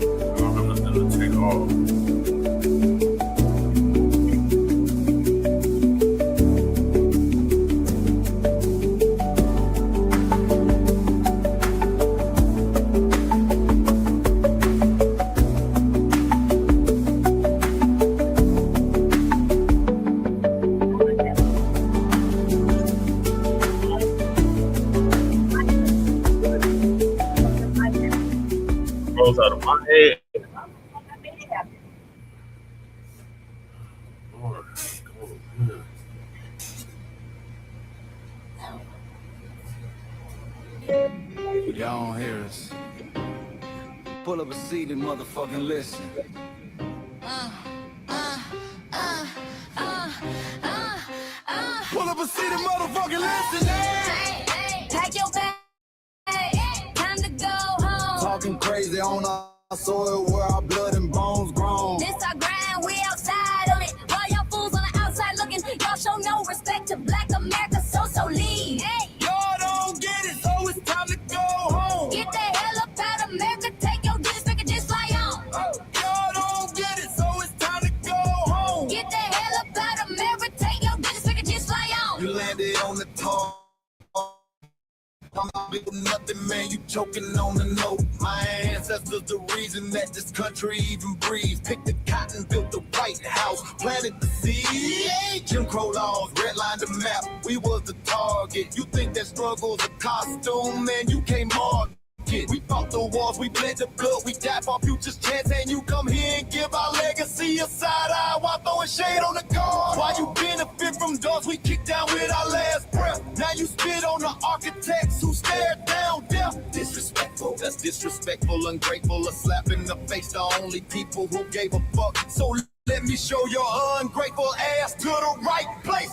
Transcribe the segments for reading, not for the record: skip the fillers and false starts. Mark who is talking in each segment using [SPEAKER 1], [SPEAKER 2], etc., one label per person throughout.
[SPEAKER 1] I'm just gonna take off. Rolls out of my head. Lord,
[SPEAKER 2] Y'all don't hear us. Pull up a seat and motherfucking listen. Pull up a seat and motherfucking listen.
[SPEAKER 3] Pack your bag. Time to go home.
[SPEAKER 2] Talking crazy on our soil where our blood and bones grown.
[SPEAKER 3] This our grind, we outside on it. While y'all fools on the outside looking, y'all show no respect to Black America, so leave. Hey.
[SPEAKER 2] Y'all don't get it, so it's time to go home.
[SPEAKER 3] Get the hell up out of America, take your district and just fly on.
[SPEAKER 2] Y'all don't get it, so it's time to go home.
[SPEAKER 3] Get the hell up out of America, take your district and just fly on.
[SPEAKER 2] You landed on the top. I'm not big with nothing, man, you choking on the note. My ancestors the reason that this country even breathes. Picked the cotton, built the White House, planted the seed. Jim Crow laws, redlined the map, we was the target. You think that struggle's a costume, man, you can't mark it. We fought the wars, we bled the blood, we died for our future's chance. And you come here and give our legacy a side eye while throwing shade on the guard. While you benefit from doors we kicked down with our last breath. Now you spit on the architects who stared down death. Disrespectful, that's disrespectful, ungrateful, a slap in the face to only people who gave a fuck. So let me show your ungrateful ass to the right place.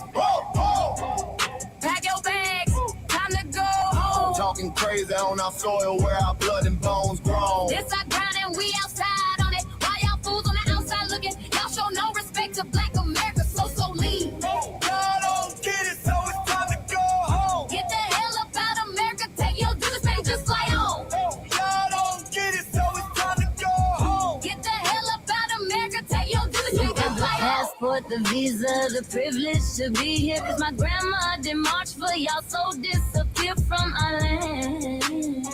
[SPEAKER 3] Pack your bags, time to go home.
[SPEAKER 2] Talking crazy on our soil where our blood and bones grown.
[SPEAKER 3] This our ground and we outside on it. While y'all fools on the outside looking, y'all show no respect to Black America, so leave.
[SPEAKER 2] Y'all don't get it, so it's time to go home.
[SPEAKER 3] Get the hell up out of America, take your district and just fly on.
[SPEAKER 2] Y'all don't get it, so it's time to go home.
[SPEAKER 3] Get the hell up out of America, take your district and just fly on. Passport, the visa, the privilege to be here. Cause my grandma did march for y'all, so disappear from our land.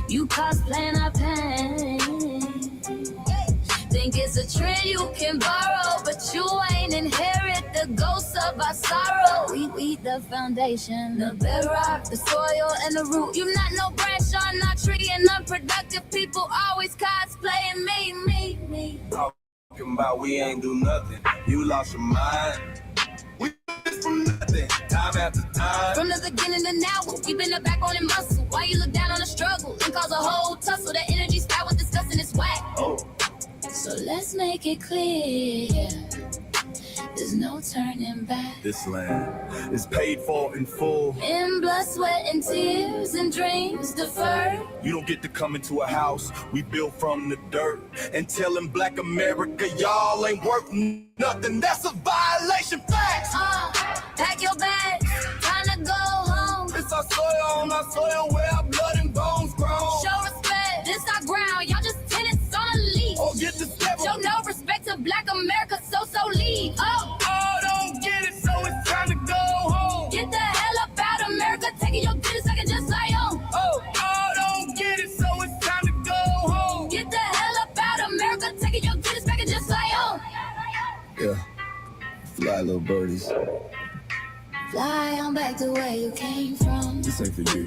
[SPEAKER 3] You cosplaying our pain. Think it's a trend you can borrow, but you ain't inherit the ghosts of our sorrow. We the foundation, the bedrock, the soil, and the root. You not no branch on our tree, and unproductive people always cosplaying me.
[SPEAKER 2] Talking about we ain't do nothing. You lost your mind. We did from nothing, time after time.
[SPEAKER 3] From the beginning to now, we been the backbone and muscle. Why you look down on the struggle and cause a whole tussle? That energy style with discussing is whack. So let's make it clear, there's no turning back.
[SPEAKER 2] This land is paid for in full.
[SPEAKER 3] In blood, sweat, and tears, and dreams deferred.
[SPEAKER 2] You don't get to come into a house we built from the dirt and telling Black America y'all ain't worth nothing. That's a violation. Facts.
[SPEAKER 3] Pack your bags, time to go home.
[SPEAKER 2] It's our soil on our soil where our blood and bones grown.
[SPEAKER 3] Show respect, this our ground. Y'all just tenants on a leash.
[SPEAKER 2] Oh, get the step.
[SPEAKER 3] Show no respect to Black America, so leave.
[SPEAKER 2] Don't get it, so it's time to go home.
[SPEAKER 3] Get the hell up out of America, taking your business, I can just fly on.
[SPEAKER 2] Don't get it, so it's time to go home.
[SPEAKER 3] Get the hell up out of America, taking your business, I can just fly on.
[SPEAKER 2] Yeah, fly little birdies.
[SPEAKER 3] Fly on back to where you came from.
[SPEAKER 2] This ain't for you.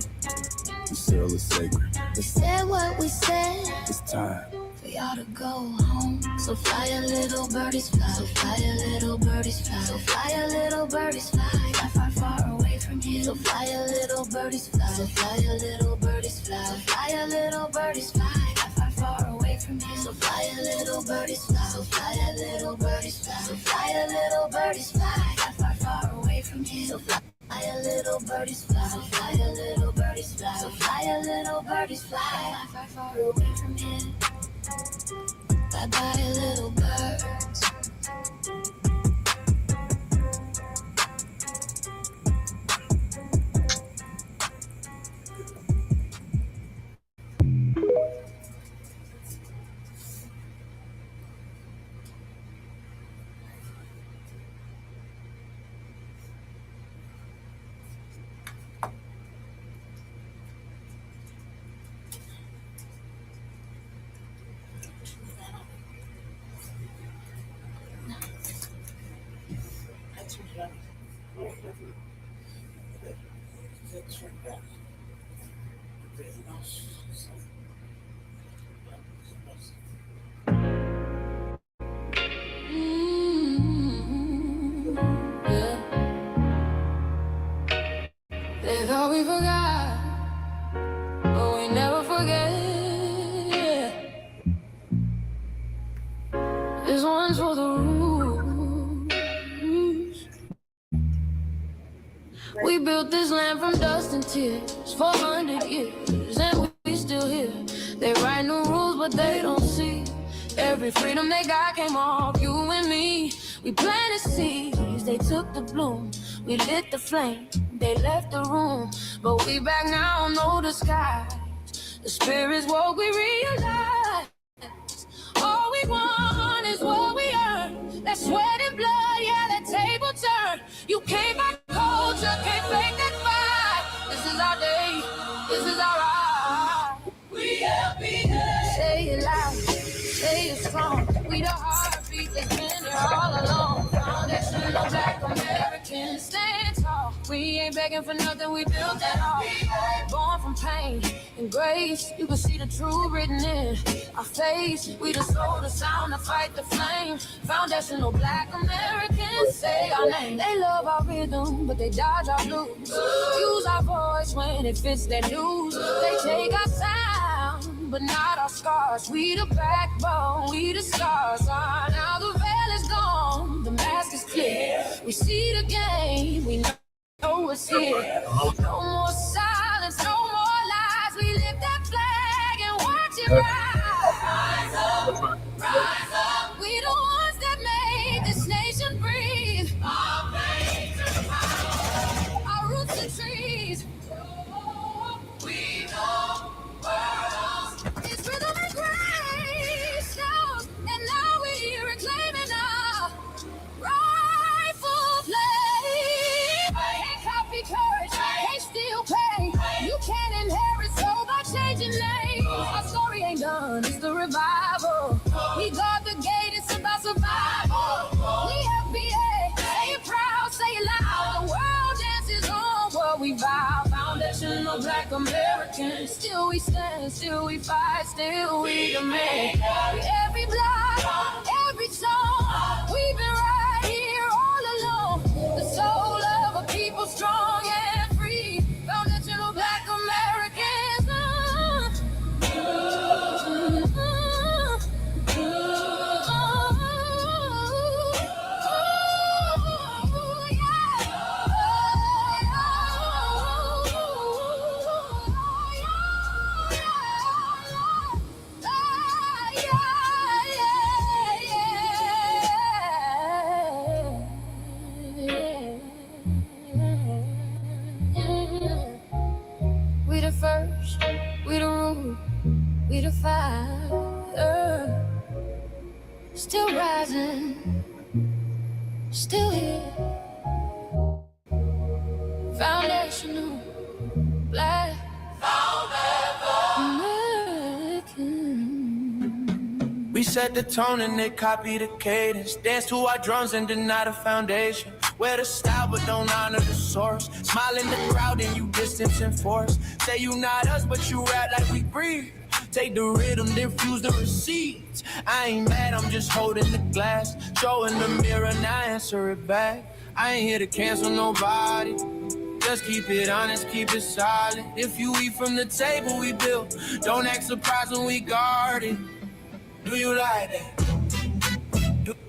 [SPEAKER 2] This still is sacred.
[SPEAKER 3] We said what we said.
[SPEAKER 2] It's time
[SPEAKER 3] for y'all to go home. So fly a little birdies fly. So fly a little birdies fly. So fly a little birdies fly. Fly far, far away from here. So fly a little birdies fly. So fly a little birdies fly. So fly a little birdies fly. Fly far, far away from here. So fly a little birdies fly. So fly a little birdies fly. So fly a little birdies fly. Fly far, far away from here. So fly a little birdies fly. So fly a little birdies fly. So fly a little birdies fly. Fly far, far away from here. Bye bye, little birds. Yeah. They thought we forgot, but we never forget. This one's for the rules. We built this land from dust and tears for 100 years, and we still here. They write new rules, but they don't see every freedom they got came off you and me. We planted seeds, they took the bloom. We lit the flame, they left the room. But we back now, no disguise. The spirits woke, we realize all we want is what we earn. That sweat and blood, yeah, that table turn. You can't buy culture, can't fake that fight. This is our day, this is our right. We happiness. Say it loud, say it strong. We the heartbeat that's been here all along. Foundational Black Americans, stand tall. We ain't begging for nothing, we built that all. Born from pain and grace, you can see the truth written in our face. We the soul, the sound, to fight the flame. Foundational Black Americans, say our name. They love our rhythm, but they dodge our blues. Use our voice when it fits their news. They take our sound, but not our scars. We the backbone, we the stars. Now the veil is gone, the mask is clear. We see the game, we know it's here. No more silence, no more lies. We lift that flag and watch it rise up, rise up. We the ones that made this nation breathe. Our veins are power, our roots are trees. We know worlds. It's rhythm and grace, and now we're reclaiming our rightful place. Can't copy courage, can't steal pain. You can't inherit soul by changing names. Our story ain't done, it's the revival. We guard the gate, it's about survival. We FBA, say it proud, say it loud. The world dances on what we vow. Foundational Black Americans, still we stand, still we fight, still we demand. Every block, every song, we've been right here all along. The soul of a people strong and free. Foundational Black Americans. We the first, we the root, we the fire. Still rising, still here. Foundational Black American.
[SPEAKER 4] We set the tone and they copy the cadence. Dance to our drums and deny the foundation. Wear the style but don't honor the source. Smile in the crowd and you distance and force. Say you not us but you rap like we breathe. Take the rhythm, then fuse the receipts. I ain't mad, I'm just holding the glass. Showing the mirror, now answer it back. I ain't here to cancel nobody. Just keep it honest, keep it solid. If you eat from the table we built, don't act surprised when we guard it. Do you like that?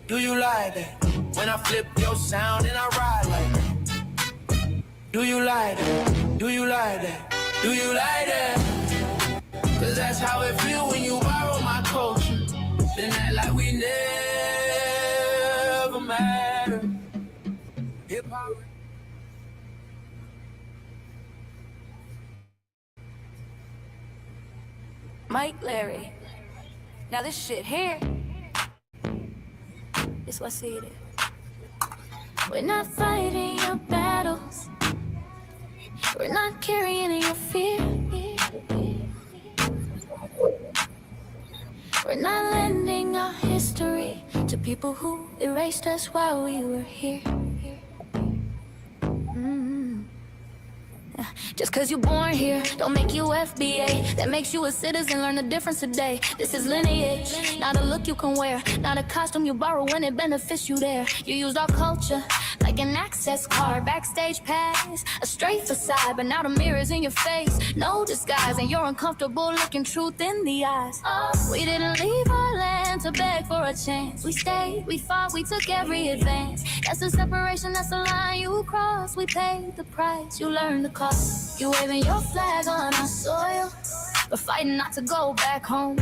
[SPEAKER 4] Do you like that? When I flip your sound and I ride like that. Do you like that? Do you like that? Do you like that? Cause that's how it feel when you borrow my culture. Then act like we never mattered. Hip-hop.
[SPEAKER 3] Mike Larry. Now this shit here, is what see it is. We're not fighting your battles. We're not carrying your fear. We're not lending our history to people who erased us while we were here. Just cause you're born here, don't make you FBA. That makes you a citizen, learn the difference today. This is lineage, not a look you can wear, not a costume you borrow when it benefits you there. You used our culture like an access card, backstage pass, a straight facade, but now the mirror's in your face. No disguise, and you're uncomfortable looking truth in the eyes. We didn't leave our land to beg for a chance. We stayed, we fought, we took every advance. That's the separation, that's the line you cross. We paid the price, you learned the cost. You waving your flag on our soil, but fighting not to go back home.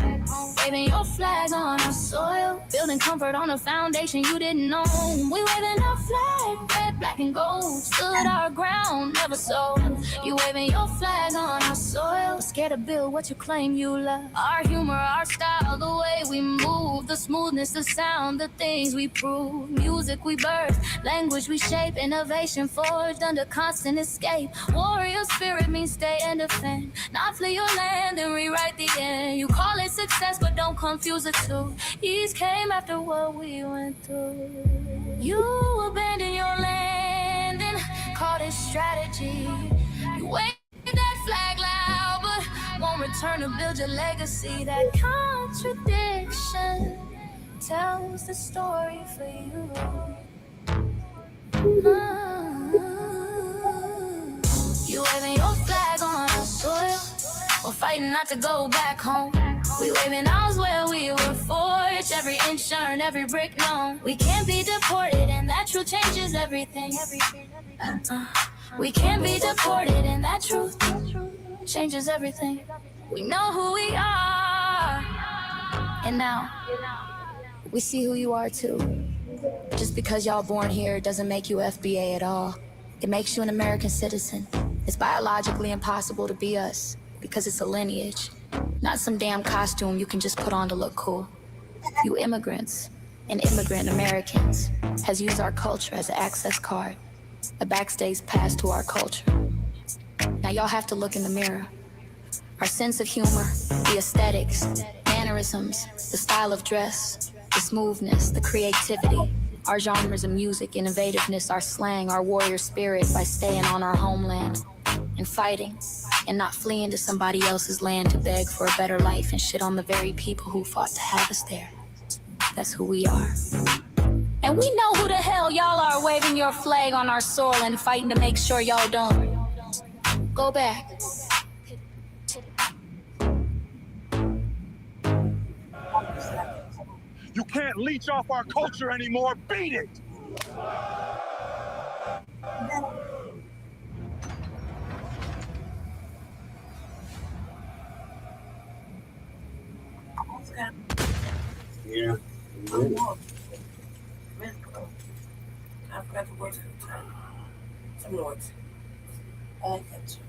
[SPEAKER 3] Waving your flag on our soil, building comfort on a foundation you didn't know. We waving our flag, red, black, and gold. Stood our ground, never sold. You waving your flag on our soil, scared to build what you claim you love. Our humor, our style, the way we move, the smoothness, the sound, the things we prove. Music we birth, language we shape, innovation forged under constant escape. Warrior spirit means stay and defend, not flee your land and rewrite the end. You call it success, but don't confuse the two. Ease came after what we went through. You abandoned your land and called it strategy. You waved that flag loud, but won't return to build your legacy. That contradiction tells the story for you. You waving your flag on our soil, we're fighting not to go back home. We waving ours where we were forged, every inch earned, every brick known. We can't be deported, and that truth changes everything. We can't be deported, and that truth changes everything. We know who we are, and now we see who you are too. Just because y'all born here doesn't make you FBA at all. It makes you an American citizen. It's biologically impossible to be us, because it's a lineage, not some damn costume you can just put on to look cool. You immigrants and immigrant Americans has used our culture as an access card, a backstage pass to our culture. Now y'all have to look in the mirror. Our sense of humor, the aesthetics, mannerisms, the style of dress, the smoothness, the creativity, our genres of music, innovativeness, our slang, our warrior spirit by staying on our homeland and fighting and not fleeing to somebody else's land to beg for a better life and shit on the very people who fought to have us there. That's who we are. And we know who the hell y'all are, waving your flag on our soil and fighting to make sure y'all don't go back.
[SPEAKER 5] You can't leech off our culture anymore. Beat it!
[SPEAKER 1] Yeah.
[SPEAKER 6] I forgot the words for the time. Some words. I like that too.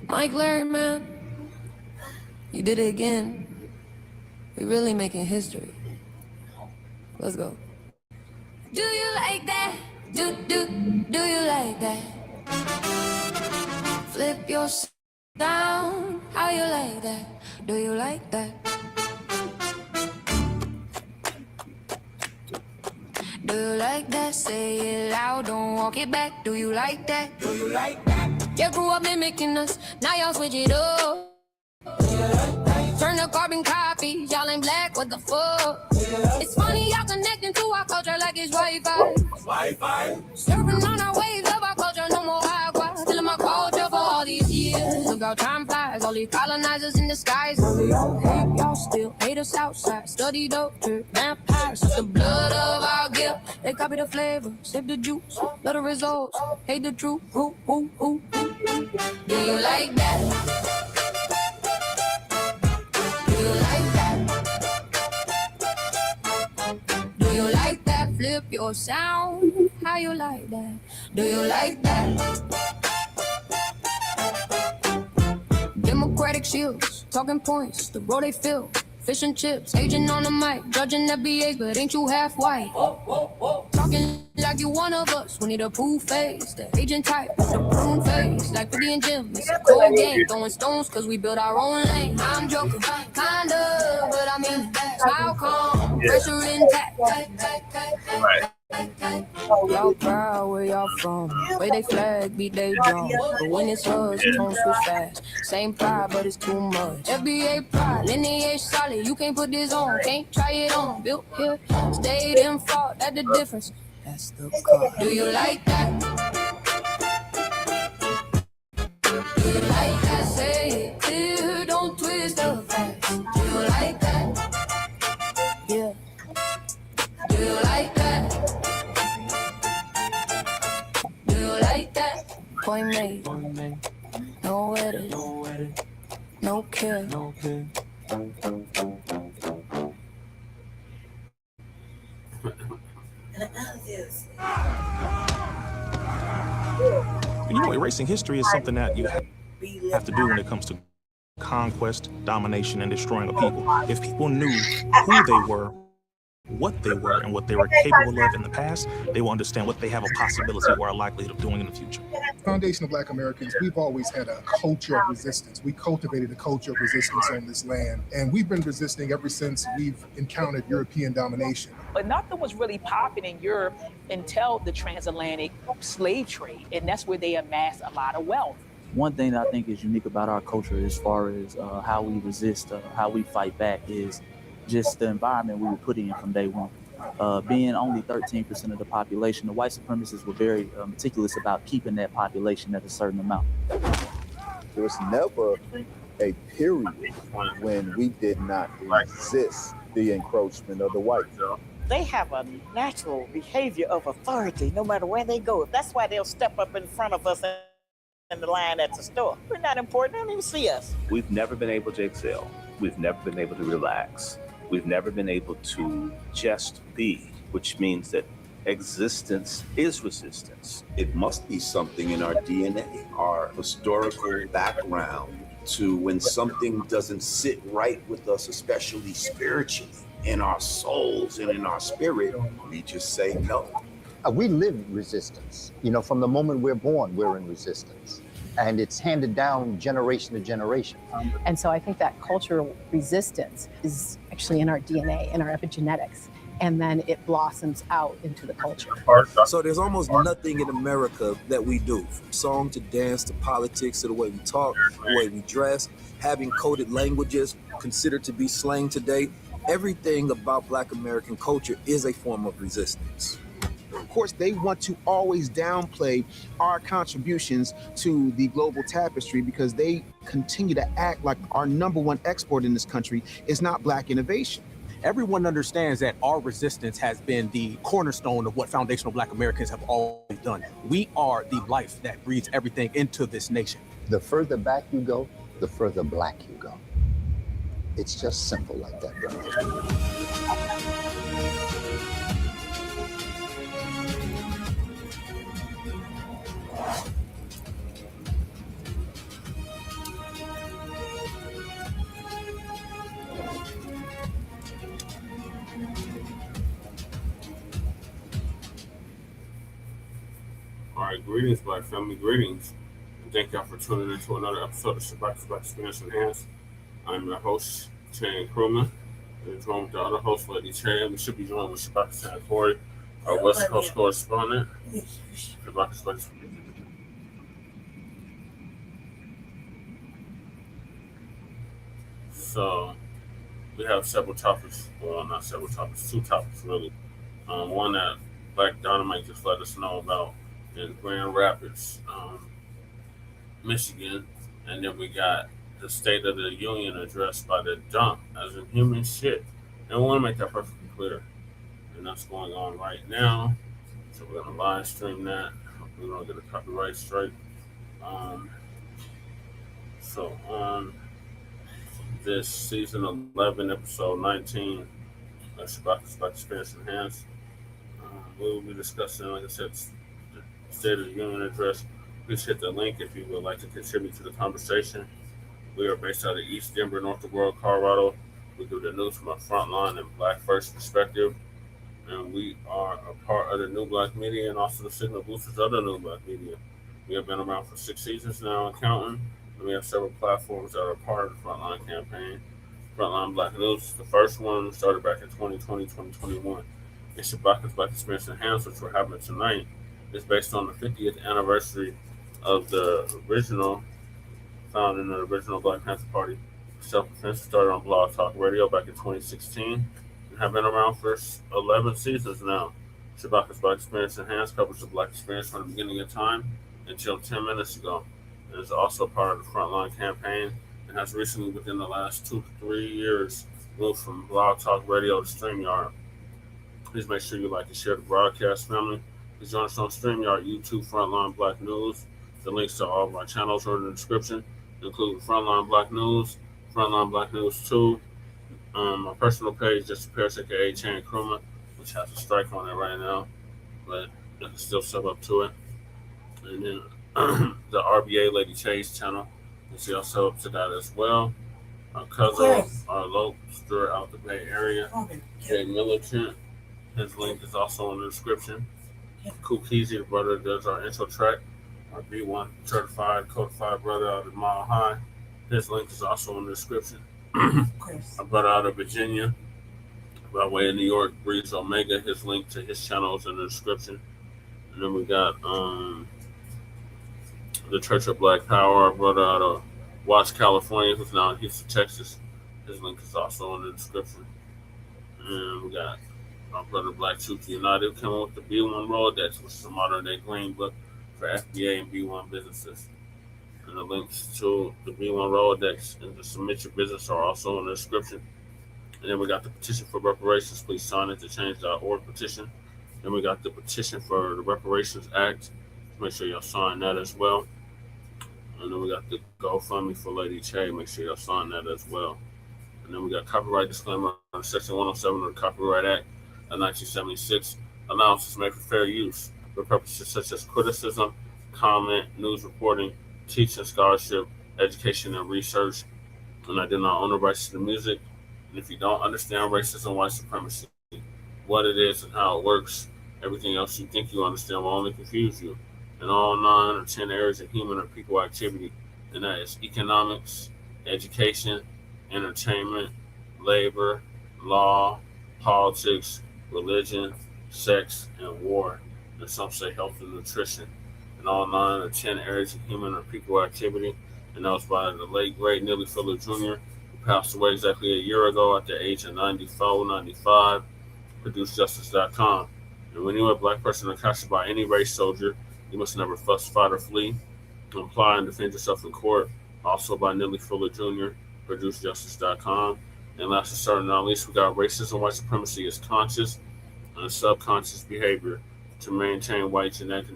[SPEAKER 7] Mike Larry, man. You did it again. We really making history. Let's go.
[SPEAKER 3] Do you like that? Do you like that?
[SPEAKER 7] Flip your down. How you like that? Do you like that? Do you like that? Say it loud, don't walk it back. Do you like that?
[SPEAKER 6] Do you like that?
[SPEAKER 7] You grew up mimicking us, now y'all switch it up. Turn the carbon copy, y'all ain't black, what the fuck? It's funny y'all connecting to our culture like it's Wi-Fi.
[SPEAKER 6] Wi-Fi.
[SPEAKER 7] Surfing on our waves of our culture, no more agua. Still in my culture for all these years. Look how time flies, all these colonizers in disguise. Y'all hate, y'all still hate us outside. Study doctor, vampires, it's the blood of our gift. They copy the flavor, sip the juice, love the results, hate the truth. Ooh, ooh, ooh. Do you like that? Do you like that? Do you like that? Flip your sound. How you like that? Do you like that? Democratic shields, talking points, the road they fill. Fish and chips, agent on the mic, judging FBAs, but ain't you half white? Talking like you one of us, we need a proof face. The agent type, the prune face, like Pretty and Jim. It's a cold game, throwing stones cause we build our own lane. I'm joking, kinda, but I mean, smile calm, pressure intact.
[SPEAKER 1] Right.
[SPEAKER 7] Y'all proud where y'all from. Where they flag, beat they drum. But when it's us, tone switch fast. Same pride, but it's too much. FBA pride, lineage solid. You can't put this on, can't try it on. Built here, stayed and fought. That's the difference. That's the car. Do you like that? Do you like that? Say it clear, don't twist the facts. Do you like that? Yeah. Do you like that? Do you like that? Point made. No edit. No kill.
[SPEAKER 8] You know, erasing history is something that you have to do when it comes to conquest, domination, and destroying a people. If people knew who they were, what they were, and what they were capable of in the past, they will understand what they have a possibility or a likelihood of doing in the future.
[SPEAKER 9] Foundation of Black Americans, we've always had a culture of resistance. We cultivated a culture of resistance on this land, and we've been resisting ever since we've encountered European domination.
[SPEAKER 10] But nothing was really popping in Europe until the transatlantic slave trade, and that's where they amassed a lot of wealth.
[SPEAKER 11] One thing that I think is unique about our culture as far as how we resist, how we fight back is just the environment we were put in from day one. Being only 13% of the population, the white supremacists were very meticulous about keeping that population at a certain amount.
[SPEAKER 12] There was never a period when we did not resist the encroachment of the whites.
[SPEAKER 13] They have a natural behavior of authority no matter where they go. That's why they'll step up in front of us in the line at the store. We're not important, they don't even see us.
[SPEAKER 14] We've never been able to excel. We've never been able to relax. We've never been able to just be, which means that existence is resistance.
[SPEAKER 15] It must be something in our DNA, our historical background, to when something doesn't sit right with us, especially spiritually, in our souls and in our spirit, we just say no.
[SPEAKER 16] We live resistance. You know, from the moment we're born, we're in resistance. And it's handed down generation to generation.
[SPEAKER 17] And so I think that cultural resistance is actually in our DNA, in our epigenetics. And then it blossoms out into the culture.
[SPEAKER 18] So there's almost nothing in America that we do, from song to dance to politics to the way we talk, the way we dress, having coded languages considered to be slang today. Everything about Black American culture is a form of resistance.
[SPEAKER 19] Of course, they want to always downplay our contributions to the global tapestry because they continue to act like our number one export in this country is not Black innovation.
[SPEAKER 20] Everyone understands that our resistance has been the cornerstone of what foundational Black Americans have always done. We are the life that breathes everything into this nation.
[SPEAKER 16] The further back you go, the further Black you go. It's just simple like that, brother.
[SPEAKER 1] All right, greetings, Black family, greetings. And thank y'all for tuning in to another episode of Shabaka'S Blacc Experience Enhanced. I'm your host, Chan Crewman. We're joined with the other host, Lady Chan. We should be joined with Shabaka'S and Corey, our West Coast correspondent. Shabaka'S Blacc. So, we have several topics. Well, not several topics, two topics, really. One that Black Dynamite just let us know about in Grand Rapids, Michigan, and then we got the State of the Union address by the dump as in human shit. And we want to make that perfectly clear. And that's going on right now. So we're going to live stream that. We're going to get a copyright straight. So on this season 11, episode 19 of Shabaka'S Blacc Experience Enhanced, we will be discussing, like I said, the State of the Union address. Please hit the link if you would like to contribute to the conversation. We are based out of East Denver, North of World, Colorado. We do the news from a frontline and Black First perspective. And we are a part of the New Blacc Media and also the Signal Boosters other New Blacc Media. We have been around for 6 seasons now and counting. And we have several platforms that are part of the Frontline campaign. Frontline Black News, the first one started back in 2020, 2021. and Shabaka'S Blacc Experience Enhanced, which we're having tonight, is based on the 50th anniversary of the original founding of the original Blacc Panther Party. Self-defense started on Blogtalk Radio back in 2016 and have been around for 11 seasons now. Shabaka'S Blacc Experience Enhanced covers the Black experience from the beginning of time until 10 minutes ago, and is also part of the Frontline campaign, and has recently, within the last 2 to 3 years, moved from Blogtalk Radio to Streamyard. Please make sure you like and share the broadcast, family. Please join us on Streamyard, YouTube, Frontline Blacc News. The links to all of our channels are in the description, including Frontline Blacc News, Frontline Blacc News 2, my personal page, Just Appears, aka Chain Kruma, which has a strike on it right now, but I can still sub up to it. And then the RBA Lady Chase channel, you see I'll sub up to that as well. Our cousin, our lobster out the Bay Area, Jay Militant, his link is also in the description. Kukizi, the brother that does our intro track, our B1 certified, codified brother out of Mile High, his link is also in the description. Our brother out of Virginia, by way of New York, Breeze Omega, his link to his channel is in the description. And then we got the Church of Black Power, our brother out of Watts, California, who's now in Houston, Texas. His link is also in the description. And we got our brother Black Truth United, who came up with the B1 Rolodex, which is a modern-day green book for FBA and B1 businesses. And the links to the B1 Rolodex and the Submit Your Business are also in the description. And then we got the petition for reparations. Please sign it to change.org petition. Then we got the petition for the Reparations Act. Make sure y'all sign that as well. And then we got the GoFundMe for Lady Che. Make sure y'all sign that as well. And then we got copyright disclaimer on Section 107 of the Copyright Act of 1976. Allowances made for fair use for purposes such as criticism, comment, news reporting, teaching, scholarship, education, and research. And I do not own the rights to the music. And if you don't understand racism, white supremacy, what it is and how it works, everything else you think you understand will only confuse you. In all 9 or 10 areas of human or people activity, and that is economics, education, entertainment, labor, law, politics, religion, sex, and war, and some say health and nutrition. In all 9 or 10 areas of human or people activity, and that was by the late, great Neely Fuller Jr., who passed away exactly a year ago at the age of 94, 95, produced Justice.com. And when you're a black person or captured by any race soldier, you must never fuss, fight, or flee. Comply and defend yourself in court. Also by Neely Fuller Jr., produced Justice.com. And last but certainly not least, we got racism, white supremacy is conscious and subconscious behavior to maintain white genetic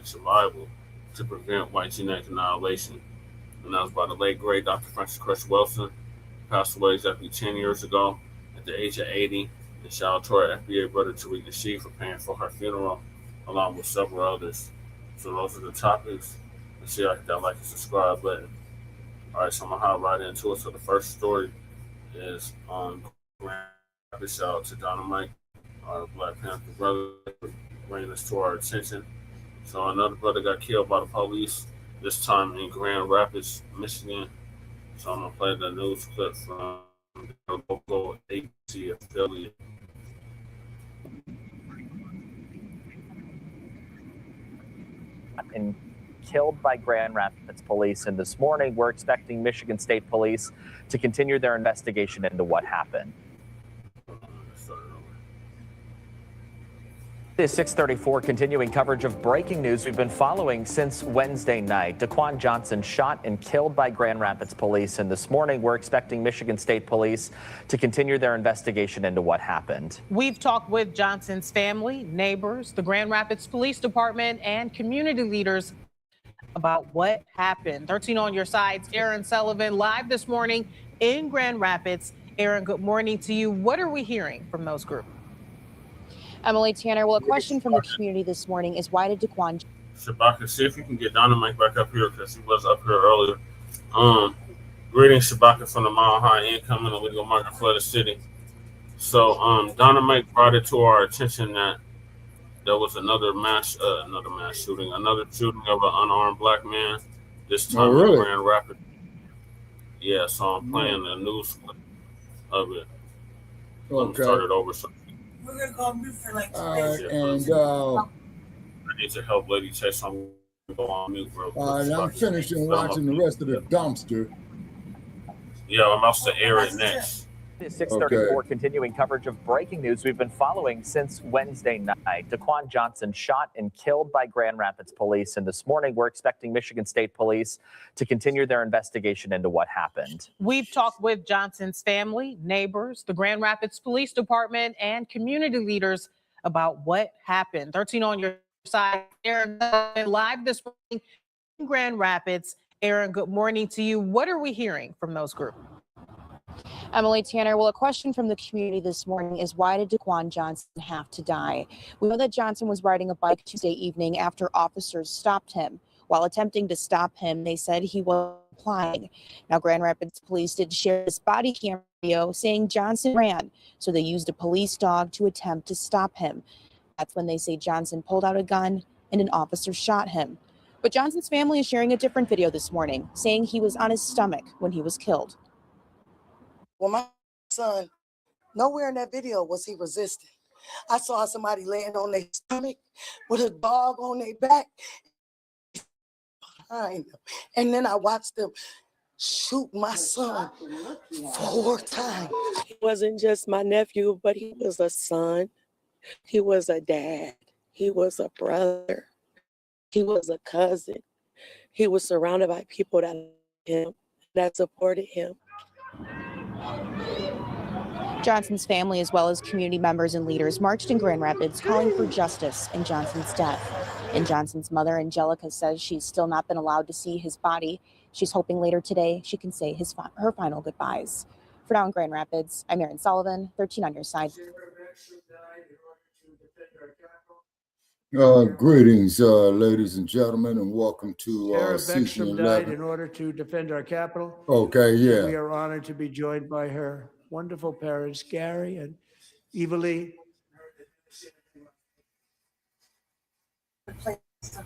[SPEAKER 1] survival, to prevent white genetic annihilation. And that was by the late great Dr. Francis Cress Wilson, who passed away exactly 10 years ago at the age of 80. And shout out to our FBA brother Tariq Nasheed for paying for her funeral, along with several others. So those are the topics. Make sure y'all hit that like and subscribe button. All right, so I'm going to hop right into it. So the first story is on Grand Rapids. Shout out to Dynamite, our Black Panther brother, bringing this to our attention. So another brother got killed by the police, this time in Grand Rapids, Michigan. So I'm going to play the news clip from the local ABC affiliate.
[SPEAKER 21] And killed by Grand Rapids police, and this morning we're expecting Michigan State Police to continue their investigation into what happened. It is 6:34, continuing coverage of breaking news we've been following since Wednesday night. Daquan Johnson shot and killed by Grand Rapids police, and this morning we're expecting Michigan State Police to continue their investigation into what happened.
[SPEAKER 22] We've talked with Johnson's family, neighbors, the Grand Rapids Police Department, and community leaders about what happened. 13 on your sides, Aaron Sullivan live this morning in Grand Rapids. Aaron, good morning to you. What are we hearing from those groups?
[SPEAKER 23] Emily Tanner, well, a question from the community this morning is why did Daquan...
[SPEAKER 1] Shabaka, see if you can get Dynamite back up here because he was up here earlier. Greetings, Shabaka, from the Mile High incoming illegal market flooded city. So Dynamite brought it to our attention that there was another shooting of an unarmed black man, this time in Grand Rapids. Yeah, so I'm playing the news clip of it. Let me start it over so you can
[SPEAKER 6] We're gonna go on mute for like 2
[SPEAKER 2] All
[SPEAKER 6] minutes.
[SPEAKER 2] right, and
[SPEAKER 1] I need to help Lady Chase. I'm going to go on mute real quick.
[SPEAKER 2] all right, I'm finishing watching the rest of the dumpster.
[SPEAKER 1] Yeah, I'm about to air it next.
[SPEAKER 21] It's 6:34, continuing coverage of breaking news we've been following since Wednesday night. Daquan Johnson shot and killed by Grand Rapids police. And this morning, we're expecting Michigan State Police to continue their investigation into what happened.
[SPEAKER 22] We've talked with Johnson's family, neighbors, the Grand Rapids Police Department, and community leaders about what happened. 13 on your side. Aaron, live this morning in Grand Rapids. Aaron, good morning to you. What are we hearing from those groups?
[SPEAKER 23] Emily Tanner, well, a question from the community this morning is, why did Daquan Johnson have to die? We know that Johnson was riding a bike Tuesday evening after officers stopped him. While attempting to stop him, they said he was complying. Now, Grand Rapids police did share this body camera video saying Johnson ran, so they used a police dog to attempt to stop him. That's when they say Johnson pulled out a gun and an officer shot him. But Johnson's family is sharing a different video this morning, saying he was on his stomach when he was killed.
[SPEAKER 6] Well, my son, nowhere in that video was he resisting. I saw somebody laying on their stomach with a dog on their back behind them. And then I watched them shoot my son 4 times.
[SPEAKER 4] He wasn't just my nephew, but he was a son. He was a dad. He was a brother. He was a cousin. He was surrounded by people that loved him, that supported him.
[SPEAKER 23] Johnson's family, as well as community members and leaders, marched in Grand Rapids calling for justice in Johnson's death. And Johnson's mother, Angelica, says she's still not been allowed to see his body. She's hoping later today she can say her final goodbyes. For now in Grand Rapids, I'm Erin Sullivan, 13 on your side.
[SPEAKER 2] Greetings, ladies and gentlemen, and welcome to
[SPEAKER 5] Sarah
[SPEAKER 2] season
[SPEAKER 5] Beckstrom
[SPEAKER 2] 11.
[SPEAKER 5] died in order to defend our capital.
[SPEAKER 2] Okay, yeah.
[SPEAKER 5] We are honored to be joined by her wonderful parents, Gary and Eva Lee.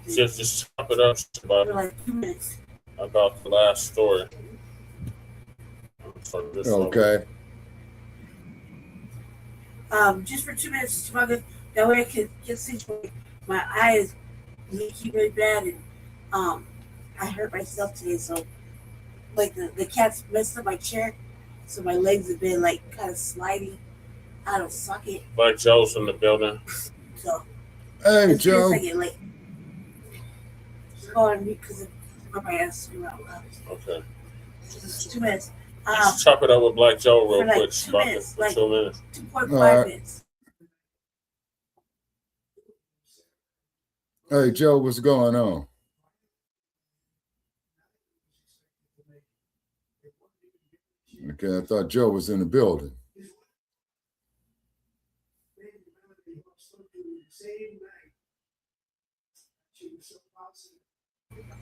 [SPEAKER 1] Just top it up about the last story.
[SPEAKER 2] Okay.
[SPEAKER 6] Just for 2 minutes, that way I can get situated. My eyes leaky really bad, and I hurt myself today. So, like the cat's messed up my chair, so my legs have been like kind of sliding out of socket.
[SPEAKER 1] Black Joe's in the building.
[SPEAKER 6] So,
[SPEAKER 2] hey, Joe.
[SPEAKER 6] I get late. Go on mute because my ass is around.
[SPEAKER 1] Okay.
[SPEAKER 6] Just 2 minutes.
[SPEAKER 1] Let's chop it up with Black Joe real
[SPEAKER 6] for
[SPEAKER 1] quick.
[SPEAKER 6] 2 minutes,
[SPEAKER 1] For 2 minutes.
[SPEAKER 6] 2.5 minutes.
[SPEAKER 2] Hey, Joe, what's going on? Okay, I thought Joe was in the building.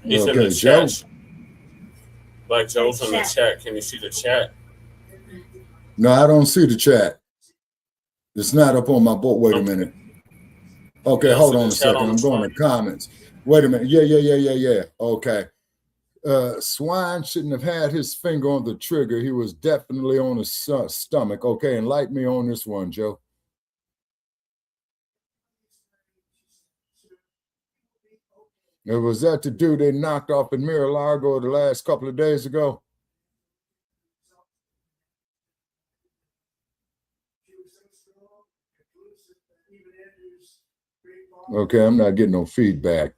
[SPEAKER 1] He's in the chat. Black Joe's in the chat. Can you see the chat?
[SPEAKER 2] No, I don't see the chat. It's not up on my board. Wait a minute. Okay, hold on a second. I'm going to comments. Wait a minute. Yeah. Okay. Swine shouldn't have had his finger on the trigger. He was definitely on his stomach. Okay, enlighten me on this one, Joe. Was that the dude they knocked off in Mar-a-Lago the last couple of days ago? Okay, I'm not getting no feedback.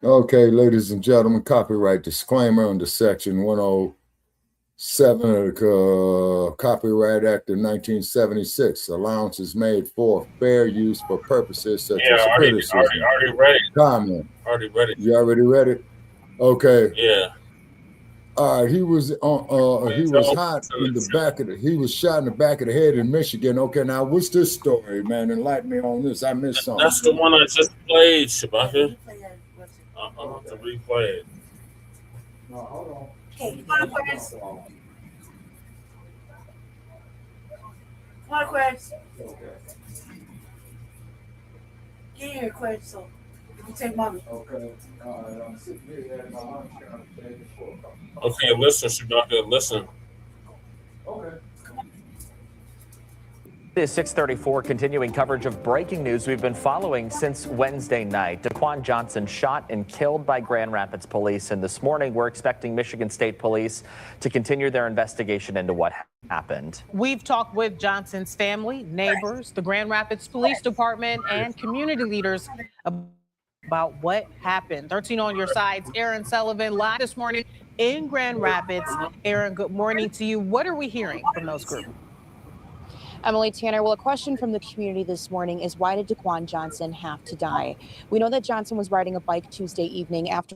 [SPEAKER 2] Okay, ladies and gentlemen, copyright disclaimer under Section 107 of the Copyright Act of 1976. Allowance is made for fair use for purposes such as criticism,
[SPEAKER 1] already read it.
[SPEAKER 2] comment.
[SPEAKER 1] Already read it.
[SPEAKER 2] You already read it? Okay.
[SPEAKER 1] Yeah.
[SPEAKER 2] All right, he was hot in the back of he was shot in the back of the head in Michigan. Okay, now what's this story, man? Enlighten me on this. I missed something.
[SPEAKER 1] That's the one I just played, Shabaka. I'll have to replay it.
[SPEAKER 2] No, hold on.
[SPEAKER 6] Okay, come on, Aquarius. Come on, Aquarius. Get here, Aquarius, so you can take mommy.
[SPEAKER 2] Okay. I'm sitting here at my lunch.
[SPEAKER 1] Okay, listen, Shabaka, listen.
[SPEAKER 2] Okay.
[SPEAKER 21] It is 6:34, continuing coverage of breaking news we've been following since Wednesday night. Daquan Johnson shot and killed by Grand Rapids police, and this morning we're expecting Michigan State Police to continue their investigation into what happened.
[SPEAKER 22] We've talked with Johnson's family, neighbors, the Grand Rapids Police Department, and community leaders about what happened. 13 on your sides, Aaron Sullivan live this morning in Grand Rapids. Aaron, good morning to you. What are we hearing from those groups?
[SPEAKER 23] Emily Tanner, well, a question from the community this morning is, why did Daquan Johnson have to die? We know that Johnson was riding a bike Tuesday evening after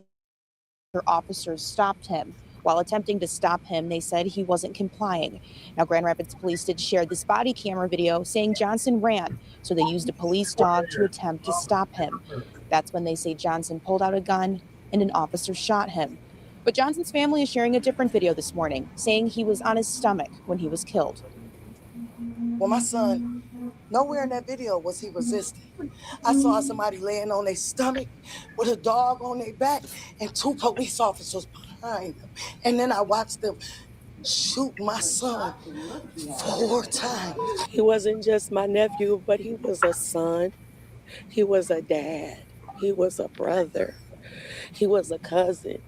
[SPEAKER 23] officers stopped him. While attempting to stop him, they said he wasn't complying. Now, Grand Rapids Police did share this body camera video saying Johnson ran, so they used a police dog to attempt to stop him. That's when they say Johnson pulled out a gun and an officer shot him. But Johnson's family is sharing a different video this morning, saying he was on his stomach when he was killed.
[SPEAKER 3] Well, my son, nowhere in that video was he resisting. I saw somebody laying on their stomach with a dog on their back and 2 police officers behind them. And then I watched them shoot my son 4 times.
[SPEAKER 4] He wasn't just my nephew, but he was a son. He was a dad. He was a brother. He was a cousin.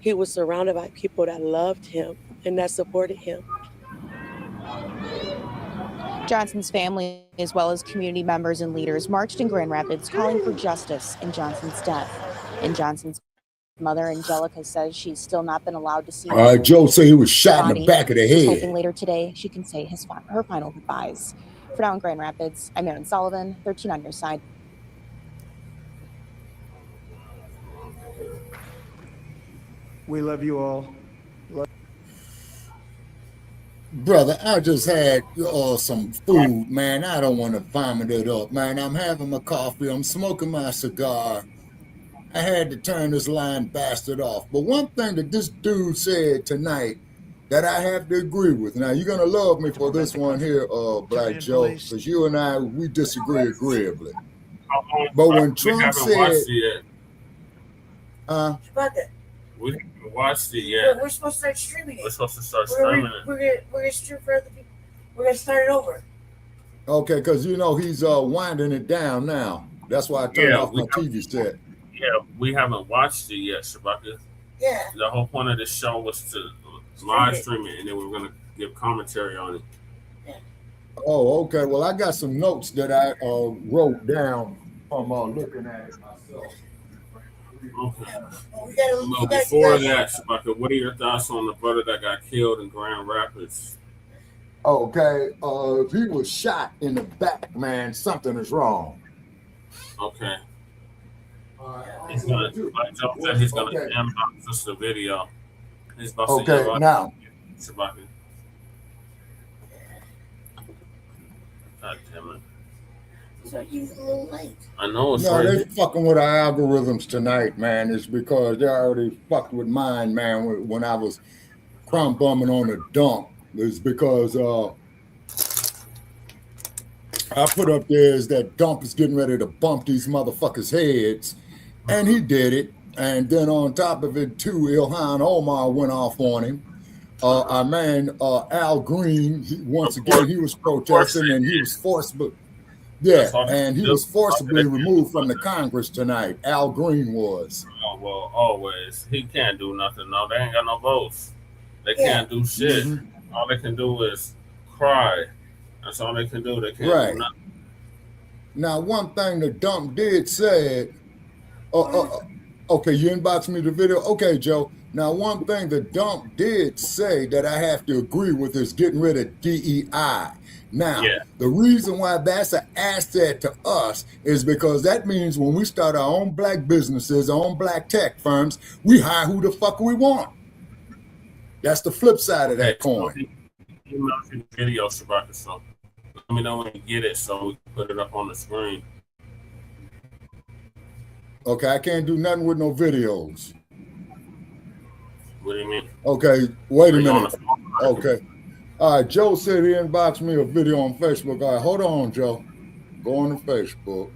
[SPEAKER 4] He was surrounded by people that loved him and that supported him.
[SPEAKER 23] Johnson's family, as well as community members and leaders, marched in Grand Rapids calling for justice in Johnson's death. And Johnson's mother, Angelica, says she's still not been allowed to see.
[SPEAKER 2] Joe said he was shot in the back of the
[SPEAKER 23] She's
[SPEAKER 2] head.
[SPEAKER 23] hoping later today she can say her final goodbyes. For now in Grand Rapids, I'm Aaron Sullivan, 13 on your side.
[SPEAKER 5] We love you all.
[SPEAKER 2] Brother, I just had some food, man. I don't want to vomit it up, man. I'm having my coffee. I'm smoking my cigar. I had to turn this lying bastard off. But one thing that this dude said tonight that I have to agree with. Now, you're going to love me for this one here, Black Joe, because you and I, we disagree agreeably. But when Trump said...
[SPEAKER 1] We haven't watched it yet.
[SPEAKER 6] We're supposed to start streaming it.
[SPEAKER 1] We're supposed to start streaming it.
[SPEAKER 6] We're gonna stream for other people. We're gonna start it over.
[SPEAKER 2] Okay, because you know he's winding it down now. That's why I turned off my TV set.
[SPEAKER 1] Yeah, we haven't watched it yet, Shabaka.
[SPEAKER 6] Yeah.
[SPEAKER 1] The whole point of this show was to live stream it, and then we were gonna give commentary on it.
[SPEAKER 2] Oh, okay. Well, I got some notes that I wrote down from looking at it myself.
[SPEAKER 1] Okay. Before that, Shabaka, what are your thoughts on the brother that got killed in Grand Rapids?
[SPEAKER 2] Okay, if he was shot in the back, man, something is wrong.
[SPEAKER 1] Okay. He's gonna, like Joe said, he's gonna inbox us the video. He's about to
[SPEAKER 2] okay, now.
[SPEAKER 1] Shabaka. God damn it.
[SPEAKER 6] So he's a little late.
[SPEAKER 1] I know it's
[SPEAKER 2] no,
[SPEAKER 1] crazy.
[SPEAKER 2] they fucking with our algorithms tonight, man. It's because they already fucked with mine, man, when I was crumb bumming on the dump. It's because I put up there is that dump is getting ready to bump these motherfuckers' heads. And he did it. And then on top of it, too, Ilhan Omar went off on him. Our man, Al Green, once again, he was protesting and he was forcibly... Yeah, and he was forcibly removed from the Congress tonight. Al Green was.
[SPEAKER 1] Oh, well, always. He can't do nothing. No, they ain't got no votes. They can't do shit.
[SPEAKER 2] Mm-hmm.
[SPEAKER 1] All they can do is cry. That's all they can do. They can't do nothing.
[SPEAKER 2] Now, one thing the dump did say, okay, you inboxed me the video? Okay, Joe. Now, one thing the dump did say that I have to agree with is getting rid of DEI. Now, the reason why that's an asset to us is because that means when we start our own black businesses, our own black tech firms, we hire who the fuck we want. That's the flip side of that coin.
[SPEAKER 1] Email the video, Shabaka, so let me know when you get it so we can put it up on the screen.
[SPEAKER 2] Okay, I can't do nothing with no videos.
[SPEAKER 1] What do you mean?
[SPEAKER 2] Okay, wait a minute. Okay. All right, Joe said he inboxed me a video on Facebook. All right, hold on, Joe. Go on to Facebook.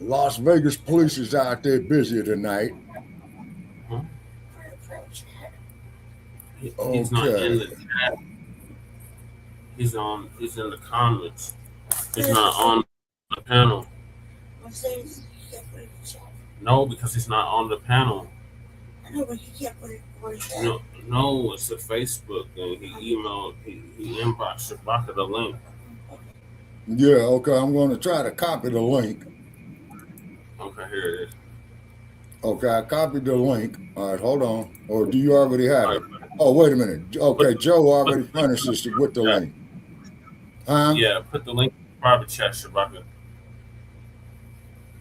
[SPEAKER 2] Las Vegas police is out there busy tonight.
[SPEAKER 1] He's not in the chat. He's in the comments. He's not on the panel.
[SPEAKER 6] I'm saying he can't put it in the chat.
[SPEAKER 1] No, because he's not on the panel.
[SPEAKER 6] I know, but he can't put it in the chat.
[SPEAKER 1] No, it's a Facebook, and he inboxed Shabaka the link.
[SPEAKER 2] Yeah, okay, I'm going to try to copy the link.
[SPEAKER 1] Okay, here it is.
[SPEAKER 2] Okay, I copied the link. All right, hold on. Or do you already have it? Oh, wait a minute. Okay, Joe already furnished us with the link. Huh?
[SPEAKER 1] Yeah, put the link in the private chat, Shabaka.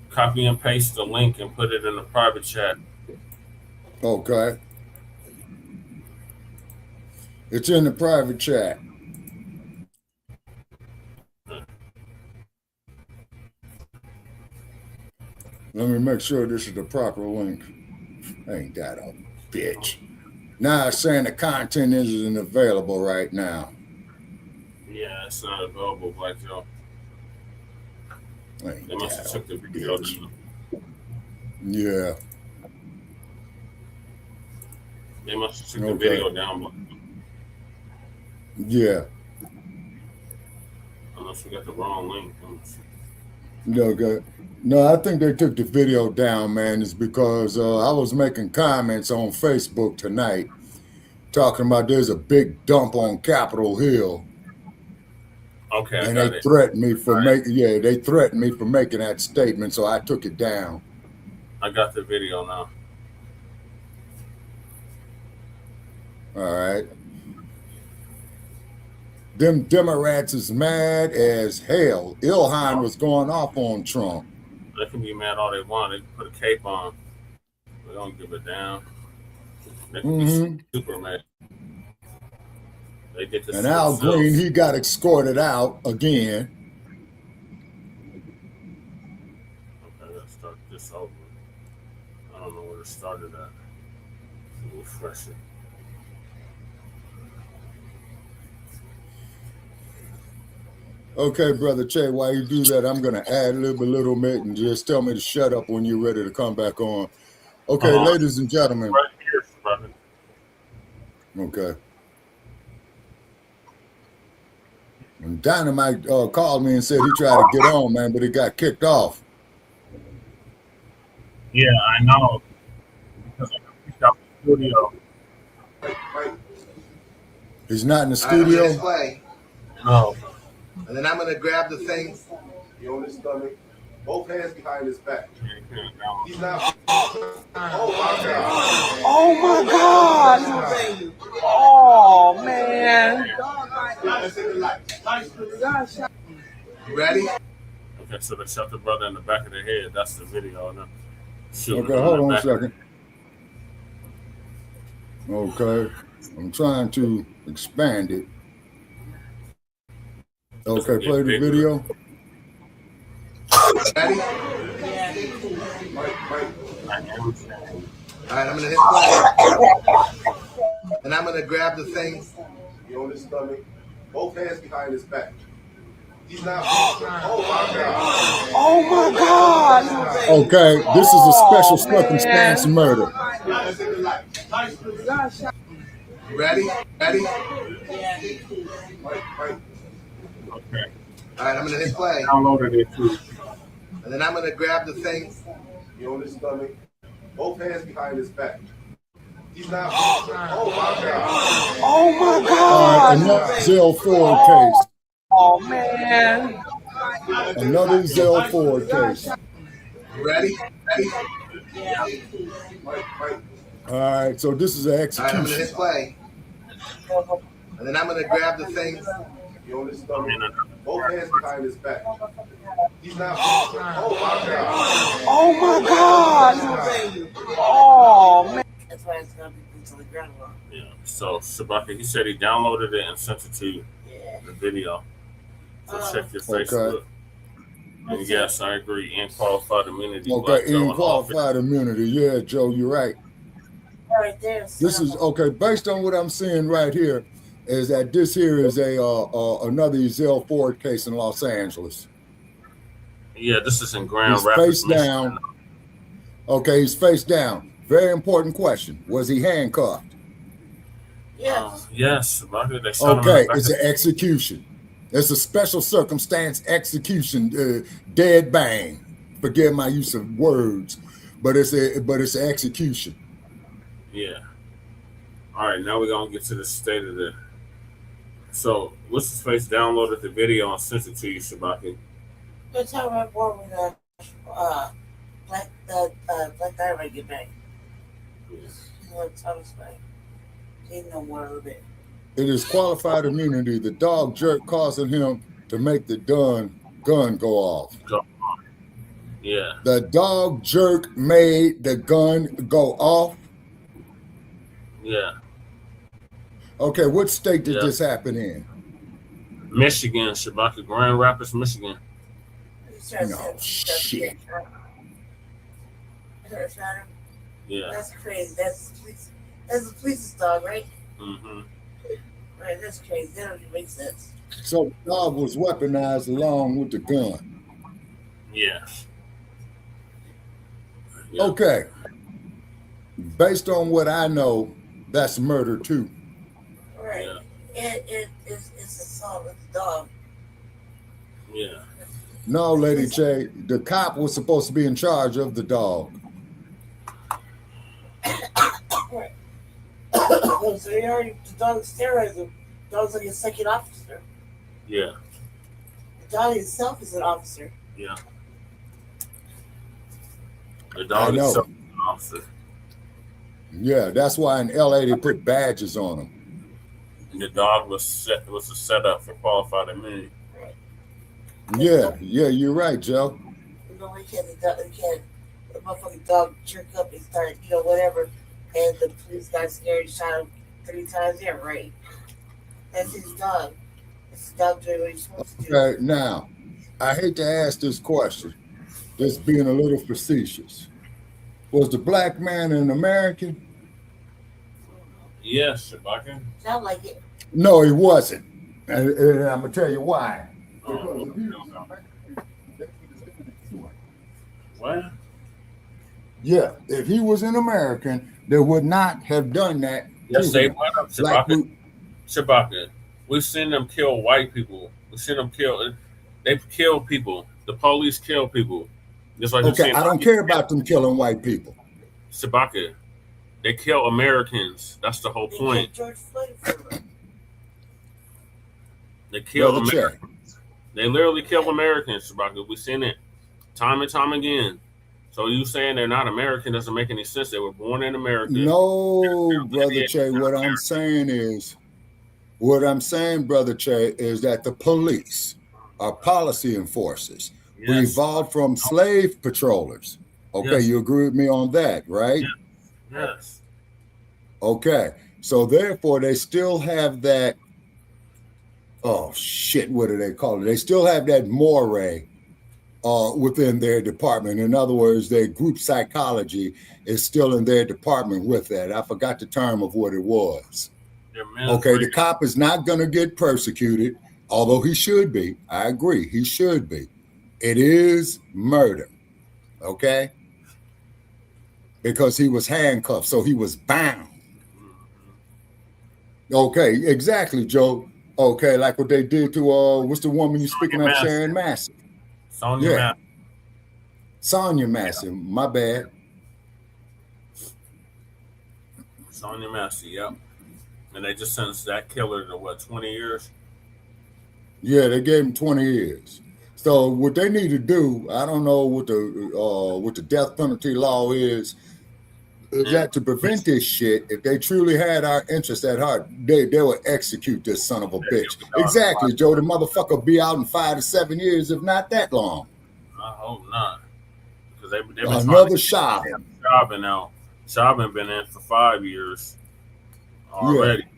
[SPEAKER 1] Copy and paste the link and put it in the private chat.
[SPEAKER 2] Okay. It's in the private chat. Let me make sure this is the proper link. Ain't that a bitch? Now it's saying the content isn't available right now.
[SPEAKER 1] Yeah, it's not available, Black Joe.
[SPEAKER 2] Ain't
[SPEAKER 1] They must have
[SPEAKER 2] that
[SPEAKER 1] took
[SPEAKER 2] a
[SPEAKER 1] the video
[SPEAKER 2] bitch?
[SPEAKER 1] down.
[SPEAKER 2] Yeah.
[SPEAKER 1] They must have took the
[SPEAKER 2] Okay.
[SPEAKER 1] video down, Black Joe.
[SPEAKER 2] Yeah.
[SPEAKER 1] Unless we got the wrong link.
[SPEAKER 2] Okay. No, I think they took the video down, man. It's because I was making comments on Facebook tonight talking about there's a big dump on Capitol Hill.
[SPEAKER 1] Okay,
[SPEAKER 2] And
[SPEAKER 1] I got
[SPEAKER 2] they
[SPEAKER 1] it.
[SPEAKER 2] threatened me for they threatened me for making that statement, so I took it down.
[SPEAKER 1] I got the video now.
[SPEAKER 2] All right. Them Democrats is mad as hell. Ilhan was going off on Trump.
[SPEAKER 1] They can be mad all they want. They can put a cape on. They don't give a damn. They can be super mad. They get this
[SPEAKER 2] And Al Green, he got escorted out again.
[SPEAKER 1] Okay, let's start this over. I don't know where it started at. Refresh it.
[SPEAKER 2] Okay, Brother Che, while you do that, I'm going to ad lib a little bit and just tell me to shut up when you're ready to come back on. Okay, ladies and gentlemen.
[SPEAKER 1] Right here, brother.
[SPEAKER 2] Okay. And Dynamite called me and said he tried to get on, man, but he got kicked off.
[SPEAKER 1] Yeah, I know. Because I got kicked out the studio.
[SPEAKER 2] He's not in the studio?
[SPEAKER 1] No.
[SPEAKER 7] And then I'm going to grab the thing. He on his stomach. Both hands behind his back. He's not. Oh, my God.
[SPEAKER 13] Oh my God! Oh man!
[SPEAKER 7] You ready?
[SPEAKER 1] Okay, so they shot the brother in the back of the head. That's the video. And
[SPEAKER 2] Okay, hold on a second. Okay, I'm trying to expand it. Okay, play the video.
[SPEAKER 7] Ready? All right, I'm gonna hit play. And I'm gonna grab the thing. He on his stomach. Both hands behind his back. He's not. Oh my God.
[SPEAKER 13] Oh my God!
[SPEAKER 2] Okay, this is a special circumstance murder.
[SPEAKER 7] You ready? Ready?
[SPEAKER 1] Okay.
[SPEAKER 7] All right, I'm gonna hit play.
[SPEAKER 1] Downloaded it too.
[SPEAKER 7] And then I'm gonna grab the thing. He on his stomach. Both hands behind his back. He's not. Oh my God.
[SPEAKER 13] Oh my
[SPEAKER 2] All
[SPEAKER 13] God!
[SPEAKER 2] right, another Zell Ford case.
[SPEAKER 13] Oh man!
[SPEAKER 2] Another Zell Ford case.
[SPEAKER 7] Ready? Ready?
[SPEAKER 2] All right, so this is an
[SPEAKER 7] All right, I'm gonna hit
[SPEAKER 2] execution.
[SPEAKER 7] play. And then I'm gonna grab the thing. He on his stomach. Both hands behind his back. He's not. Oh my God.
[SPEAKER 13] Oh my God! Oh man!
[SPEAKER 6] That's why it's gonna be boots on the ground.
[SPEAKER 1] Yeah. So Shabaka, he said he downloaded it and sent it to you. The video. So check your Facebook. And yes, I agree. And qualified immunity.
[SPEAKER 2] Okay,
[SPEAKER 1] Black Joe
[SPEAKER 2] in
[SPEAKER 1] in
[SPEAKER 2] qualified immunity. Yeah, Joe, you're right.
[SPEAKER 6] Right there.
[SPEAKER 2] This is okay. Based on what I'm seeing right here, is that this here is another Zell Ford case in Los Angeles.
[SPEAKER 1] Yeah, this is in Grand
[SPEAKER 2] He's
[SPEAKER 1] Rapids,
[SPEAKER 2] face down. Okay, he's face down. Very important question. Was he handcuffed?
[SPEAKER 1] Yes, Shabaka, they shot him in
[SPEAKER 2] Okay,
[SPEAKER 1] the back
[SPEAKER 2] it's
[SPEAKER 1] of
[SPEAKER 2] an execution. It's a special circumstance execution, dead bang. Forgive my use of words, but it's an execution.
[SPEAKER 1] Yeah. All right, now we're gonna get to the state of the. So, what's his face downloaded the video and sent it to you, Shabaka?
[SPEAKER 6] That's how my boy with Black Diamond get back. He know more a little bit.
[SPEAKER 2] It is qualified immunity. The dog jerk causing him to make the gun go off.
[SPEAKER 1] Yeah.
[SPEAKER 2] The dog jerk made the gun go off.
[SPEAKER 1] Yeah.
[SPEAKER 2] Okay, what state did this happen in?
[SPEAKER 1] Michigan, Shabaka, Grand Rapids, Michigan.
[SPEAKER 2] No shit.
[SPEAKER 1] Yeah.
[SPEAKER 6] That's crazy. That's the police's dog, right?
[SPEAKER 1] Mm-hmm.
[SPEAKER 6] Right, that's crazy. That don't even make sense.
[SPEAKER 2] So the dog was weaponized along with the gun.
[SPEAKER 1] Yeah.
[SPEAKER 2] Okay. Based on what I know, that's murder too.
[SPEAKER 6] Right. It's assault with the dog.
[SPEAKER 1] Yeah.
[SPEAKER 2] No, Lady J, the cop was supposed to be in charge of the dog.
[SPEAKER 6] Right. So he already, the dog steroids him. The dog's like a second officer.
[SPEAKER 1] Yeah.
[SPEAKER 6] The dog itself is an officer.
[SPEAKER 1] Yeah. The dog itself is an officer.
[SPEAKER 2] Yeah, that's why in LA they put badges on them.
[SPEAKER 1] And the dog was a setup for qualified immunity.
[SPEAKER 2] Yeah, you're right, Joe.
[SPEAKER 6] You know, the motherfucking dog jerk up and start, whatever, and the police got scared and shot him 3 times. Yeah, right. That's his dog. It's the dog doing what he's supposed to do.
[SPEAKER 2] Okay, now, I hate to ask this question, just being a little facetious. Was the black man an American?
[SPEAKER 1] Yes, Shabaka.
[SPEAKER 6] Sound like it.
[SPEAKER 2] No, he wasn't. And I'm going to tell you why.
[SPEAKER 1] What?
[SPEAKER 2] Yeah, if he was an American, they would not have done that.
[SPEAKER 1] Yes, they would have, Shabaka. Shabaka. We've seen them kill white people. We've seen them kill. They kill people. The police kill people. Just like
[SPEAKER 2] okay, I don't care about them killing white people.
[SPEAKER 1] Shabaka. They kill Americans. That's the whole point. They kill Americans. They literally kill Americans, Shabaka. We've seen it time and time again. So you saying they're not American doesn't make any sense. They were born in America.
[SPEAKER 2] No, Brother Che, what I'm saying, Brother Che, is that the police are policy enforcers. Yes. We evolved from slave patrollers. Okay, yes. You agree with me on that, right?
[SPEAKER 1] Yes.
[SPEAKER 2] Okay, so therefore they still have that, oh shit, what do they call it? They still have that moray within their department. In other words, their group psychology is still in their department with that. I forgot the term of what it was. Okay, the cop is not going to get persecuted, although he should be. I agree, he should be. It is murder, okay? Because he was handcuffed, so he was bound. Okay, exactly, Joe. Okay, like what they did to, what's the woman you speaking of, Sharon Massey? Sonia Massey, my bad.
[SPEAKER 1] Sonia Massey, yep. And they just sentenced that killer to what, 20 years?
[SPEAKER 2] Yeah, they gave him 20 years. So what they need to do, I don't know what the death penalty law is that to prevent this shit, if they truly had our interest at heart, they would execute this son of a bitch. Exactly, Joe. The motherfucker be out in 5 to 7 years, if not that long.
[SPEAKER 1] I hope not. Because they've been
[SPEAKER 2] another shot.
[SPEAKER 1] Chauvin been in for 5 years already. Yeah.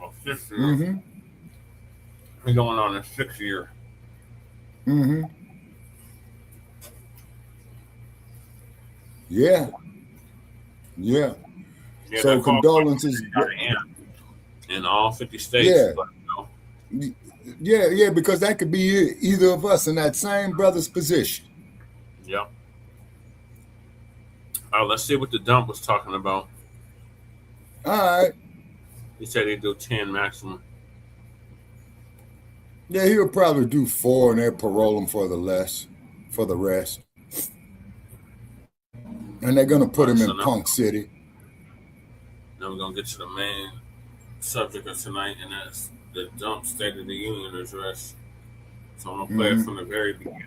[SPEAKER 1] Well, 5th year. Mm-hmm. We're going on a 6th year.
[SPEAKER 2] Mm-hmm. Yeah. Yeah. So condolences.
[SPEAKER 1] In all 50 states.
[SPEAKER 2] Yeah.
[SPEAKER 1] But,
[SPEAKER 2] Yeah, because that could be either of us in that same brother's position.
[SPEAKER 1] Yeah. All right, let's see what the dump was talking about.
[SPEAKER 2] All right.
[SPEAKER 1] He said he'd do 10 maximum.
[SPEAKER 2] Yeah, he'll probably do 4 and they'll parole him for the rest. And they're gonna put him in Punk City.
[SPEAKER 1] Now we're gonna get to the main subject of tonight, and that's the dump State of the Union address. So I'm gonna play it from the very beginning.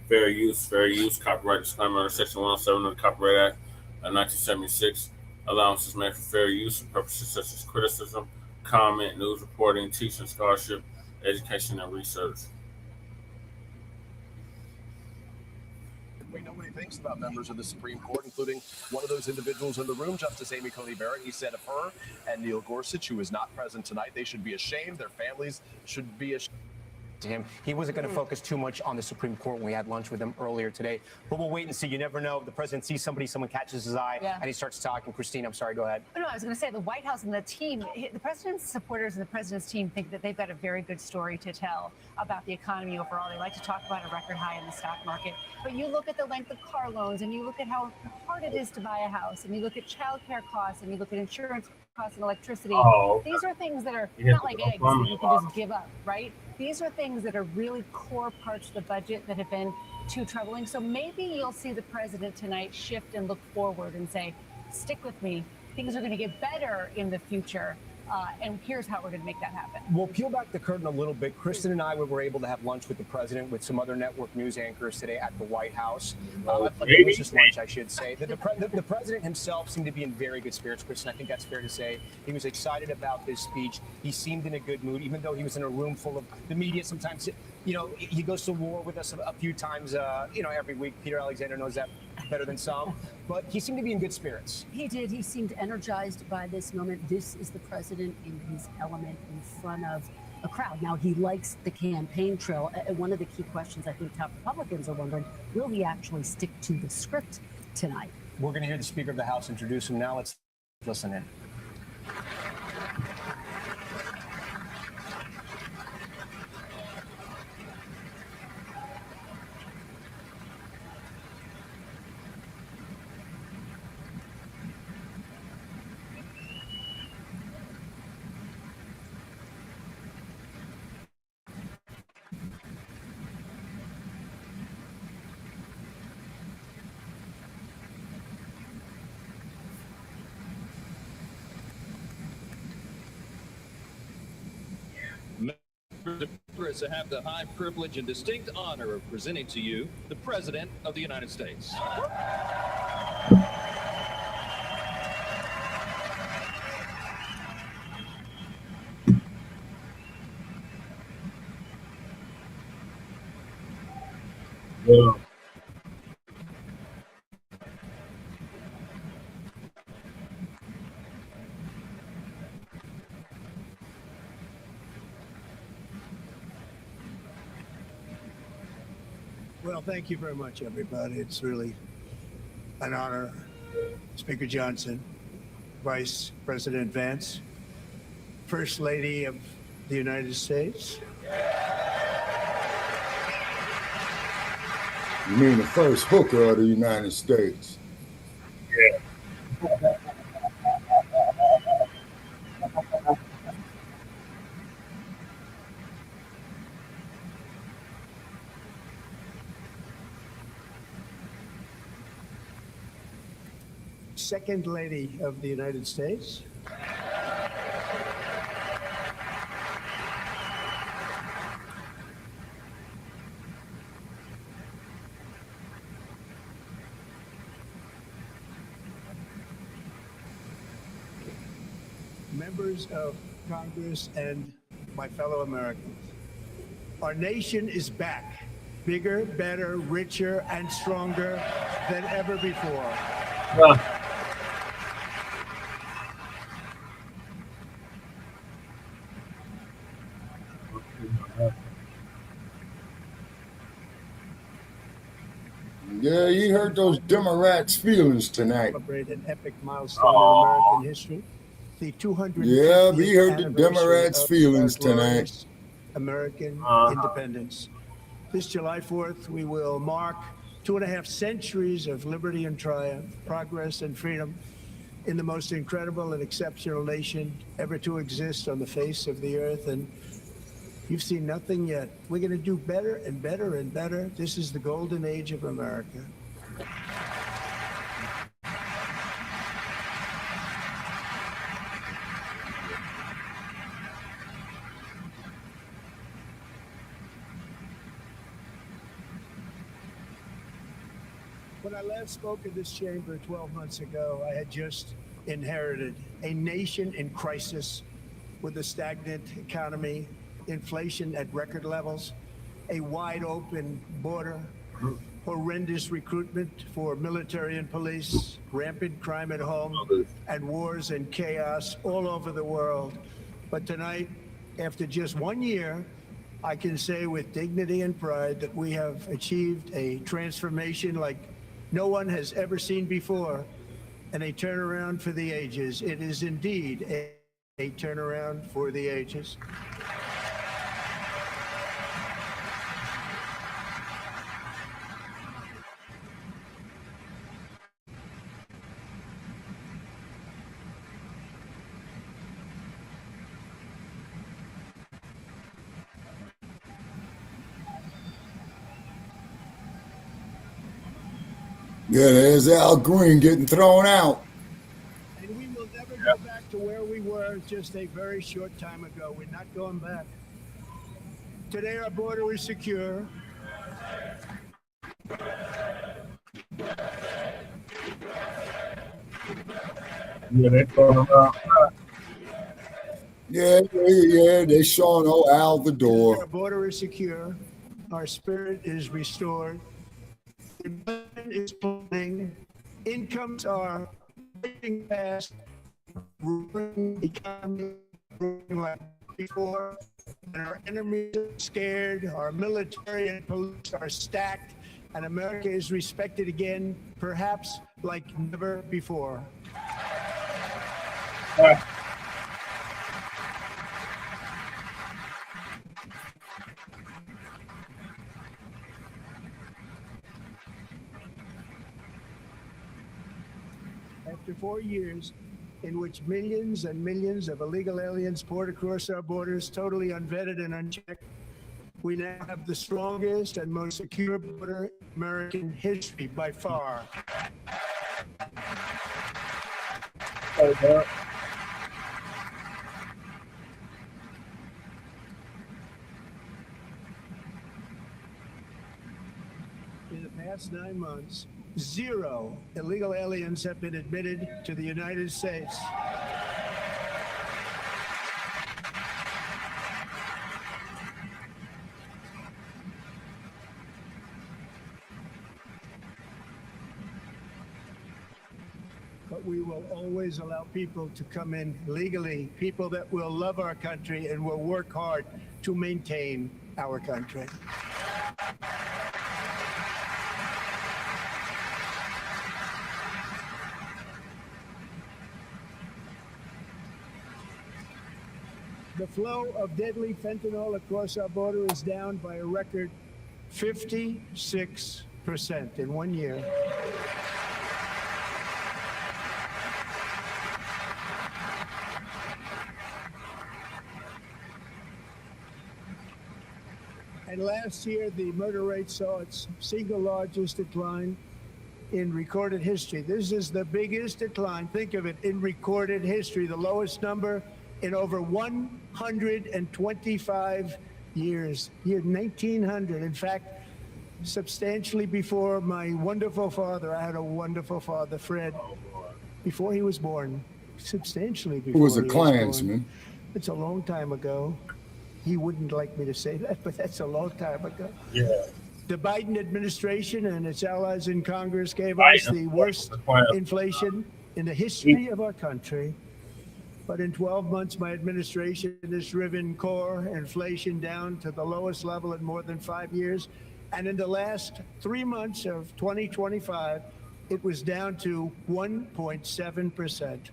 [SPEAKER 1] Fair use, copyright disclaimer under Section 107 of the Copyright Act of 1976. Allowances made for fair use for purposes such as criticism, comment, news reporting, teaching, scholarship, education, and research.
[SPEAKER 8] Nobody thinks about members of the Supreme Court, including one of those individuals in the room, Justice Amy Coney Barrett. He said of her and Neil Gorsuch, who is not present tonight, they should be ashamed. Their families should be ashamed.
[SPEAKER 9] To him. He wasn't going to focus too much on the Supreme Court when we had lunch with him earlier today. But we'll wait and see. You never know. If the president sees somebody, someone catches his eye, and he starts talking. Christine, I'm sorry, go ahead.
[SPEAKER 10] No, I was going to say the White House and the team, the president's supporters and the president's team think that they've got a very good story to tell about the economy overall. They like to talk about a record high in the stock market. But you look at the length of car loans, and you look at how hard it is to buy a house, and you look at child care costs, and you look at insurance costs and electricity. These are things that are not like eggs that you can just give up, right? These are things that are really core parts of the budget that have been too troubling. So maybe you'll see the president tonight shift and look forward and say, stick with me. Things are going to get better in the future. And here's how we're going to make that happen.
[SPEAKER 9] We'll peel back the curtain a little bit. Kristen and I were able to have lunch with the president with some other network news anchors today at the White House. A delicious lunch, I should say. The president himself seemed to be in very good spirits, Kristen. I think that's fair to say. He was excited about this speech. He seemed in a good mood, even though he was in a room full of the media. Sometimes, he goes to war with us a few times, every week. Peter Alexander knows that better than some. But he seemed to be in good spirits.
[SPEAKER 24] He did. He seemed energized by this moment. This is the president in his element in front of a crowd. Now, he likes the campaign trail. One of the key questions I think top Republicans are wondering, will he actually stick to the script tonight?
[SPEAKER 9] We're going to hear the Speaker of the House introduce him now. Let's listen in.
[SPEAKER 25] To have the high privilege and distinct honor of presenting to you the President of the United States.
[SPEAKER 1] Yeah.
[SPEAKER 5] Well, thank you very much, everybody. It's really an honor. Speaker Johnson, Vice President Vance, First Lady of the United States.
[SPEAKER 2] You mean the first hooker of the United States?
[SPEAKER 1] Yeah.
[SPEAKER 5] Second Lady of the United States. Members of Congress and my fellow Americans, our nation is back, bigger, better, richer, and stronger than ever before.
[SPEAKER 2] Yeah, you hurt those Democrats' feelings tonight.
[SPEAKER 5] Celebrate an epic milestone in American history. The 250th
[SPEAKER 2] Yeah, we hurt the
[SPEAKER 5] anniversary
[SPEAKER 2] Democrats'
[SPEAKER 5] of
[SPEAKER 2] feelings
[SPEAKER 5] our glorious
[SPEAKER 2] tonight.
[SPEAKER 5] American independence. This July 4th, we will mark 2.5 centuries of liberty and triumph, progress and freedom in the most incredible and exceptional nation ever to exist on the face of the earth. And you've seen nothing yet. We're going to do better and better and better. This is the golden age of America. When I last spoke in this chamber 12 months ago, I had just inherited a nation in crisis with a stagnant economy, inflation at record levels, a wide open border, horrendous recruitment for military and police, rampant crime at home, and wars and chaos all over the world. But tonight, after just 1 year, I can say with dignity and pride that we have achieved a transformation like no one has ever seen before, and a turnaround for the ages. It is indeed a turnaround for the ages.
[SPEAKER 2] Yeah, there's Al Green getting thrown out.
[SPEAKER 5] And we will never go back to where we were just a very short time ago. We're not going back. Today, our border is secure.
[SPEAKER 1] Yeah, they throwing him out.
[SPEAKER 2] Yeah, they showing Al the door.
[SPEAKER 5] Our border is secure. Our spirit is restored. Employment is booming. Incomes are rising fast. Ruling economy like before. And our enemies are scared. Our military and police are stacked. And America is respected again, perhaps like never before. After 4 years in which millions and millions of illegal aliens poured across our borders, totally unvetted and unchecked, we now have the strongest and most secure border in American history by far. In the past 9 months, 0 illegal aliens have been admitted to the United States. But we will always allow people to come in legally, people that will love our country and will work hard to maintain our country. The flow of deadly fentanyl across our border is down by a record 56% in 1 year. And last year, the murder rate saw its single largest decline in recorded history. This is the biggest decline, think of it, in recorded history, the lowest number in over 125 years, year 1900. In fact, substantially before my wonderful father, I had a wonderful father, Fred, before he was born, substantially before
[SPEAKER 2] Who was a
[SPEAKER 5] he
[SPEAKER 2] Klansman.
[SPEAKER 5] It's a long time ago. He wouldn't like me to say that, but that's a long time ago.
[SPEAKER 1] Yeah.
[SPEAKER 5] The Biden administration and its allies in Congress gave us the worst inflation in the history of our country. But in 12 months, my administration has driven core inflation down to the lowest level in more than 5 years. And in the last 3 months of 2025, it was down to 1.7%.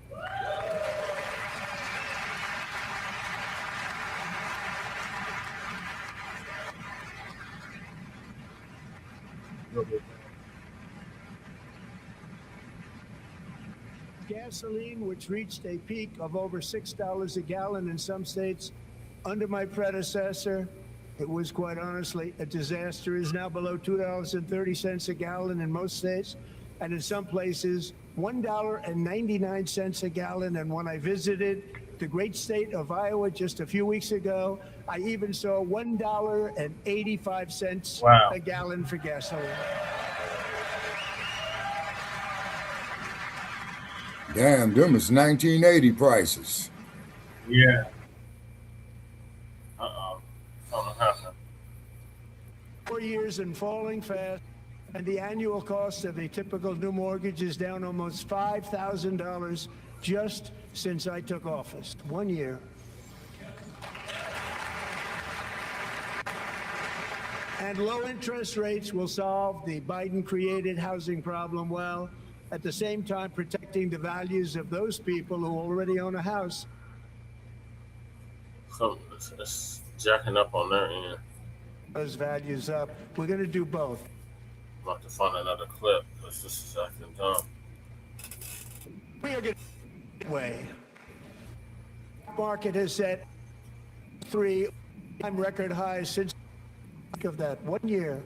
[SPEAKER 5] Gasoline, which reached a peak of over $6 a gallon in some states under my predecessor, it was quite honestly a disaster, is now below $2.30 a gallon in most states, and in some places $1.99 a gallon. And when I visited the great state of Iowa just a few weeks ago, I even saw $1.85 a gallon for gasoline.
[SPEAKER 2] Damn, them is 1980 prices.
[SPEAKER 1] Yeah. Something happened.
[SPEAKER 5] 4 years and falling fast, and the annual cost of a typical new mortgage is down almost $5,000 just since I took office. 1 year. And low interest rates will solve the Biden-created housing problem well, at the same time protecting the values of those people who already own a house.
[SPEAKER 1] So it's jacking up on their end.
[SPEAKER 5] Those values up. We're going to do both.
[SPEAKER 1] I'm about to find another clip. This is acting dumb.
[SPEAKER 5] We are going to way. Market has set 3-time record highs since of that 1 year.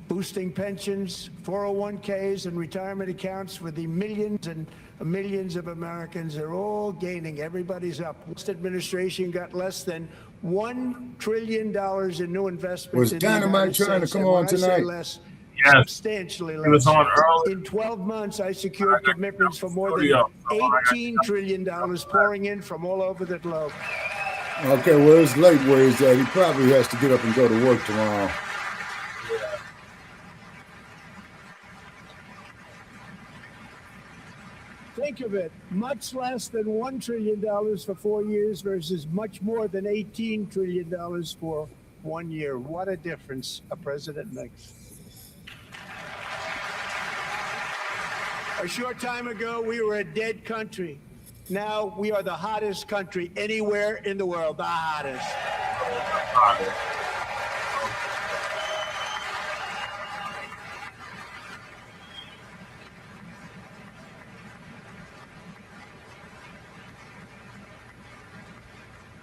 [SPEAKER 5] Boosting pensions, 401ks, and retirement accounts for the millions and millions of Americans are all gaining. Everybody's up. This administration got less than $1 trillion in new investments.
[SPEAKER 2] Was Dynamite trying to come on tonight?
[SPEAKER 5] Less,
[SPEAKER 1] yes.
[SPEAKER 5] Substantially less.
[SPEAKER 1] He was on early.
[SPEAKER 5] In 12 months, I secured commitments for more than $18 trillion pouring in from all over the globe.
[SPEAKER 2] Okay, well, it's late where he's at. He probably has to get up and go to work tomorrow.
[SPEAKER 5] Think of it, much less than $1 trillion for 4 years versus much more than $18 trillion for 1 year. What a difference a president makes. A short time ago, we were a dead country. Now we are the hottest country anywhere in the world, the hottest.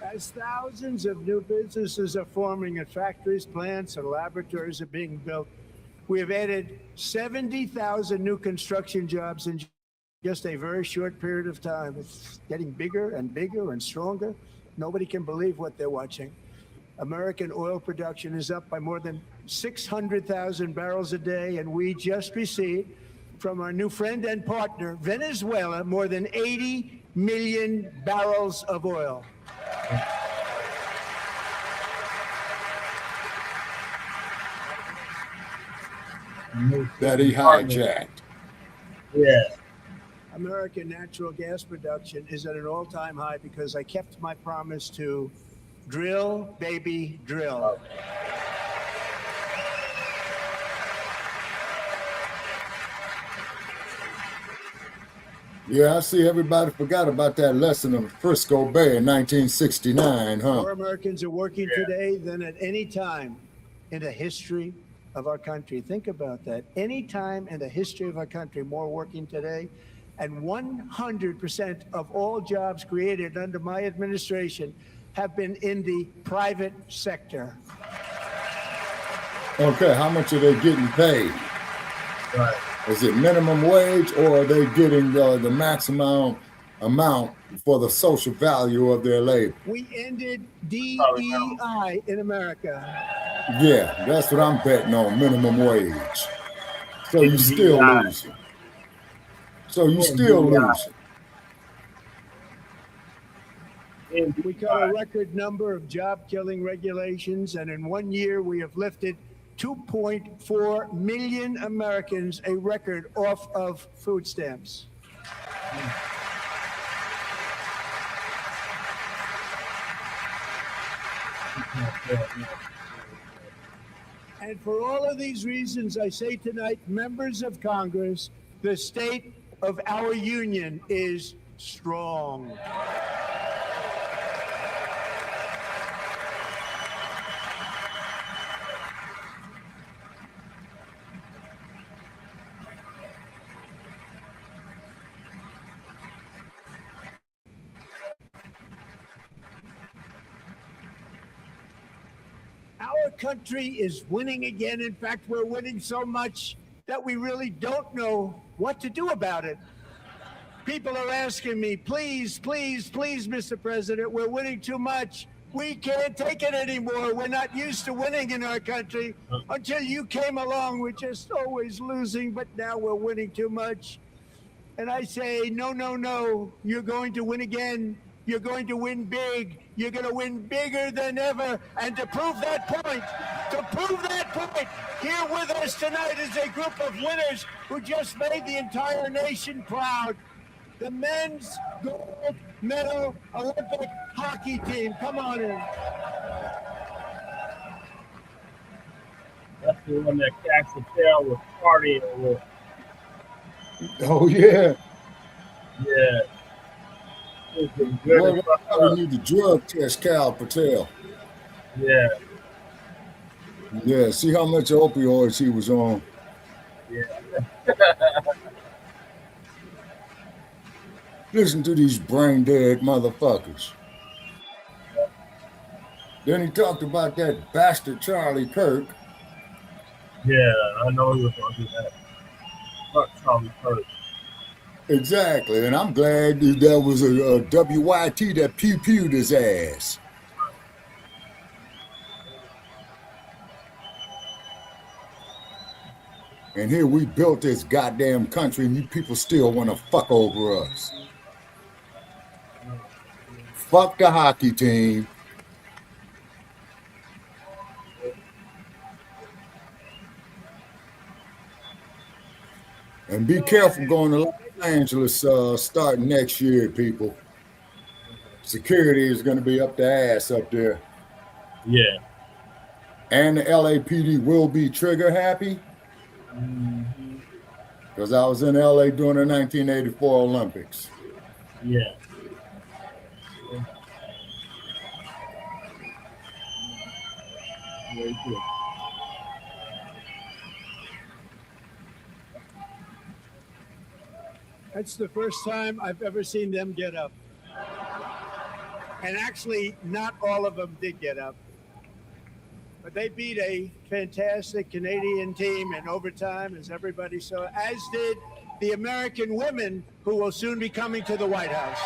[SPEAKER 5] As thousands of new businesses are forming at factories, plants, and laboratories are being built, we have added 70,000 new construction jobs in just a very short period of time. It's getting bigger and bigger and stronger. Nobody can believe what they're watching. American oil production is up by more than 600,000 barrels a day, and we just received from our new friend and partner, Venezuela, more than 80 million barrels of oil.
[SPEAKER 2] That he hijacked.
[SPEAKER 1] Yeah.
[SPEAKER 5] American natural gas production is at an all-time high because I kept my promise to drill, baby, drill.
[SPEAKER 2] Yeah, I see everybody forgot about that lesson of Frisco Bay in 1969, huh?
[SPEAKER 5] More Americans are working today than at any time in the history of our country. Think about that. Any time in the history of our country, more working today. And 100% of all jobs created under my administration have been in the private sector.
[SPEAKER 2] Okay, how much are they getting paid?
[SPEAKER 1] Right.
[SPEAKER 2] Is it minimum wage, or are they getting the maximum amount for the social value of their labor?
[SPEAKER 5] We ended DEI in America.
[SPEAKER 2] Yeah, that's what I'm betting on, minimum wage. So you still losing.
[SPEAKER 5] We cut a record number of job-killing regulations, and in 1 year we have lifted 2.4 million Americans, a record, off of food stamps. And for all of these reasons, I say tonight, members of Congress, the state of our union is strong. Our country is winning again. In fact, we're winning so much that we really don't know what to do about it. People are asking me, please, please, please, Mr. President, we're winning too much. We can't take it anymore. We're not used to winning in our country. Until you came along, we're just always losing, but now we're winning too much. And I say, no, no, no, you're going to win again. You're going to win big. You're going to win bigger than ever. And to prove that point, here with us tonight is a group of winners who just made the entire nation proud. The men's gold medal Olympic hockey team. Come on in.
[SPEAKER 11] That's the one that Cash Patel was partying with.
[SPEAKER 2] Oh, yeah.
[SPEAKER 11] Yeah.
[SPEAKER 2] Boy, we need to drug test Cal Patel.
[SPEAKER 11] Yeah.
[SPEAKER 2] Yeah, see how much opioids he was on.
[SPEAKER 11] Yeah.
[SPEAKER 2] Listen to these brain dead motherfuckers. Then he talked about that bastard Charlie Kirk.
[SPEAKER 11] Yeah, I know he was going to do that. Fuck Charlie Kirk.
[SPEAKER 2] Exactly, and I'm glad that was a WYT that pew-pewed his ass. And here we built this goddamn country and you people still want to fuck over us. Fuck the hockey team. And be careful going to Los Angeles starting next year, people. Security is going to be up the ass up there.
[SPEAKER 11] Yeah.
[SPEAKER 2] And the LAPD will be trigger happy. Because I was in LA during the 1984 Olympics.
[SPEAKER 11] Yeah. Very good.
[SPEAKER 5] That's the first time I've ever seen them get up. And actually, not all of them did get up. But they beat a fantastic Canadian team in overtime, as everybody saw, as did the American women who will soon be coming to the White House.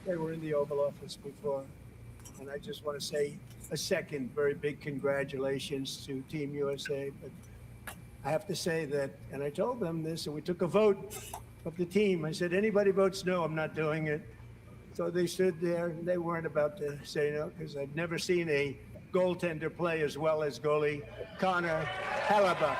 [SPEAKER 5] They were in the Oval Office before, and I just want to say a second very big congratulations to Team USA. But I have to say that, and I told them this, and we took a vote of the team. I said, anybody votes no, I'm not doing it. So they stood there, and they weren't about to say no, because I've never seen a goaltender play as well as goalie Connor Hellebuck.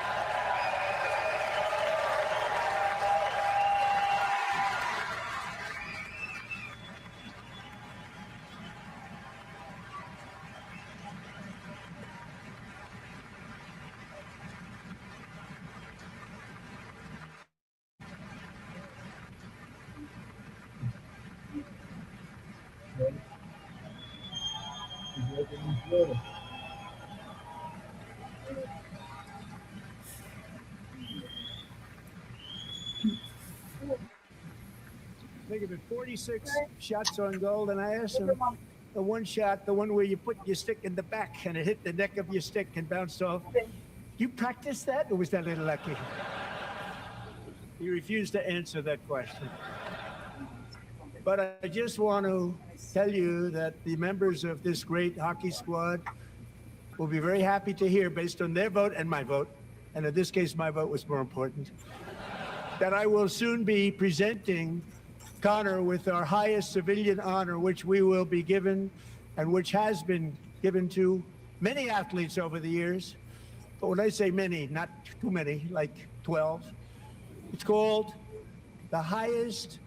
[SPEAKER 5] Think of it, 46 shots on goal, and I asked him, the one shot, the one where you put your stick in the back and it hit the neck of your stick and bounced off. You practiced that, or was that a little lucky? He refused to answer that question. But I just want to tell you that the members of this great hockey squad will be very happy to hear, based on their vote and my vote, and in this case, my vote was more important, that I will soon be presenting Connor with our highest civilian honor, which we will be given, and which has been given to many athletes over the years. But when I say many, not too many, like 12, it's called the highest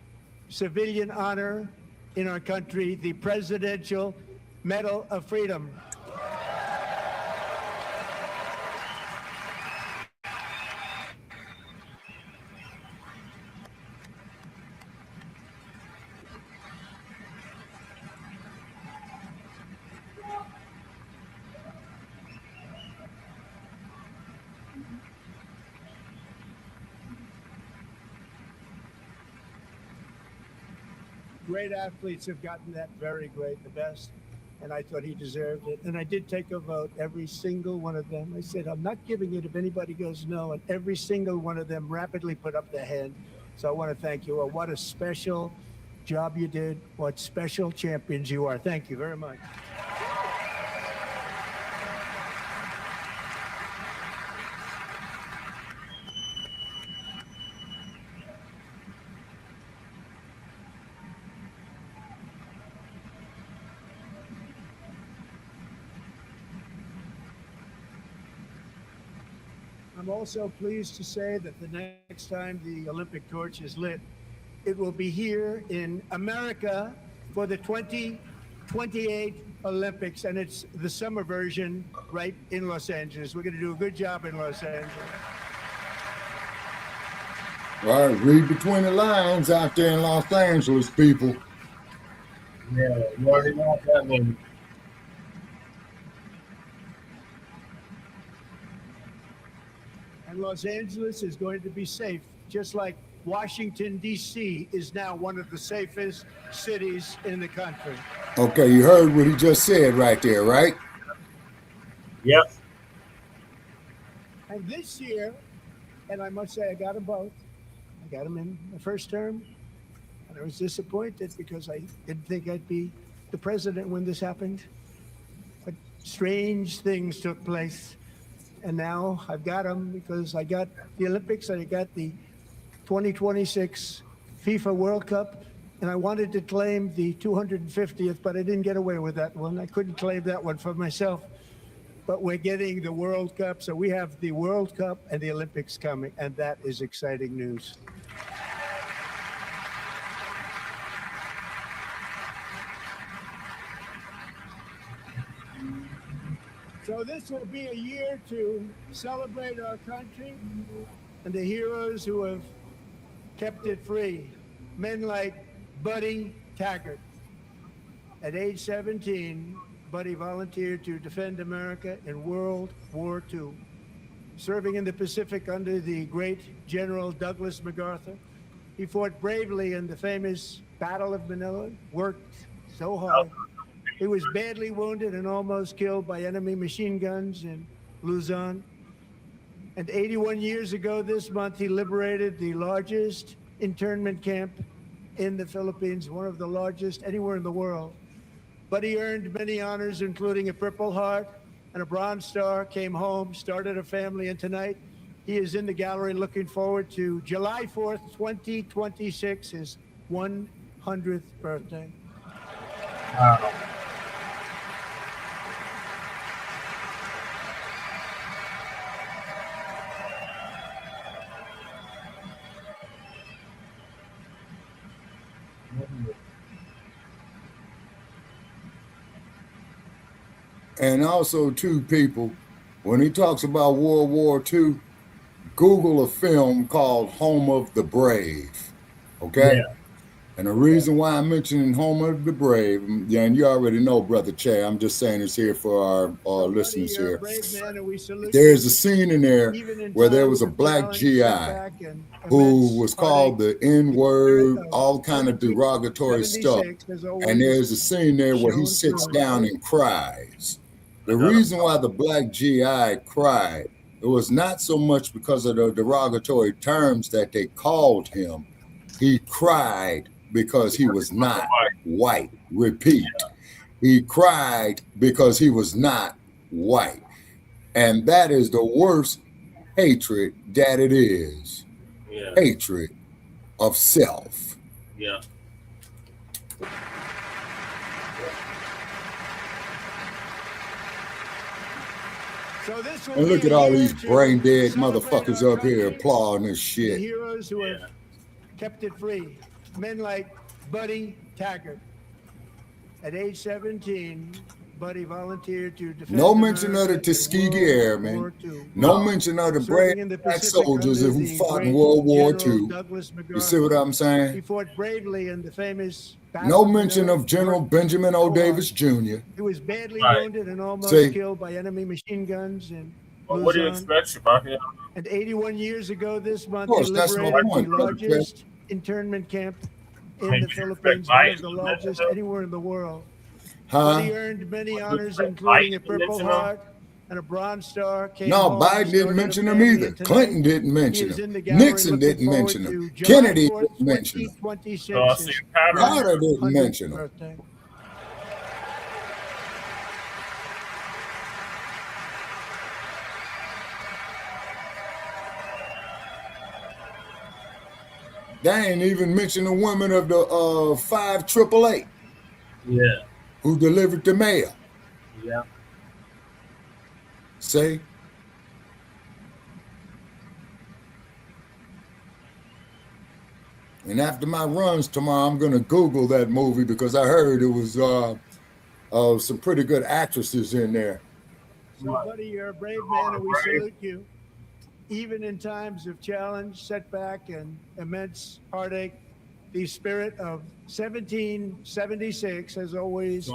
[SPEAKER 5] civilian honor in our country, the Presidential Medal of Freedom. Great athletes have gotten that, very great, the best, and I thought he deserved it. And I did take a vote, every single one of them. I said, I'm not giving it if anybody goes no, and every single one of them rapidly put up their hand. So I want to thank you. What a special job you did. What special champions you are. Thank you very much. I'm also pleased to say that the next time the Olympic torch is lit, it will be here in America for the 2028 Olympics, and it's the summer version right in Los Angeles. We're going to do a good job in Los Angeles.
[SPEAKER 2] All right, read between the lines out there in Los Angeles, people.
[SPEAKER 11] Yeah, you already know what that means.
[SPEAKER 5] And Los Angeles is going to be safe, just like Washington, D.C. is now one of the safest cities in the country.
[SPEAKER 2] Okay, you heard what he just said right there, right?
[SPEAKER 11] Yep.
[SPEAKER 5] And this year, and I must say I got them both. I got them in the first term, and I was disappointed because I didn't think I'd be the president when this happened. But strange things took place. And now I've got them because I got the Olympics and I got the 2026 FIFA World Cup. And I wanted to claim the 250th, but I didn't get away with that one. I couldn't claim that one for myself. But we're getting the World Cup. So we have the World Cup and the Olympics coming. And that is exciting news. So this will be a year to celebrate our country and the heroes who have kept it free. Men like Buddy Taggart. At age 17, Buddy volunteered to defend America in World War II, serving in the Pacific under the great General Douglas MacArthur. He fought bravely in the famous Battle of Manila, worked so hard. He was badly wounded and almost killed by enemy machine guns in Luzon. And 81 years ago this month, he liberated the largest internment camp in the Philippines, one of the largest anywhere in the world. But he earned many honors, including a Purple Heart and a Bronze Star, came home, started a family, and tonight he is in the gallery looking forward to July 4th, 2026, his 100th birthday.
[SPEAKER 11] Wow.
[SPEAKER 2] And also, too, people, when he talks about World War II, Google a film called Home of the Brave, okay?
[SPEAKER 11] Yeah.
[SPEAKER 2] And the reason why I'm mentioning Home of the Brave, yeah, and you already know, Brother Che, I'm just saying this here for our listeners here. There's a scene in there where there was a black GI who was called the N-word, all kind of derogatory stuff. And there's a scene there where he sits down and cries. The reason why the black GI cried, it was not so much because of the derogatory terms that they called him. He cried because he was not white. Repeat. He cried because he was not white. And that is the worst hatred that it is.
[SPEAKER 1] Yeah.
[SPEAKER 2] Hatred of self.
[SPEAKER 1] Yeah.
[SPEAKER 5] So this will
[SPEAKER 2] And look
[SPEAKER 5] be
[SPEAKER 2] at
[SPEAKER 5] a
[SPEAKER 2] all
[SPEAKER 5] year
[SPEAKER 2] these
[SPEAKER 5] to
[SPEAKER 2] brain dead
[SPEAKER 5] celebrate
[SPEAKER 2] motherfuckers
[SPEAKER 5] our
[SPEAKER 2] up here
[SPEAKER 5] country,
[SPEAKER 2] applauding this
[SPEAKER 5] the
[SPEAKER 2] shit.
[SPEAKER 5] heroes who have kept it free. Men like Buddy Taggart. At age 17, Buddy volunteered to defend
[SPEAKER 2] No mention of the
[SPEAKER 5] America in
[SPEAKER 2] Tuskegee
[SPEAKER 5] World
[SPEAKER 2] Airmen.
[SPEAKER 5] War II.
[SPEAKER 2] No mention of the brave
[SPEAKER 5] Serving in the
[SPEAKER 2] black
[SPEAKER 5] Pacific
[SPEAKER 2] soldiers
[SPEAKER 5] under
[SPEAKER 2] who
[SPEAKER 5] the
[SPEAKER 2] fought in
[SPEAKER 5] great
[SPEAKER 2] World War
[SPEAKER 5] General
[SPEAKER 2] II.
[SPEAKER 5] Douglas
[SPEAKER 2] You see what I'm
[SPEAKER 5] He
[SPEAKER 2] saying?
[SPEAKER 5] fought bravely in the famous
[SPEAKER 2] No
[SPEAKER 5] Battle of
[SPEAKER 2] mention
[SPEAKER 5] Manila.
[SPEAKER 2] of General Benjamin O. Davis Jr.
[SPEAKER 5] He was badly
[SPEAKER 1] Right.
[SPEAKER 5] wounded and almost
[SPEAKER 2] See?
[SPEAKER 5] killed by enemy machine guns in
[SPEAKER 1] Well, what do you
[SPEAKER 5] Luzon.
[SPEAKER 1] expect, Shabaka?
[SPEAKER 5] And 81 years ago this month,
[SPEAKER 2] Of course,
[SPEAKER 5] he
[SPEAKER 2] that's my
[SPEAKER 5] liberated
[SPEAKER 2] point,
[SPEAKER 5] the
[SPEAKER 2] brother Jay.
[SPEAKER 5] largest internment camp in
[SPEAKER 1] Hey,
[SPEAKER 5] the
[SPEAKER 1] do you
[SPEAKER 5] Philippines,
[SPEAKER 1] expect
[SPEAKER 5] one
[SPEAKER 1] Biden
[SPEAKER 5] of the
[SPEAKER 1] to
[SPEAKER 5] largest
[SPEAKER 1] mention him?
[SPEAKER 5] anywhere in the world.
[SPEAKER 2] Huh?
[SPEAKER 5] But he earned many honors,
[SPEAKER 1] expect
[SPEAKER 5] including a
[SPEAKER 1] Biden to
[SPEAKER 5] Purple
[SPEAKER 1] mention him?
[SPEAKER 5] Heart and a Bronze Star. Came
[SPEAKER 2] No,
[SPEAKER 5] home,
[SPEAKER 2] Biden didn't
[SPEAKER 5] started a
[SPEAKER 2] mention him
[SPEAKER 5] family,
[SPEAKER 2] either.
[SPEAKER 5] and tonight
[SPEAKER 2] Clinton didn't
[SPEAKER 5] he
[SPEAKER 2] mention
[SPEAKER 5] is in
[SPEAKER 2] him.
[SPEAKER 5] the gallery
[SPEAKER 2] Nixon
[SPEAKER 5] looking
[SPEAKER 2] didn't
[SPEAKER 5] forward
[SPEAKER 2] mention him.
[SPEAKER 5] to July
[SPEAKER 2] Kennedy
[SPEAKER 5] 4th,
[SPEAKER 2] didn't mention him.
[SPEAKER 5] 2026,
[SPEAKER 1] So I see
[SPEAKER 5] his
[SPEAKER 1] a pattern.
[SPEAKER 2] Carter didn't
[SPEAKER 5] 100th
[SPEAKER 2] mention him.
[SPEAKER 5] birthday.
[SPEAKER 2] They ain't even mention the women of the 5888
[SPEAKER 11] Yeah.
[SPEAKER 2] who delivered the mail.
[SPEAKER 11] Yeah.
[SPEAKER 2] See? And after my runs tomorrow, I'm going to Google that movie because I heard it was some pretty good actresses in there.
[SPEAKER 5] So, buddy, you're a brave man, and we salute you. Even in times of challenge, setback, and immense heartache, the spirit of 1776 has always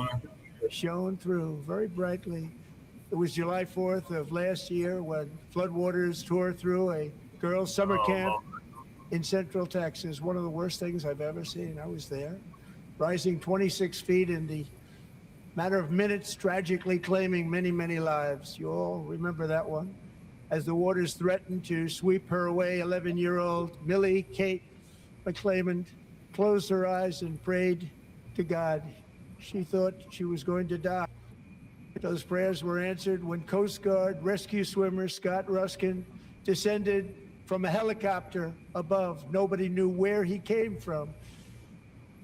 [SPEAKER 5] shone through very brightly. It was July 4th of last year when floodwaters tore through a girls' summer camp in Central Texas. One of the worst things I've ever seen. I was there, rising 26 feet in the matter of minutes, tragically claiming many, many lives. You all remember that one. As the waters threatened to sweep her away, 11-year-old Millie Kate McClelland closed her eyes and prayed to God. She thought she was going to die. Those prayers were answered when Coast Guard rescue swimmer Scott Ruskin descended from a helicopter above. Nobody knew where he came from.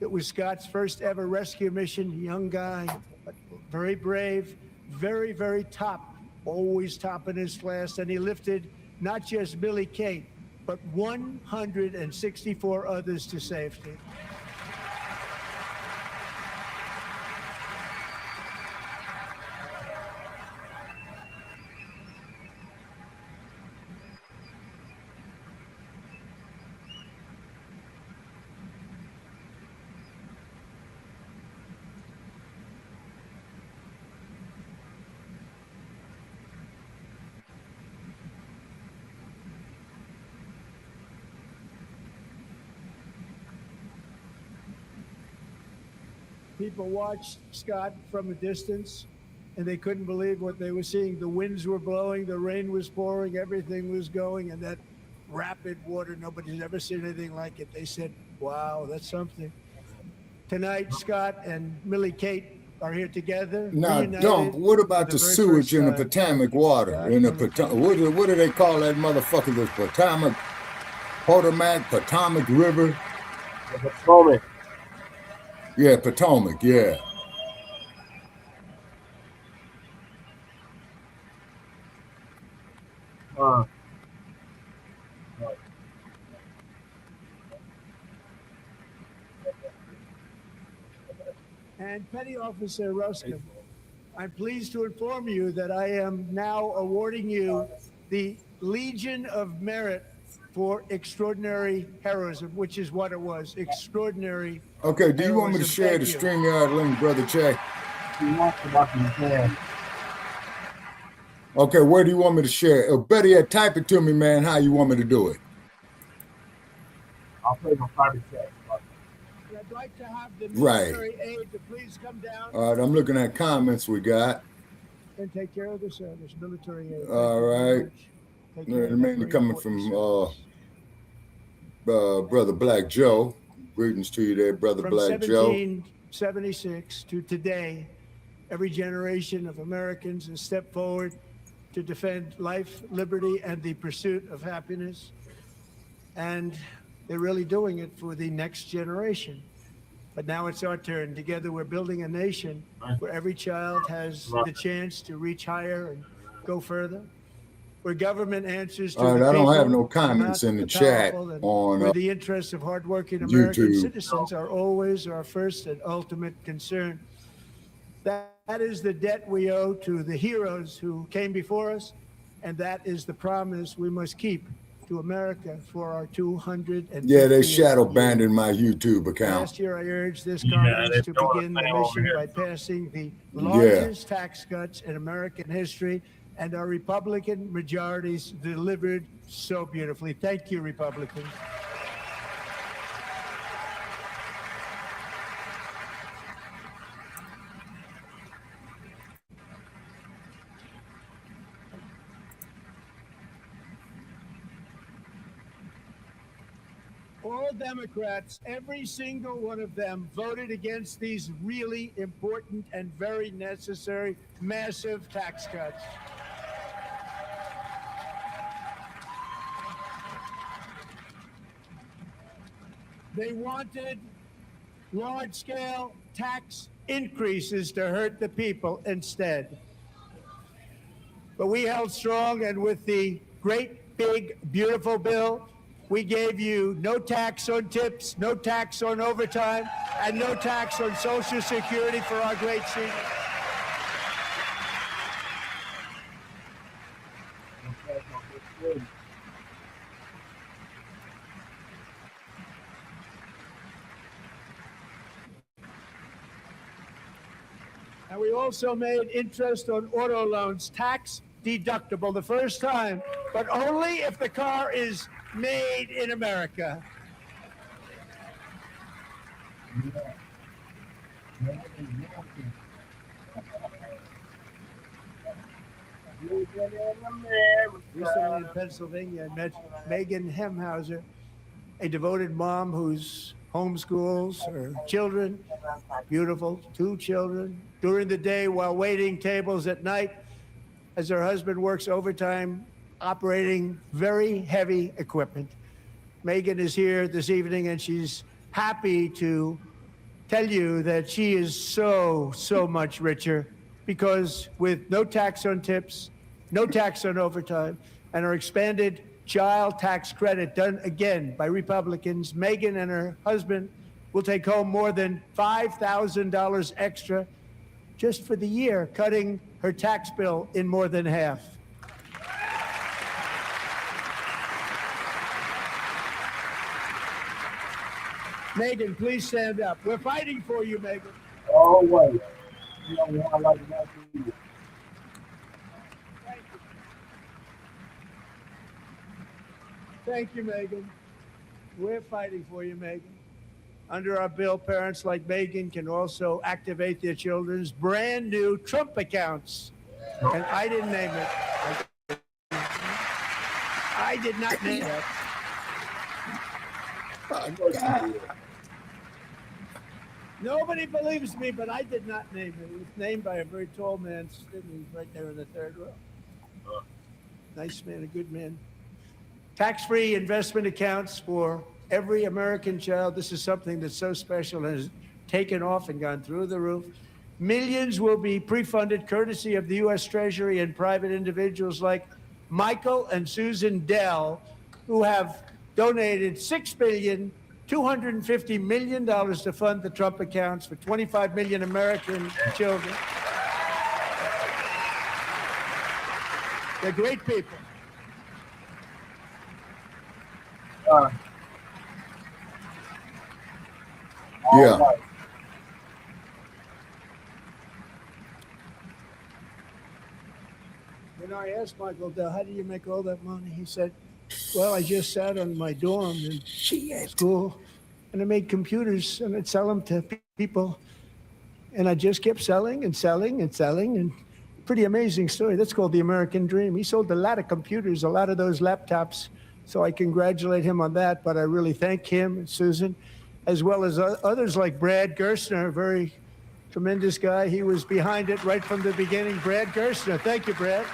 [SPEAKER 5] It was Scott's first ever rescue mission. Young guy, but very brave, very, very top, always top in his class. And he lifted not just Billy Kate, but 164 others to safety. People watched Scott from a distance, and they couldn't believe what they were seeing. The winds were blowing, the rain was pouring, everything was going, and that rapid water, nobody's ever seen anything like it. They said, wow, that's something. Tonight, Scott and Millie Kate are here together.
[SPEAKER 2] Now,
[SPEAKER 5] reunited
[SPEAKER 2] Dump, what about
[SPEAKER 5] for
[SPEAKER 2] the
[SPEAKER 5] very
[SPEAKER 2] sewage
[SPEAKER 5] first
[SPEAKER 2] in the
[SPEAKER 5] time.
[SPEAKER 2] Potomac water? In the what do they call that motherfucker? The Potomac River?
[SPEAKER 11] The Potomac.
[SPEAKER 2] Yeah, Potomac, yeah.
[SPEAKER 5] And Petty Officer Ruskin, I'm pleased to inform you that I am now awarding you the Legion of Merit for extraordinary heroism, which is what it was, extraordinary.
[SPEAKER 2] Okay, do you want me to
[SPEAKER 5] heroism.
[SPEAKER 2] share the
[SPEAKER 5] Thank you.
[SPEAKER 2] StreamYard link, Brother Jay?
[SPEAKER 11] You want to watch him there.
[SPEAKER 2] Okay, where do you want me to share it? Or better yet, type it to me, man, how you want me to do it.
[SPEAKER 11] I'll play my private chat.
[SPEAKER 5] And I'd like to have the
[SPEAKER 2] Right.
[SPEAKER 5] military aid to please come down
[SPEAKER 2] All right, I'm looking at comments we got.
[SPEAKER 5] and take care of the service, military aid.
[SPEAKER 2] All right. Mainly coming from Brother Black Joe. Greetings to you there, Brother
[SPEAKER 5] From
[SPEAKER 2] Black Joe.
[SPEAKER 5] 1776 to today, every generation of Americans has stepped forward to defend life, liberty, and the pursuit of happiness. And they're really doing it for the next generation. But now it's our turn. Together, we're building a nation where every child has the chance to reach higher and go further. Where government answers to
[SPEAKER 2] All right,
[SPEAKER 5] the
[SPEAKER 2] I don't have
[SPEAKER 5] people,
[SPEAKER 2] no comments
[SPEAKER 5] not
[SPEAKER 2] in the
[SPEAKER 5] the
[SPEAKER 2] chat
[SPEAKER 5] powerful, and
[SPEAKER 2] on
[SPEAKER 5] where the interests of hardworking American
[SPEAKER 2] YouTube.
[SPEAKER 5] citizens are always our first and ultimate concern. That is the debt we owe to the heroes who came before us, and that is the promise we must keep to America for our 250th
[SPEAKER 2] Yeah, they shadow
[SPEAKER 5] year.
[SPEAKER 2] banned my YouTube account.
[SPEAKER 5] Last year, I urged this Congress to begin the mission by passing the largest tax cuts in American history, and our Republican majorities delivered so beautifully. Thank you, Republicans. All Democrats, every single one of them, voted against these really important and very necessary massive tax cuts. They wanted large-scale tax increases to hurt the people instead. But we held strong, and with the great, big, beautiful bill, we gave you no tax on tips, no tax on overtime, and no tax on Social Security for our great seniors. And we also made interest on auto loans tax deductible the first time, but only if the car is made in America. Recently in Pennsylvania, I met Megan Hemhauser, a devoted mom who's homeschools her children, beautiful, 2 children, during the day while waiting tables at night as her husband works overtime operating very heavy equipment. Megan is here this evening, and she's happy to tell you that she is so much richer because with no tax on tips, no tax on overtime, and her expanded child tax credit done again by Republicans, Megan and her husband will take home more than $5,000 extra just for the year, cutting her tax bill in more than half. Megan, please stand up. We're fighting for you, Megan.
[SPEAKER 11] Always. You know, I like that for you.
[SPEAKER 5] Thank you, Megan. We're fighting for you, Megan. Under our bill, parents like Megan can also activate their children's brand new Trump accounts. And I didn't name it. I did not name it. Nobody believes me, but I did not name it. It was named by a very tall man sitting right there in the third row. Nice man, a good man. Tax-free investment accounts for every American child. This is something that's so special and has taken off and gone through the roof. Millions will be pre-funded courtesy of the U.S. Treasury and private individuals like Michael and Susan Dell, who have donated $6.25 billion to fund the Trump accounts for 25 million American children. They're great people.
[SPEAKER 2] Yeah.
[SPEAKER 5] You know, I asked Michael Dell, how do you make all that money? He said, well, I just sat on my dorm in school and I made computers and I'd sell them to people. And I just kept selling and selling and selling. And pretty amazing story. That's called the American dream. He sold a lot of computers, a lot of those laptops. So I congratulate him on that. But I really thank him and Susan, as well as others like Brad Gerstner, a very tremendous guy. He was behind it right from the beginning. Brad Gerstner. Thank you, Brad.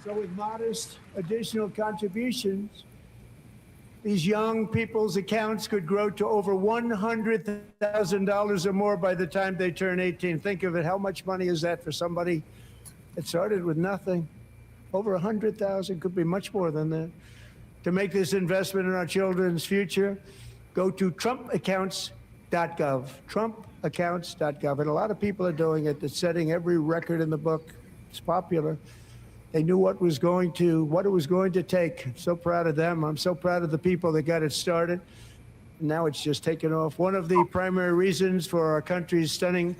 [SPEAKER 5] So with modest additional contributions, these young people's accounts could grow to over $100,000 or more by the time they turn 18. Think of it. How much money is that for somebody It started with nothing. Over 100,000, could be much more than that. To make this investment in our children's future, go to trumpaccounts.gov, trumpaccounts.gov. And a lot of people are doing it. It's setting every record in the book. It's popular. They knew what it was going to take. I'm so proud of them. I'm so proud of the people that got it started. Now it's just taken off. One of the primary reasons for our country's stunning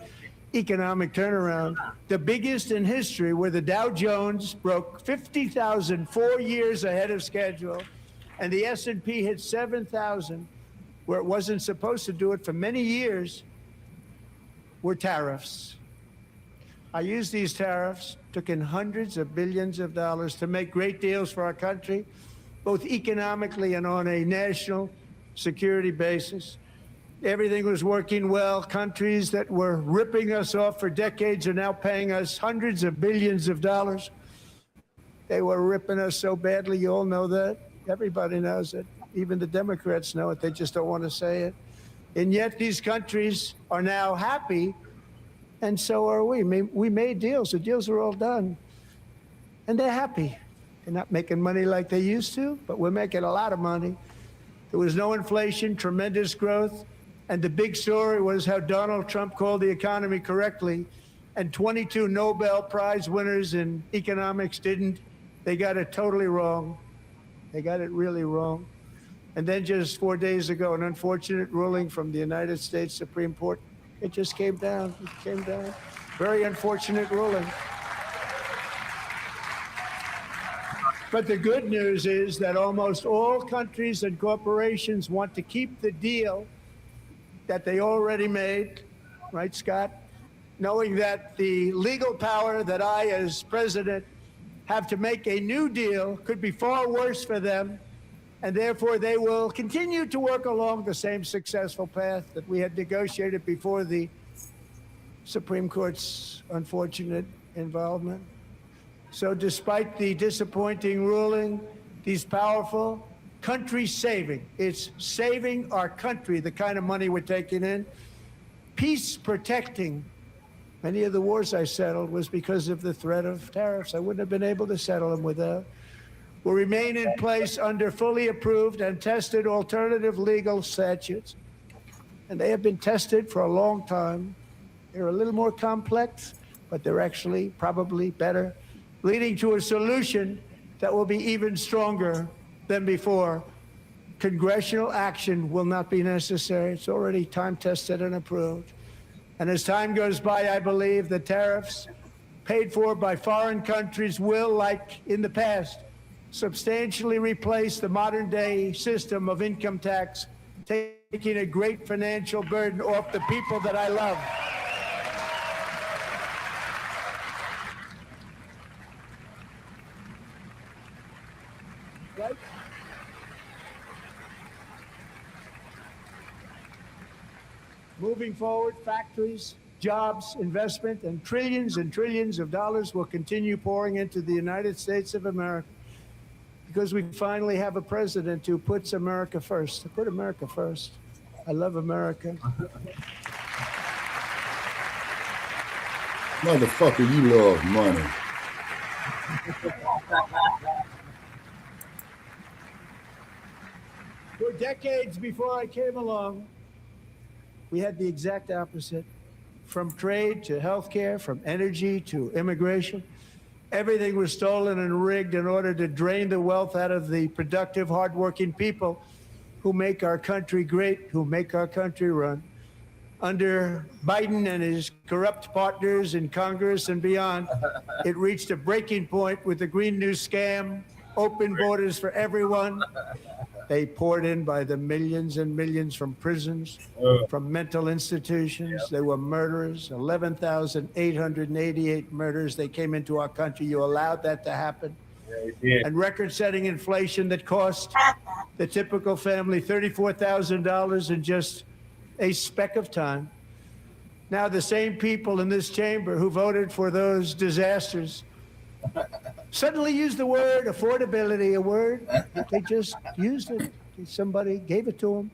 [SPEAKER 5] economic turnaround, the biggest in history, where the Dow Jones broke 50,000 4 years ahead of schedule, and the S&P hit 7,000, where it wasn't supposed to do it for many years, were tariffs. I used these tariffs, took in hundreds of billions of dollars to make great deals for our country, both economically and on a national security basis. Everything was working well. Countries that were ripping us off for decades are now paying us hundreds of billions of dollars. They were ripping us so badly, you all know that. Everybody knows it. Even the Democrats know it. They just don't want to say it. And yet these countries are now happy, and so are we. We made deals. The deals are all done. And they're happy. They're not making money like they used to, but we're making a lot of money. There was no inflation, tremendous growth. And the big story was how Donald Trump called the economy correctly, and 22 Nobel Prize winners in economics didn't. They got it totally wrong. They got it really wrong. And then just 4 days ago, an unfortunate ruling from the United States Supreme Court. It just came down. It came down. Very unfortunate ruling. But the good news is that almost all countries and corporations want to keep the deal that they already made, right, Scott? Knowing that the legal power that I, as president, have to make a new deal could be far worse for them, and therefore they will continue to work along the same successful path that we had negotiated before the Supreme Court's unfortunate involvement. So despite the disappointing ruling, these powerful country saving. It's saving our country, the kind of money we're taking in. Peace protecting. Many of the wars I settled was because of the threat of tariffs. I wouldn't have been able to settle them without. Will remain in place under fully approved and tested alternative legal statutes. And they have been tested for a long time. They're a little more complex, but they're actually probably better, leading to a solution that will be even stronger than before. Congressional action will not be necessary. It's already time tested and approved. And as time goes by, I believe the tariffs paid for by foreign countries will, like in the past, substantially replace the modern day system of income tax, taking a great financial burden off the people that I love. Right? Moving forward, factories, jobs, investment, and trillions of dollars will continue pouring into the United States of America because we finally have a president who puts America first. Put America first. I love America.
[SPEAKER 2] Motherfucker, you love money.
[SPEAKER 5] For decades before I came along, we had the exact opposite. From trade to healthcare, from energy to immigration, everything was stolen and rigged in order to drain the wealth out of the productive, hardworking people who make our country great, who make our country run. Under Biden and his corrupt partners in Congress and beyond, it reached a breaking point with the Green New Scam, open borders for everyone. They poured in by the millions and millions from prisons, from mental institutions. They were murderers, 11,888 murders. They came into our country. You allowed that to happen. And record-setting inflation that cost the typical family $34,000 in just a speck of time. Now the same people in this chamber who voted for those disasters suddenly used the word affordability, a word. They just used it. Somebody gave it to them,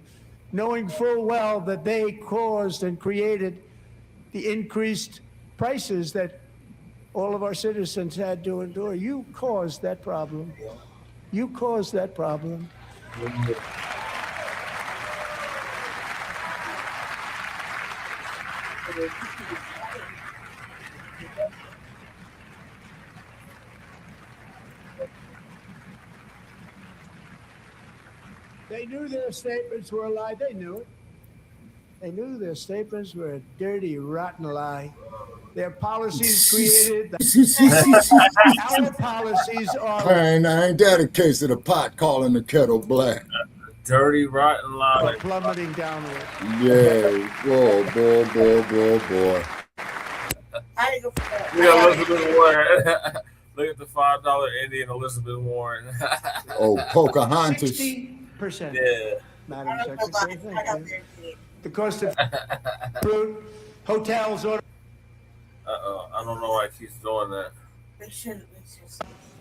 [SPEAKER 5] knowing full well that they caused and created the increased prices that all of our citizens had to endure. You caused that problem. You caused that problem. They knew their statements were a lie. They knew it. They knew their statements were a dirty, rotten lie. Their policies created our policies are.
[SPEAKER 2] Man, ain't that a case of the pot calling the kettle black?
[SPEAKER 1] Dirty, rotten lie.
[SPEAKER 5] Plummeting downward.
[SPEAKER 2] Yeah, boy.
[SPEAKER 6] I didn't go for that.
[SPEAKER 1] We got Elizabeth Warren. Look at the $5 Indian Elizabeth Warren.
[SPEAKER 2] Oh, Pocahontas.
[SPEAKER 5] 60%.
[SPEAKER 1] Yeah.
[SPEAKER 5] Madam Secretary, thank you. The cost of fruit, hotels, or.
[SPEAKER 1] I don't know why he keeps doing that.
[SPEAKER 6] They shouldn't.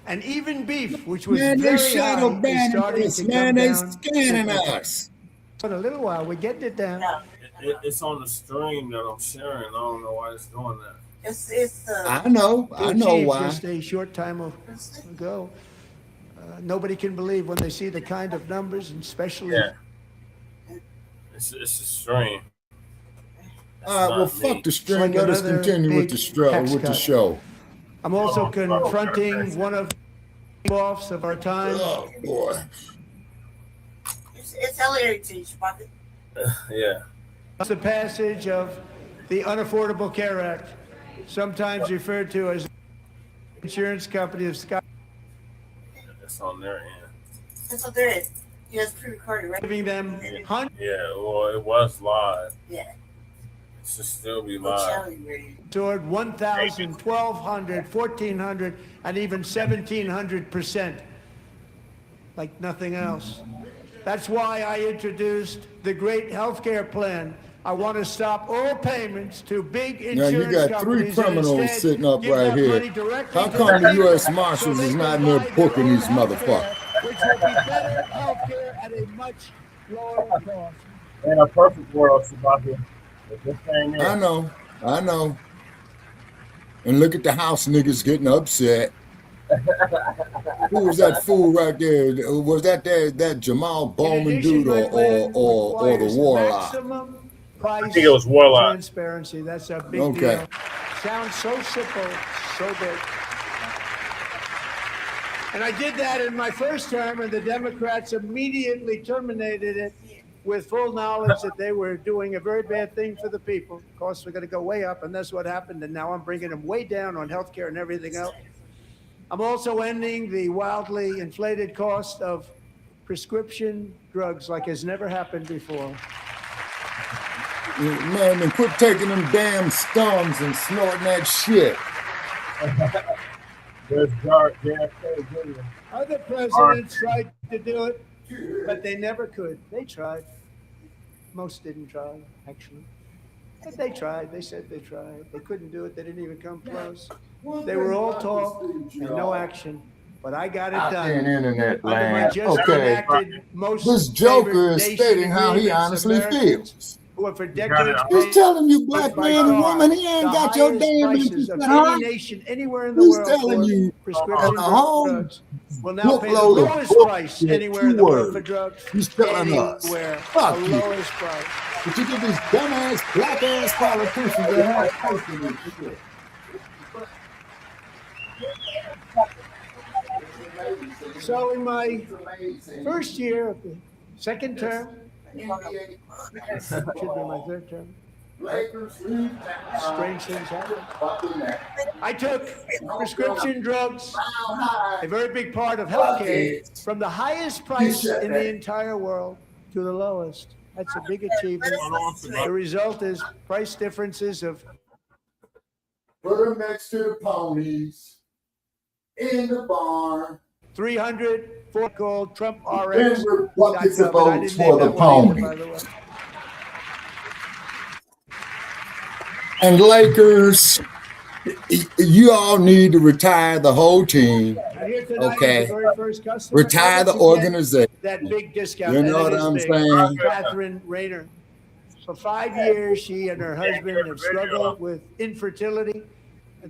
[SPEAKER 5] And even beef, which was
[SPEAKER 2] Man, they
[SPEAKER 5] very
[SPEAKER 2] shadow
[SPEAKER 5] high, is
[SPEAKER 2] banning
[SPEAKER 5] starting
[SPEAKER 2] us,
[SPEAKER 5] to
[SPEAKER 2] man.
[SPEAKER 5] come
[SPEAKER 2] They
[SPEAKER 5] down.
[SPEAKER 2] scanning us.
[SPEAKER 5] In a little while, we're getting it down.
[SPEAKER 1] It's on the stream that I'm sharing. I don't know why it's doing that.
[SPEAKER 6] It's
[SPEAKER 2] I know why.
[SPEAKER 5] Just a short time ago. Nobody can believe when they see the kind of numbers, and especially.
[SPEAKER 1] Yeah. It's a stream.
[SPEAKER 2] All right, well, fuck the stream. Let us continue with the show.
[SPEAKER 5] I'm also confronting one of the offs of our time.
[SPEAKER 2] Oh, boy.
[SPEAKER 6] It's hilarious to you, Shabaka.
[SPEAKER 1] Yeah.
[SPEAKER 5] It's the passage of the Unaffordable Care Act, sometimes referred to as the insurance company of Scott.
[SPEAKER 1] It's on their end.
[SPEAKER 6] That's what there is. Yeah, it's pre-recorded, right?
[SPEAKER 5] Giving them hundreds.
[SPEAKER 1] Yeah, well, it was live.
[SPEAKER 6] Yeah.
[SPEAKER 1] It should still be live.
[SPEAKER 5] Toward 1,000, 1,200, 1,400, and even 1,700%, like nothing else. That's why I introduced the great healthcare plan. I want to stop all payments to big
[SPEAKER 2] Now
[SPEAKER 5] insurance
[SPEAKER 2] you got three
[SPEAKER 5] companies and
[SPEAKER 2] criminals
[SPEAKER 5] instead
[SPEAKER 2] sitting up
[SPEAKER 5] give
[SPEAKER 2] right
[SPEAKER 5] that
[SPEAKER 2] here.
[SPEAKER 5] money directly
[SPEAKER 2] How
[SPEAKER 5] to
[SPEAKER 2] come the
[SPEAKER 5] the
[SPEAKER 2] U.S.
[SPEAKER 5] people
[SPEAKER 2] Marshals
[SPEAKER 5] so
[SPEAKER 2] is
[SPEAKER 5] they
[SPEAKER 2] not
[SPEAKER 5] can
[SPEAKER 2] in there
[SPEAKER 5] buy
[SPEAKER 2] booking
[SPEAKER 5] their
[SPEAKER 2] these
[SPEAKER 5] own
[SPEAKER 2] motherfuckers?
[SPEAKER 5] healthcare, which will be better healthcare at a much lower cost.
[SPEAKER 11] In a perfect world, Shabaka, if this thing is.
[SPEAKER 2] I know. And look at the house niggas getting upset. Who was that fool right there? Was that Jamal Bowman dude or the Warlock?
[SPEAKER 5] Maximum price
[SPEAKER 1] I think it was Warlock.
[SPEAKER 5] transparency. That's a big
[SPEAKER 2] Okay.
[SPEAKER 5] deal. Sounds so simple, so big. And I did that in my first term, and the Democrats immediately terminated it with full knowledge that they were doing a very bad thing for the people. Costs were going to go way up, and that's what happened. And now I'm bringing them way down on healthcare and everything else. I'm also ending the wildly inflated cost of prescription drugs like has never happened before.
[SPEAKER 2] Man, and quit taking them damn stums and snorting that shit.
[SPEAKER 11] There's JFK Jr.
[SPEAKER 5] Other presidents tried to do it, but they never could. They tried. Most didn't try, actually. But they tried. They said they tried. They couldn't do it. They didn't even come close. They were all talk and no action. But I got it
[SPEAKER 2] Out
[SPEAKER 5] done.
[SPEAKER 2] there in internet
[SPEAKER 5] Under my
[SPEAKER 2] land.
[SPEAKER 5] just
[SPEAKER 2] Okay.
[SPEAKER 5] enacted most
[SPEAKER 2] This Joker
[SPEAKER 5] favored
[SPEAKER 2] is
[SPEAKER 5] nation
[SPEAKER 2] stating how he
[SPEAKER 5] agreements,
[SPEAKER 2] honestly
[SPEAKER 5] Americans
[SPEAKER 2] feels.
[SPEAKER 5] Who have for decades
[SPEAKER 2] He's telling you, black
[SPEAKER 5] by
[SPEAKER 2] man and
[SPEAKER 5] far
[SPEAKER 2] woman, he ain't
[SPEAKER 5] the
[SPEAKER 2] the your
[SPEAKER 5] highest
[SPEAKER 2] damn
[SPEAKER 5] prices of
[SPEAKER 2] huh?
[SPEAKER 5] any nation anywhere in the
[SPEAKER 2] He's
[SPEAKER 5] world
[SPEAKER 2] telling
[SPEAKER 5] for
[SPEAKER 2] you
[SPEAKER 5] prescription
[SPEAKER 2] a whole
[SPEAKER 5] drugs will now pay the
[SPEAKER 2] bookload of
[SPEAKER 5] lowest price
[SPEAKER 2] bullshit,
[SPEAKER 5] anywhere in the world for
[SPEAKER 2] words.
[SPEAKER 5] drugs.
[SPEAKER 2] He's telling us,
[SPEAKER 5] Anywhere,
[SPEAKER 2] fuck
[SPEAKER 5] the
[SPEAKER 2] you.
[SPEAKER 5] lowest price.
[SPEAKER 2] But you get these dumbass, black ass politicians that have faith in this shit.
[SPEAKER 5] So in my first year of the second term, should be my third term, strange things happen. I took prescription drugs, a very big part of healthcare, from the highest price in the entire world to the lowest. That's a big achievement. The result is price differences of.
[SPEAKER 2] Put them next to the ponies in the barn.
[SPEAKER 5] 300 for called Trump RX.
[SPEAKER 2] Denver buckets of
[SPEAKER 5] I
[SPEAKER 2] votes
[SPEAKER 5] didn't name
[SPEAKER 2] for the
[SPEAKER 5] that one
[SPEAKER 2] pony.
[SPEAKER 5] either, by the way.
[SPEAKER 2] And Lakers, you all need to retire the whole team.
[SPEAKER 5] Here tonight
[SPEAKER 2] Okay.
[SPEAKER 5] is the very first customer
[SPEAKER 2] Retire the
[SPEAKER 5] ever to get
[SPEAKER 2] organization.
[SPEAKER 5] that big discount.
[SPEAKER 2] You
[SPEAKER 5] and
[SPEAKER 2] know
[SPEAKER 5] it
[SPEAKER 2] what
[SPEAKER 5] is
[SPEAKER 2] I'm
[SPEAKER 5] big.
[SPEAKER 2] saying?
[SPEAKER 5] Catherine Rayner. For 5 years, she and her husband have struggled with infertility.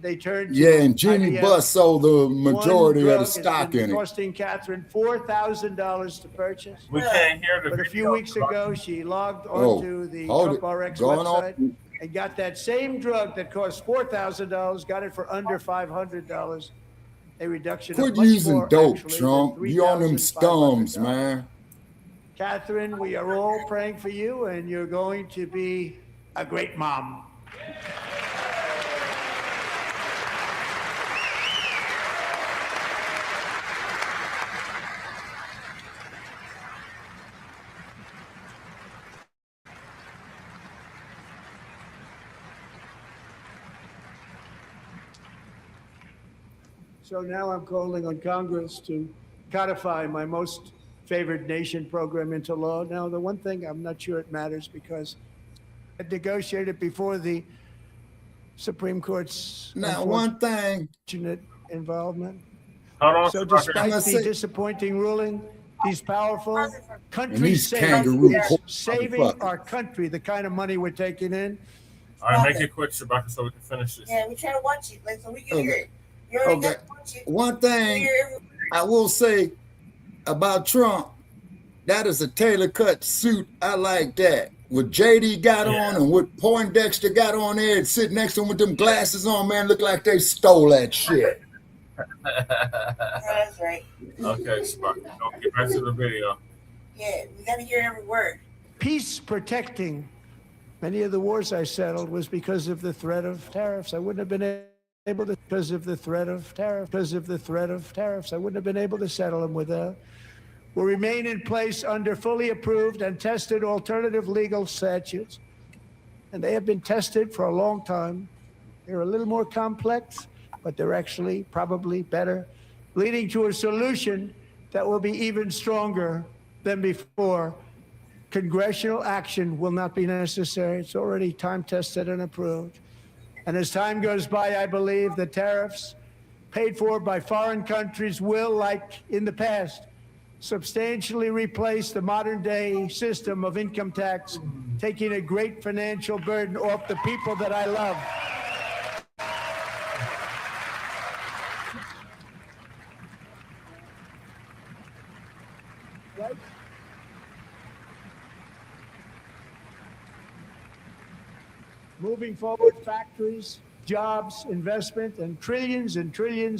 [SPEAKER 5] they turned to
[SPEAKER 2] Yeah, and Jimmy
[SPEAKER 5] IBM.
[SPEAKER 2] Bus sold the majority of
[SPEAKER 5] One
[SPEAKER 2] the
[SPEAKER 5] drug
[SPEAKER 2] stock
[SPEAKER 5] has been
[SPEAKER 2] in it.
[SPEAKER 5] costing Catherine $4,000 to purchase.
[SPEAKER 1] We can't hear the
[SPEAKER 5] But a few
[SPEAKER 1] video.
[SPEAKER 5] weeks ago, she logged
[SPEAKER 2] Oh,
[SPEAKER 5] onto the
[SPEAKER 2] hold
[SPEAKER 5] Trump
[SPEAKER 2] it.
[SPEAKER 5] RX
[SPEAKER 2] Going on.
[SPEAKER 5] website and got that same drug that cost $4,000, got it for under $500. A reduction
[SPEAKER 2] Quit
[SPEAKER 5] of much
[SPEAKER 2] using
[SPEAKER 5] more,
[SPEAKER 2] dope,
[SPEAKER 5] actually,
[SPEAKER 2] Trump.
[SPEAKER 5] than
[SPEAKER 2] You on them
[SPEAKER 5] $3,500.
[SPEAKER 2] stums, man.
[SPEAKER 5] Catherine, we are all praying for you, and you're going to be a great mom. So now I'm calling on Congress to codify my most favored nation program into law. Now, the one thing I'm not sure it matters because I negotiated before the Supreme Court's
[SPEAKER 2] Now, one thing.
[SPEAKER 5] unfortunate involvement.
[SPEAKER 1] Hold on,
[SPEAKER 5] So
[SPEAKER 1] Shabaka.
[SPEAKER 5] despite the disappointing ruling, these powerful
[SPEAKER 2] And
[SPEAKER 5] countries
[SPEAKER 2] these
[SPEAKER 5] say
[SPEAKER 2] kangaroo
[SPEAKER 5] it's saving
[SPEAKER 2] motherfuckers.
[SPEAKER 5] our country, the kind of money we're taking in.
[SPEAKER 1] All right, make it quick, Shabaka, so we can finish this.
[SPEAKER 6] Yeah, we try to watch it, like, so we can hear
[SPEAKER 2] Okay.
[SPEAKER 6] it. You already
[SPEAKER 2] Okay.
[SPEAKER 6] got to watch it.
[SPEAKER 2] One thing I will say about Trump, that is a tailor cut suit. I like that. What JD got on and what Poindexter got on there and sitting next to him with them glasses on, man, look like they stole that shit.
[SPEAKER 6] That's right.
[SPEAKER 1] Okay, Shabaka. Don't get back to the video.
[SPEAKER 6] Yeah, we got to hear every word.
[SPEAKER 5] Peace protecting many of the wars I settled was because of the threat of tariffs. I wouldn't have been able to, because of the threat of tariffs, I wouldn't have been able to settle them without. Will remain in place under fully approved and tested alternative legal statutes. And they have been tested for a long time. They're a little more complex, but they're actually probably better, leading to a solution that will be even stronger than before. Congressional action will not be necessary. It's already time tested and approved. And as time goes by, I believe the tariffs paid for by foreign countries will, like in the past, substantially replace the modern day system of income tax, taking a great financial burden off the people that I love. Right? Moving forward, factories, jobs, investment, and trillions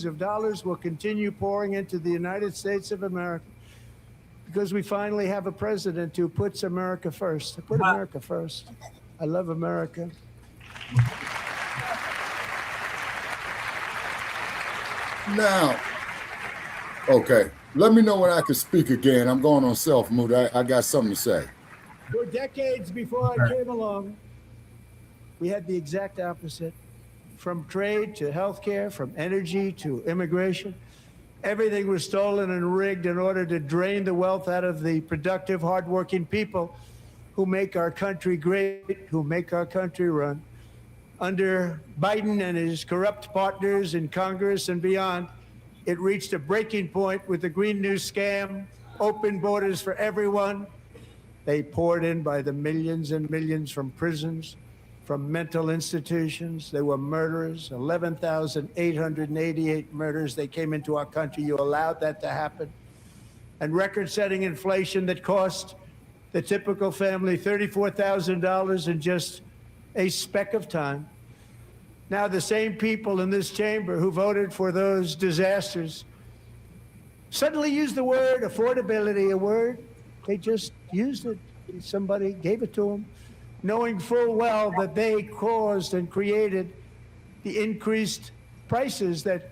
[SPEAKER 5] of dollars will continue pouring into the United States of America because we finally have a president who puts America first. I put America first. I love America.
[SPEAKER 2] Now, okay, let me know when I can speak again. I'm going on self-mood. I got something to say.
[SPEAKER 5] For decades before I came along, we had the exact opposite. From trade to healthcare, from energy to immigration, everything was stolen and rigged in order to drain the wealth out of the productive, hardworking people who make our country great, who make our country run. Under Biden and his corrupt partners in Congress and beyond, it reached a breaking point with the Green New scam, open borders for everyone. They poured in by the millions and millions from prisons, from mental institutions. They were murderers, 11,888 murders. They came into our country. You allowed that to happen. And record-setting inflation that cost the typical family $34,000 in just a speck of time. Now the same people in this chamber who voted for those disasters suddenly used the word affordability, a word they just used it. Somebody gave it to them, knowing full well that they caused and created the increased prices that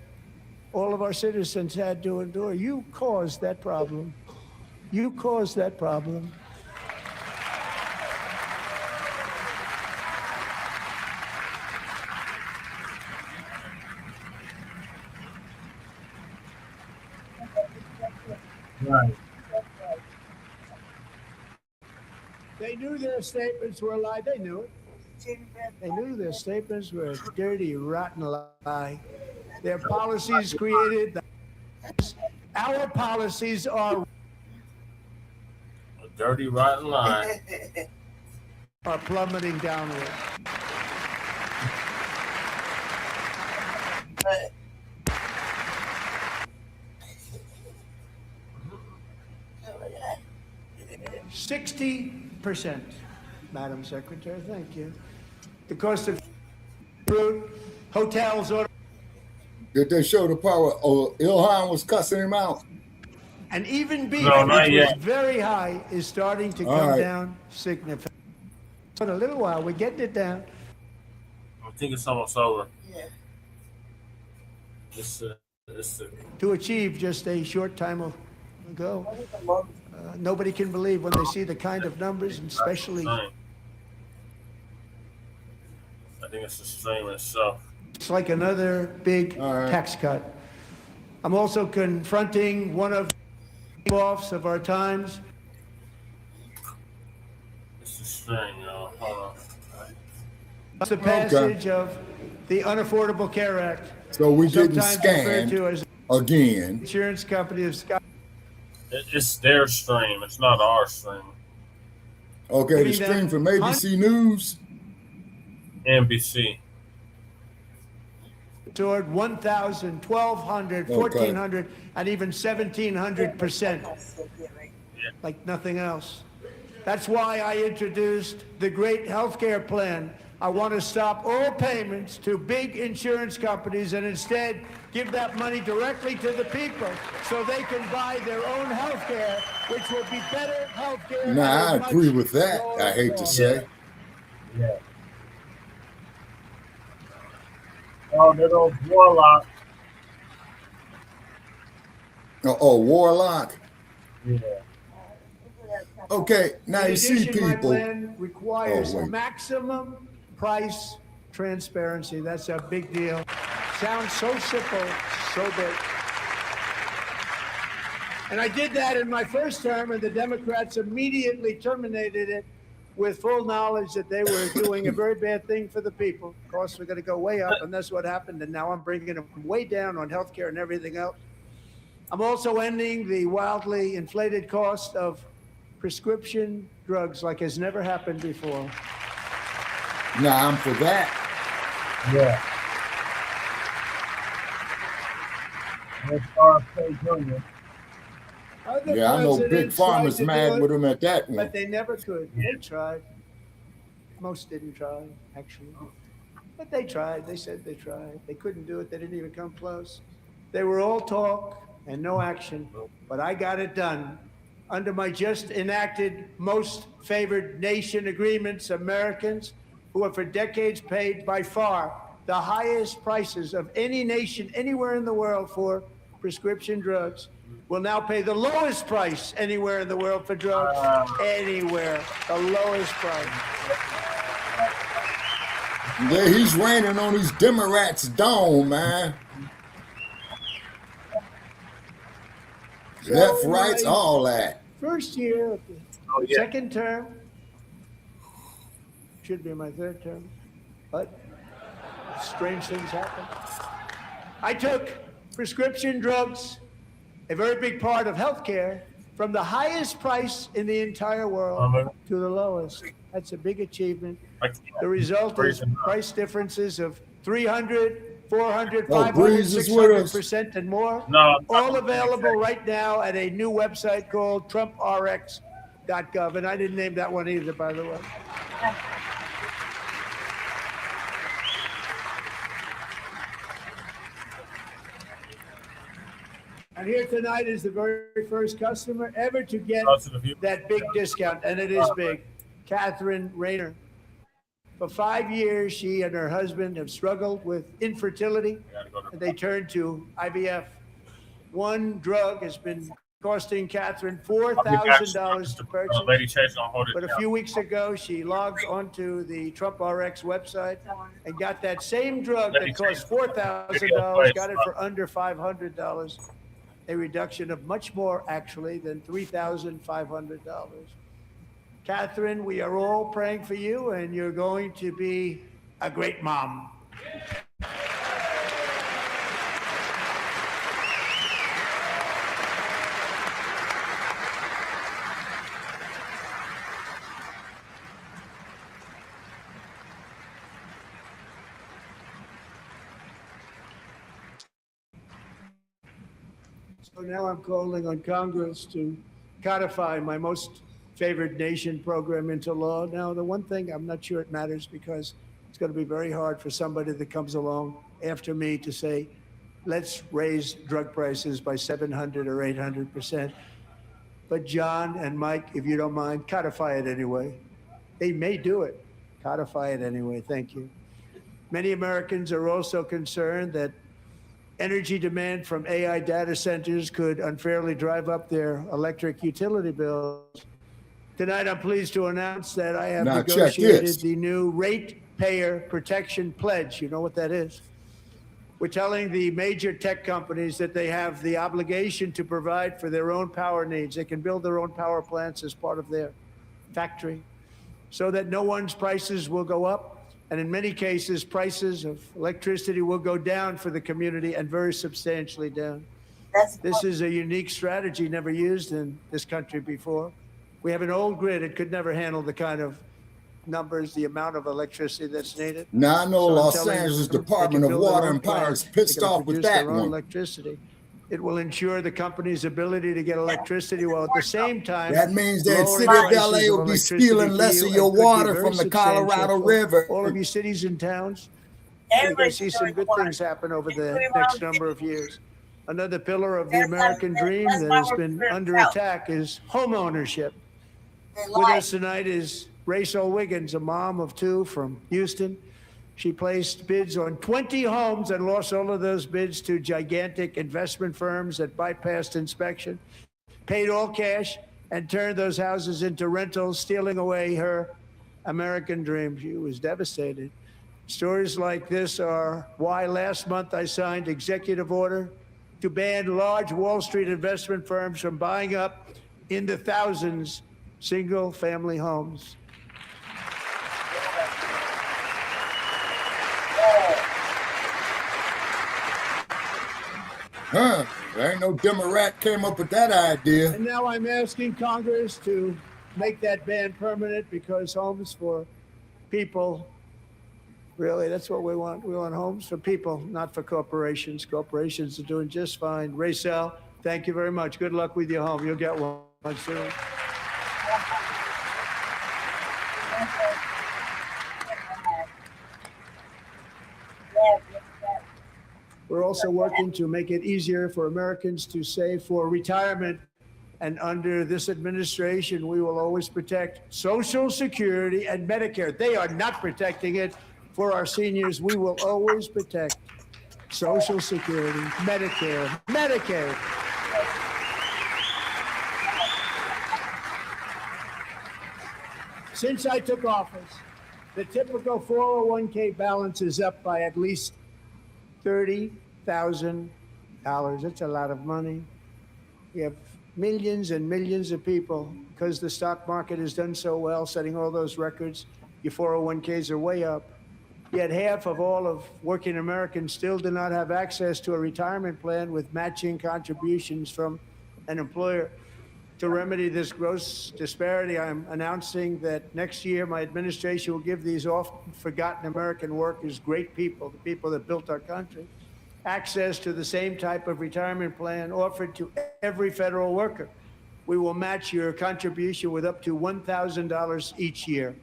[SPEAKER 5] all of our citizens had to endure. You caused that problem. You caused that problem.
[SPEAKER 11] Right.
[SPEAKER 5] They knew their statements were a lie. They knew it. They knew their statements were a dirty, rotten lie. Their policies created. Our policies are
[SPEAKER 1] A dirty, rotten lie.
[SPEAKER 5] plummeting downward.
[SPEAKER 6] But
[SPEAKER 5] 60%, Madam Secretary, thank you. The cost of fruit, hotels,
[SPEAKER 2] Did they show the power? Oh, Ilhan was cussing him out.
[SPEAKER 5] and even beef,
[SPEAKER 1] No, not
[SPEAKER 5] which was
[SPEAKER 1] yet.
[SPEAKER 5] very high, is starting to
[SPEAKER 2] All
[SPEAKER 5] come
[SPEAKER 2] right.
[SPEAKER 5] down significantly. In a little while, we're getting it down.
[SPEAKER 1] I think it's almost over.
[SPEAKER 6] yeah.
[SPEAKER 1] It's
[SPEAKER 5] To achieve just a short time ago. Nobody can believe when they see the kind of numbers, and especially
[SPEAKER 1] I think it's the stream itself.
[SPEAKER 5] it's like another big tax cut. I'm also confronting one of the offs of our times.
[SPEAKER 1] It's the stream, y'all. Hold on.
[SPEAKER 5] The passage of the Unaffordable Care Act.
[SPEAKER 2] So we getting
[SPEAKER 5] sometimes referred to
[SPEAKER 2] scammed
[SPEAKER 5] as
[SPEAKER 2] again.
[SPEAKER 5] insurance company of Scott.
[SPEAKER 1] It's their stream. It's not our stream.
[SPEAKER 2] Okay, the stream from ABC News.
[SPEAKER 1] NBC.
[SPEAKER 5] Toward 1,000, 1,200, 1,400, and even 1,700%. Like nothing else. That's why I introduced the great healthcare plan. I want to stop all payments to big insurance companies and instead give that money directly to the people so they can buy their own health care, which will be better health care.
[SPEAKER 2] Nah, I agree with that. I hate to say.
[SPEAKER 11] Yeah. Oh, they're those Warlock.
[SPEAKER 2] Oh, Warlock.
[SPEAKER 11] Yeah.
[SPEAKER 2] Okay, now
[SPEAKER 5] In
[SPEAKER 2] you see
[SPEAKER 5] addition, my
[SPEAKER 2] people.
[SPEAKER 5] plan requires
[SPEAKER 2] Oh, wait.
[SPEAKER 5] maximum price transparency. That's a big deal. Sounds so simple, so big. And I did that in my first term, and the Democrats immediately terminated it with full knowledge that they were doing a very bad thing for the people. Of course, we're going to go way up, and that's what happened. And now I'm bringing them way down on healthcare and everything else. I'm also ending the wildly inflated cost of prescription drugs like has never happened before.
[SPEAKER 2] Nah, I'm for that.
[SPEAKER 11] Yeah. That's RFK Jr.
[SPEAKER 5] Other
[SPEAKER 2] Yeah, I know Big
[SPEAKER 5] presidents
[SPEAKER 2] Pharma's
[SPEAKER 5] tried to
[SPEAKER 2] mad
[SPEAKER 5] do it,
[SPEAKER 2] with him at that one.
[SPEAKER 5] but they never could. They tried. Most didn't try, actually. But they tried. They said they tried. They couldn't do it. They didn't even come close. They were all talk and no action. But I got it done. Under my just enacted most favored nation agreements, Americans who have for decades paid by far the highest prices of any nation anywhere in the world for prescription drugs will now pay the lowest price anywhere in the world for drugs. Anywhere. The lowest price.
[SPEAKER 2] Yeah, he's raining on these Democrats' dome, man. Left, rights, all that.
[SPEAKER 5] First year of the
[SPEAKER 11] yeah.
[SPEAKER 5] second term. Should be my third term. But strange things happen. I took prescription drugs, a very big part of healthcare, from the highest price in the entire world to the lowest. That's a big achievement. The result is price differences of 300, 400, 500,
[SPEAKER 2] Breeze is with us.
[SPEAKER 5] 600% and more.
[SPEAKER 1] No.
[SPEAKER 5] All available right now at a new website called TrumpRx.gov. And I didn't name that one either, by the way. And here tonight is the very first customer ever to get that big discount, and it is big. Catherine Rayner. For 5 years, she and her husband have struggled with infertility, and they turned to IVF. One drug has been costing Catherine $4,000 to purchase.
[SPEAKER 1] Lady Chase gonna hold it
[SPEAKER 5] But a
[SPEAKER 1] down.
[SPEAKER 5] few weeks ago, she logged onto the Trump RX website and got that same drug that cost $4,000, got it for under $500, a reduction of much more, actually, than $3,500. Catherine, we are all praying for you, and you're going to be a great mom. So now I'm calling on Congress to codify my most favored nation program into law. Now, the one thing I'm not sure it matters because it's going to be very hard for somebody that comes along after me to say, let's raise drug prices by 700 or 800%. But John and Mike, if you don't mind, codify it anyway. They may do it. Codify it anyway. Thank you. Many Americans are also concerned that energy demand from AI data centers could unfairly drive up their electric utility bills. Tonight, I'm pleased to announce that I have
[SPEAKER 2] Now, check
[SPEAKER 5] negotiated
[SPEAKER 2] this.
[SPEAKER 5] the new Ratepayer Protection Pledge. You know what that is? We're telling the major tech companies that they have the obligation to provide for their own power needs. They can build their own power plants as part of their factory so that no one's prices will go up. And in many cases, prices of electricity will go down for the community and very substantially down. This is a unique strategy never used in this country before. We have an old grid. It could never handle the kind of numbers, the amount of electricity that's needed.
[SPEAKER 2] Now I know
[SPEAKER 5] So I'm
[SPEAKER 2] Los
[SPEAKER 5] telling
[SPEAKER 2] Angeles
[SPEAKER 5] them
[SPEAKER 2] Department
[SPEAKER 5] they can
[SPEAKER 2] of
[SPEAKER 5] build their
[SPEAKER 2] Water
[SPEAKER 5] own
[SPEAKER 2] and Power is
[SPEAKER 5] plants.
[SPEAKER 2] pissed
[SPEAKER 5] They're gonna
[SPEAKER 2] off with
[SPEAKER 5] produce
[SPEAKER 2] that
[SPEAKER 5] their own
[SPEAKER 2] one.
[SPEAKER 5] electricity. It will ensure the company's ability to get electricity while at the same time
[SPEAKER 2] That means that
[SPEAKER 5] lowering
[SPEAKER 2] city of
[SPEAKER 5] prices
[SPEAKER 2] LA will be
[SPEAKER 5] electricity
[SPEAKER 2] stealing
[SPEAKER 5] for
[SPEAKER 2] less
[SPEAKER 5] you
[SPEAKER 2] of
[SPEAKER 5] and
[SPEAKER 2] your
[SPEAKER 5] could be
[SPEAKER 2] water
[SPEAKER 5] very
[SPEAKER 2] from the
[SPEAKER 5] substantial
[SPEAKER 2] Colorado
[SPEAKER 5] for
[SPEAKER 2] River.
[SPEAKER 5] all of you cities and towns. You're going to see some good things happen over the next number of years. Another pillar of the American dream that has been under attack is home ownership. With us tonight is Rachel Wiggins, a mom of two from Houston. She placed bids on 20 homes and lost all of those bids to gigantic investment firms that bypassed inspection, paid all cash, and turned those houses into rentals, stealing away her American dream. She was devastated. Stories like this are why last month I signed executive order to ban large Wall Street investment firms from buying up in the thousands single-family homes.
[SPEAKER 2] Huh? There ain't no Democrat came up with that idea.
[SPEAKER 5] And now I'm asking Congress to make that ban permanent because homes for people, really, that's what we want. We want homes for people, not for corporations. Corporations are doing just fine. Racel, thank you very much. Good luck with your home. You'll get one soon. We're also working to make it easier for Americans to save for retirement. And under this administration, we will always protect Social Security and Medicare. They are not protecting it for our seniors. We will always protect Social Security, Medicare, Medicaid. Since I took office, the typical 401k balance is up by at least $30,000. That's a lot of money. You have millions and millions of people, because the stock market has done so well, setting all those records, your 401ks are way up. Yet half of all of working Americans still do not have access to a retirement plan with matching contributions from an employer. To remedy this gross disparity, I'm announcing that next year my administration will give these often forgotten American workers, great people, the people that built our country, access to the same type of retirement plan offered to every federal worker. We will match your contribution with up to $1,000 each year.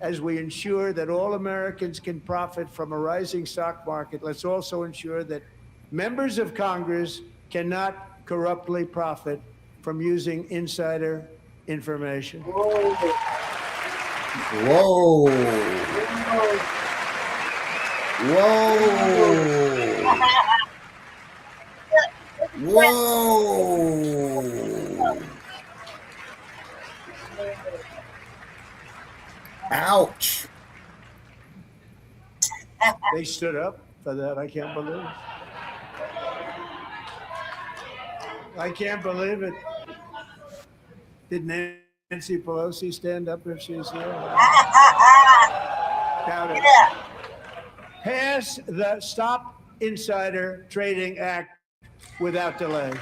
[SPEAKER 5] As we ensure that all Americans can profit from a rising stock market, let's also ensure that members of Congress cannot corruptly profit from using insider information.
[SPEAKER 2] Whoa. Whoa. Ouch.
[SPEAKER 5] They stood up for that. I can't believe it. I can't believe it. Did Nancy Pelosi stand up if she's here? Doubt it. Pass the Stop Insider Trading Act without delay.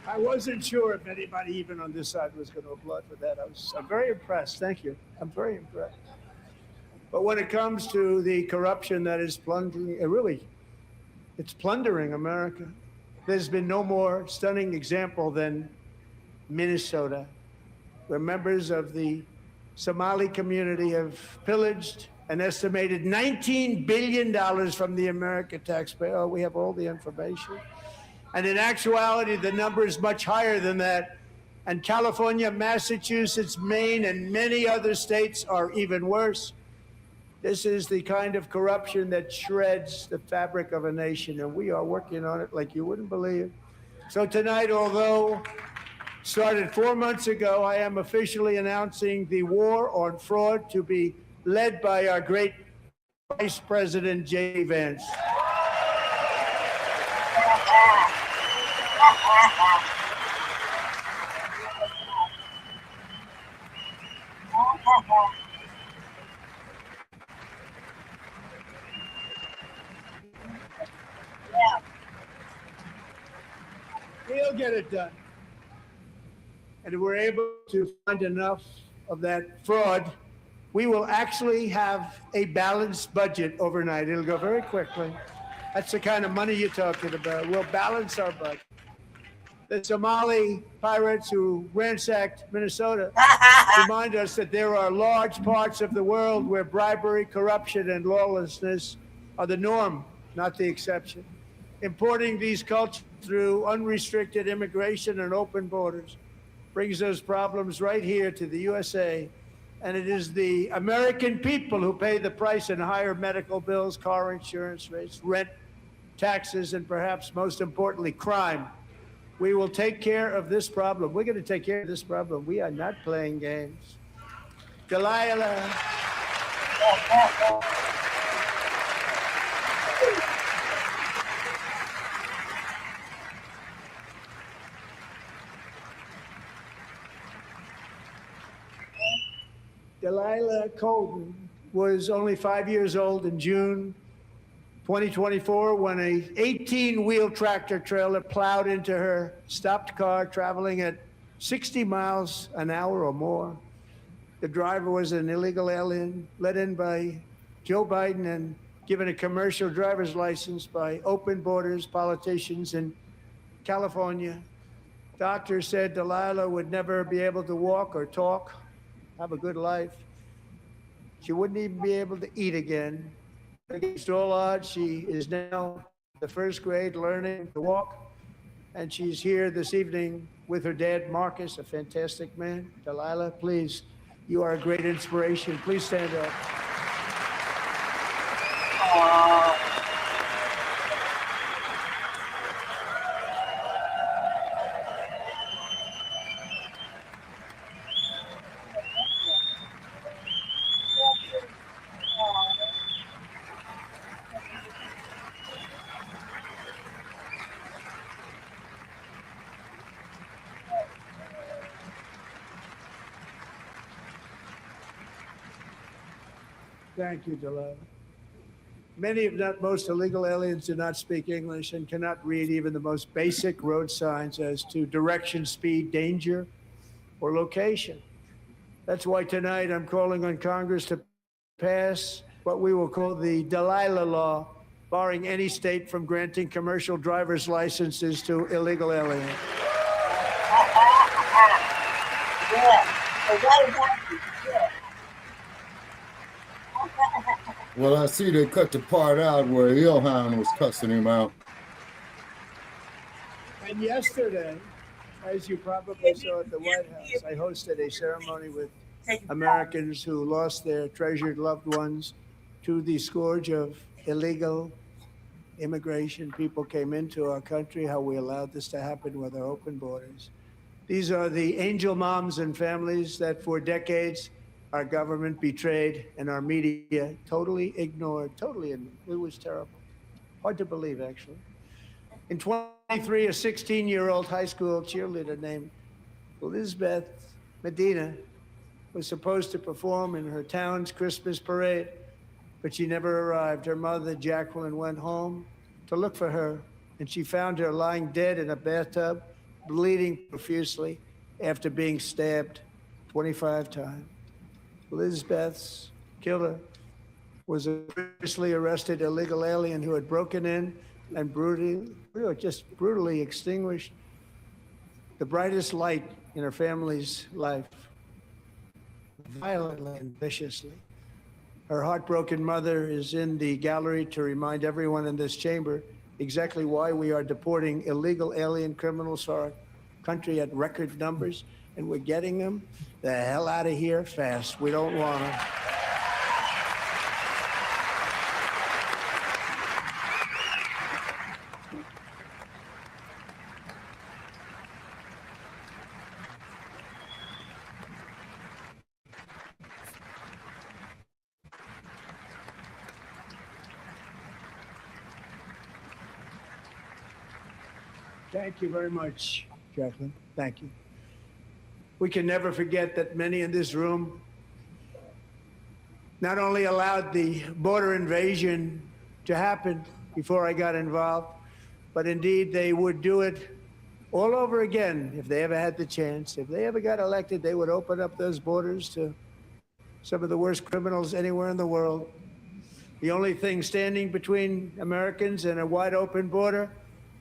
[SPEAKER 5] I wasn't sure if anybody even on this side was going to applaud for that. I'm very impressed. Thank you. I'm very impressed. But when it comes to the corruption that is plundering, it's plundering America. There's been no more stunning example than Minnesota, where members of the Somali community have pillaged an estimated $19 billion from the American taxpayer. Oh, we have all the information. And in actuality, the number is much higher than that. And California, Massachusetts, Maine, and many other states are even worse. This is the kind of corruption that shreds the fabric of a nation, and we are working on it like you wouldn't believe. So tonight, although started 4 months ago, I am officially announcing the war on fraud to be led by our great Vice President, J.D. Vance. We'll get it done. And if we're able to find enough of that fraud, we will actually have a balanced budget overnight. It'll go very quickly. That's the kind of money you're talking about. We'll balance our budget. The Somali pirates who ransacked Minnesota remind us that there are large parts of the world where bribery, corruption, and lawlessness are the norm, not the exception. Importing these cultures through unrestricted immigration and open borders brings those problems right here to the USA. And it is the American people who pay the price in higher medical bills, car insurance rates, rent, taxes, and perhaps most importantly, crime. We will take care of this problem. We're going to take care of this problem. We are not playing games. Delilah. Delilah Colton was only 5 years old in June 2024 when a 18-wheel tractor trailer plowed into her stopped car traveling at 60 miles an hour or more. The driver was an illegal alien let in by Joe Biden and given a commercial driver's license by open borders politicians in California. Doctors said Delilah would never be able to walk or talk, have a good life. She wouldn't even be able to eat again. Against all odds, she is now the first grade learning to walk, and she's here this evening with her dad, Marcus, a fantastic man. Delilah, please, you are a great inspiration. Please stand up. Thank you, Delilah. Many, if not most, illegal aliens do not speak English and cannot read even the most basic road signs as to direction, speed, danger, or location. That's why tonight I'm calling on Congress to pass what we will call the Delilah Law, barring any state from granting commercial driver's licenses to illegal aliens.
[SPEAKER 2] Well, I see they cut the part out where Ilhan was cussing him out.
[SPEAKER 5] And yesterday, as you probably saw at the White House, I hosted a ceremony with Americans who lost their treasured loved ones to the scourge of illegal immigration. People came into our country, how we allowed this to happen with our open borders. These are the angel moms and families that for decades our government betrayed and our media totally ignored. It was terrible. Hard to believe, actually. In 23, a 16-year-old high school cheerleader named Elizabeth Medina was supposed to perform in her town's Christmas parade, but she never arrived. Her mother, Jacqueline, went home to look for her, and she found her lying dead in a bathtub, bleeding profusely after being stabbed 25 times. Lizbeth's killer was a previously arrested illegal alien who had broken in and brutally extinguished the brightest light in her family's life, violently and viciously. Her heartbroken mother is in the gallery to remind everyone in this chamber exactly why we are deporting illegal alien criminals to our country at record numbers, and we're getting them the hell out of here fast. We don't want them. Thank you very much, Jacqueline. Thank you. We can never forget that many in this room not only allowed the border invasion to happen before I got involved, but indeed they would do it all over again if they ever had the chance. If they ever got elected, they would open up those borders to some of the worst criminals anywhere in the world. The only thing standing between Americans and a wide open border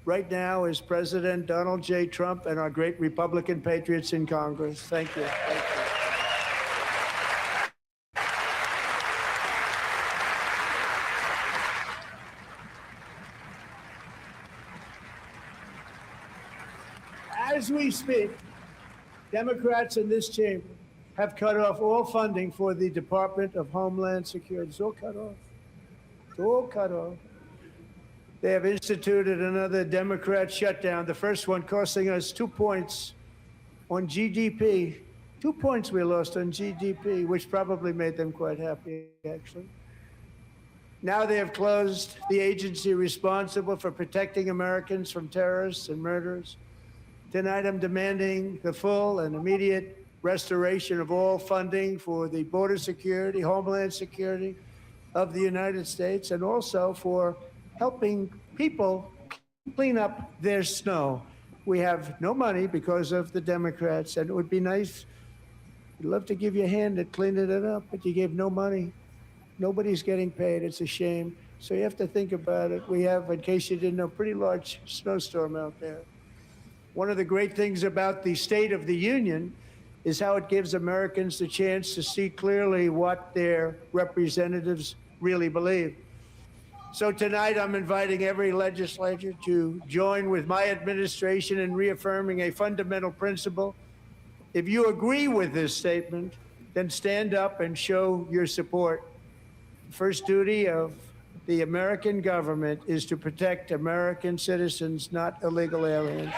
[SPEAKER 5] right now is President Donald J. Trump and our great Republican patriots in Congress. Thank you. Thank you. As we speak, Democrats in this chamber have cut off all funding for the Department of Homeland Security. It's all cut off. It's all cut off. They have instituted another Democrat shutdown, the first one costing us 2 points on GDP. 2 points we lost on GDP, which probably made them quite happy, actually. Now they have closed the agency responsible for protecting Americans from terrorists and murderers. Tonight I'm demanding the full and immediate restoration of all funding for the border security, Homeland Security of the United States, and also for helping people clean up their snow. We have no money because of the Democrats, and it would be nice, we'd love to give you a hand at cleaning it up, but you gave no money. Nobody's getting paid. It's a shame. So you have to think about it. We have, in case you didn't know, a pretty large snowstorm out there. One of the great things about the State of the Union is how it gives Americans the chance to see clearly what their representatives really believe. So tonight I'm inviting every legislator to join with my administration in reaffirming a fundamental principle. If you agree with this statement, then stand up and show your support. The first duty of the American government is to protect American citizens, not illegal aliens.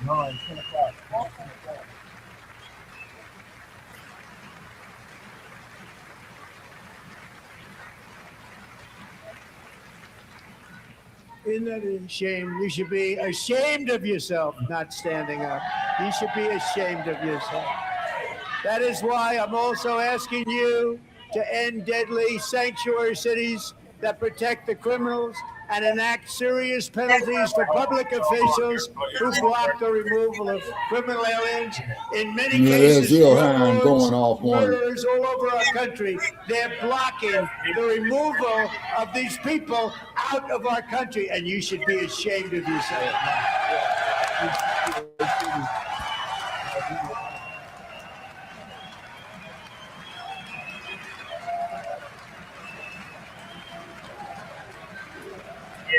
[SPEAKER 11] Nine, 10 o'clock.
[SPEAKER 5] Isn't that a shame? You should be ashamed of yourself not standing up. You should be ashamed of yourself. That is why I'm also asking you to end deadly sanctuary cities that protect the criminals and enact serious penalties for public officials who block the removal of criminal aliens. In many cases,
[SPEAKER 2] Ilhan going off on it.
[SPEAKER 5] murderers all over our country, they're blocking the removal of these people out of our country, and you should be ashamed of yourself.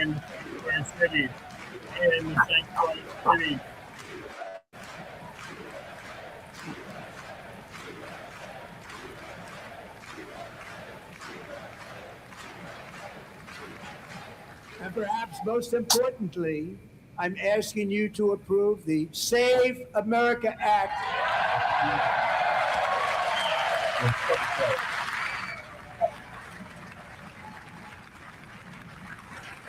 [SPEAKER 11] In cities, in the sanctuary cities.
[SPEAKER 5] And perhaps most importantly, I'm asking you to approve the Save America Act.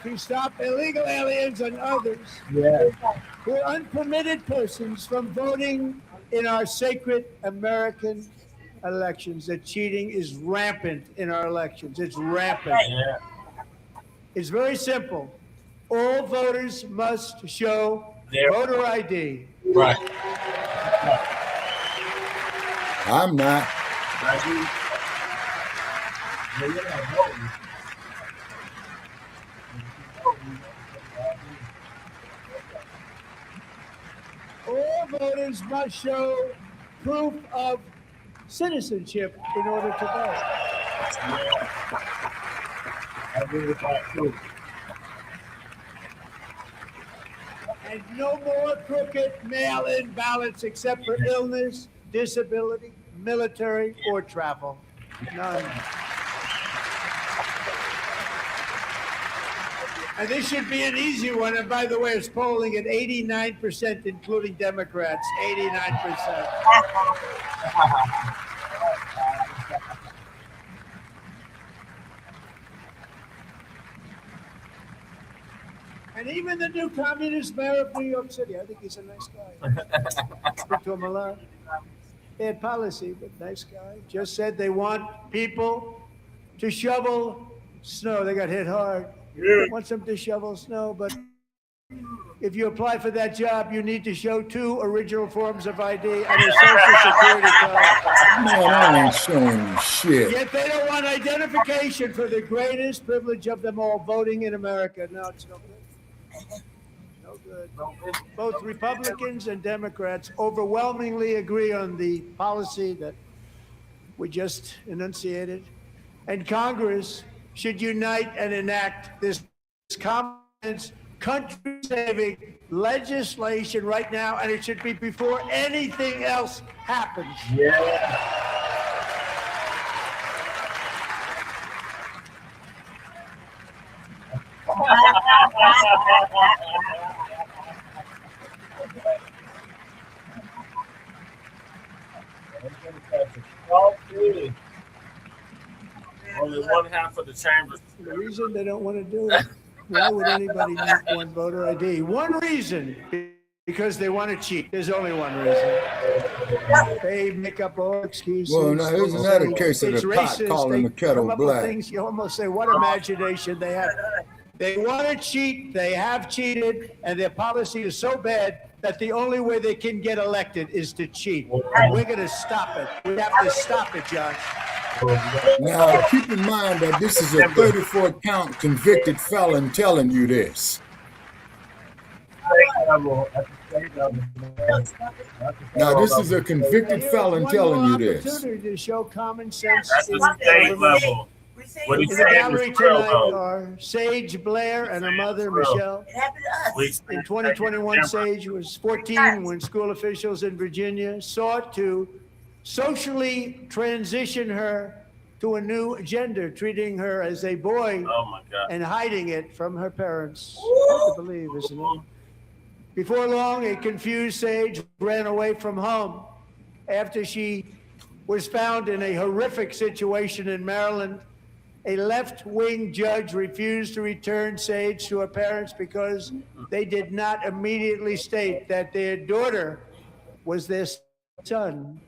[SPEAKER 5] To stop illegal aliens and others who are unpermitted persons from voting in our sacred American elections. That cheating is rampant in our elections. It's rampant. It's very simple. All voters must show voter ID.
[SPEAKER 11] Right.
[SPEAKER 2] I'm not.
[SPEAKER 5] All voters must show proof of citizenship in order to vote.
[SPEAKER 11] I agree with that too.
[SPEAKER 5] And no more crooked mail-in ballots except for illness, disability, military, or travel. None. And this should be an easy one. And by the way, it's polling at 89%, including Democrats. 89%. And even the new communist mayor of New York City, I think he's a nice guy. Speak to him a lot. Bad policy, but nice guy. Just said they want people to shovel snow. They got hit hard. Want them to shovel snow, but if you apply for that job, you need to show 2 original forms of ID and a social security card.
[SPEAKER 2] Man, I ain't showing you shit.
[SPEAKER 5] Yet they don't want identification for the greatest privilege of them all, voting in America. No, it's no good. No good. Both Republicans and Democrats overwhelmingly agree on the policy that we just enunciated. And Congress should unite and enact this common country-saving legislation right now, and it should be before anything else happens.
[SPEAKER 1] Only one half of the chambers.
[SPEAKER 5] The reason they don't want to do it, why would anybody need one voter ID? One reason, because they want to cheat. There's only one reason. They make up all excuses.
[SPEAKER 2] Well, now isn't that a case of
[SPEAKER 5] It's
[SPEAKER 2] the pot
[SPEAKER 5] racist.
[SPEAKER 2] calling the
[SPEAKER 5] They
[SPEAKER 2] kettle
[SPEAKER 5] come up with
[SPEAKER 2] black?
[SPEAKER 5] things you almost say, what imagination they have. They want to cheat, they have cheated, and their policy is so bad that the only way they can get elected is to cheat. And we're going to stop it. We have to stop it, John.
[SPEAKER 2] Now, keep in mind that this is a 34-count convicted felon telling you this. Now, this is a convicted felon telling you this.
[SPEAKER 5] Opportunity to show common sense.
[SPEAKER 1] That's the state level. What
[SPEAKER 5] In
[SPEAKER 1] he's
[SPEAKER 5] the
[SPEAKER 1] saying
[SPEAKER 5] gallery
[SPEAKER 1] is real,
[SPEAKER 5] tonight
[SPEAKER 1] though.
[SPEAKER 5] are Sage Blair and her mother,
[SPEAKER 1] real.
[SPEAKER 5] Michelle. In 2021, Sage was 14 when school officials in Virginia sought to socially transition her to a new gender, treating her as a boy and hiding it from her parents. Hard to believe, isn't it? Before long, a confused Sage ran away from home after she was found in a horrific situation in Maryland A left-wing judge refused to return Sage to her parents because they did not immediately state that their daughter was their son.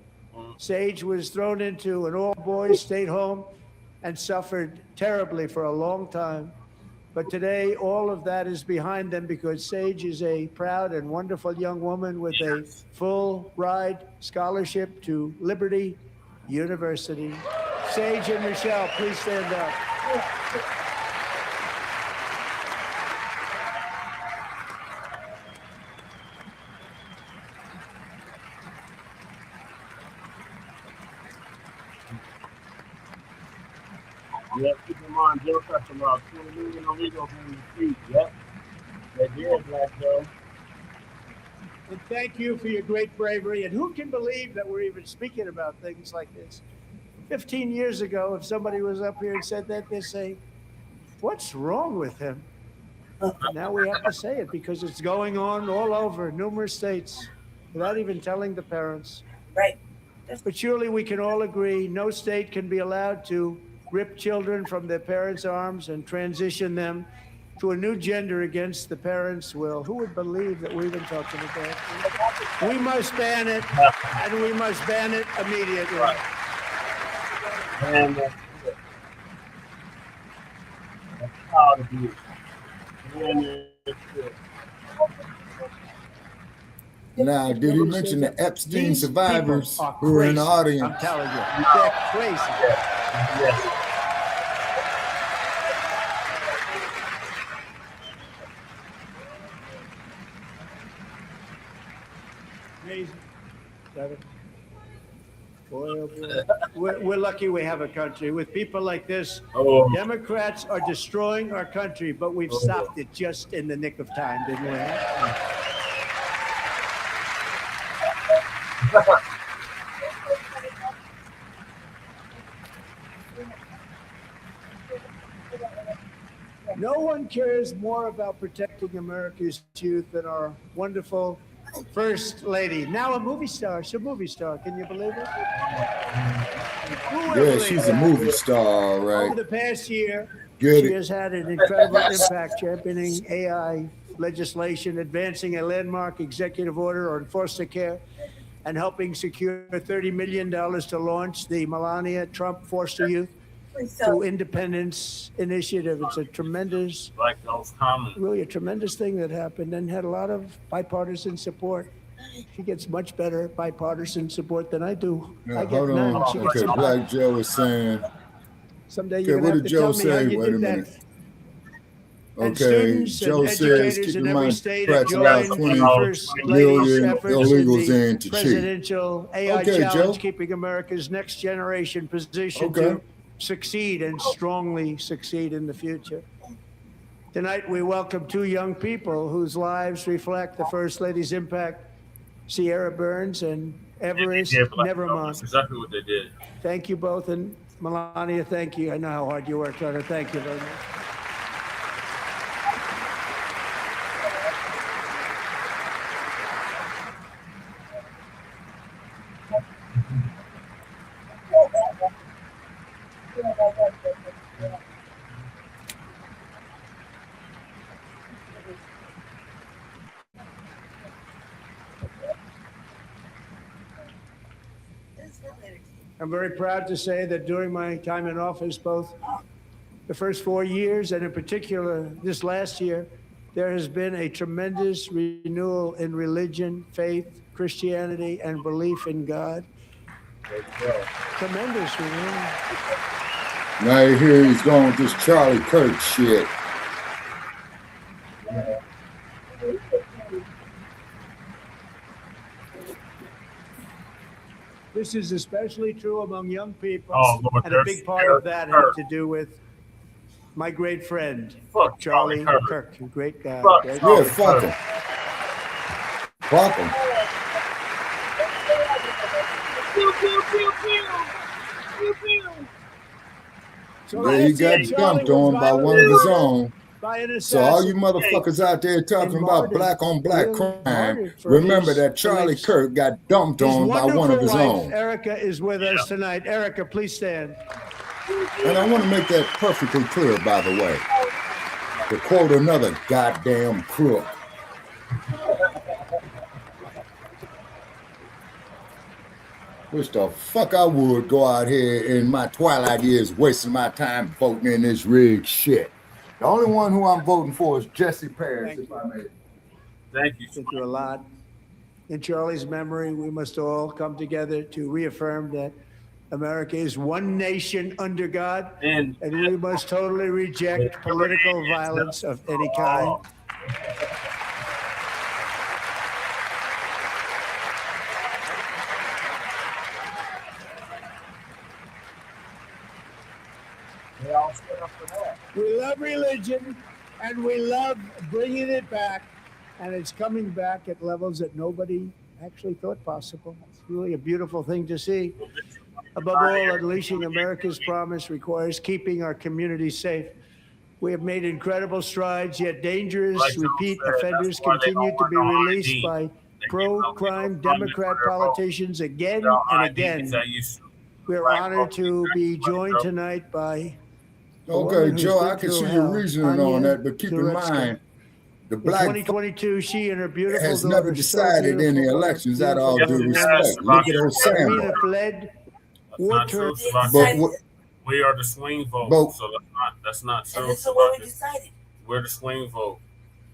[SPEAKER 5] Sage was thrown into an all-boys state home and suffered terribly for a long time. But today, all of that is behind them because Sage is a proud and wonderful young woman with a full ride scholarship to Liberty University. Sage and Michelle, please stand up.
[SPEAKER 11] Yeah, keep in mind, Joe touched about 20 million illegals in the street. Yep. They did, Black Joe.
[SPEAKER 5] And thank you for your great bravery. And who can believe that we're even speaking about things like this? 15 years ago, if somebody was up here and said that, they'd say, what's wrong with him? Now we have to say it because it's going on all over numerous states without even telling the parents.
[SPEAKER 6] Right.
[SPEAKER 5] But surely we can all agree no state can be allowed to rip children from their parents' arms and transition them to a new gender against the parents' will. Who would believe that we've been talking about this? We must ban it, and we must ban it immediately.
[SPEAKER 11] Right. And that's how to do it.
[SPEAKER 2] Now, did he mention the Epstein survivors who are in the audience?
[SPEAKER 5] I'm telling you, they're crazy.
[SPEAKER 11] Yes.
[SPEAKER 5] Amazing. Boy, oh boy. We're lucky we have a country. With people like this, Democrats are destroying our country, but we've stopped it just in the nick of time, didn't we? No one cares more about protecting America's youth than our wonderful First Lady. Now a movie star. She's a movie star. Can you believe it?
[SPEAKER 2] Yeah, she's a movie star, right?
[SPEAKER 5] Over the past year,
[SPEAKER 2] Get
[SPEAKER 5] she
[SPEAKER 2] it.
[SPEAKER 5] has had an incredible impact championing AI legislation, advancing a landmark executive order on foster care, and helping secure $30 million to launch the Melania Trump Foster Youth to Independence Initiative. It's a tremendous,
[SPEAKER 1] Like those comments.
[SPEAKER 5] really a tremendous thing that happened and had a lot of bipartisan support. She gets much better bipartisan support than I do.
[SPEAKER 2] Now,
[SPEAKER 5] I get
[SPEAKER 2] hold
[SPEAKER 5] none.
[SPEAKER 2] on.
[SPEAKER 5] She gets
[SPEAKER 2] Okay,
[SPEAKER 5] some.
[SPEAKER 2] Black Joe is saying.
[SPEAKER 5] Someday
[SPEAKER 2] Okay,
[SPEAKER 5] you're
[SPEAKER 2] what
[SPEAKER 5] gonna
[SPEAKER 2] did
[SPEAKER 5] have
[SPEAKER 2] Joe
[SPEAKER 5] to tell me how
[SPEAKER 2] say?
[SPEAKER 5] you
[SPEAKER 2] Wait a
[SPEAKER 5] did
[SPEAKER 2] minute.
[SPEAKER 5] that. And
[SPEAKER 2] Okay,
[SPEAKER 5] students
[SPEAKER 2] Joe
[SPEAKER 5] and
[SPEAKER 2] says,
[SPEAKER 5] educators
[SPEAKER 2] keep
[SPEAKER 5] in
[SPEAKER 2] in
[SPEAKER 5] every
[SPEAKER 2] mind,
[SPEAKER 5] state have
[SPEAKER 2] Democrats allow
[SPEAKER 5] joined
[SPEAKER 2] 20
[SPEAKER 5] the First Lady's
[SPEAKER 2] million
[SPEAKER 5] efforts
[SPEAKER 2] illegals
[SPEAKER 5] in
[SPEAKER 2] in
[SPEAKER 5] the
[SPEAKER 2] to cheat.
[SPEAKER 5] presidential AI
[SPEAKER 2] Okay,
[SPEAKER 5] challenge,
[SPEAKER 2] Joe.
[SPEAKER 5] keeping America's next generation positioned
[SPEAKER 2] Okay.
[SPEAKER 5] to succeed and strongly succeed in the future. Tonight, we welcome two young people whose lives reflect the First Lady's impact, Sierra Burns and Everest Nevermont.
[SPEAKER 1] That's exactly what they did.
[SPEAKER 5] Thank you both, and Melania, thank you. I know how hard you worked on it. Thank you very much. I'm very proud to say that during my time in office, both the first 4 years and in particular this last year, there has been a tremendous renewal in religion, faith, Christianity, and belief in God. Tremendous renewal.
[SPEAKER 2] Now you hear he's going with this Charlie Kirk shit.
[SPEAKER 5] This is especially true among young people,
[SPEAKER 11] Lord,
[SPEAKER 5] and a big part of that had to do with my great friend, Charlie Kirk, a great guy. Great
[SPEAKER 2] Yeah,
[SPEAKER 5] guy.
[SPEAKER 2] fuck him. Fuck him.
[SPEAKER 5] So
[SPEAKER 2] Yeah, he got dumped on by one of his own.
[SPEAKER 5] by an
[SPEAKER 2] So all you
[SPEAKER 5] assassin.
[SPEAKER 2] motherfuckers out there talking about black on black
[SPEAKER 5] really
[SPEAKER 2] crime,
[SPEAKER 5] martyred for
[SPEAKER 2] remember
[SPEAKER 5] his
[SPEAKER 2] that Charlie
[SPEAKER 5] beliefs.
[SPEAKER 2] Kirk got dumped
[SPEAKER 5] His
[SPEAKER 2] on by one of his
[SPEAKER 5] wonderful wife,
[SPEAKER 2] own.
[SPEAKER 5] Erica, is with us tonight. Erica, please stand.
[SPEAKER 2] And I want to make that perfectly clear, by the way. To quote another goddamn crook. Wish the fuck I would go out here in my twilight years wasting my time voting in this rigged shit. The only one who I'm voting for is Jesse Parrish, if I may.
[SPEAKER 1] Thank you.
[SPEAKER 5] Thank you a lot. In Charlie's memory, we must all come together to reaffirm that America is one nation under God, and we must totally reject political violence of any kind. We love religion, and we love bringing it back, and it's coming back at levels that nobody actually thought possible. It's really a beautiful thing to see. Above all, unleashing America's promise requires keeping our communities safe. We have made incredible strides, yet dangerous repeat offenders continue to be released by pro-crime Democrat politicians again and again. We're honored to be joined tonight by
[SPEAKER 2] Okay, Joe, I can see your reasoning on that, but keep in mind, the black
[SPEAKER 5] 2022, she and her beautiful
[SPEAKER 2] has never decided in the elections, at all due respect. Look at those samples.
[SPEAKER 1] We are the swing vote, so that's not true.
[SPEAKER 6] So what we decided.
[SPEAKER 1] We're the swing vote,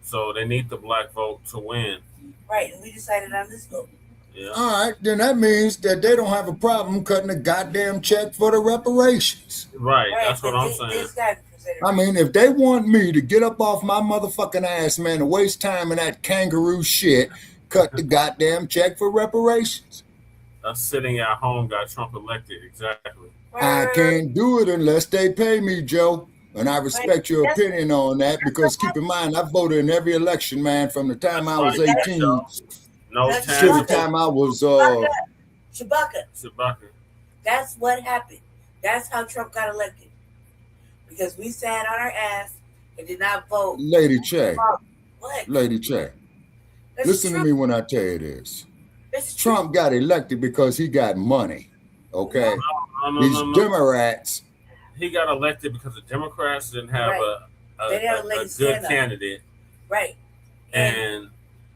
[SPEAKER 1] so they need the black vote to win.
[SPEAKER 6] Right, and we decided on this vote.
[SPEAKER 1] Yeah.
[SPEAKER 2] All right, then that means that they don't have a problem cutting a goddamn check for the reparations.
[SPEAKER 1] Right, that's what I'm saying.
[SPEAKER 2] I mean, if they want me to get up off my motherfucking ass, man, to waste time in that kangaroo shit, cut the goddamn check for reparations.
[SPEAKER 1] Us sitting at home got Trump elected, exactly.
[SPEAKER 2] I can't do it unless they pay me, Joe. And I respect your opinion on that because keep in mind, I voted in every election, man, from the time I was 18
[SPEAKER 1] No
[SPEAKER 2] to the time I was
[SPEAKER 6] Shabaka. That's what happened. That's how Trump got elected. Because we sat on our ass and did not vote.
[SPEAKER 2] Lady Che.
[SPEAKER 6] What?
[SPEAKER 2] Lady Che. Listen to me when I tell you this. Trump got elected because he got money. Okay? These Democrats.
[SPEAKER 1] He got elected because the Democrats didn't have a good candidate.
[SPEAKER 6] Right.
[SPEAKER 1] And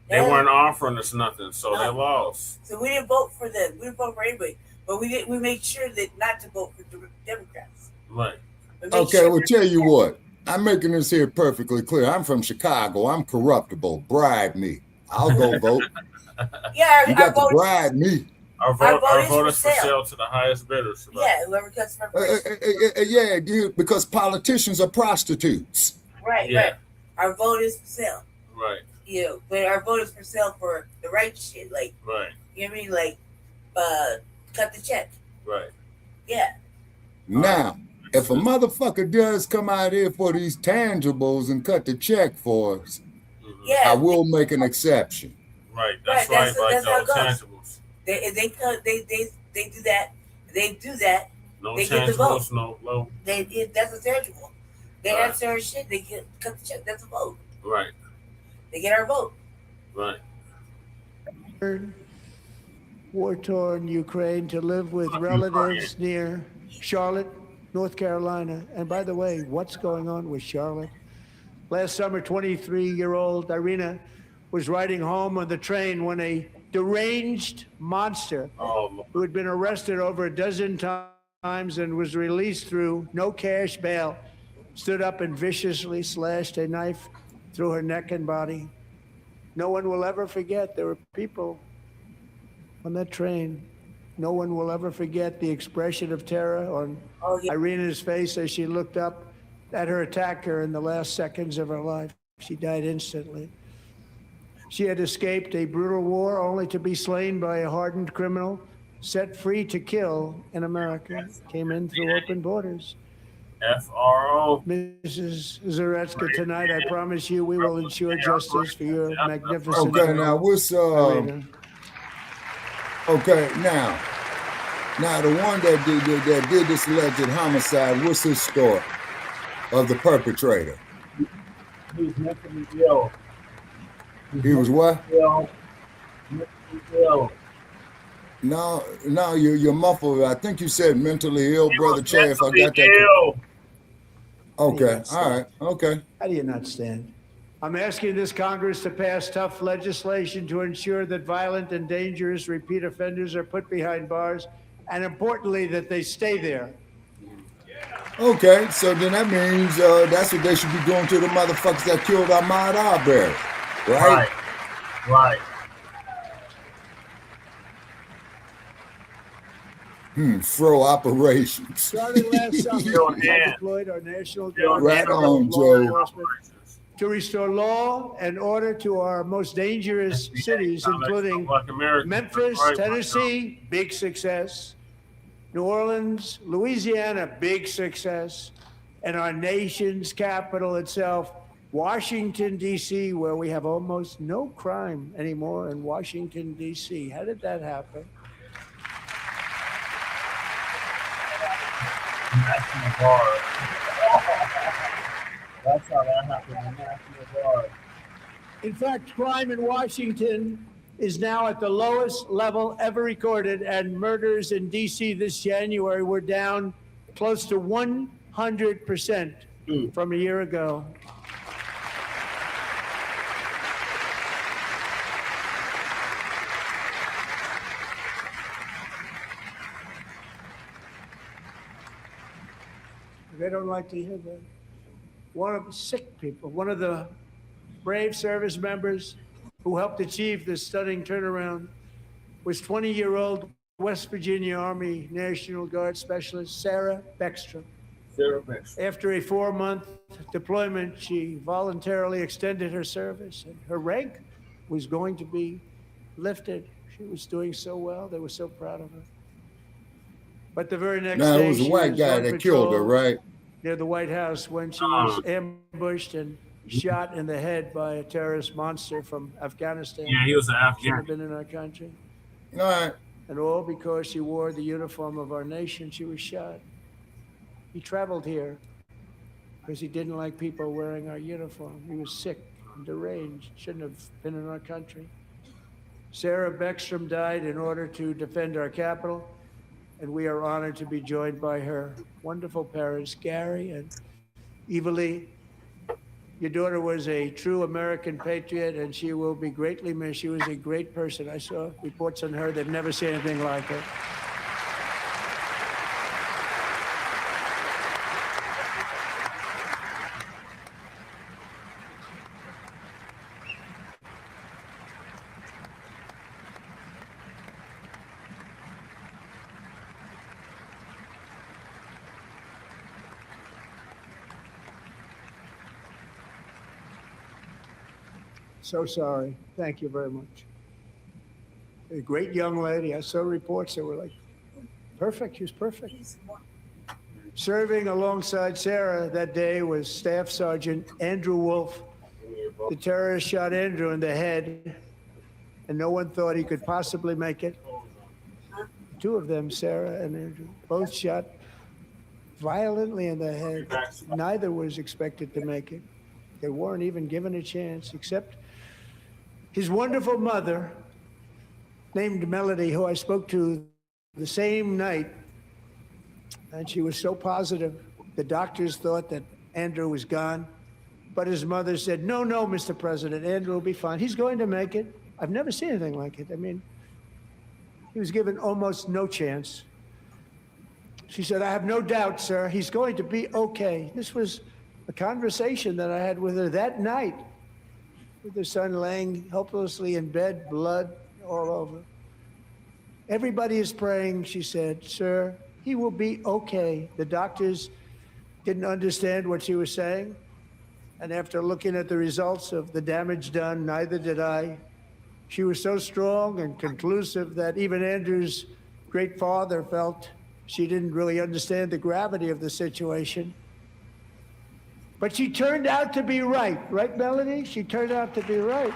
[SPEAKER 1] they weren't offering us nothing, so they lost.
[SPEAKER 6] So we didn't vote for them. We didn't vote for anybody. But we made sure that not to vote for Democrats.
[SPEAKER 1] Right.
[SPEAKER 2] Okay, well, tell you what. I'm making this here perfectly clear. I'm from Chicago. I'm corruptible. Bribe me. I'll go vote.
[SPEAKER 6] Yeah,
[SPEAKER 2] you got to bribe me.
[SPEAKER 1] Our vote is for sale to the highest bidders.
[SPEAKER 6] Yeah, whoever cuts
[SPEAKER 2] yeah, dude, because politicians are prostitutes.
[SPEAKER 6] Right, right. Our vote is for sale.
[SPEAKER 1] Right.
[SPEAKER 6] You know, but our vote is for sale for the right shit. Like,
[SPEAKER 1] right.
[SPEAKER 6] You know what I mean? Like, cut the check.
[SPEAKER 1] Right.
[SPEAKER 6] Yeah.
[SPEAKER 2] Now, if a motherfucker does come out here for these tangibles and cut the check for us, I will make an exception.
[SPEAKER 1] Right. That's right. Like those tangibles.
[SPEAKER 6] They do that. They do that.
[SPEAKER 1] No
[SPEAKER 6] they
[SPEAKER 1] tangibles,
[SPEAKER 6] get the vote.
[SPEAKER 1] no low.
[SPEAKER 6] That's a tangible. They have certain shit. They get cut the check. That's a vote.
[SPEAKER 1] Right.
[SPEAKER 6] They get our vote.
[SPEAKER 1] Right.
[SPEAKER 5] War-torn Ukraine to live with relatives near Charlotte, North Carolina. And by the way, what's going on with Charlotte? Last summer, 23-year-old Irina was riding home on the train when a deranged monster who had been arrested over a dozen times and was released through no cash bail stood up and viciously slashed a knife through her neck and body. No one will ever forget there were people on that train. No one will ever forget the expression of terror on Irina's face as she looked up at her attacker in the last seconds of her life. She died instantly. She had escaped a brutal war only to be slain by a hardened criminal, set free to kill in America, came in through open borders.
[SPEAKER 1] FRO.
[SPEAKER 5] Mrs. Zaretsky, tonight I promise you we will ensure justice for your magnificent.
[SPEAKER 2] Okay, now what's okay, now the one that did this alleged homicide, what's his story of the perpetrator?
[SPEAKER 11] He's mentally ill.
[SPEAKER 2] He was what?
[SPEAKER 11] Mentally ill.
[SPEAKER 2] No, you're muffled. I think you said mentally ill, Brother Che. If I got that.
[SPEAKER 11] Ill.
[SPEAKER 2] Okay. All right. Okay.
[SPEAKER 5] How do you not stand? I'm asking this Congress to pass tough legislation to ensure that violent and dangerous repeat offenders are put behind bars, and importantly, that they stay there.
[SPEAKER 2] Okay. So then that means that's what they should be doing to the motherfuckers that killed Ahmaud Arbery, right?
[SPEAKER 11] Right.
[SPEAKER 2] Fro operations.
[SPEAKER 5] Starting last summer, I deployed our National Guard
[SPEAKER 2] Right on, Joe.
[SPEAKER 5] to restore law and order to our most dangerous cities, including Memphis, Tennessee, big success, New Orleans, Louisiana, big success, and our nation's capital itself, Washington, D.C., where we have almost no crime anymore in Washington, D.C. How did that happen?
[SPEAKER 11] National Guard. That's how that happened, the National Guard.
[SPEAKER 5] In fact, crime in Washington is now at the lowest level ever recorded, and murders in D.C. this January were down close to 100% from a year ago. They don't like to hear that. One of the sick people, one of the brave service members who helped achieve this stunning turnaround was 20-year-old West Virginia Army National Guard Specialist Sarah Beckstrom. After a 4-month deployment, she voluntarily extended her service, and her rank was going to be lifted. She was doing so well. They were so proud of her. But the very next day,
[SPEAKER 2] it was a white guy that killed her, right?
[SPEAKER 5] Near the White House when she was ambushed and shot in the head by a terrorist monster from Afghanistan.
[SPEAKER 1] Yeah, he was an Afghan.
[SPEAKER 5] Should have been in our country.
[SPEAKER 2] All right.
[SPEAKER 5] And all because she wore the uniform of our nation, she was shot. He traveled here because he didn't like people wearing our uniform. He was sick and deranged, shouldn't have been in our country. Sarah Beckstrom died in order to defend our capital, and we are honored to be joined by her wonderful parents, Gary and Eva Lee. Your daughter was a true American patriot, and she will be greatly missed. She was a great person. I saw reports on her. They've never seen anything like her. So sorry. Thank you very much. A great young lady. I saw reports that were like, perfect. She was perfect. Serving alongside Sarah that day was Staff Sergeant Andrew Wolf. The terrorist shot Andrew in the head, and no one thought he could possibly make it. Two of them, Sarah and Andrew, both shot violently in the head. Neither was expected to make it. They weren't even given a chance, except his wonderful mother, named Melody, who I spoke to the same night, and she was so positive. The doctors thought that Andrew was gone, but his mother said, no, Mr. President, Andrew will be fine. He's going to make it. I've never seen anything like it. I mean, he was given almost no chance. She said, I have no doubt, sir, he's going to be okay. This was a conversation that I had with her that night, with her son laying helplessly in bed, blood all over. Everybody is praying, she said, sir, he will be okay. The doctors didn't understand what she was saying. And after looking at the results of the damage done, neither did I. She was so strong and conclusive that even Andrew's great father felt she didn't really understand the gravity of the situation. But she turned out to be right. Right, Melanie? She turned out to be right.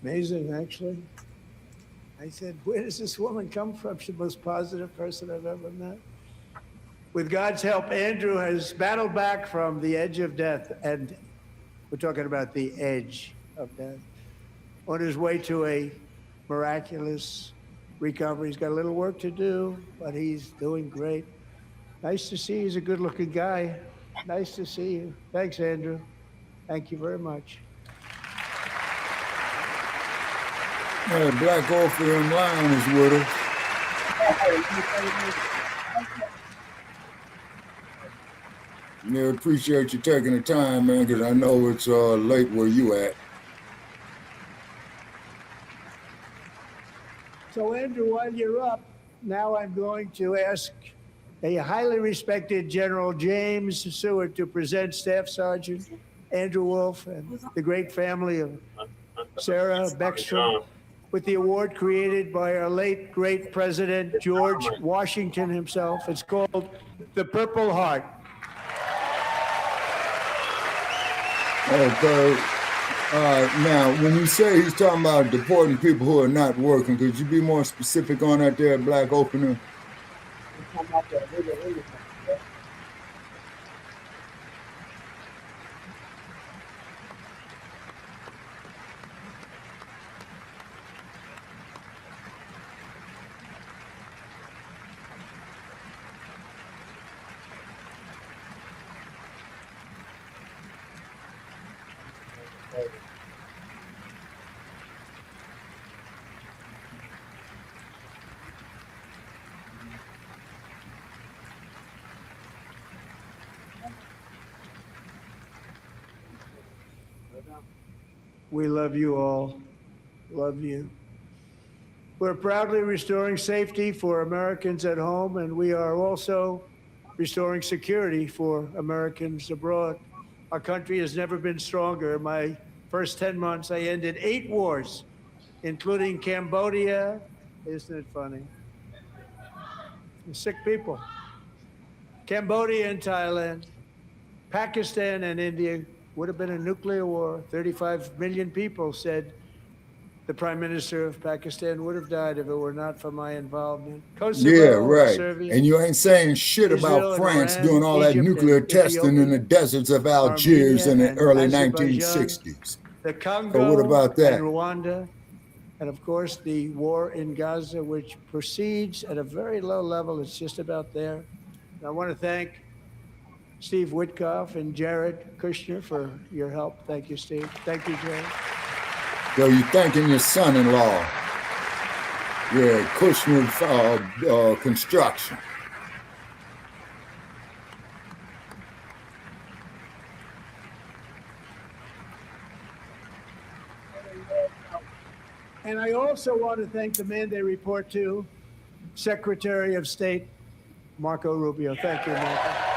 [SPEAKER 5] Amazing, actually. I said, where does this woman come from? She's the most positive person I've ever met. With God's help, Andrew has battled back from the edge of death, and we're talking about the edge of death, on his way to a miraculous recovery. He's got a little work to do, but he's doing great. Nice to see you. He's a good-looking guy. Nice to see you. Thanks, Andrew. Thank you very much.
[SPEAKER 2] Blacc off of them line is with us. Yeah, appreciate you taking the time, man, because I know it's late where you at.
[SPEAKER 5] So, Andrew, while you're up, now I'm going to ask a highly respected General James Seward to present Staff Sergeant Andrew Wolf and the great family of Sarah Beckstrom with the award created by our late great President George Washington himself. It's called the Purple Heart.
[SPEAKER 2] Okay. Now, when you say he's talking about deporting people who are not working, could you be more specific on that there, Blacc Opener?
[SPEAKER 5] We love you all. Love you. We're proudly restoring safety for Americans at home, and we are also restoring security for Americans abroad. Our country has never been stronger. In my first 10 months, I ended 8 wars, including Cambodia. Isn't it funny? Sick people. Cambodia and Thailand, Pakistan and India. Would have been a nuclear war. 35 million people said the Prime Minister of Pakistan would have died if it were not for my involvement. Kosovo,
[SPEAKER 2] yeah, right.
[SPEAKER 5] Serbia,
[SPEAKER 2] and you ain't saying shit
[SPEAKER 5] Israel
[SPEAKER 2] about France
[SPEAKER 5] Iran,
[SPEAKER 2] doing all that
[SPEAKER 5] Egypt
[SPEAKER 2] nuclear
[SPEAKER 5] and
[SPEAKER 2] testing in the deserts of Algiers in the
[SPEAKER 5] and
[SPEAKER 2] early
[SPEAKER 5] Azerbaijan,
[SPEAKER 2] 1960s.
[SPEAKER 5] the Congo,
[SPEAKER 2] So what about that?
[SPEAKER 5] and Rwanda, and of course the war in Gaza, which proceeds at a very low level. It's just about there. And I want to thank Steve Witkoff and Jared Kushner for your help. Thank you, Steve. Thank you, Jared.
[SPEAKER 2] So you're thanking your son-in-law. Yeah, Kushner Construction.
[SPEAKER 5] And I also want to thank the man they report to, Secretary of State Marco Rubio. Thank you, Marco.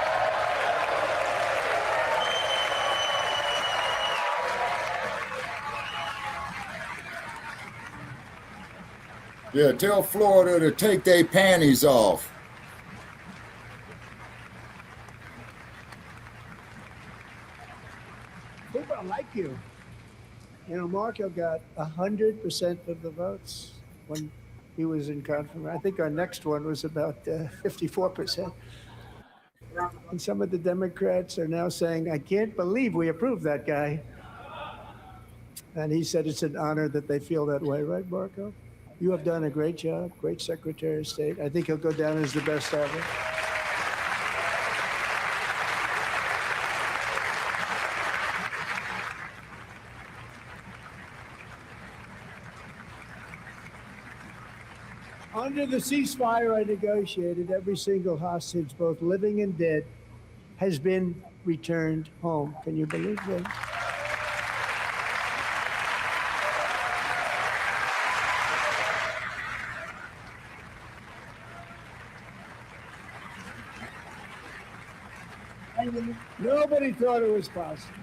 [SPEAKER 2] Yeah, tell Florida to take their panties off.
[SPEAKER 5] People like you. You know, Marco got 100% of the votes when he was in confirmation. I think our next one was about 54%. And some of the Democrats are now saying, I can't believe we approved that guy. And he said it's an honor that they feel that way, right, Marco? You have done a great job, great Secretary of State. I think he'll go down as the best ever. Under the ceasefire I negotiated, every single hostage, both living and dead, has been returned home. Can you believe that? Nobody thought it was possible.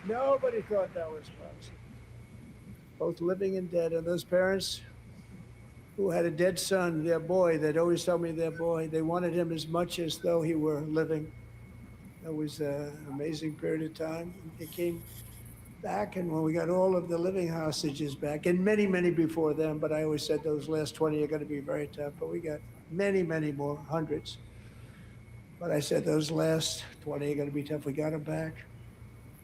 [SPEAKER 5] Nobody thought that was possible. Both living and dead. And those parents who had a dead son, their boy, they'd always tell me their boy, they wanted him as much as though he were living. That was an amazing period of time. It came back, and when we got all of the living hostages back, and many, many before them, but I always said those last 20 are going to be very tough, but we got many, many more, hundreds. But I said those last 20 are going to be tough. We got them back,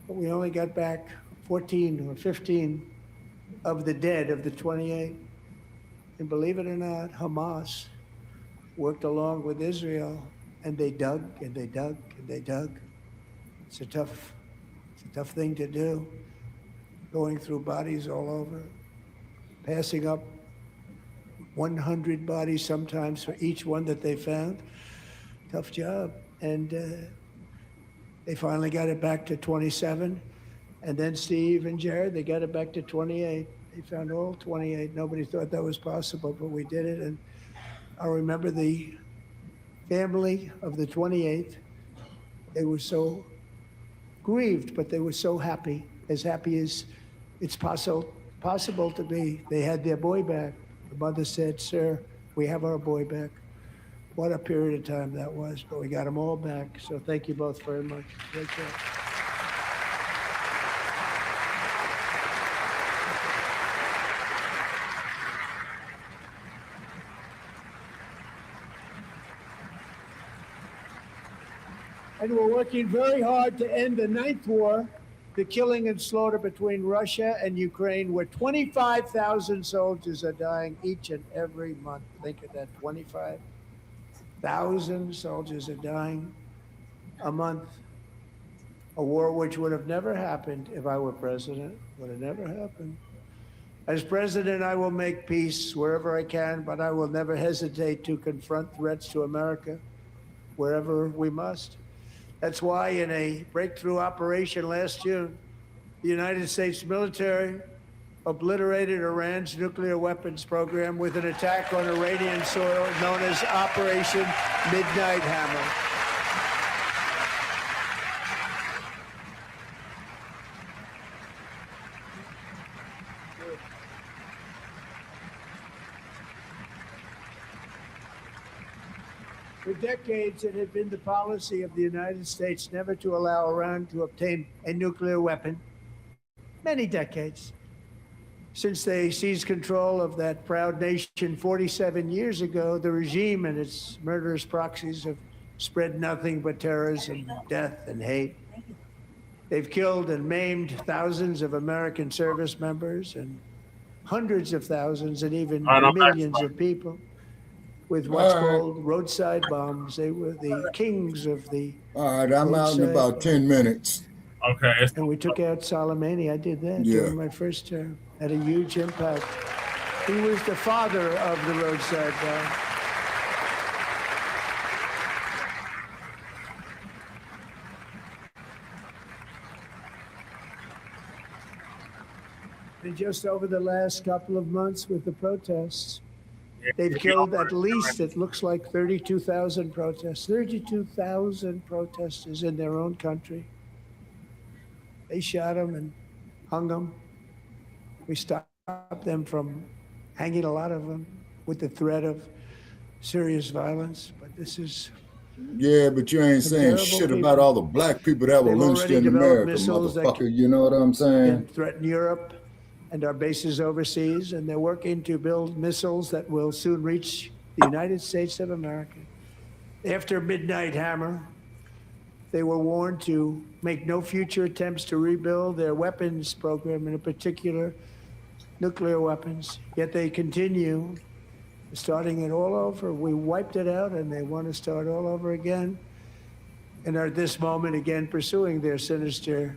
[SPEAKER 5] but we only got back 14 or 15 of the dead of the 28. And believe it or not, Hamas worked along with Israel, and they dug and they dug and they dug. It's a tough thing to do, going through bodies all over, passing up 100 bodies sometimes for each one that they found. Tough job. And they finally got it back to 27. And then Steve and Jared, they got it back to 28. They found all 28. Nobody thought that was possible, but we did it. And I remember the family of the 28th. They were so grieved, but they were so happy as it's possible to be. They had their boy back. The mother said, "Sir, we have our boy back." What a period of time that was, but we got them all back. So thank you both very much. Great job. And we're working very hard to end the 9th war, the killing and slaughter between Russia and Ukraine, where 25,000 soldiers are dying each and every month. Think of that, 25,000 soldiers are dying a month. A war which would have never happened if I were president, would have never happened. As president, I will make peace wherever I can, but I will never hesitate to confront threats to America wherever we must. That's why in a breakthrough operation last June, the United States military obliterated Iran's nuclear weapons program with an attack on Iranian soil known as Operation Midnight Hammer. For decades, it had been the policy of the United States never to allow Iran to obtain a nuclear weapon. Many decades. Since they seized control of that proud nation 47 years ago, the regime and its murderous proxies have spread nothing but terrorism, death, and hate. They've killed and maimed thousands of American service members and hundreds of thousands and even millions of people with what's called roadside bombs. They were the kings of the
[SPEAKER 2] All right, I'm out in about 10 minutes.
[SPEAKER 1] Okay.
[SPEAKER 5] And we took out Soleimani. I did that during my first term. Had a huge impact. He was the father of the roadside bomb. And just over the last couple of months with the protests, they've killed at least, it looks like 32,000 protests, 32,000 protesters in their own country. They shot them and hung them. We stopped them from hanging a lot of them with the threat of serious violence. But this is...
[SPEAKER 2] Yeah, but you ain't saying shit about all the black people that were lynched in America, motherfucker. You know what I'm saying?
[SPEAKER 5] Threaten Europe and our bases overseas, and they're working to build missiles that will soon reach the United States of America. After Midnight Hammer, they were warned to make no future attempts to rebuild their weapons program, in particular nuclear weapons. Yet they continue, starting it all over. We wiped it out, and they want to start all over again, and are at this moment again pursuing their sinister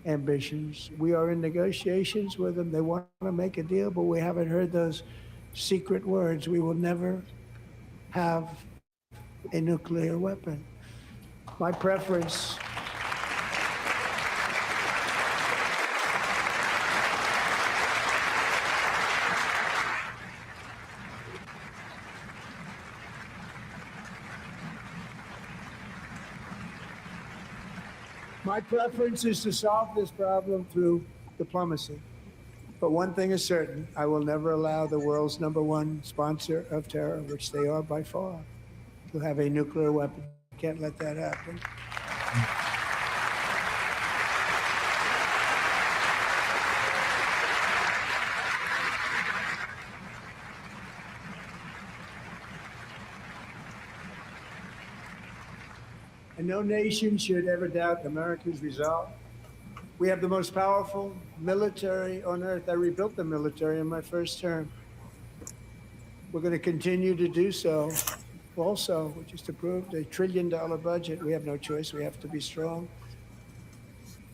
[SPEAKER 5] ambitions. We are in negotiations with them. They want to make a deal, but we haven't heard those secret words. We will never have a nuclear weapon. My preference is to solve this problem through diplomacy. But one thing is certain, I will never allow the world's #1 sponsor of terror, which they are by far, to have a nuclear weapon. Can't let that happen. no nation should ever doubt America's resolve. We have the most powerful military on earth. I rebuilt the military in my first term. We're going to continue to do so. Also, we just approved a $1 trillion budget. We have no choice. We have to be strong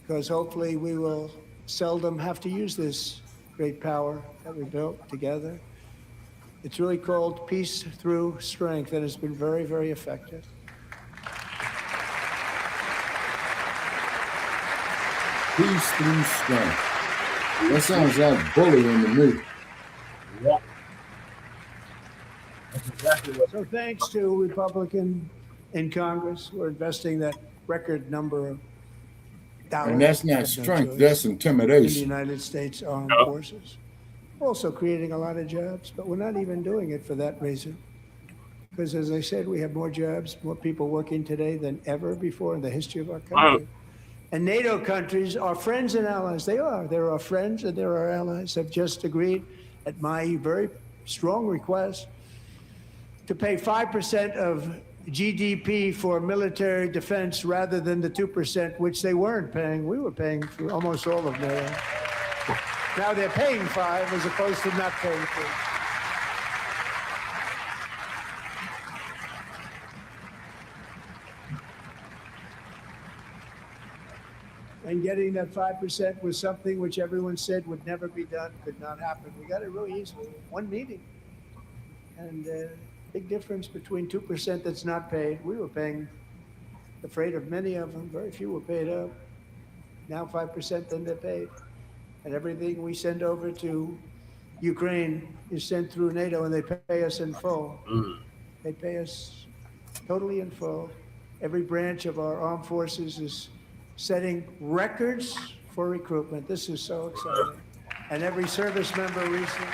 [SPEAKER 5] because hopefully we will seldom have to use this great power that we built together. It's really called Peace Through Strength, and it's been very, very effective.
[SPEAKER 2] Peace through strength. That sounds like bullying to me.
[SPEAKER 11] Yeah. That's exactly what.
[SPEAKER 5] So thanks to Republican in Congress, we're investing that record number of dollars.
[SPEAKER 2] And that's not strength, that's
[SPEAKER 5] in the
[SPEAKER 2] intimidation.
[SPEAKER 5] United States Armed Forces. Also creating a lot of jobs, but we're not even doing it for that reason. Because as I said, we have more jobs, more people working today than ever before in the history of our country. And NATO countries are friends and allies. They are. They're our friends and they're our allies. Have just agreed at my very strong request to pay 5% of GDP for military defense rather than the 2%, which they weren't paying. We were paying for almost all of NATO. Now they're paying 5 as opposed to not paying 2. And getting that 5% was something which everyone said would never be done, could not happen. We got it really easily. One meeting. And big difference between 2% that's not paid. We were paying the freight of many of them. Very few were paid up. Now 5%, then they're paid. And everything we send over to Ukraine is sent through NATO, and they pay us in full. They pay us totally in full. Every branch of our armed forces is setting records for recruitment. This is so exciting. And every service member recently.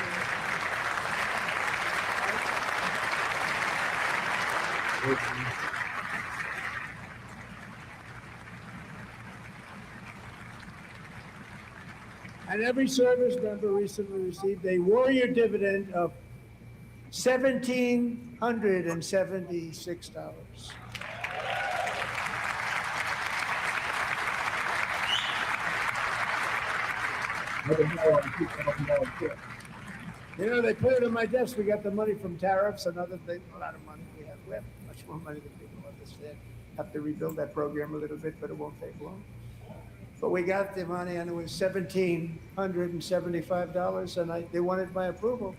[SPEAKER 5] And every service member recently received a warrior dividend of $1,776. You know, they put it on my desk. We got the money from tariffs and other things. A lot of money we have. We have much more money than people understand. Have to rebuild that program a little bit, but it won't take long. But we got the money, and it was $1,775, and they wanted my approval.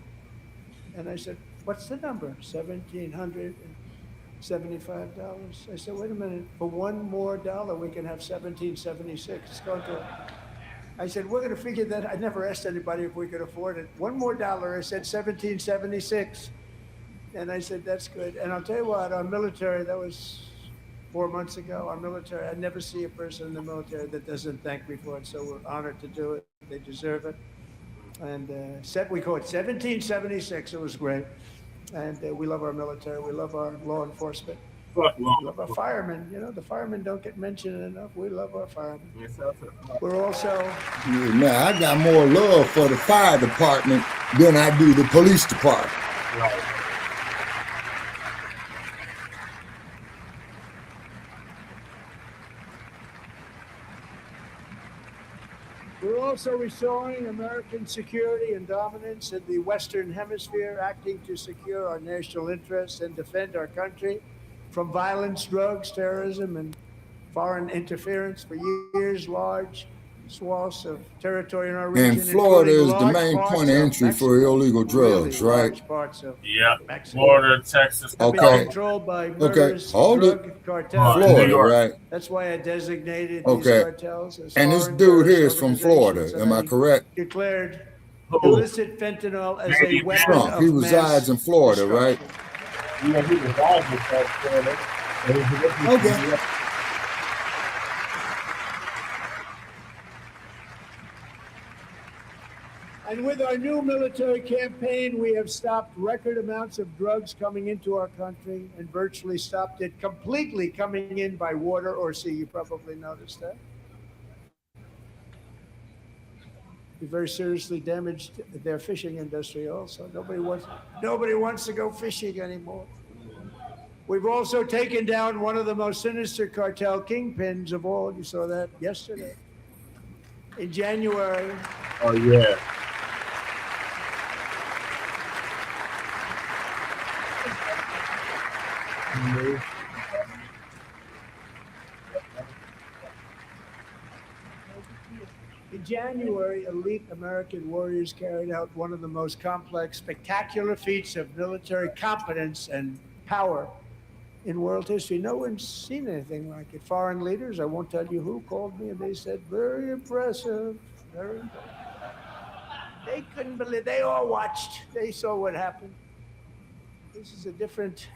[SPEAKER 5] And I said, "What's the number?" $1,775. I said, "Wait a minute. For $1 more, we can have $1,776. It's going to." I said, "We're going to figure that." I never asked anybody if we could afford it. $1 more. I said $1,776, and I said, "That's good." And I'll tell you what, our military. That was 4 months ago. Our military. I never see a person in the military that doesn't thank me for it. So we're honored to do it. They deserve it. And we call it 1776. It was great. And we love our military. We love our law enforcement. We love our firemen. You know, the firemen don't get mentioned enough. We love our firemen. We're also.
[SPEAKER 2] Now, I got more love for the fire department than I do the police department.
[SPEAKER 11] Right.
[SPEAKER 5] We're also restoring American security and dominance in the Western Hemisphere, acting to secure our national interests and defend our country from violence, drugs, terrorism, and foreign interference for years. Large swaths of territory in our region.
[SPEAKER 2] And Florida is the
[SPEAKER 5] large
[SPEAKER 2] main
[SPEAKER 5] parts
[SPEAKER 2] point of entry
[SPEAKER 5] Mexico,
[SPEAKER 2] for illegal drugs,
[SPEAKER 5] really
[SPEAKER 2] right?
[SPEAKER 5] large parts of Mexico.
[SPEAKER 1] Florida, Texas.
[SPEAKER 2] Okay.
[SPEAKER 5] Controlled by
[SPEAKER 2] Okay.
[SPEAKER 5] murderous
[SPEAKER 2] Hold
[SPEAKER 5] drug
[SPEAKER 2] it.
[SPEAKER 5] cartels.
[SPEAKER 2] Florida, right?
[SPEAKER 5] That's why I designated these
[SPEAKER 2] Okay.
[SPEAKER 5] cartels as
[SPEAKER 2] And this
[SPEAKER 5] foreign
[SPEAKER 2] dude here
[SPEAKER 5] terrorist
[SPEAKER 2] is from Florida.
[SPEAKER 5] organizations,
[SPEAKER 2] Am I
[SPEAKER 5] and
[SPEAKER 2] correct?
[SPEAKER 5] Declared illicit fentanyl as a weapon
[SPEAKER 2] Trump.
[SPEAKER 5] of
[SPEAKER 2] He
[SPEAKER 5] mass
[SPEAKER 2] resides in Florida, right?
[SPEAKER 11] Yeah, he resides in Florida.
[SPEAKER 2] Okay.
[SPEAKER 5] And with our new military campaign, we have stopped record amounts of drugs coming into our country and virtually stopped it completely coming in by water or sea. You probably noticed that. We very seriously damaged their fishing industry also. Nobody wants to go fishing anymore. We've also taken down one of the most sinister cartel kingpins of all. You saw that yesterday. In January.
[SPEAKER 11] Oh, yeah.
[SPEAKER 5] In January, elite American warriors carried out one of the most complex, spectacular feats of military competence and power in world history. No one's seen anything like it. Foreign leaders, I won't tell you who, called me and they said, very impressive, very impressive. They couldn't believe, they all watched. They saw what happened. This is a different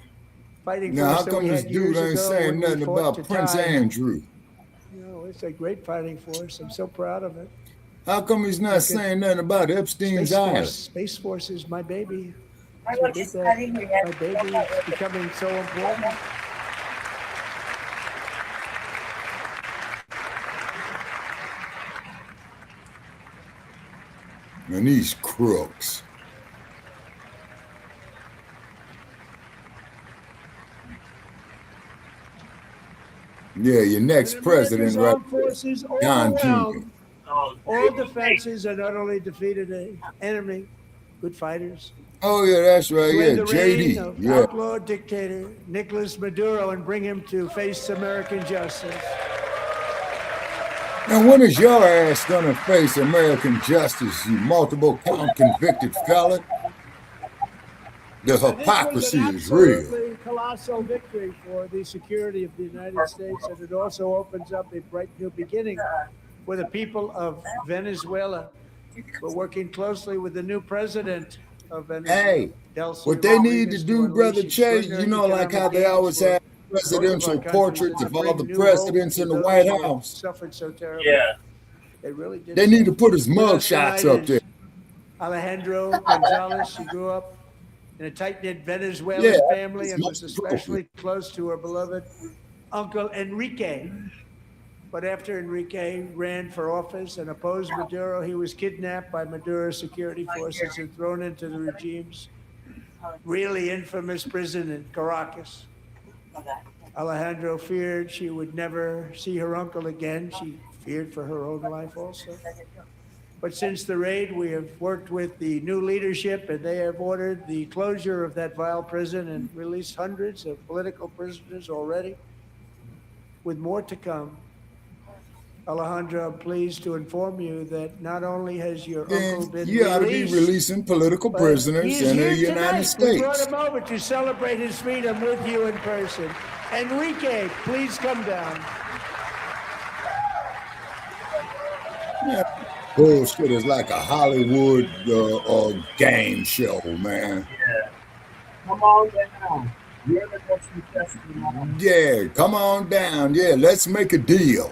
[SPEAKER 5] fighting
[SPEAKER 2] Now,
[SPEAKER 5] force
[SPEAKER 2] how come this dude ain't saying nothing about Prince Andrew?
[SPEAKER 5] You know, it's a great fighting force. I'm so proud of it.
[SPEAKER 2] How come he's not saying nothing about Epstein's island?
[SPEAKER 5] Space Force is my baby.
[SPEAKER 6] I want to study here.
[SPEAKER 5] My baby is becoming so important.
[SPEAKER 2] And these crooks. Yeah, your next president, right?
[SPEAKER 5] Forces all
[SPEAKER 2] John Jr.
[SPEAKER 5] around, all defenses are not only defeated an enemy, good fighters.
[SPEAKER 2] Oh yeah, that's right.
[SPEAKER 5] To
[SPEAKER 2] Yeah,
[SPEAKER 5] end the reign
[SPEAKER 2] JD.
[SPEAKER 5] of
[SPEAKER 2] Yeah.
[SPEAKER 5] outlaw dictator Nicolas Maduro and bring him to face American justice.
[SPEAKER 2] Now, when is your ass gonna face American justice, you multiple count convicted felon? The hypocrisy is real.
[SPEAKER 5] Absolutely colossal victory for the security of the United States, and it also opens up a bright new beginning for the people of Venezuela. We're working closely with the new president of Venezuela.
[SPEAKER 2] Hey, what they need to do, Brother Che, you know, like how they always have presidential portraits of all the presidents in the White House.
[SPEAKER 5] Suffered so terribly.
[SPEAKER 1] Yeah.
[SPEAKER 5] They really did.
[SPEAKER 2] They need to put his mug shots up there.
[SPEAKER 5] Alejandro Gonzalez, she grew up in a tight-knit Venezuelan family and was especially close to her beloved uncle Enrique. But after Enrique ran for office and opposed Maduro, he was kidnapped by Maduro's security forces and thrown into the regime's really infamous prison in Caracas. Alejandro feared she would never see her uncle again. She feared for her own life also. But since the raid, we have worked with the new leadership, and they have ordered the closure of that vile prison and released hundreds of political prisoners already, with more to come. Alejandro, I'm pleased to inform you that not only has your uncle been
[SPEAKER 2] You ought to be
[SPEAKER 5] released,
[SPEAKER 2] releasing political
[SPEAKER 5] but
[SPEAKER 2] prisoners
[SPEAKER 5] he is
[SPEAKER 2] in the
[SPEAKER 5] here
[SPEAKER 2] United
[SPEAKER 5] tonight. We brought
[SPEAKER 2] States.
[SPEAKER 5] him over to celebrate his freedom with you in person. Enrique, please come down.
[SPEAKER 2] Yeah. Bullshit is like a Hollywood game show, man.
[SPEAKER 11] Yeah. Come on down. You're the next contestant.
[SPEAKER 2] Yeah, come on down. Yeah, let's make a deal.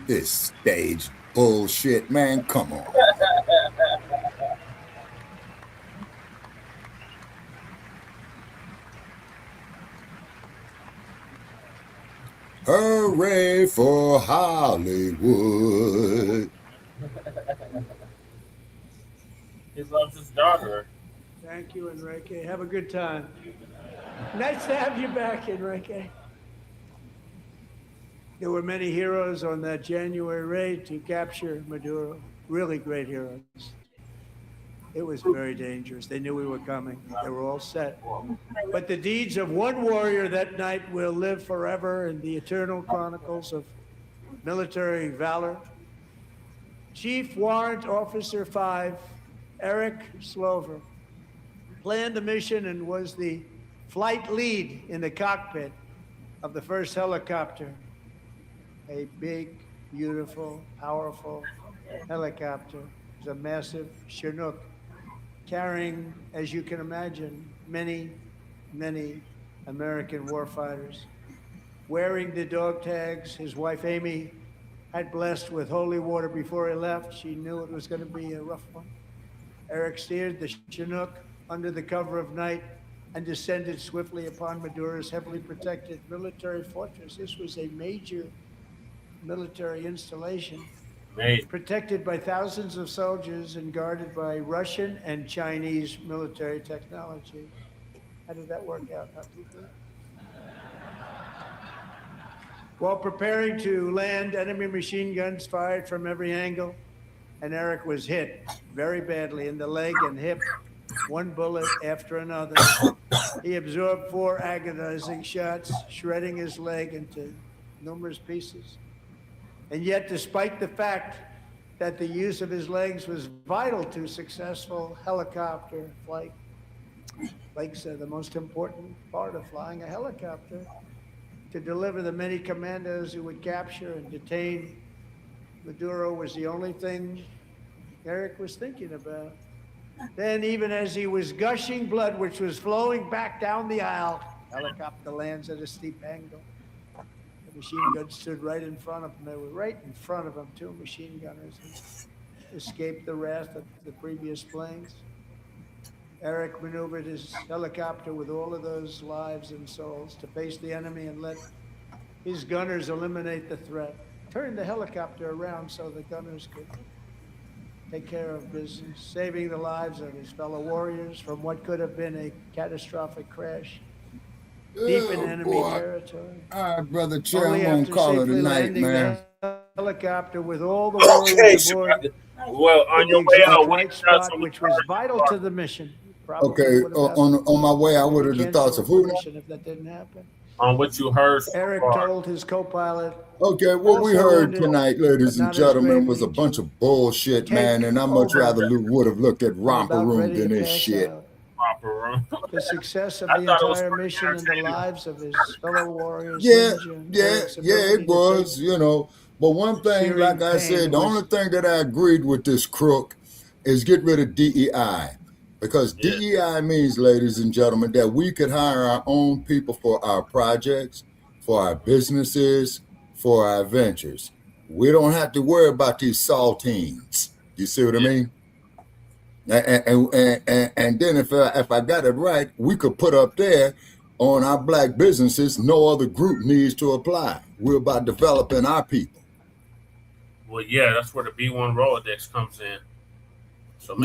[SPEAKER 2] This stage bullshit, man. Come on. Hooray for Hollywood.
[SPEAKER 1] He loves his daughter.
[SPEAKER 5] Thank you, Enrique. Have a good time. Nice to have you back, Enrique. There were many heroes on that January raid to capture Maduro. Really great heroes. It was very dangerous. They knew we were coming. They were all set. But the deeds of one warrior that night will live forever in the eternal chronicles of military valor. Chief Warrant Officer 5, Eric Slover, planned the mission and was the flight lead in the cockpit of the first helicopter. A big, beautiful, powerful helicopter. It was a massive Chinook, carrying, as you can imagine, many, many American warfighters. Wearing the dog tags, his wife Amy had blessed with holy water before he left. She knew it was going to be a rough one. Eric steered the Chinook under the cover of night and descended swiftly upon Maduro's heavily protected military fortress. This was a major military installation. protected by thousands of soldiers and guarded by Russian and Chinese military technology. How did that work out? Not too good. While preparing to land, enemy machine guns fired from every angle, and Eric was hit very badly in the leg and hip, one bullet after another. He absorbed 4 agonizing shots, shredding his leg into numerous pieces. And yet, despite the fact that the use of his legs was vital to successful helicopter flight, legs are the most important part of flying a helicopter, to deliver the many commandos who would capture and detain Maduro was the only thing Eric was thinking about. Then, even as he was gushing blood, which was flowing back down the aisle, helicopter lands at a steep angle. The machine gun stood right in front of him. They were right in front of him, 2 machine gunners who escaped the wrath of the previous planes. Eric maneuvered his helicopter with all of those lives and souls to face the enemy and let his gunners eliminate the threat. Turned the helicopter around so the gunners could take care of business, saving the lives of his fellow warriors from what could have been a catastrophic crash deep in enemy territory.
[SPEAKER 2] All right, Brother Chair, I'm going to call it a night, man.
[SPEAKER 5] Helicopter with all the warriors aboard.
[SPEAKER 1] Well, on your way out,
[SPEAKER 5] right spot, which was vital to the mission.
[SPEAKER 2] Okay, on my way, I would have the thoughts of who?
[SPEAKER 5] If that didn't happen.
[SPEAKER 1] On what you heard.
[SPEAKER 5] Eric told his co-pilot.
[SPEAKER 2] Okay, what we heard tonight, ladies and gentlemen, was a bunch of bullshit, man, and I much rather would have looked at Romper Room than this shit.
[SPEAKER 5] The success of the entire mission and the lives of his fellow warriors.
[SPEAKER 2] Yeah, it was, you know. But one thing, like I said, the only thing that I agreed with this crook is get rid of DEI. Because DEI means, ladies and gentlemen, that we could hire our own people for our projects, for our businesses, for our ventures. We don't have to worry about these saltines. You see what I mean? And then if I got it right, we could put up there on our black businesses, no other group needs to apply. We're about developing our people.
[SPEAKER 1] Well, yeah, that's where the B1 Rolodex comes in. So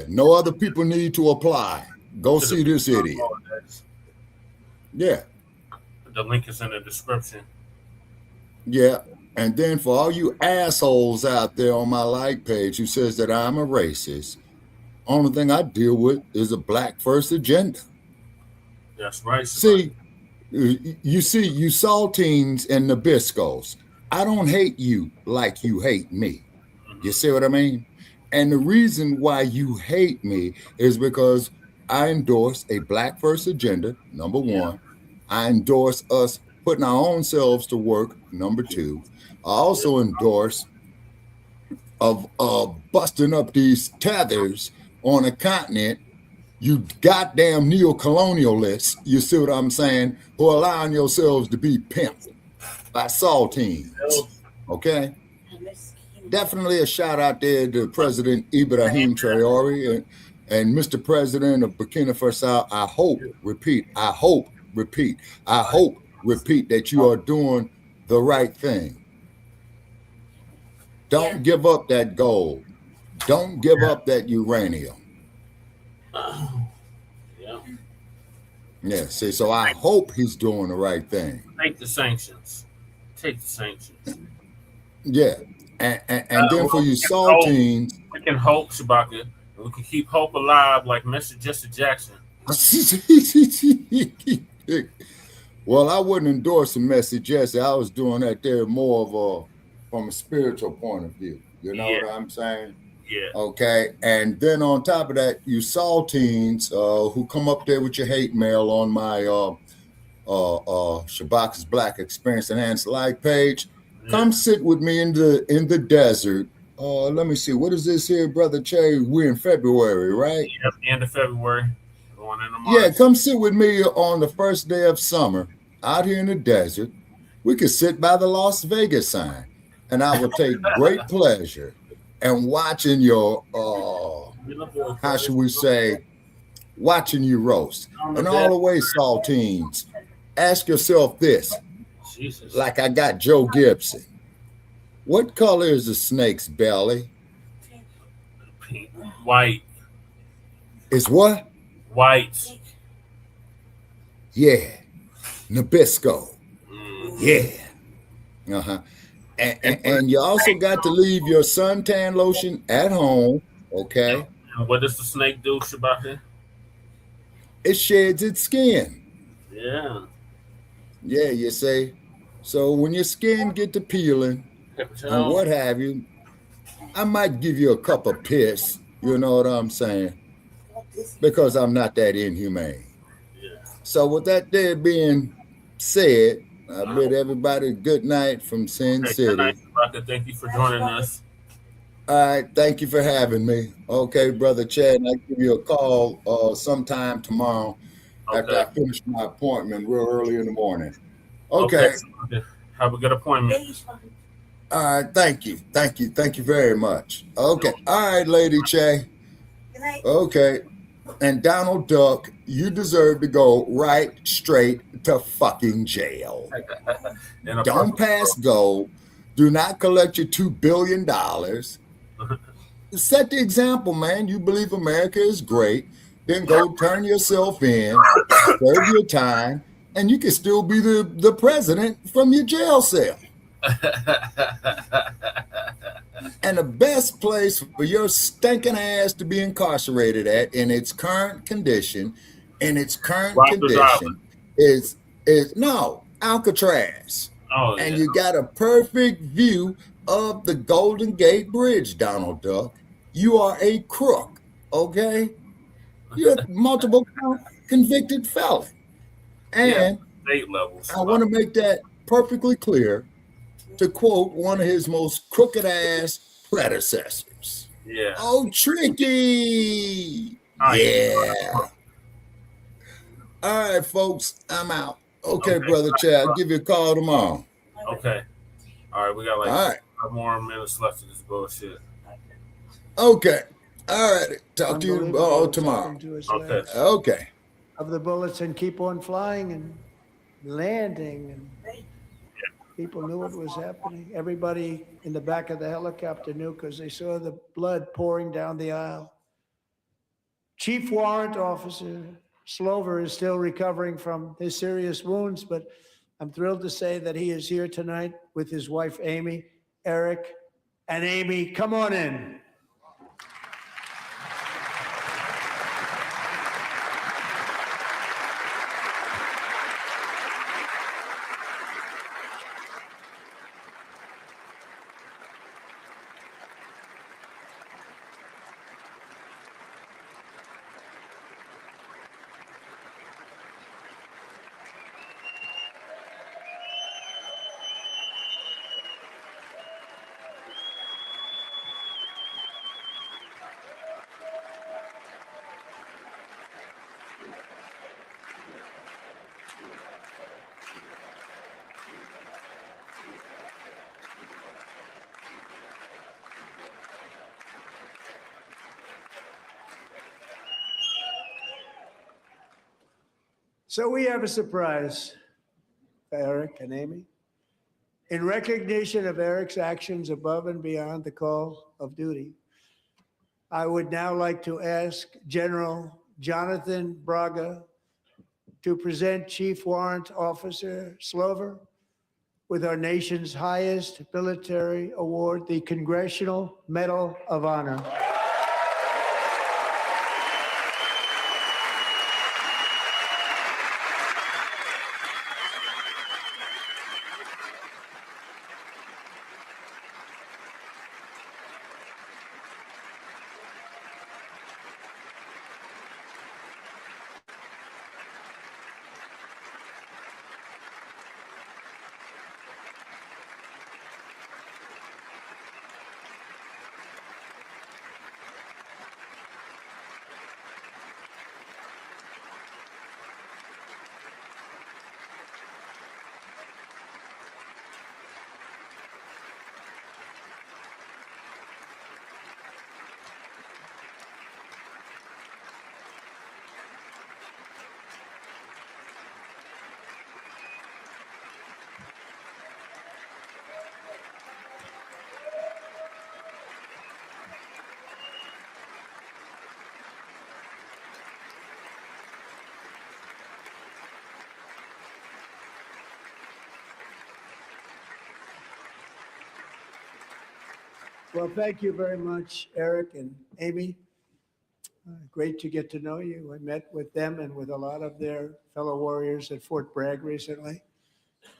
[SPEAKER 2] no other people need to apply. Go see this idiot. Yeah.
[SPEAKER 1] The link is in the description.
[SPEAKER 2] Yeah. And then for all you assholes out there on my like page who says that I'm a racist, only thing I deal with is a black first agenda.
[SPEAKER 1] That's right.
[SPEAKER 2] See, you saltines and Nabiscos. I don't hate you like you hate me. You see what I mean? And the reason why you hate me is because I endorse a black first agenda, number one. I endorse us putting our own selves to work, number two. I also endorse of busting up these tethers on a continent, you goddamn neo-colonialists, you see what I'm saying, who are allowing yourselves to be pimped by saltines, okay? Definitely a shout out there to President Ibrahim Traore and Mr. President of Burkina Faso. I hope repeat that you are doing the right thing. Don't give up that gold. Don't give up that uranium. Yeah, see, so I hope he's doing the right thing.
[SPEAKER 1] Take the sanctions.
[SPEAKER 2] Yeah. And then for you saltines.
[SPEAKER 1] We can hope, Shabaka. We can keep hope alive like Mr. Jesse Jackson.
[SPEAKER 2] Well, I wouldn't endorse Mr. Jesse. I was doing that there more of from a spiritual point of view. You know what I'm saying?
[SPEAKER 1] Yeah.
[SPEAKER 2] Okay. And then on top of that, you saltines who come up there with your hate mail on my Shabaka'S Blacc Experience Enhanced Like page. Come sit with me in the desert. Let me see. What is this here, Brother Che? We're in February, right?
[SPEAKER 1] Yep, end of February. Going into March.
[SPEAKER 2] Yeah, come sit with me on the first day of summer out here in the desert. We could sit by the Las Vegas sign, and I will take great pleasure in watching your, how should we say, watching you roast. And all the way, saltines, ask yourself this.
[SPEAKER 1] Jesus.
[SPEAKER 2] Like I got Joe Gibson. What color is the snake's belly?
[SPEAKER 1] Pink. White.
[SPEAKER 2] Is what?
[SPEAKER 1] White.
[SPEAKER 2] Yeah. Nabisco. Yeah. Uh-huh. And you also got to leave your suntan lotion at home, okay?
[SPEAKER 1] And what does the snake do, Shabaka?
[SPEAKER 2] It sheds its skin.
[SPEAKER 1] Yeah.
[SPEAKER 2] Yeah, you say. So when your skin get to peeling and what have you, I might give you a cup of piss, you know what I'm saying? Because I'm not that inhumane.
[SPEAKER 1] Yeah.
[SPEAKER 2] So with that there being said, I bid everybody good night from Sin City.
[SPEAKER 1] Good night, Shabaka. Thank you for joining us.
[SPEAKER 2] All right, thank you for having me. Okay, Brother Chad, I'll give you a call sometime tomorrow after I finish my appointment real early in the morning. Okay.
[SPEAKER 1] Have a good appointment.
[SPEAKER 2] All right, thank you. Thank you. Thank you very much. Okay. All right, Lady Che. Okay. And Donald Duck, you deserve to go right straight to fucking jail. Don't pass go. Do not collect your $2 billion. Set the example, man. You believe America is great. Then go turn yourself in, serve your time, and you can still be the president from your jail cell. And the best place for your stinking ass to be incarcerated at in its current condition, is no Alcatraz.
[SPEAKER 1] Oh,
[SPEAKER 2] and you got a perfect view of the Golden Gate Bridge, Donald Duck. You are a crook, okay? You're a multiple convicted felon. And
[SPEAKER 1] state levels.
[SPEAKER 2] I want to make that perfectly clear to quote one of his most crooked ass predecessors.
[SPEAKER 1] Yeah.
[SPEAKER 2] Oh, Tricky. Yeah. All right, folks, I'm out. Okay, Brother Chad, I'll give you a call tomorrow.
[SPEAKER 1] Okay. All right, we got like 5 more minutes left of this bullshit.
[SPEAKER 2] Okay. All right. Talk to you tomorrow.
[SPEAKER 1] Okay.
[SPEAKER 2] Okay.
[SPEAKER 5] Of the bullets and keep on flying and landing, and people knew what was happening. Everybody in the back of the helicopter knew because they saw the blood pouring down the aisle. Chief Warrant Officer Slover is still recovering from his serious wounds, but I'm thrilled to say that he is here tonight with his wife, Amy, Eric, and Amy. Come on in. So we have a surprise for Eric and Amy. In recognition of Eric's actions above and beyond the call of duty, I would now like to ask General Jonathan Braga to present Chief Warrant Officer Slover with our nation's highest military award, the Congressional Medal of Honor. Well, thank you very much, Eric and Amy. Great to get to know you. I met with them and with a lot of their fellow warriors at Fort Bragg recently.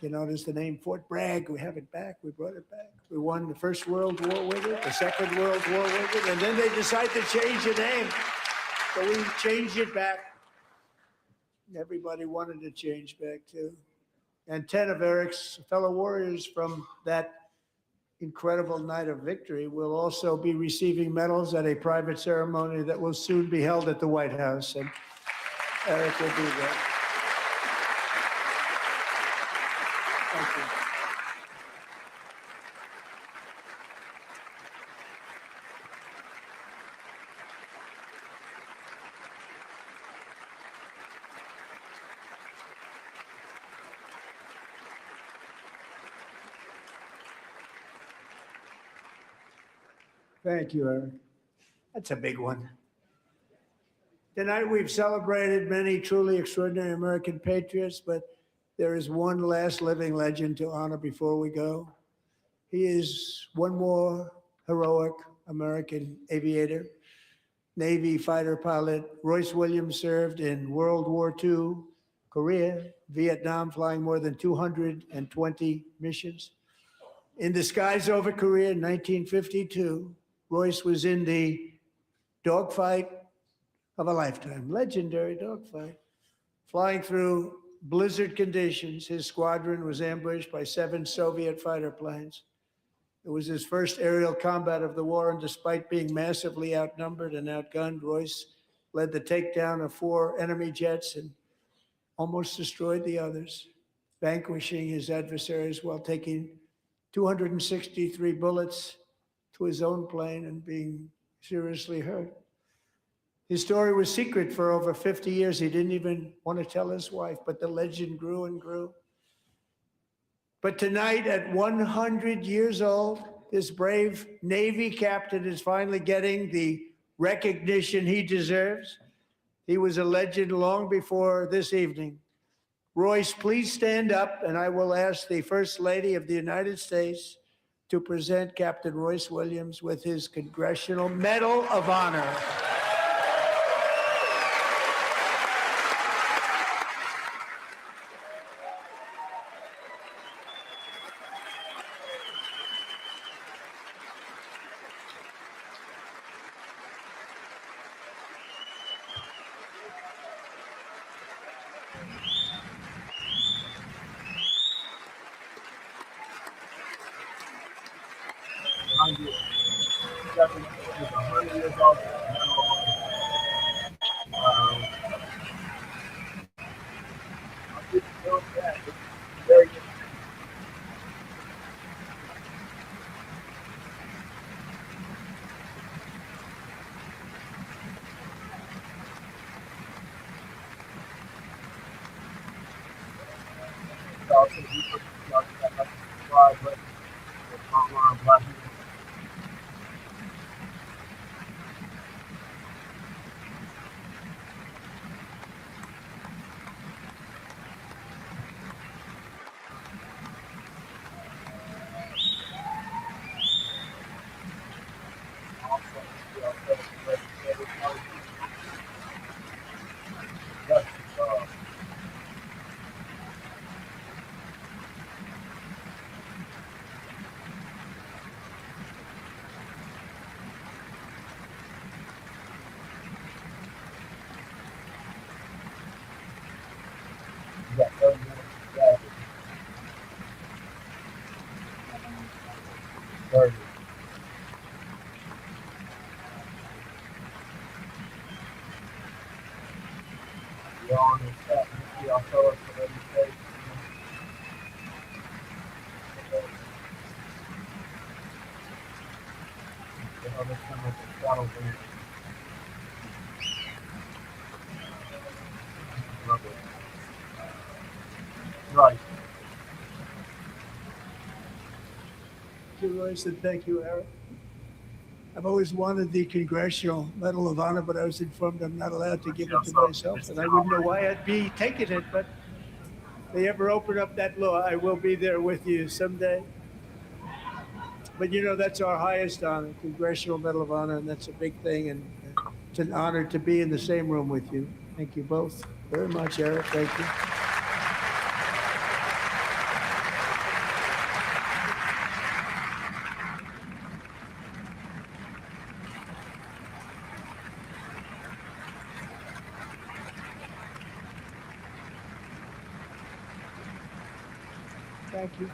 [SPEAKER 5] You notice the name Fort Bragg, we have it back, we brought it back. We won the First World War with it, the Second World War with it, and then they decided to change the name. So we changed it back. Everybody wanted to change back too. And 10 of Eric's fellow warriors from that incredible night of victory will also be receiving medals at a private ceremony that will soon be held at the White House. And Eric will be there. Thank you. Thank you, Eric. That's a big one. Tonight we've celebrated many truly extraordinary American patriots, but there is one last living legend to honor before we go. He is one more heroic American aviator, Navy fighter pilot. Royce Williams served in World War II, Korea, Vietnam, flying more than 220 missions. In the skies over Korea in 1952, Royce was in the dogfight of a lifetime, legendary dogfight. Flying through blizzard conditions, his squadron was ambushed by 7 Soviet fighter planes. It was his first aerial combat of the war, and despite being massively outnumbered and outgunned, Royce led the takedown of 4 enemy jets and almost destroyed the others, vanquishing his adversaries while taking 263 bullets to his own plane and being seriously hurt. His story was secret for over 50 years. He didn't even want to tell his wife, but the legend grew and grew. But tonight, at 100 years old, this brave Navy captain is finally getting the recognition he deserves. He was a legend long before this evening. Royce, please stand up, and I will ask the First Lady of the United States to present Captain Royce Williams with his Congressional Medal of Honor.
[SPEAKER 11] Right.
[SPEAKER 5] Thank you, Royce, and thank you, Eric. I've always wanted the Congressional Medal of Honor, but I was informed I'm not allowed to give it to myself, and I wouldn't know why I'd be taking it, but if they ever open up that law, I will be there with you someday. But you know, that's our highest honor, Congressional Medal of Honor, and that's a big thing. And it's an honor to be in the same room with you. Thank you both very much, Eric. Thank you. Thank you.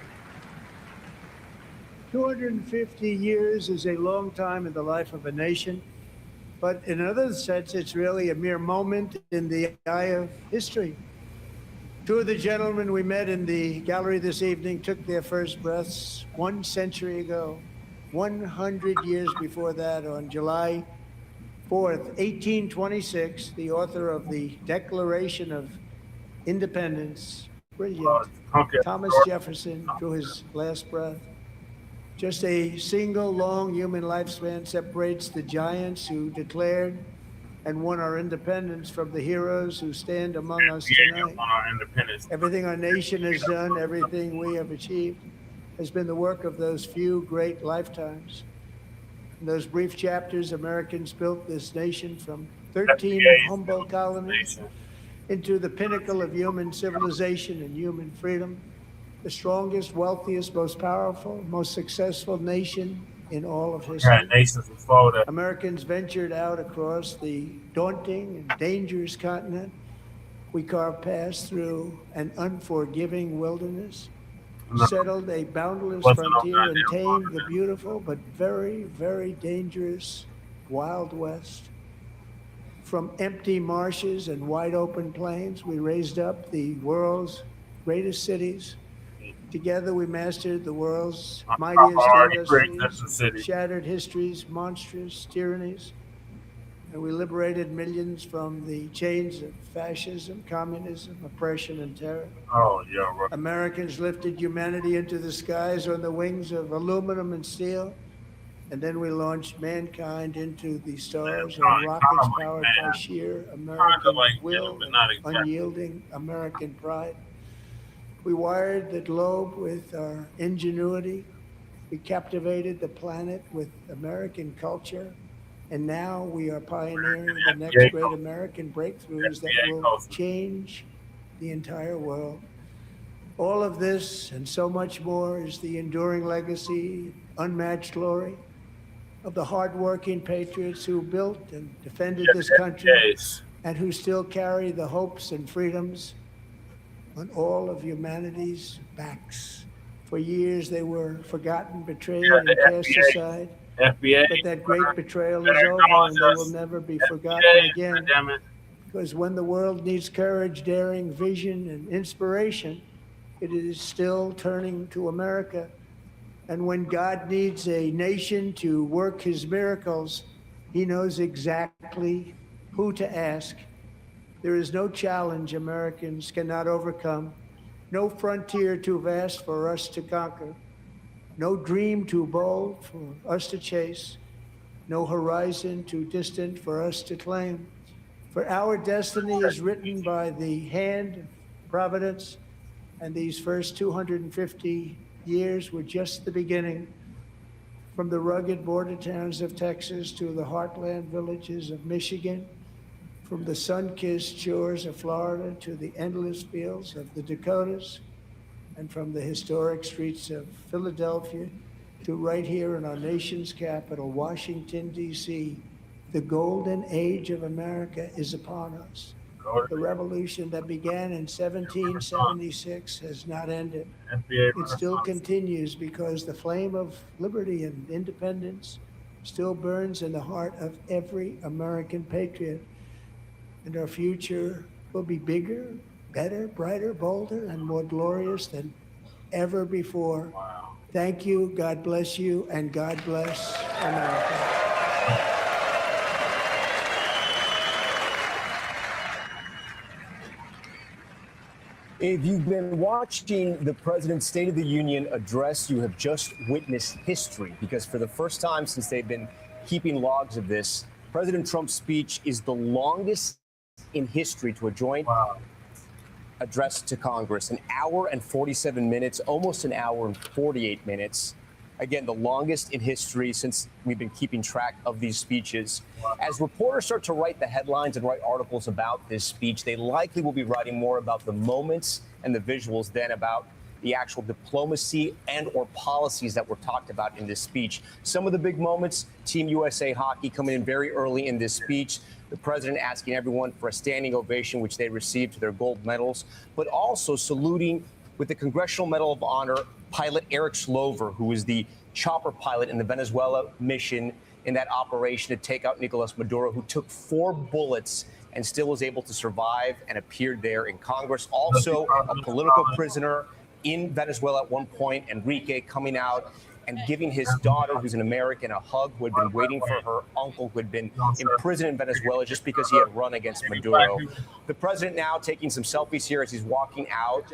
[SPEAKER 5] 250 years is a long time in the life of a nation, but in another sense, it's really a mere moment in the eye of history. Two of the gentlemen we met in the gallery this evening took their first breaths 1 century ago, 100 years before that, on July 4th, 1826, the author of the Declaration of Independence, brilliant, Thomas Jefferson, drew his last breath. Just a single long human lifespan separates the giants who declared and won our independence from the heroes who stand among us tonight. Everything our nation has done, everything we have achieved, has been the work of those few great lifetimes. In those brief chapters, Americans built this nation from 13 humble colonies into the pinnacle of human civilization and human freedom, the strongest, wealthiest, most powerful, most successful nation in all of history. Americans ventured out across the daunting and dangerous continent. We carved paths through an unforgiving wilderness, settled a boundless frontier, and tamed the beautiful but very, very dangerous Wild West. From empty marshes and wide open plains, we raised up the world's greatest cities. Together we mastered the world's mightiest industries, shattered history's monstrous tyrannies, and we liberated millions from the chains of fascism, communism, oppression, and terror. Americans lifted humanity into the skies on the wings of aluminum and steel, and then we launched mankind into the stars on rockets powered by sheer American will and unyielding American pride. We wired the globe with our ingenuity. We captivated the planet with American culture. And now we are pioneering the next great American breakthroughs that will change the entire world. All of this and so much more is the enduring legacy, unmatched glory of the hardworking patriots who built and defended this country and who still carry the hopes and freedoms on all of humanity's backs. For years they were forgotten, betrayed, and cast aside. But that great betrayal is over, and they will never be forgotten again. Because when the world needs courage, daring, vision, and inspiration, it is still turning to America. And when God needs a nation to work his miracles, he knows exactly who to ask. There is no challenge Americans cannot overcome, no frontier too vast for us to conquer, no dream too bold for us to chase, no horizon too distant for us to claim. For our destiny is written by the hand of providence, and these first 250 years were just the beginning. From the rugged border towns of Texas to the heartland villages of Michigan, from the sun-kissed shores of Florida to the endless fields of the Dakotas, and from the historic streets of Philadelphia to right here in our nation's capital, Washington, D.C., the golden age of America is upon us. The revolution that began in 1776 has not ended. It still continues because the flame of liberty and independence still burns in the heart of every American patriot. And our future will be bigger, better, brighter, bolder, and more glorious than ever before. Thank you, God bless you, and God bless America.
[SPEAKER 9] If you've been watching the President's State of the Union address, you have just witnessed history, because for the first time since they've been keeping logs of this, President Trump's speech is the longest in history to a joint address to Congress, 1 hour and 47 minutes, almost 1 hour and 48 minutes. Again, the longest in history since we've been keeping track of these speeches. As reporters start to write the headlines and write articles about this speech, they likely will be writing more about the moments and the visuals than about the actual diplomacy and or policies that were talked about in this speech. Some of the big moments, Team USA hockey coming in very early in this speech, the president asking everyone for a standing ovation, which they received to their gold medals, but also saluting with the Congressional Medal of Honor pilot Eric Slover, who was the chopper pilot in the Venezuela mission in that operation to take out Nicolas Maduro, who took 4 bullets and still was able to survive and appeared there in Congress. Also, a political prisoner in Venezuela at one point, Enrique, coming out and giving his daughter, who's an American, a hug, who had been waiting for her uncle, who had been in prison in Venezuela just because he had run against Maduro. The president now taking some selfies here as he's walking out.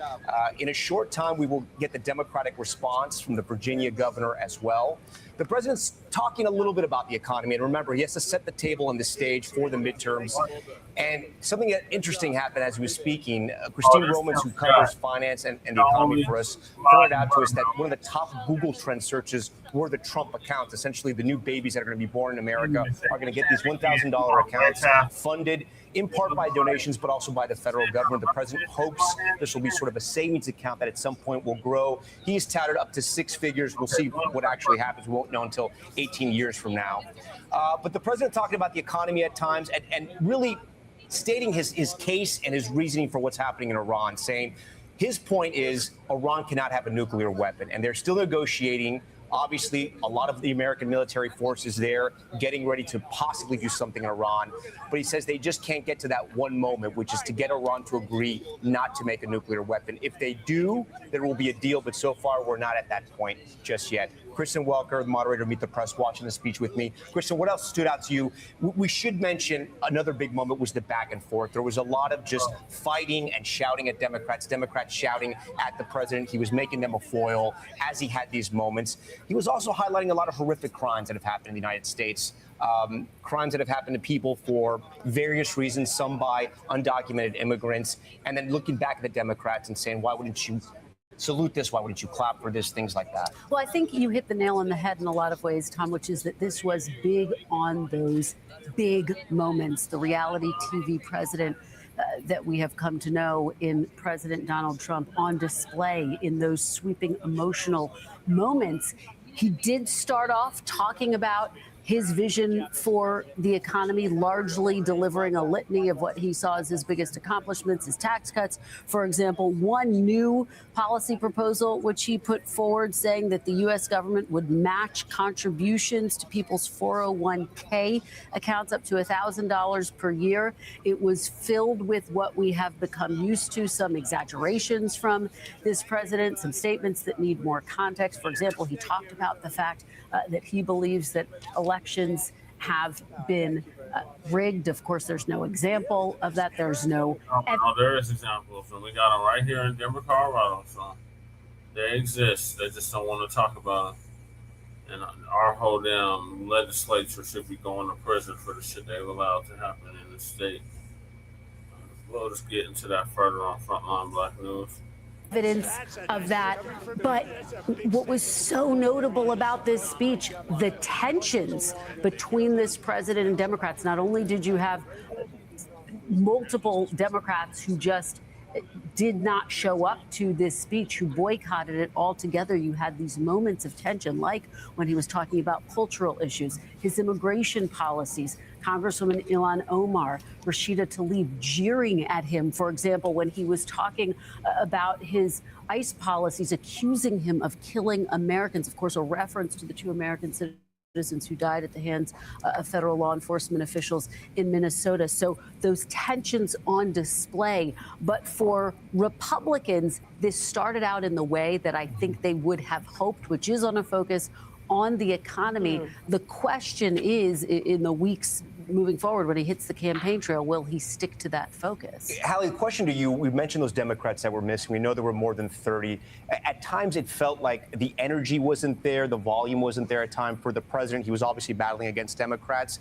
[SPEAKER 9] In a short time, we will get the Democratic response from the Virginia governor as well. The president's talking a little bit about the economy. And remember, he has to set the table on the stage for the midterms. And something interesting happened as he was speaking. Christine Romans, who covers finance and the economy for us, pointed out to us that one of the top Google trend searches were the Trump accounts. Essentially, the new babies that are going to be born in America are going to get these $1,000 accounts funded in part by donations, but also by the federal government. The president hopes this will be sort of a savings account that at some point will grow. He's touted up to 6 figures. We'll see what actually happens. We won't know until 18 years from now. But the president talking about the economy at times and really stating his case and his reasoning for what's happening in Iran, saying his point is Iran cannot have a nuclear weapon, and they're still negotiating. Obviously, a lot of the American military forces there getting ready to possibly do something in Iran. But he says they just can't get to that one moment, which is to get Iran to agree not to make a nuclear weapon. If they do, there will be a deal. But so far, we're not at that point just yet. Kristen Welker, the moderator of Meet the Press, watching the speech with me. Kristen, what else stood out to you? We should mention another big moment was the back and forth. There was a lot of just fighting and shouting at Democrats shouting at the president. He was making them a foil as he had these moments. He was also highlighting a lot of horrific crimes that have happened in the United States. Crimes that have happened to people for various reasons, some by undocumented immigrants, and then looking back at the Democrats and saying, why wouldn't you salute this? Why wouldn't you clap for this? Things like that.
[SPEAKER 24] Well, I think you hit the nail on the head in a lot of ways, Tom, which is that this was big on those big moments. The reality TV president that we have come to know in President Donald Trump on display in those sweeping emotional moments. He did start off talking about his vision for the economy, largely delivering a litany of what he saw as his biggest accomplishments, his tax cuts. For example, one new policy proposal, which he put forward, saying that the U.S. government would match contributions to people's 401k accounts up to $1,000 per year. It was filled with what we have become used to, some exaggerations from this president, some statements that need more context. For example, he talked about the fact that he believes that elections have been rigged. Of course, there's no example of that. There's no.
[SPEAKER 1] No, there is examples, and we got them right here in Denver, Colorado. So they exist. They just don't want to talk about it. And our whole damn legislature should be going to prison for the shit they've allowed to happen in the state. We'll just get into that further on Frontline Black News.
[SPEAKER 24] Evidence of that. But what was so notable about this speech, the tensions between this president and Democrats. Not only did you have multiple Democrats who just did not show up to this speech, who boycotted it altogether. You had these moments of tension, like when he was talking about cultural issues, his immigration policies, Congresswoman Ilhan Omar, Rashida Tlaib jeering at him, for example, when he was talking about his ICE policies, accusing him of killing Americans. Of course, a reference to the 2 American citizens who died at the hands of federal law enforcement officials in Minnesota. So those tensions on display. But for Republicans, this started out in the way that I think they would have hoped, which is on a focus on the economy. The question is, in the weeks moving forward, when he hits the campaign trail, will he stick to that focus?
[SPEAKER 9] Hallie, the question to you, we mentioned those Democrats that were missing. We know there were more than 30. At times, it felt like the energy wasn't there, the volume wasn't there at times for the president. He was obviously battling against Democrats.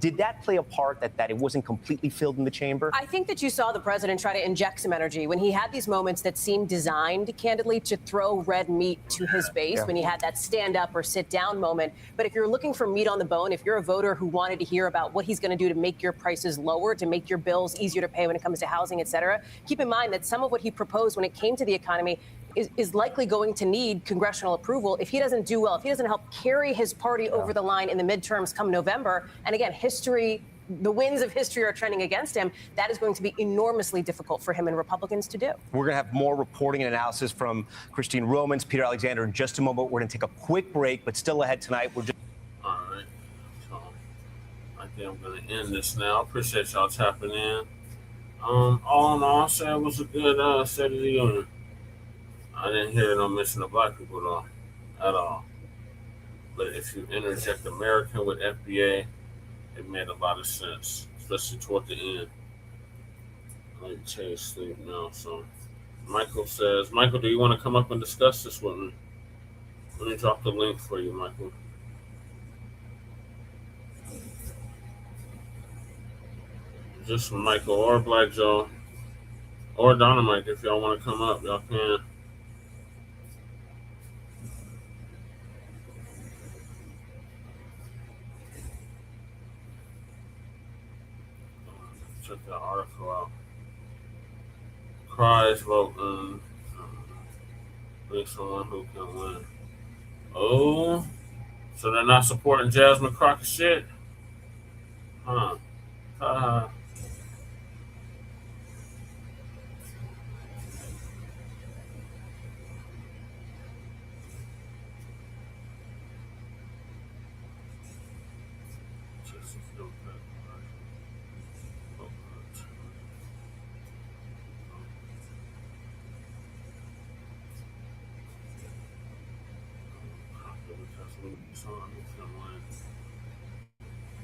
[SPEAKER 9] Did that play a part that it wasn't completely filled in the chamber?
[SPEAKER 12] I think that you saw the president try to inject some energy when he had these moments that seemed designed, candidly, to throw red meat to his base, when he had that stand up or sit down moment. But if you're looking for meat on the bone, if you're a voter who wanted to hear about what he's going to do to make your prices lower, to make your bills easier to pay when it comes to housing, et cetera, keep in mind that some of what he proposed when it came to the economy is likely going to need congressional approval if he doesn't do well, if he doesn't help carry his party over the line in the midterms come November. And again, the winds of history are trending against him. That is going to be enormously difficult for him and Republicans to do.
[SPEAKER 9] We're going to have more reporting and analysis from Christine Romans, Peter Alexander in just a moment. We're going to take a quick break, but still ahead tonight. All
[SPEAKER 1] right. So I think I'm going to end this now. Appreciate y'all tapping in. All in all, I'll say it was a good State of the Union. I didn't hear no mention of black people though, at all. But if you interject American with FBA, it made a lot of sense, especially toward the end. I need to change sleep now. So Michael says, Michael, do you want to come up and discuss this with me? Let me drop the link for you, Michael. Just for Michael or Black Joe or Dynamite, if y'all want to come up, y'all can. Check that article out. Cries vote bring someone who can win. Oh, so they're not supporting Jasmine Crockett shit? Huh.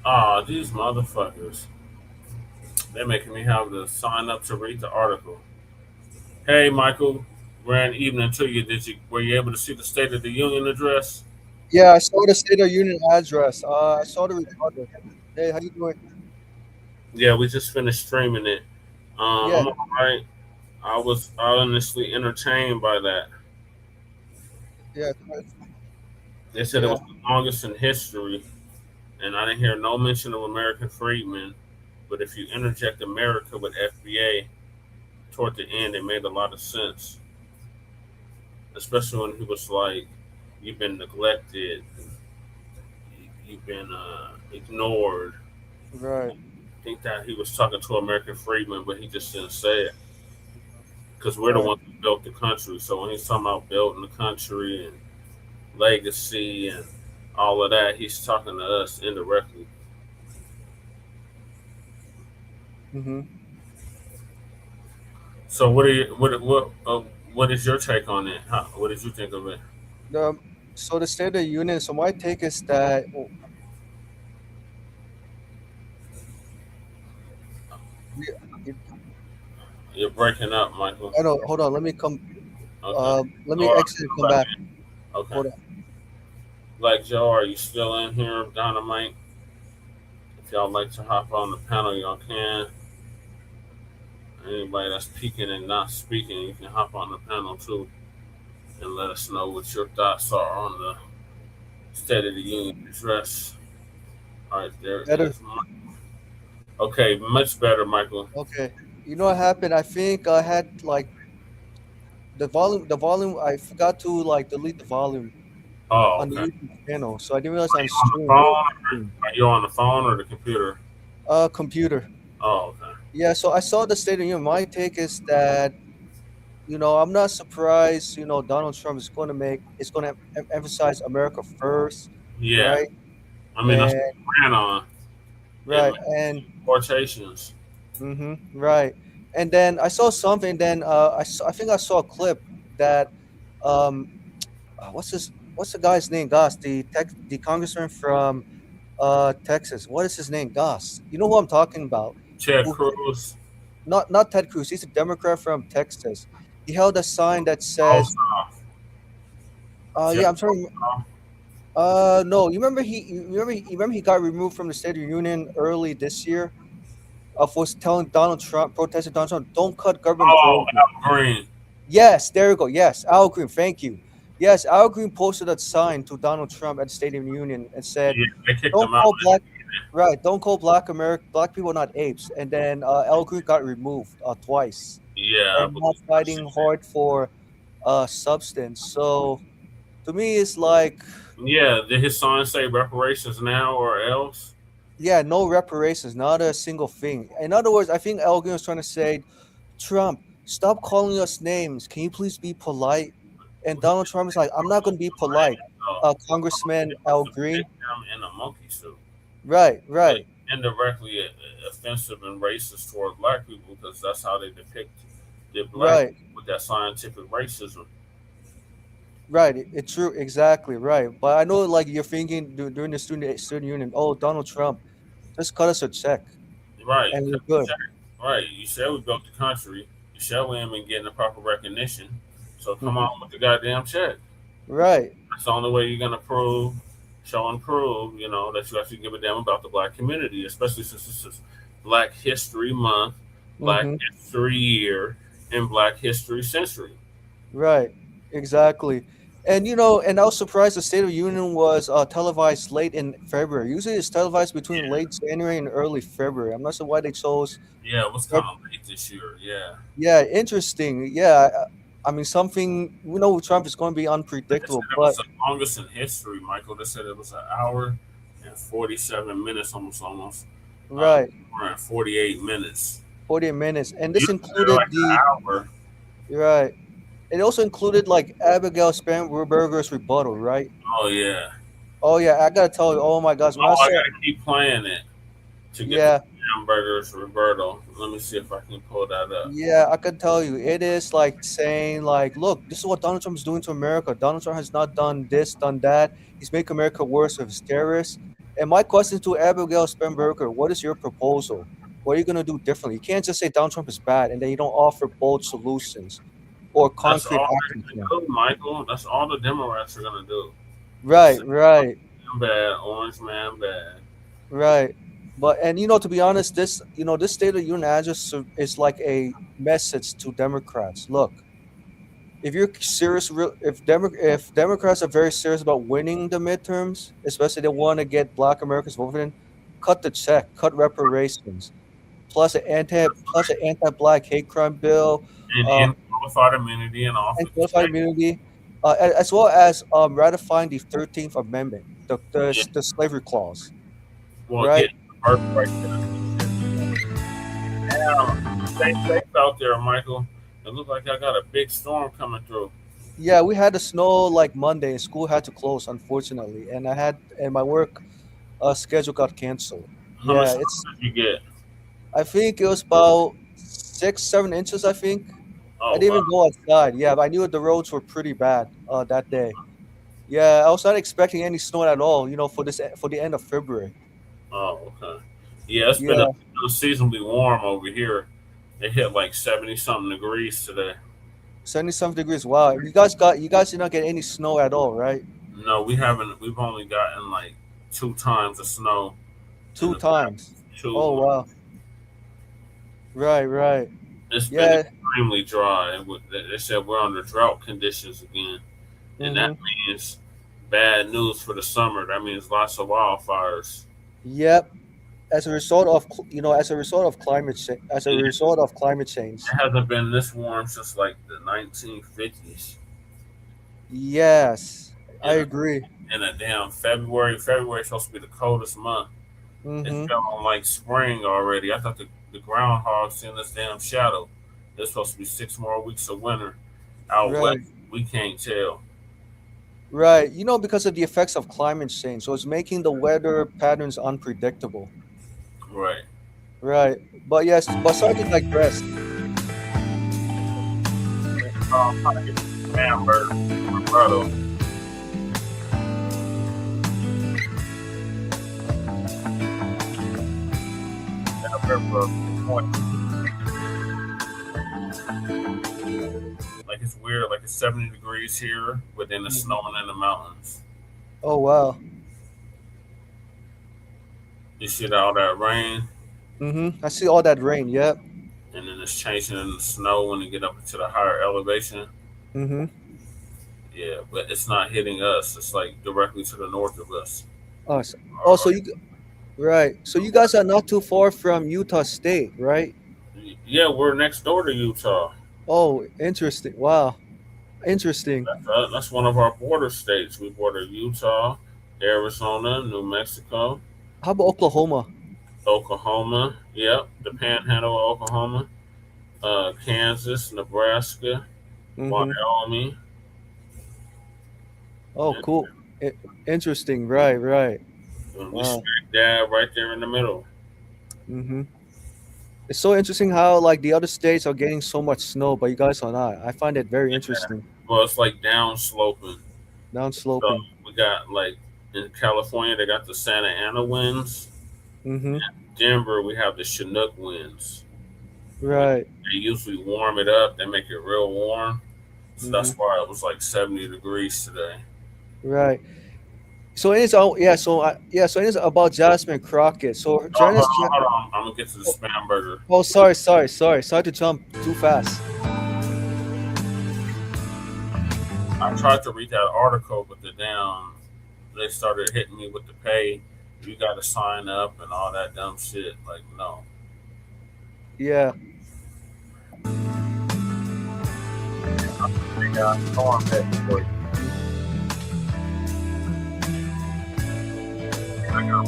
[SPEAKER 1] Ah, these motherfuckers. They're making me have to sign up to read the article. Hey, Michael. Grand evening to you. Were you able to see the State of the Union address?
[SPEAKER 14] Yeah, I saw the State of Union address. I saw the recording. Hey, how you doing?
[SPEAKER 1] Yeah, we just finished streaming it.
[SPEAKER 14] Yeah.
[SPEAKER 1] I'm all right. I was honestly entertained by that.
[SPEAKER 14] Yeah.
[SPEAKER 1] They said it was the longest in history, and I didn't hear no mention of American freedmen. But if you interject America with FBA toward the end, it made a lot of sense. Especially when he was like, you've been neglected, you've been ignored.
[SPEAKER 14] Right.
[SPEAKER 1] I think that he was talking to American freedmen, but he just didn't say it. Because we're the ones who built the country. So when he's talking about building the country and legacy and all of that, he's talking to us indirectly.
[SPEAKER 14] Mm-hmm.
[SPEAKER 1] So what is your take on it? What did you think of it?
[SPEAKER 14] So the State of the Union. So my take is that.
[SPEAKER 1] You're breaking up, Michael.
[SPEAKER 14] I don't. Hold on. Let me come.
[SPEAKER 1] Okay.
[SPEAKER 14] Let me exit and come back.
[SPEAKER 1] Okay.
[SPEAKER 14] Hold on.
[SPEAKER 1] Like Joe, are you still in here, Dynamite? If y'all like to hop on the panel, y'all can. Anybody that's peeking and not speaking, you can hop on the panel too, and let us know what your thoughts are on the State of the Union address. All right, there. Okay, much better, Michael.
[SPEAKER 14] Okay. You know what happened? I think I had like the volume. I forgot to like delete the volume on the YouTube channel, so I didn't realize I'm streaming.
[SPEAKER 1] Are you on the phone or the computer?
[SPEAKER 14] Computer.
[SPEAKER 1] Oh, okay.
[SPEAKER 14] Yeah, so I saw the State of the Union. My take is that, I'm not surprised, Donald Trump is going to emphasize America first.
[SPEAKER 1] Yeah.
[SPEAKER 14] Right?
[SPEAKER 1] I mean, that's what he ran on.
[SPEAKER 14] Right.
[SPEAKER 1] Like,
[SPEAKER 14] and
[SPEAKER 1] deportations.
[SPEAKER 14] Mm-hmm. Right. And then I saw something. Then I think I saw a clip that what's the guy's name? Gosh, the congressman from Texas. What is his name? Goss. You know who I'm talking about?
[SPEAKER 1] Ted Cruz.
[SPEAKER 14] Not Ted Cruz. He's a Democrat from Texas. He held a sign that says, yeah, I'm sorry. No, you remember he got removed from the State of the Union early this year for telling Donald Trump, protesting Donald Trump, don't cut government.
[SPEAKER 1] Oh, Al Green.
[SPEAKER 14] Yes, there we go. Yes, Al Green. Thank you. Yes, Al Green posted that sign to Donald Trump at the State of the Union and said, "Don't call black people not apes." And then Al Green got removed twice.
[SPEAKER 1] Yeah.
[SPEAKER 14] And not fighting hard for substance. So to me, it's like,
[SPEAKER 1] yeah. Did his sign say reparations now or else?
[SPEAKER 14] Yeah, no reparations, not a single thing. In other words, I think Al Green was trying to say, Trump, stop calling us names. Can you please be polite? And Donald Trump is like, I'm not going to be polite. Congressman Al Green.
[SPEAKER 1] In a monkey suit.
[SPEAKER 14] Right.
[SPEAKER 1] Like, indirectly offensive and racist toward black people because that's how they depict the black with that scientific racism.
[SPEAKER 14] Right, it's true, exactly right. But I know, like, you're thinking during the student union, oh, Donald Trump, just cut us a check.
[SPEAKER 1] Right.
[SPEAKER 14] And we're good.
[SPEAKER 1] Right. You said we built the country. You said we ain't been getting the proper recognition. So come on with the goddamn check.
[SPEAKER 14] Right.
[SPEAKER 1] That's the only way you're gonna show and prove, that you actually give a damn about the black community, especially since this is Black History Month, Black History Year, and Black History Century.
[SPEAKER 14] Right. Exactly. And and I was surprised the State of the Union was televised late in February. Usually it's televised between late January and early February. I'm not sure why they chose.
[SPEAKER 1] Yeah, it was kind of late this year. Yeah.
[SPEAKER 14] Yeah, interesting. Yeah, I mean, something, Trump is going to be unpredictable.
[SPEAKER 1] It was the longest in history, Michael. They said it was 1 hour and 47 minutes, almost.
[SPEAKER 14] Right.
[SPEAKER 1] 48 minutes.
[SPEAKER 14] 48 minutes. And this included Right. It also included, like, Abigail Spanberger's rebuttal, right?
[SPEAKER 1] Oh, yeah.
[SPEAKER 14] Oh, yeah. I got to tell you, oh, my gosh.
[SPEAKER 1] I got to keep playing it to get the Spanberger's rebuttal. Let me see if I can pull that up.
[SPEAKER 14] Yeah, I can tell you. It is like saying, like, look, this is what Donald Trump is doing to America. Donald Trump has not done this, done that. He's making America worse with his terrorists. And my question to Abigail Spanberger, what is your proposal? What are you going to do differently? You can't just say Donald Trump is bad and then you don't offer bold solutions or concrete action.
[SPEAKER 1] Michael, that's all the Democrats are going to do.
[SPEAKER 14] Right.
[SPEAKER 1] Bad, orange man bad.
[SPEAKER 14] Right. But, and to be honest, this State of the Union address is like a message to Democrats. Look, if you're serious, if Democrats are very serious about winning the midterms, especially they want to get Black Americans voting, cut the check, cut reparations, plus an anti-Black hate crime bill,
[SPEAKER 1] and qualified immunity and office.
[SPEAKER 14] And qualified immunity, as well as ratifying the 13th Amendment, the slavery clause.
[SPEAKER 1] Well,
[SPEAKER 14] right.
[SPEAKER 1] Right now, stay safe out there, Michael. It looks like I got a big storm coming through.
[SPEAKER 14] Yeah, we had the snow like Monday, and school had to close, unfortunately. And my work schedule got canceled.
[SPEAKER 1] How much did you get?
[SPEAKER 14] I think it was about 6-7 inches. I think.
[SPEAKER 1] Oh,
[SPEAKER 14] I didn't even go outside. Yeah, but I knew the roads were pretty bad that day. Yeah, I was not expecting any snow at all. For the end of February.
[SPEAKER 1] Oh, okay. Yeah, it's been unseasonably warm over here. It hit like 70-something degrees today.
[SPEAKER 14] 70-something degrees. Wow. You guys did not get any snow at all, right?
[SPEAKER 1] No, we haven't. We've only gotten like 2 times of snow.
[SPEAKER 14] 2 times. Oh, wow. Right.
[SPEAKER 1] It's been extremely dry. They said we're under drought conditions again. And that means bad news for the summer. That means lots of wildfires.
[SPEAKER 14] Yep. As a result of climate change. It
[SPEAKER 1] hasn't been this warm since like the 1950s.
[SPEAKER 14] Yes, I agree.
[SPEAKER 1] In a damn February. February is supposed to be the coldest month. It's feeling like spring already. I thought the groundhog seen this damn shadow. There's supposed to be 6 more weeks of winter out west. We can't tell.
[SPEAKER 14] Right. Because of the effects of climate change. So it's making the weather patterns unpredictable. Right. But yes, sorry to digress.
[SPEAKER 1] Like it's weird, like it's 70 degrees here, but then it's snowing in the mountains.
[SPEAKER 14] Oh wow.
[SPEAKER 1] You see all that rain,
[SPEAKER 14] I see all that rain. Yep.
[SPEAKER 1] and then it's changing in the snow when you get up into the higher elevation. Yeah, but it's not hitting us. It's like directly to the north of us.
[SPEAKER 14] Oh, so you right. So you guys are not too far from Utah State, right?
[SPEAKER 1] Yeah, we're next door to Utah.
[SPEAKER 14] Oh, interesting. Wow. Interesting.
[SPEAKER 1] That's one of our border states. We border Utah, Arizona, New Mexico.
[SPEAKER 14] How about Oklahoma?
[SPEAKER 1] Oklahoma, yep, the Panhandle of Oklahoma, Kansas, Nebraska, Wyoming.
[SPEAKER 14] Oh, cool. Interesting. Right.
[SPEAKER 1] And we smack dab right there in the middle.
[SPEAKER 14] It's so interesting how like the other states are getting so much snow, but you guys are not. I find it very interesting.
[SPEAKER 1] Well, it's like downsloping.
[SPEAKER 14] Downsloping.
[SPEAKER 1] So we got like in California, they got the Santa Ana winds. In Denver, we have the Chinook winds.
[SPEAKER 14] Right.
[SPEAKER 1] They usually warm it up. They make it real warm. So that's why it was like 70 degrees today.
[SPEAKER 14] Right. So it is. So it is about Jasmine Crockett. So join us.
[SPEAKER 1] Hold on. I'm gonna get to the spam burger.
[SPEAKER 14] Oh, sorry to jump too fast.
[SPEAKER 1] I tried to read that article, but they started hitting me with the pay. You got to sign up and all that dumb shit. Like, no.
[SPEAKER 14] Yeah.
[SPEAKER 1] I got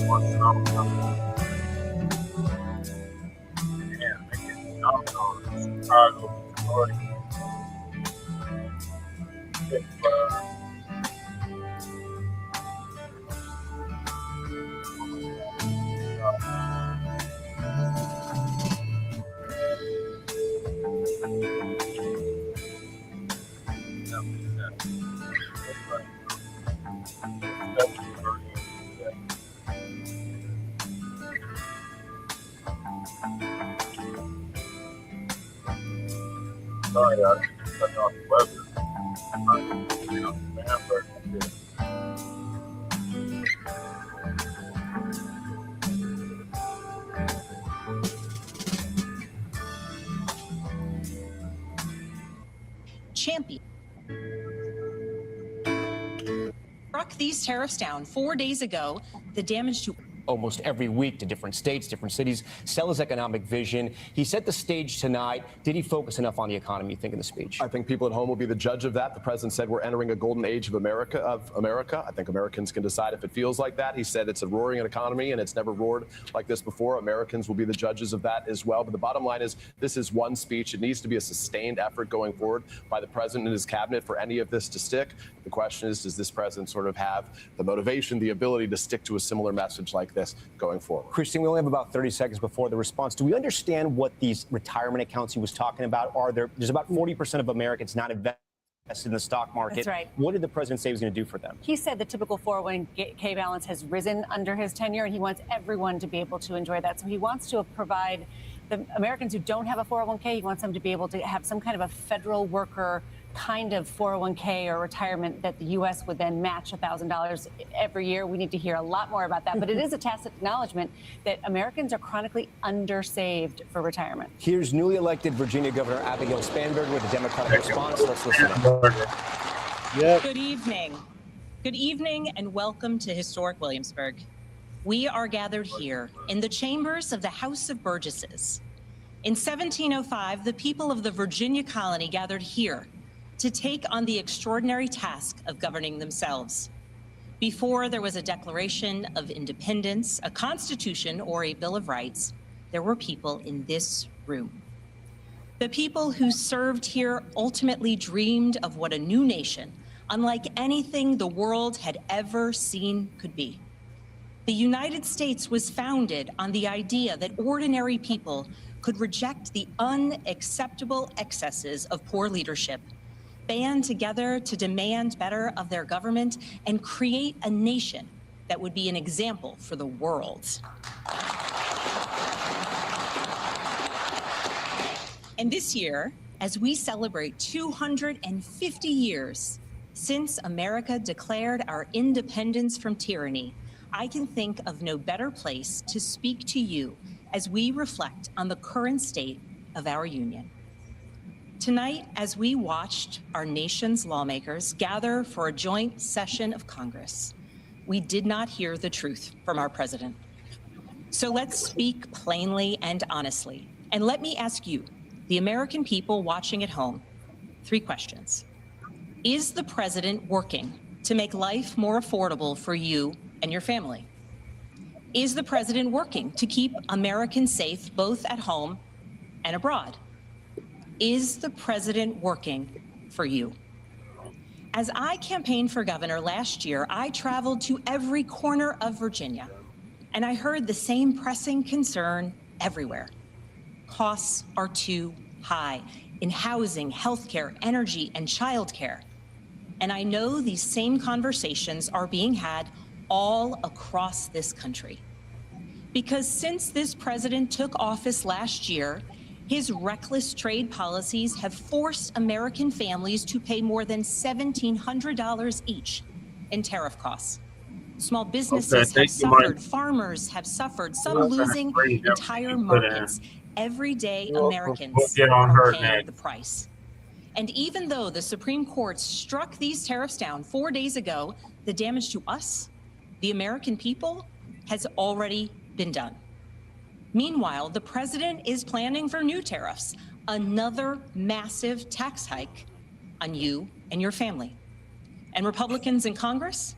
[SPEAKER 1] one snow. Yeah, they get dumped on Chicago, Detroit. Sorry, I didn't cut off the weather.
[SPEAKER 15] Champion struck these tariffs down 4 days ago. The damage to
[SPEAKER 9] almost every week to different states, different cities, sell his economic vision. He set the stage tonight. Did he focus enough on the economy, you think, in the speech?
[SPEAKER 8] I think people at home will be the judge of that. The president said we're entering a golden age of America. I think Americans can decide if it feels like that. He said it's a roaring economy and it's never roared like this before. Americans will be the judges of that as well. But the bottom line is this is one speech. It needs to be a sustained effort going forward by the president and his cabinet for any of this to stick. The question is, does this president sort of have the motivation, the ability to stick to a similar message like this going forward?
[SPEAKER 9] Christine, we only have about 30 seconds before the response. Do we understand what these retirement accounts he was talking about are? There's about 40% of Americans not invested in the stock market.
[SPEAKER 10] That's right.
[SPEAKER 9] What did the president say he was going to do for them?
[SPEAKER 10] He said the typical 401k balance has risen under his tenure, and he wants everyone to be able to enjoy that. So he wants to provide the Americans who don't have a 401k, he wants them to be able to have some kind of a federal worker kind of 401k or retirement that the U.S. would then match $1,000 every year. We need to hear a lot more about that. But it is a tacit acknowledgement that Americans are chronically undersaved for retirement.
[SPEAKER 9] Here's newly elected Virginia Governor Abigail Spanberger with a Democratic response. Let's listen.
[SPEAKER 15] Good evening. Good evening and welcome to historic Williamsburg. We are gathered here in the chambers of the House of Burgesses. In 1705, the people of the Virginia colony gathered here to take on the extraordinary task of governing themselves. Before there was a Declaration of Independence, a Constitution, or a Bill of Rights, there were people in this room. The people who served here ultimately dreamed of what a new nation, unlike anything the world had ever seen, could be. The United States was founded on the idea that ordinary people could reject the unacceptable excesses of poor leadership, band together to demand better of their government, and create a nation that would be an example for the world. And this year, as we celebrate 250 years since America declared our independence from tyranny, I can think of no better place to speak to you as we reflect on the current state of our union. Tonight, as we watched our nation's lawmakers gather for a joint session of Congress, we did not hear the truth from our president. So let's speak plainly and honestly. And let me ask you, the American people watching at home, 3 questions. Is the president working to make life more affordable for you and your family? Is the president working to keep Americans safe both at home and abroad? Is the president working for you? As I campaigned for governor last year, I traveled to every corner of Virginia, and I heard the same pressing concern everywhere. Costs are too high in housing, healthcare, energy, and childcare. And I know these same conversations are being had all across this country. Because since this president took office last year, his reckless trade policies have forced American families to pay more than $1,700 each in tariff costs. Small businesses have suffered, farmers have suffered, some losing entire markets. Everyday Americans are paying the price. And even though the Supreme Court struck these tariffs down 4 days ago, the damage to us, the American people, has already been done. Meanwhile, the president is planning for new tariffs, another massive tax hike on you and your family. And Republicans in Congress,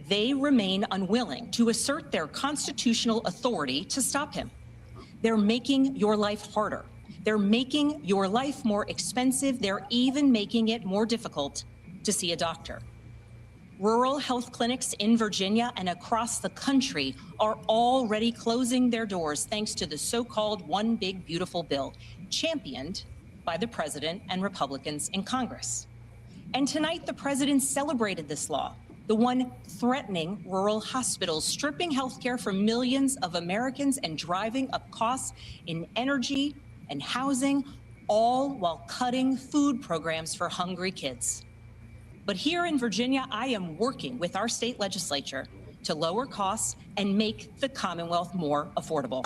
[SPEAKER 15] they remain unwilling to assert their constitutional authority to stop him. They're making your life harder. They're making your life more expensive. They're even making it more difficult to see a doctor. Rural health clinics in Virginia and across the country are already closing their doors thanks to the so-called One Big Beautiful Bill, championed by the president and Republicans in Congress. And tonight, the president celebrated this law, the one threatening rural hospitals, stripping healthcare from millions of Americans and driving up costs in energy and housing, all while cutting food programs for hungry kids. But here in Virginia, I am working with our state legislature to lower costs and make the Commonwealth more affordable.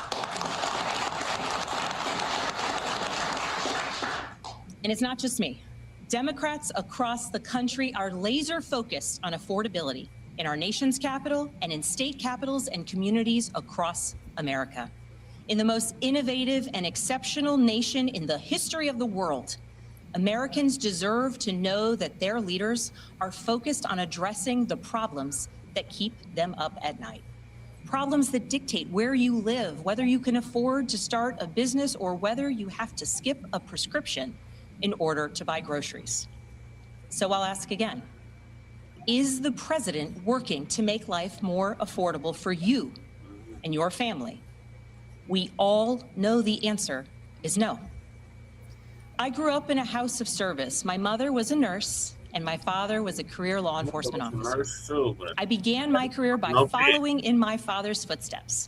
[SPEAKER 15] And it's not just me. Democrats across the country are laser focused on affordability in our nation's capital and in state capitals and communities across America. In the most innovative and exceptional nation in the history of the world, Americans deserve to know that their leaders are focused on addressing the problems that keep them up at night. Problems that dictate where you live, whether you can afford to start a business or whether you have to skip a prescription in order to buy groceries. So I'll ask again, is the president working to make life more affordable for you and your family? We all know the answer is no. I grew up in a house of service. My mother was a nurse and my father was a career law enforcement officer. I began my career by following in my father's footsteps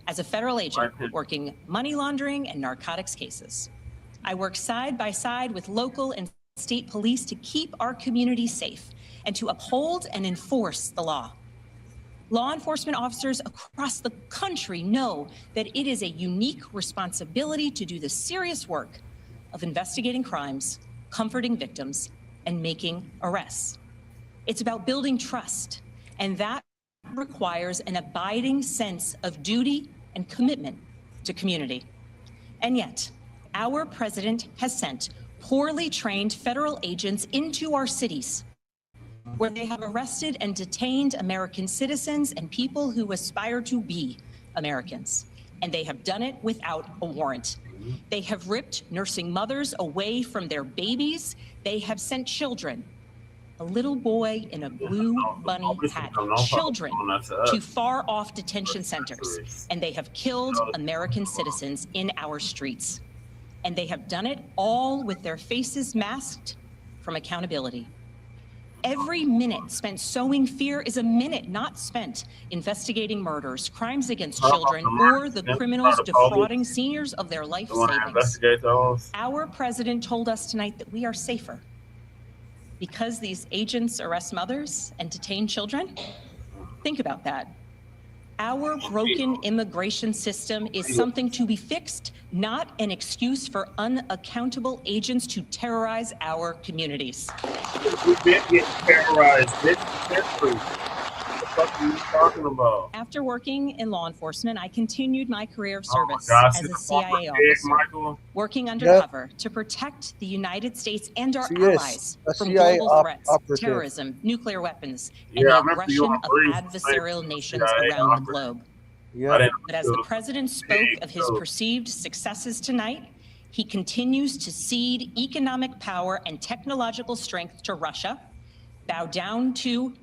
[SPEAKER 15] as a federal agent working money laundering and narcotics cases. I worked side by side with local and state police to keep our community safe and to uphold and enforce the law. Law enforcement officers across the country know that it is a unique responsibility to do the serious work of investigating crimes, comforting victims, and making arrests. It's about building trust, and that requires an abiding sense of duty and commitment to community. And yet, our president has sent poorly trained federal agents into our cities, where they have arrested and detained American citizens and people who aspire to be Americans. And they have done it without a warrant. They have ripped nursing mothers away from their babies. They have sent children, a little boy in a blue bunny hat, children to far off detention centers. And they have killed American citizens in our streets. And they have done it all with their faces masked from accountability. Every minute spent sowing fear is a minute not spent investigating murders, crimes against children, or the criminals defrauding seniors of their life savings. Our president told us tonight that we are safer because these agents arrest mothers and detain children. Think about that. Our broken immigration system is something to be fixed, not an excuse for unaccountable agents to terrorize our communities.
[SPEAKER 1] We've been getting terrorized. This is what the fuck are you talking about?
[SPEAKER 15] After working in law enforcement, I continued my career of service
[SPEAKER 1] gosh,
[SPEAKER 15] as a CIA officer, working undercover to protect the United States and our allies from
[SPEAKER 14] CIA
[SPEAKER 15] global threats,
[SPEAKER 14] operative.
[SPEAKER 15] terrorism, nuclear weapons, and the aggression of adversarial nations around the globe. But as the president spoke of his perceived successes tonight, he continues to cede economic power and technological strength to Russia, bow down to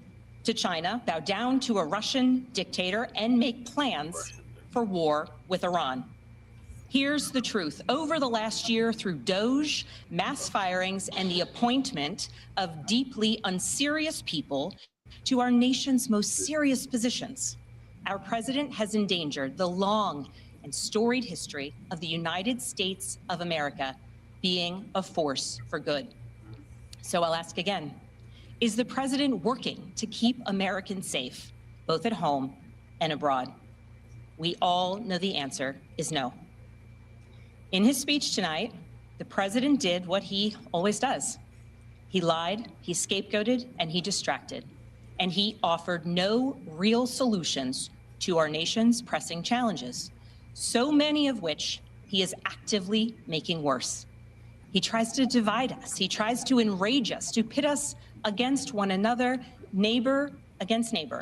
[SPEAKER 15] China, bow down to a Russian dictator, and make plans for war with Iran. Here's the truth. Over the last year, through Doge, mass firings, and the appointment of deeply unserious people to our nation's most serious positions, our president has endangered the long and storied history of the United States of America being a force for good. So I'll ask again, is the president working to keep Americans safe, both at home and abroad? We all know the answer is no. In his speech tonight, the president did what he always does. He lied, he scapegoated, and he distracted. And he offered no real solutions to our nation's pressing challenges, so many of which he is actively making worse. He tries to divide us. He tries to enrage us, to pit us against one another, neighbor against neighbor.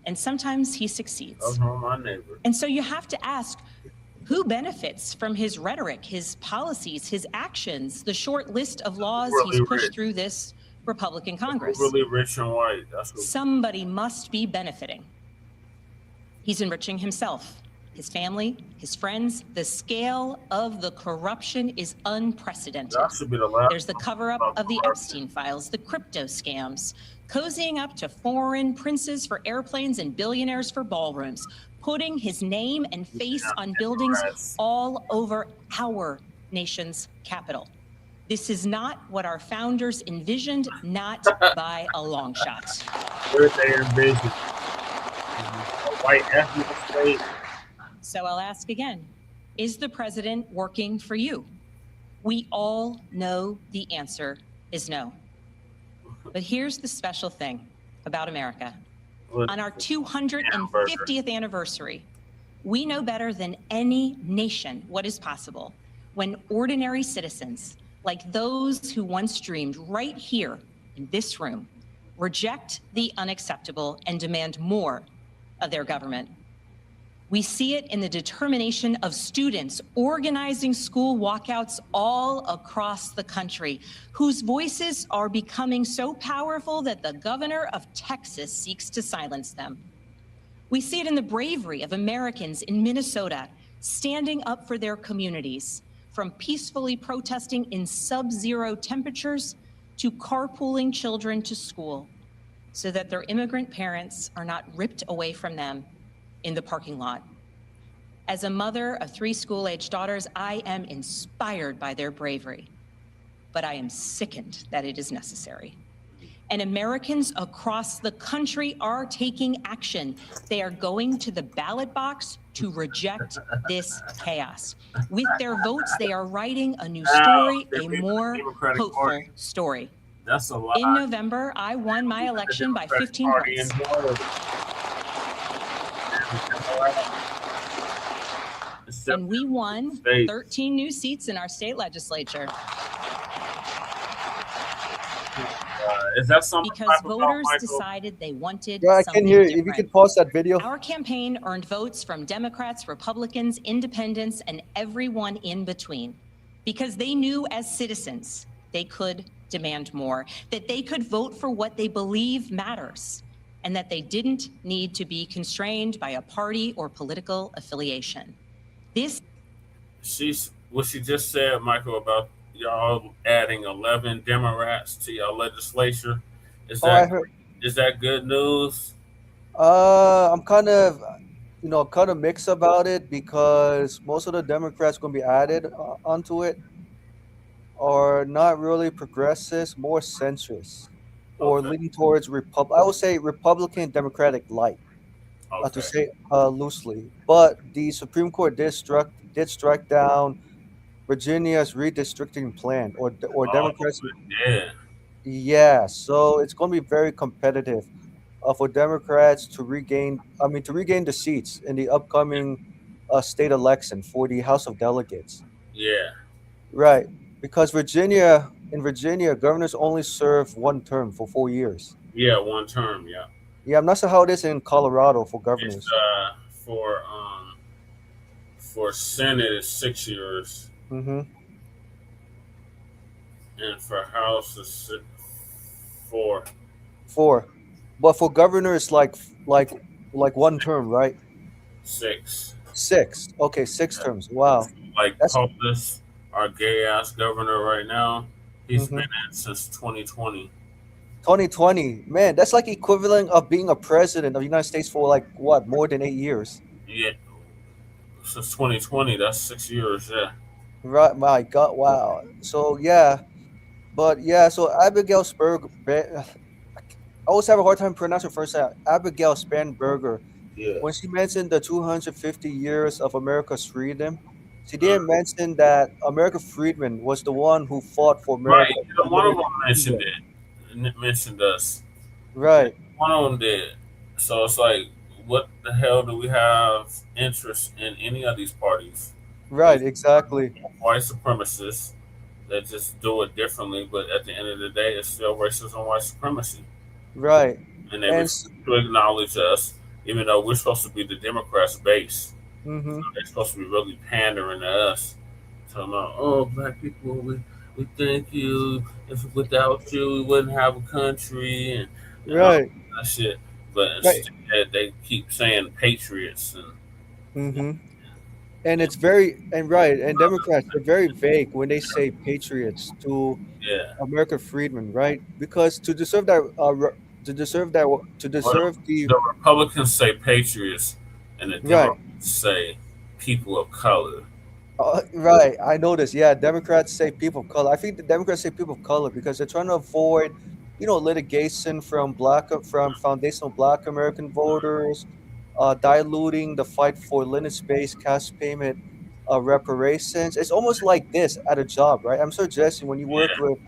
[SPEAKER 15] And sometimes he succeeds.
[SPEAKER 1] My neighbor.
[SPEAKER 15] And so you have to ask, who benefits from his rhetoric, his policies, his actions, the short list of laws
[SPEAKER 1] Really
[SPEAKER 15] he's pushed
[SPEAKER 1] rich.
[SPEAKER 15] through this Republican Congress?
[SPEAKER 1] Really rich and white. That's what
[SPEAKER 15] Somebody must be benefiting. He's enriching himself, his family, his friends. The scale of the corruption is unprecedented.
[SPEAKER 1] that should be the last.
[SPEAKER 15] There's the cover-up of the Epstein files, the crypto scams, cozying up to foreign princes for airplanes and billionaires for ballrooms, putting his name and face on buildings all over our nation's capital. This is not what our founders envisioned, not by a long shot.
[SPEAKER 1] What did they envision? A white ethnic state.
[SPEAKER 15] So I'll ask again, is the president working for you? We all know the answer is no. But here's the special thing about America. On our 250th anniversary, we know better than any nation what is possible when ordinary citizens, like those who once dreamed right here in this room, reject the unacceptable and demand more of their government. We see it in the determination of students organizing school walkouts all across the country, whose voices are becoming so powerful that the governor of Texas seeks to silence them. We see it in the bravery of Americans in Minnesota standing up for their communities, from peacefully protesting in sub-zero temperatures to carpooling children to school, so that their immigrant parents are not ripped away from them in the parking lot. As a mother of 3 school-age daughters, I am inspired by their bravery, but I am sickened that it is necessary. And Americans across the country are taking action. They are going to the ballot box to reject this chaos. With their votes, they are writing a new story, a more hopeful story.
[SPEAKER 1] That's a lot.
[SPEAKER 15] In November, I won my election by 15 points. And we won 13 new seats in our state legislature.
[SPEAKER 1] Is that something?
[SPEAKER 15] Because voters decided they wanted
[SPEAKER 14] Yeah, I
[SPEAKER 15] something
[SPEAKER 14] can hear you.
[SPEAKER 15] different.
[SPEAKER 14] If you could pause that video.
[SPEAKER 15] Our campaign earned votes from Democrats, Republicans, independents, and everyone in between, because they knew as citizens they could demand more, that they could vote for what they believe matters, and that they didn't need to be constrained by a party or political affiliation.
[SPEAKER 1] What she just said, Michael, about y'all adding 11 Democrats to your legislature Is
[SPEAKER 14] Oh, I
[SPEAKER 1] that
[SPEAKER 14] heard.
[SPEAKER 1] is that good news?
[SPEAKER 14] I'm kind of, kind of mixed about it because most of the Democrats going to be added onto it are not really progressives, more centrist, or
[SPEAKER 1] Okay.
[SPEAKER 14] leaning towards I would say Republican Democratic light, to
[SPEAKER 1] Okay.
[SPEAKER 14] say loosely. But the Supreme Court did strike down Virginia's redistricting plan, or
[SPEAKER 1] Oh,
[SPEAKER 14] Democrats.
[SPEAKER 1] yeah.
[SPEAKER 14] Yeah, so it's going to be very competitive for Democrats to regain the seats in the upcoming state election for the House of Delegates.
[SPEAKER 1] Yeah.
[SPEAKER 14] Right, because in Virginia, governors only serve one term for 4 years.
[SPEAKER 1] Yeah, one term, yeah.
[SPEAKER 14] Yeah, I'm not sure how it is in Colorado for
[SPEAKER 1] It's
[SPEAKER 14] governors.
[SPEAKER 1] for Senate it's 6 years,
[SPEAKER 14] Mm-hmm.
[SPEAKER 1] and for House it's 4.
[SPEAKER 14] 4, but for governor it's like one term, right?
[SPEAKER 1] 6.
[SPEAKER 14] 6. Okay, 6 terms. Wow,
[SPEAKER 1] Like
[SPEAKER 14] that's.
[SPEAKER 1] Polis, our gay ass governor right now, he's
[SPEAKER 14] Mhm.
[SPEAKER 1] been in since 2020.
[SPEAKER 14] 2020, man, that's like equivalent of being a president of the United States for like what, more than 8 years.
[SPEAKER 1] Yeah, since 2020, that's 6 years. Yeah.
[SPEAKER 14] Right, my God, wow. So yeah, so Abigail I always have a hard time pronouncing her first name. Abigail Spanberger,
[SPEAKER 1] Yeah.
[SPEAKER 14] when she mentioned the 250 years of America's freedom, she didn't mention that America Friedman was the one who fought for
[SPEAKER 1] Right.
[SPEAKER 14] America.
[SPEAKER 1] One of them mentioned it. Mentioned us.
[SPEAKER 14] Right.
[SPEAKER 1] One of them did. So it's like, what the hell do we have interest in any of these parties?
[SPEAKER 14] Right, exactly.
[SPEAKER 1] White supremacists that just do it differently, but at the end of the day, it's still racism, white supremacy.
[SPEAKER 14] Right.
[SPEAKER 1] And they
[SPEAKER 14] And
[SPEAKER 1] refuse to acknowledge us, even though we're supposed to be the Democrats' base.
[SPEAKER 14] Mhm.
[SPEAKER 1] So they're supposed to be really pandering to us. Talking about, oh, black people, we thank you. If without you, we wouldn't have a country, and all
[SPEAKER 14] Right.
[SPEAKER 1] that shit. But
[SPEAKER 14] Right.
[SPEAKER 1] instead, they keep saying patriots. And
[SPEAKER 14] Mm-hmm. And it's very and Democrats are very vague when they say patriots to
[SPEAKER 1] yeah,
[SPEAKER 14] America Friedman, right? Because to deserve that,
[SPEAKER 1] the Republicans say patriots, and the
[SPEAKER 14] right,
[SPEAKER 1] Democrats say people of color.
[SPEAKER 14] right. I noticed. Yeah, Democrats say people of color. I think the Democrats say people of color because they're trying to avoid, litigation from foundational Black American voters, diluting the fight for lineage-based cash payment reparations. It's almost like this at a job, right? I'm sure, Jesse, when you work with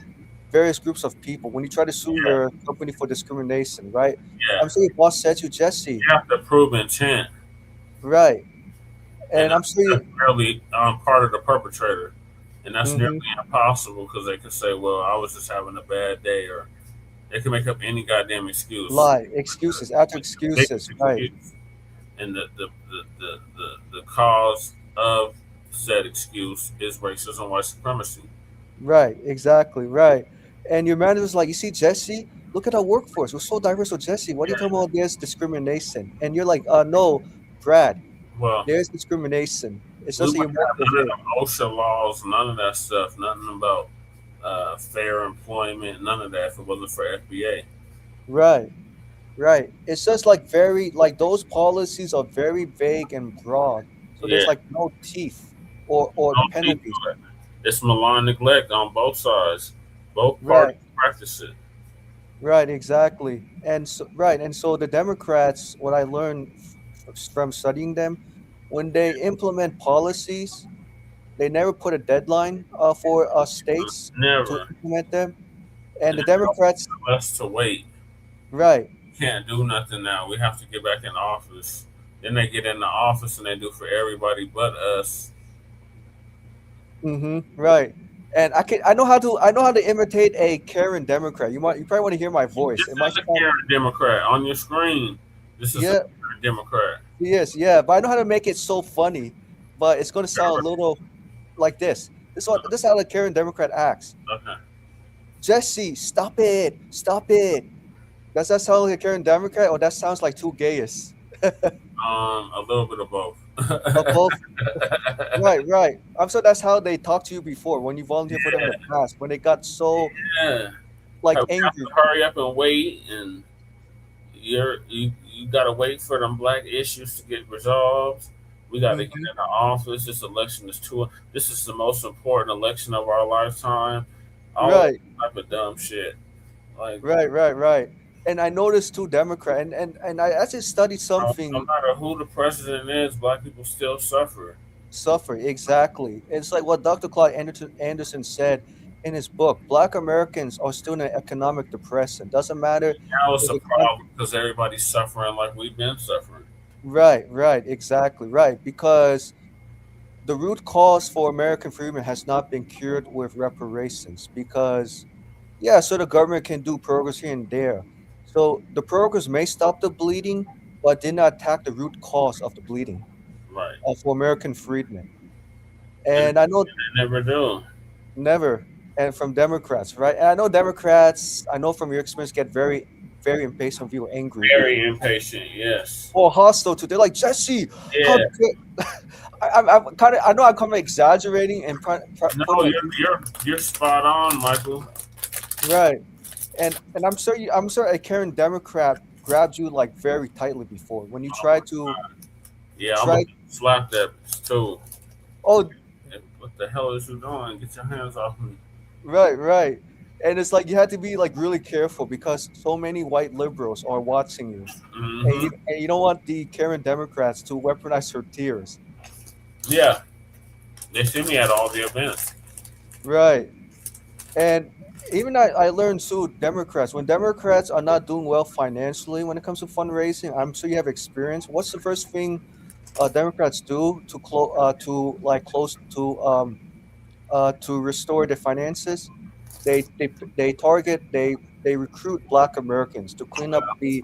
[SPEAKER 14] various groups of people, when you try to sue your company for discrimination, right?
[SPEAKER 1] Yeah.
[SPEAKER 14] I'm sure your boss said to you, Jesse.
[SPEAKER 1] You have to prove intent.
[SPEAKER 14] Right. And I'm sure
[SPEAKER 1] that's nearly part of the perpetrator. And that's
[SPEAKER 14] Mhm.
[SPEAKER 1] nearly impossible because they can say, well, I was just having a bad day, or they can make up any goddamn excuse.
[SPEAKER 14] lie, excuses after excuses, right?
[SPEAKER 1] And the cause of said excuse is racism, white supremacy.
[SPEAKER 14] Right, exactly, right. And your manager was like, you see, Jesse, look at our workforce. We're so diverse. So, Jesse, what are you talking about? There's discrimination. And you're like, no, Brad,
[SPEAKER 1] Well,
[SPEAKER 14] there's discrimination. It's
[SPEAKER 1] we
[SPEAKER 14] just that you
[SPEAKER 1] wouldn't have
[SPEAKER 14] work
[SPEAKER 1] none
[SPEAKER 14] with
[SPEAKER 1] of them OSHA laws, none of that stuff, nothing about fair employment, none of that if it wasn't for FBA.
[SPEAKER 14] Right, right. It's just like those policies are very vague and broad. So there's
[SPEAKER 1] Yeah.
[SPEAKER 14] like no teeth or
[SPEAKER 1] No
[SPEAKER 14] penalties.
[SPEAKER 1] teeth to it. It's malign neglect on both sides. Both
[SPEAKER 14] Right.
[SPEAKER 1] parties practice it.
[SPEAKER 14] Right, exactly. And so the Democrats, what I learned from studying them, when they implement policies, they never put a deadline for states to
[SPEAKER 1] Never.
[SPEAKER 14] implement them. And the Democrats,
[SPEAKER 1] Us to wait.
[SPEAKER 14] right,
[SPEAKER 1] Can't do nothing now. We have to get back in office. Then they get in the office and they do for everybody but us.
[SPEAKER 14] right. And I know how to imitate a Karen Democrat. You probably want to hear my voice.
[SPEAKER 1] This
[SPEAKER 14] It might
[SPEAKER 1] is a
[SPEAKER 14] sound-
[SPEAKER 1] Karen Democrat on your screen. This is
[SPEAKER 14] Yeah.
[SPEAKER 1] a Karen Democrat.
[SPEAKER 14] Yes, yeah, but I know how to make it so funny, but it's going to sound a little like this. This is how the Karen Democrat acts.
[SPEAKER 1] Okay.
[SPEAKER 14] Jesse, stop it. Does that sound like a Karen Democrat, or that sounds like two gayists?
[SPEAKER 1] A little bit of both.
[SPEAKER 14] Both. Right. I'm sure that's how they talked to you before when you volunteered for them in the past. When they got so,
[SPEAKER 1] Yeah.
[SPEAKER 14] like
[SPEAKER 1] we have
[SPEAKER 14] angry.
[SPEAKER 1] to hurry up and wait, and you gotta wait for them black issues to get resolved. We gotta get into office. This election is this is the most important election of our lifetime. All
[SPEAKER 14] Right.
[SPEAKER 1] that type of dumb shit. Like
[SPEAKER 14] Right. And I noticed too, Democrat, and I actually studied something.
[SPEAKER 1] no matter who the president is, black people still suffer.
[SPEAKER 14] Suffer, exactly. It's like what Dr. Claude Anderson said in his book. Black Americans are still in an economic depression. Doesn't matter.
[SPEAKER 1] Now it's a problem because everybody's suffering like we've been suffering.
[SPEAKER 14] Right, exactly, right. Because the root cause for American freedom has not been cured with reparations. Because, yeah, so the government can do progress here and there. So the progress may stop the bleeding, but did not attack the root cause of the bleeding.
[SPEAKER 1] Right.
[SPEAKER 14] For American freedmen. And I know
[SPEAKER 1] they never do.
[SPEAKER 14] Never. And from Democrats, right? And I know Democrats, I know from your experience, get very, very impatient with you, angry.
[SPEAKER 1] Very impatient, yes.
[SPEAKER 14] Or hostile too. They're like, Jesse,
[SPEAKER 1] Yeah.
[SPEAKER 14] I'm kind of, I know I'm kind of exaggerating and
[SPEAKER 1] No, you're spot on, Michael.
[SPEAKER 14] Right. And I'm sure a Karen Democrat grabbed you like very tightly before when you tried to.
[SPEAKER 1] Yeah, I'm gonna slap that too.
[SPEAKER 14] Oh,
[SPEAKER 1] what the hell is you doing? Get your hands off me.
[SPEAKER 14] Right. And it's like you had to be like really careful because so many white liberals are watching you.
[SPEAKER 1] Mm-hmm.
[SPEAKER 14] And you don't want the Karen Democrats to weaponize her tears.
[SPEAKER 1] Yeah. They see me at all the events.
[SPEAKER 14] Right. And even I learned too, Democrats, when Democrats are not doing well financially when it comes to fundraising, I'm sure you have experience. What's the first thing Democrats do to restore their finances? They recruit Black Americans to clean up the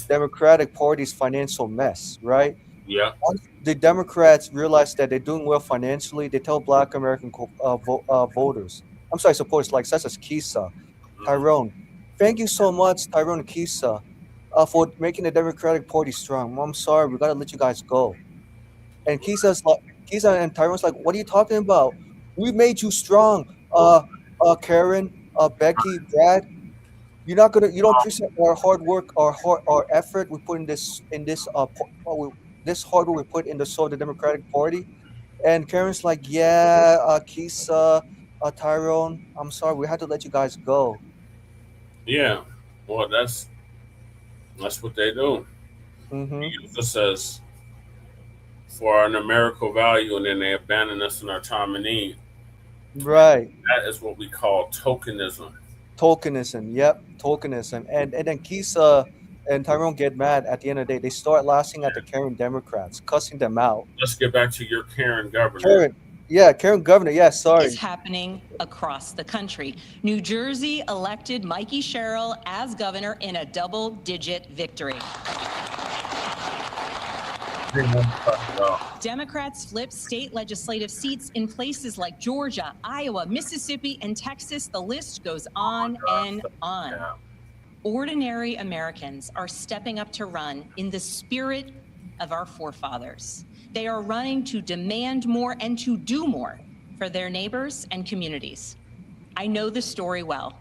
[SPEAKER 14] Democratic Party's financial mess, right?
[SPEAKER 1] Yeah.
[SPEAKER 14] Once the Democrats realize that they're doing well financially, they tell Black American supporters like such as Kisa, Tyrone. Thank you so much, Tyrone and Kisa, for making the Democratic Party strong. I'm sorry, we gotta let you guys go. And Kisa and Tyrone's like, what are you talking about? We made you strong. Karen, Becky, Brad, you don't appreciate our hard work, our effort we put in this hard work we put in the soul of the Democratic Party. And Karen's like, yeah, Kisa, Tyrone, I'm sorry, we had to let you guys go.
[SPEAKER 1] Yeah, well, that's what they do.
[SPEAKER 14] Mm-hmm.
[SPEAKER 1] They use us as for our numerical value, and then they abandon us in our time of need.
[SPEAKER 14] Right.
[SPEAKER 1] That is what we call tokenism.
[SPEAKER 14] Yep, tokenism. And then Kisa and Tyrone get mad at the end of the day. They start lashing at the Karen Democrats, cussing them out.
[SPEAKER 1] Let's get back to your Karen governor.
[SPEAKER 14] Karen governor. Yeah, sorry.
[SPEAKER 15] Is happening across the country. New Jersey elected Mikey Sherrill as governor in a double-digit victory. Democrats flipped state legislative seats in places like Georgia, Iowa, Mississippi, and Texas. The list goes on and on. Ordinary Americans are stepping up to run in the spirit of our forefathers. They are running to demand more and to do more for their neighbors and communities. I know the story well.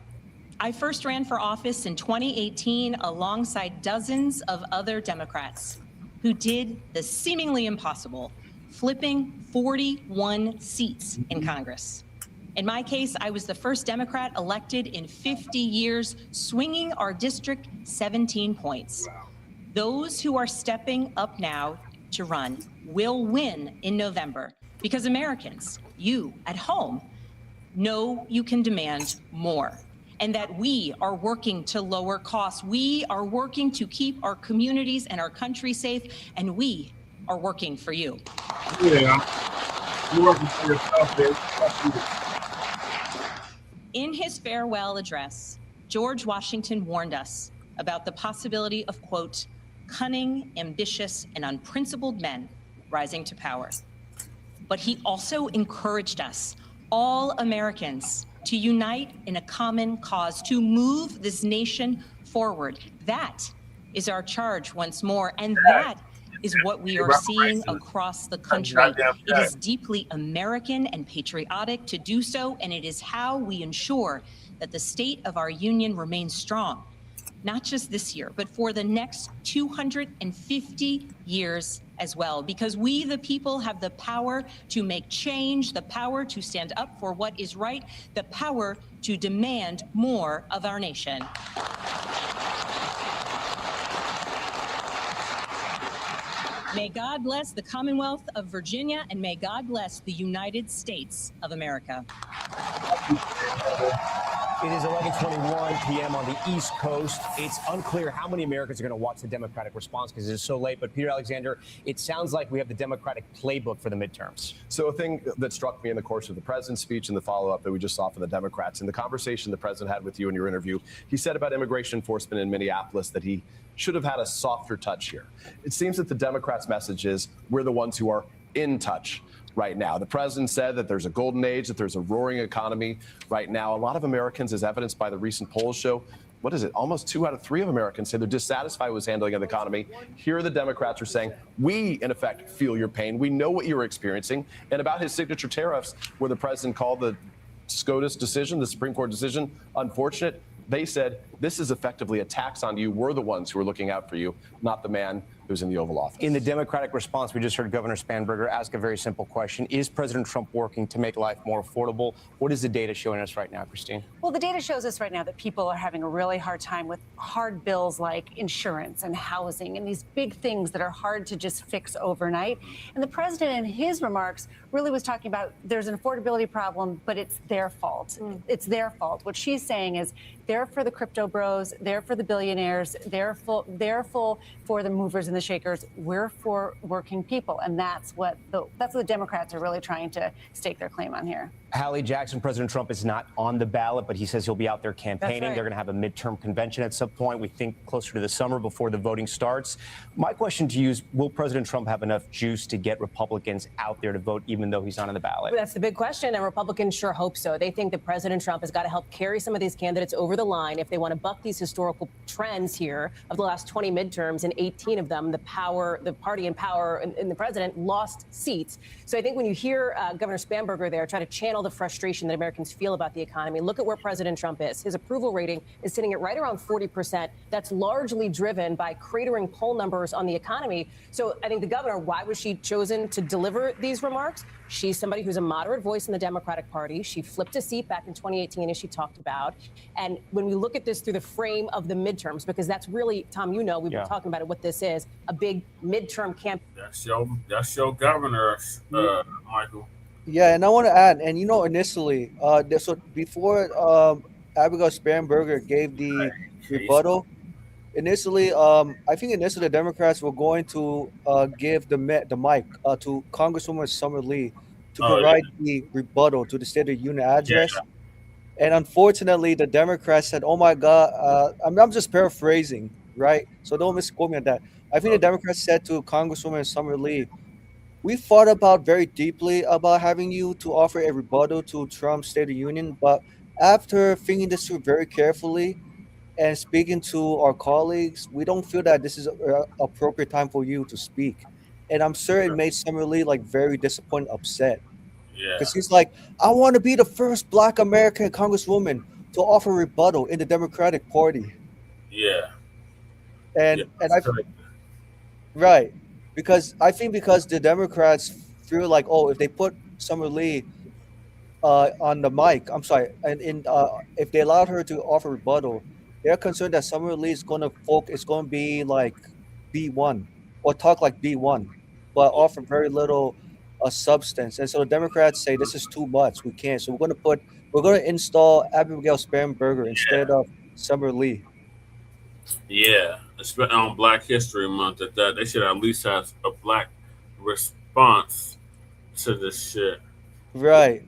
[SPEAKER 15] I first ran for office in 2018 alongside dozens of other Democrats who did the seemingly impossible, flipping 41 seats in Congress. In my case, I was the first Democrat elected in 50 years, swinging our district 17 points. Those who are stepping up now to run will win in November because Americans, you at home, know you can demand more and that we are working to lower costs. We are working to keep our communities and our country safe, and we are working for you.
[SPEAKER 11] Yeah, you're working for yourself, man.
[SPEAKER 15] In his farewell address, George Washington warned us about the possibility of, quote, cunning, ambitious, and unprincipled men rising to power. But he also encouraged us, all Americans, to unite in a common cause, to move this nation forward. That is our charge once more, and that is what we are seeing across the country. It is deeply American and patriotic to do so, and it is how we ensure that the state of our union remains strong, not just this year, but for the next 250 years as well, because we, the people, have the power to make change, the power to stand up for what is right, the power to demand more of our nation. May God bless the Commonwealth of Virginia, and may God bless the United States of America.
[SPEAKER 9] It is 11:21 p.m. on the East Coast. It's unclear how many Americans are going to watch the Democratic response because it's so late. But Peter Alexander, it sounds like we have the Democratic playbook for the midterms.
[SPEAKER 8] So a thing that struck me in the course of the president's speech and the follow-up that we just saw from the Democrats, in the conversation the president had with you in your interview, he said about immigration enforcement in Minneapolis that he should have had a softer touch here. It seems that the Democrats' message is we're the ones who are in touch right now. The president said that there's a golden age, that there's a roaring economy right now. A lot of Americans, as evidenced by the recent polls show, what is it? Almost 2 out of 3 of Americans say they're dissatisfied with his handling of the economy. Here the Democrats are saying, we, in effect, feel your pain. We know what you're experiencing. And about his signature tariffs, where the president called the SCOTUS decision, the Supreme Court decision, unfortunate, they said, this is effectively a tax on you. We're the ones who are looking out for you, not the man who's in the Oval Office.
[SPEAKER 9] In the Democratic response, we just heard Governor Spanberger ask a very simple question. Is President Trump working to make life more affordable? What is the data showing us right now, Christine?
[SPEAKER 10] Well, the data shows us right now that people are having a really hard time with hard bills like insurance and housing and these big things that are hard to just fix overnight. And the president, in his remarks, really was talking about there's an affordability problem, but it's their fault. It's their fault. What she's saying is they're for the crypto bros, they're for the billionaires, they're for the movers and the shakers. We're for working people, and that's what the Democrats are really trying to stake their claim on here.
[SPEAKER 9] Hallie Jackson, President Trump is not on the ballot, but he says he'll be out there campaigning.
[SPEAKER 10] That's right.
[SPEAKER 9] They're going to have a midterm convention at some point. We think closer to the summer before the voting starts. My question to you is, will President Trump have enough juice to get Republicans out there to vote, even though he's not on the ballot?
[SPEAKER 12] That's the big question, and Republicans sure hope so. They think that President Trump has got to help carry some of these candidates over the line if they want to buck these historical trends here of the last 20 midterms. In 18 of them, the party in power and the president lost seats. So I think when you hear Governor Spanberger there try to channel the frustration that Americans feel about the economy, look at where President Trump is. His approval rating is sitting at right around 40%. That's largely driven by cratering poll numbers on the economy. So I think the governor, why was she chosen to deliver these remarks? She's somebody who's a moderate voice in the Democratic Party. She flipped a seat back in 2018, as she talked about. And when we look at this through the frame of the midterms, because that's really, Tom, we've been talking about it, what this is, a big midterm campaign.
[SPEAKER 1] That's your governor, Michael.
[SPEAKER 14] Yeah, and I want to add, and initially, so before Abigail Spanberger gave the rebuttal, initially, I think the Democrats were going to give the mic to Congresswoman Summer Lee to provide the rebuttal to the State of the Union address. Yeah. And unfortunately, the Democrats said, oh, my God, I'm just paraphrasing, right? So don't misquote me on that. I think the Democrats said to Congresswoman Summer Lee, we thought about very deeply about having you to offer a rebuttal to Trump's State of the Union. But after thinking this through very carefully and speaking to our colleagues, we don't feel that this is an appropriate time for you to speak. And I'm sure it made Summer Lee very disappointed, upset. Yeah. Because he's like, I want to be the first Black American Congresswoman to offer rebuttal in the Democratic Party.
[SPEAKER 1] Yeah.
[SPEAKER 14] And right. Because I think the Democrats feel like, if they put Summer Lee on the mic, and if they allowed her to offer rebuttal, they're concerned that Summer Lee is going to be like B1 or talk like B1, but offer very little substance. And so the Democrats say this is too much. We can't. So we're going to install Abigail Spanberger instead of Summer Lee.
[SPEAKER 1] Yeah, especially on Black History Month, that they should at least have a Black response to this shit.
[SPEAKER 14] Right.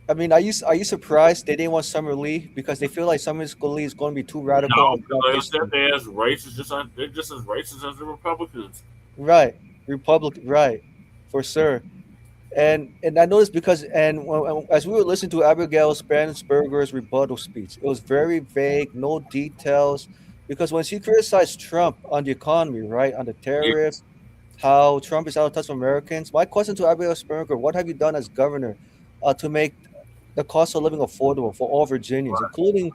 [SPEAKER 14] I mean, are you surprised they didn't want Summer Lee because they feel like Summer Lee is going to be too radical?
[SPEAKER 1] No, they said they're just as racist as the Republicans.
[SPEAKER 14] Right, right, for sure. And I noticed because as we were listening to Abigail Spanberger's rebuttal speech, it was very vague, no details. Because when she criticized Trump on the economy, right, on the tariffs, how Trump is out of touch with Americans, my question to Abigail Spanberger, what have you done as governor to make the cost of living affordable for all Virginians, including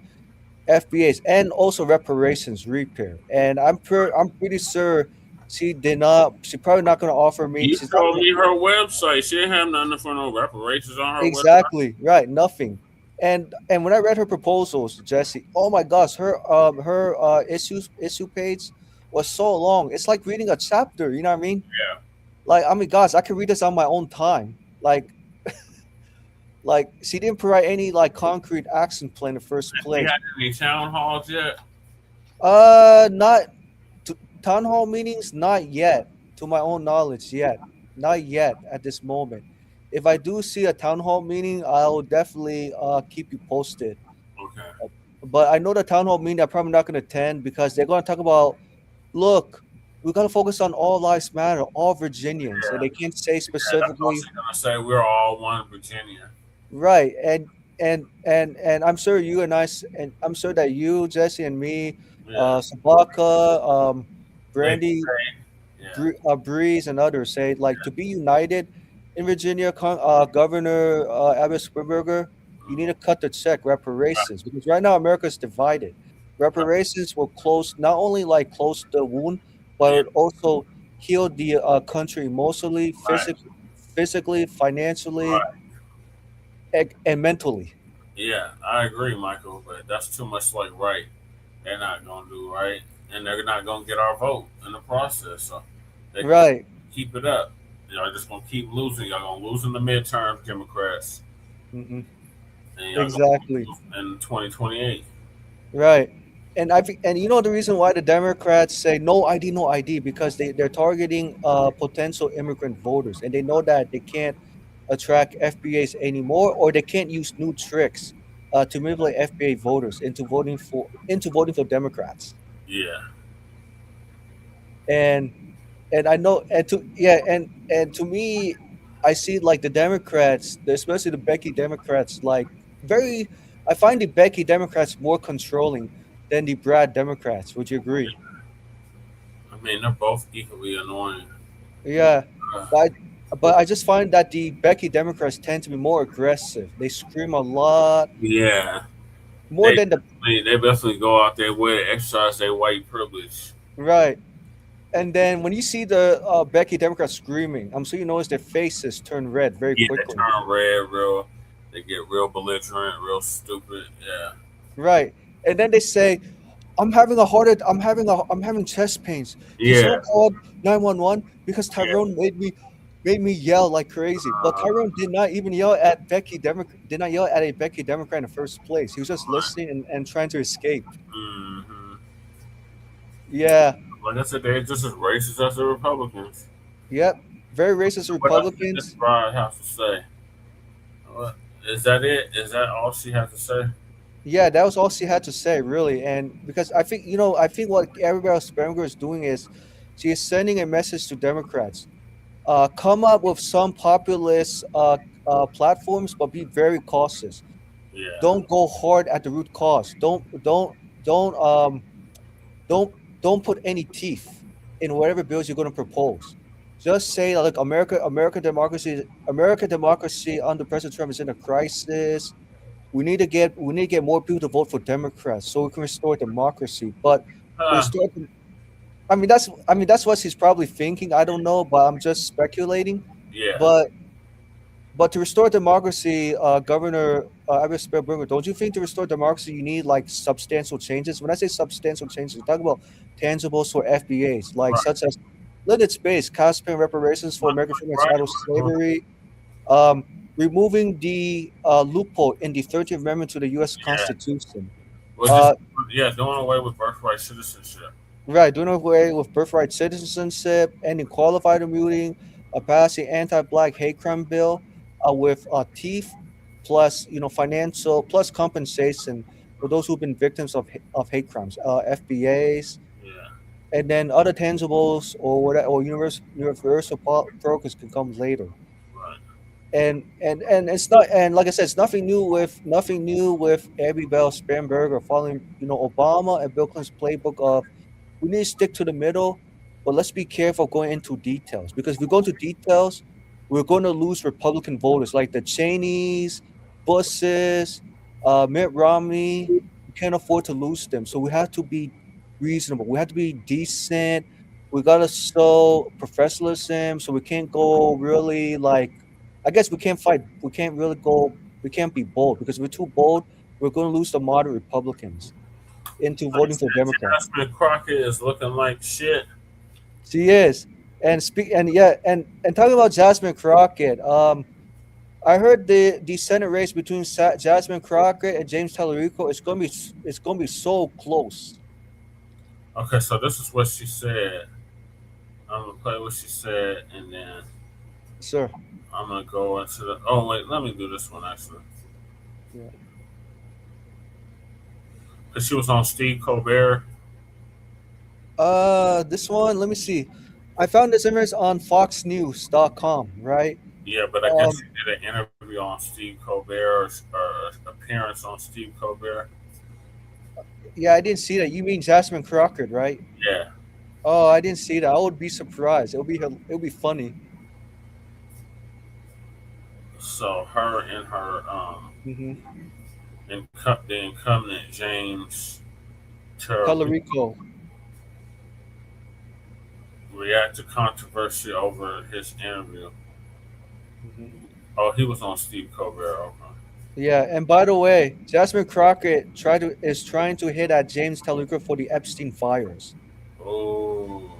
[SPEAKER 14] FBAs and also reparations repair. And I'm pretty sure she did not. She probably not going to offer me.
[SPEAKER 1] You
[SPEAKER 14] She's not
[SPEAKER 1] told
[SPEAKER 14] gonna,
[SPEAKER 1] me her website. She didn't have nothing for no reparations on her website.
[SPEAKER 14] exactly right. Nothing. And when I read her proposals, Jesse, oh my gosh, her issue page was so long. It's like reading a chapter. You know what I mean?
[SPEAKER 1] Yeah.
[SPEAKER 14] Like, I mean, gosh, I could read this on my own time. Like she didn't provide any like concrete action plan in the first
[SPEAKER 1] We
[SPEAKER 14] place.
[SPEAKER 1] had any town halls yet?
[SPEAKER 14] Not town hall meetings, not yet, to my own knowledge, not yet at this moment. If I do see a town hall meeting, I'll definitely keep you posted.
[SPEAKER 1] Okay.
[SPEAKER 14] But I know the town hall meeting I'm probably not going to attend because they're going to talk about, look, we got to focus on all lives matter, all Virginians, and they can't say
[SPEAKER 1] That's all
[SPEAKER 14] specifically.
[SPEAKER 1] she's gonna say. We're all one Virginia.
[SPEAKER 14] Right, and I'm sure you and and I'm sure that you, Jesse, and me, Shabaka, Brandy, Breeze, and others say like to be united in Virginia. Governor Abbott Squibberger, you need to cut the check reparations because right now America is divided. Reparations will not only like close the wound, but it also heal the country emotionally, physically, financially. And mentally.
[SPEAKER 1] Yeah, I agree, Michael, but that's too much like right. They're not gonna do right, and they're not gonna get our vote in the process. So they
[SPEAKER 14] Right.
[SPEAKER 1] keep it up. Y'all just gonna keep losing. Y'all gonna lose in the midterms, Democrats.
[SPEAKER 14] Mm-hmm.
[SPEAKER 1] And y'all
[SPEAKER 14] Exactly.
[SPEAKER 1] gonna lose in 2028.
[SPEAKER 14] Right. And you know the reason why the Democrats say no ID because they're targeting potential immigrant voters, and they know that they can't attract FBAs anymore, or they can't use new tricks to manipulate FBA voters into voting for Democrats.
[SPEAKER 1] Yeah.
[SPEAKER 14] And I know and to me, I see like the Democrats, especially the Becky Democrats, like I find the Becky Democrats more controlling than the Brad Democrats. Would you agree?
[SPEAKER 1] I mean, they're both equally annoying.
[SPEAKER 14] Yeah, but I just find that the Becky Democrats tend to be more aggressive. They scream a lot.
[SPEAKER 1] Yeah.
[SPEAKER 14] More than the
[SPEAKER 1] They definitely go out their way to exercise their white privilege.
[SPEAKER 14] right. And then when you see the Becky Democrats screaming, I'm sure you notice their faces turn red very
[SPEAKER 1] Yeah,
[SPEAKER 14] quickly.
[SPEAKER 1] they turn red, they get real belligerent, real stupid. Yeah.
[SPEAKER 14] Right. And then they say, I'm having chest pains.
[SPEAKER 1] Yeah.
[SPEAKER 14] Can someone call 911 because Tyrone made me yell like crazy. But Tyrone did not even yell at did not yell at a Becky Democrat in the first place. He was just listening and trying to escape.
[SPEAKER 1] Mm-hmm.
[SPEAKER 14] Yeah.
[SPEAKER 1] Like I said, they're just as racist as the Republicans.
[SPEAKER 14] Yep. Very racist Republicans.
[SPEAKER 1] What else Bride has to say? Is that it? Is that all she has to say?
[SPEAKER 14] Yeah, that was all she had to say, really. And because I think what Gabrielle Sperminger is doing is she is sending a message to Democrats. Come up with some populist platforms, but be very cautious.
[SPEAKER 1] Yeah.
[SPEAKER 14] Don't go hard at the root cause. Don't put any teeth in whatever bills you're going to propose. Just say like American democracy under President Trump is in a crisis. We need to get more people to vote for Democrats so we can restore democracy. But I mean that's what he's probably thinking. I don't know, but I'm just speculating.
[SPEAKER 1] Yeah.
[SPEAKER 14] But to restore democracy, Governor Abbott Sperminger, don't you think to restore democracy you need like substantial changes? When I say substantial changes, I'm talking about tangibles for FBAs, like such as limited space, cost paying reparations for American freedom and chattel slavery, removing the loophole in the 13th Amendment to the U.S. Constitution.
[SPEAKER 1] Well, doing away with birthright citizenship.
[SPEAKER 14] Right, doing away with birthright citizenship, ending qualified immunity, passing anti-Black hate crime bill with teeth plus financial plus compensation for those who've been victims of hate crimes, FBAs, and then other tangibles or whatever, or universal programs can come later. And it's not, and like I said, it's nothing new with Abby Bell Sperminger following Obama and Bill Clinton's playbook of we need to stick to the middle, but let's be careful going into details, because if we go into details, we're going to lose Republican voters like the Cheneys, buses, Mitt Romney. We can't afford to lose them. So we have to be reasonable. We have to be decent. We gotta show professionalism. So we can't go really like. I guess we can't fight. We can't really go. We can't be bold because if we're too bold, we're going to lose the moderate Republicans into voting for Democrats.
[SPEAKER 1] Jasmine Crockett is looking like shit.
[SPEAKER 14] She is, and talking about Jasmine Crockett. I heard the Senate race between Jasmine Crockett and James Tallarico is going to be so close.
[SPEAKER 1] Okay, so this is what she said. I'm gonna play what she said, and then
[SPEAKER 14] Sir.
[SPEAKER 1] I'm gonna go into the. Oh wait, let me do this one actually.
[SPEAKER 14] Yeah.
[SPEAKER 1] Cause she was on Steve Colbert.
[SPEAKER 14] This one, let me see. I found this image on FoxNews.com, right?
[SPEAKER 1] Yeah, but I guess she did an interview on Steve Colbert or appearance on Steve Colbert.
[SPEAKER 14] Yeah, I didn't see that. You mean Jasmine Crockett, right?
[SPEAKER 1] Yeah.
[SPEAKER 14] Oh, I didn't see that. I would be surprised. It'll be funny.
[SPEAKER 1] So her and her the incumbent James
[SPEAKER 14] Tallarico
[SPEAKER 1] react to controversy over his interview. Oh, he was on Steve Colbert. Okay.
[SPEAKER 14] Yeah, and by the way, Jasmine Crockett is trying to hit at James Tallarico for the Epstein files.
[SPEAKER 1] Oh.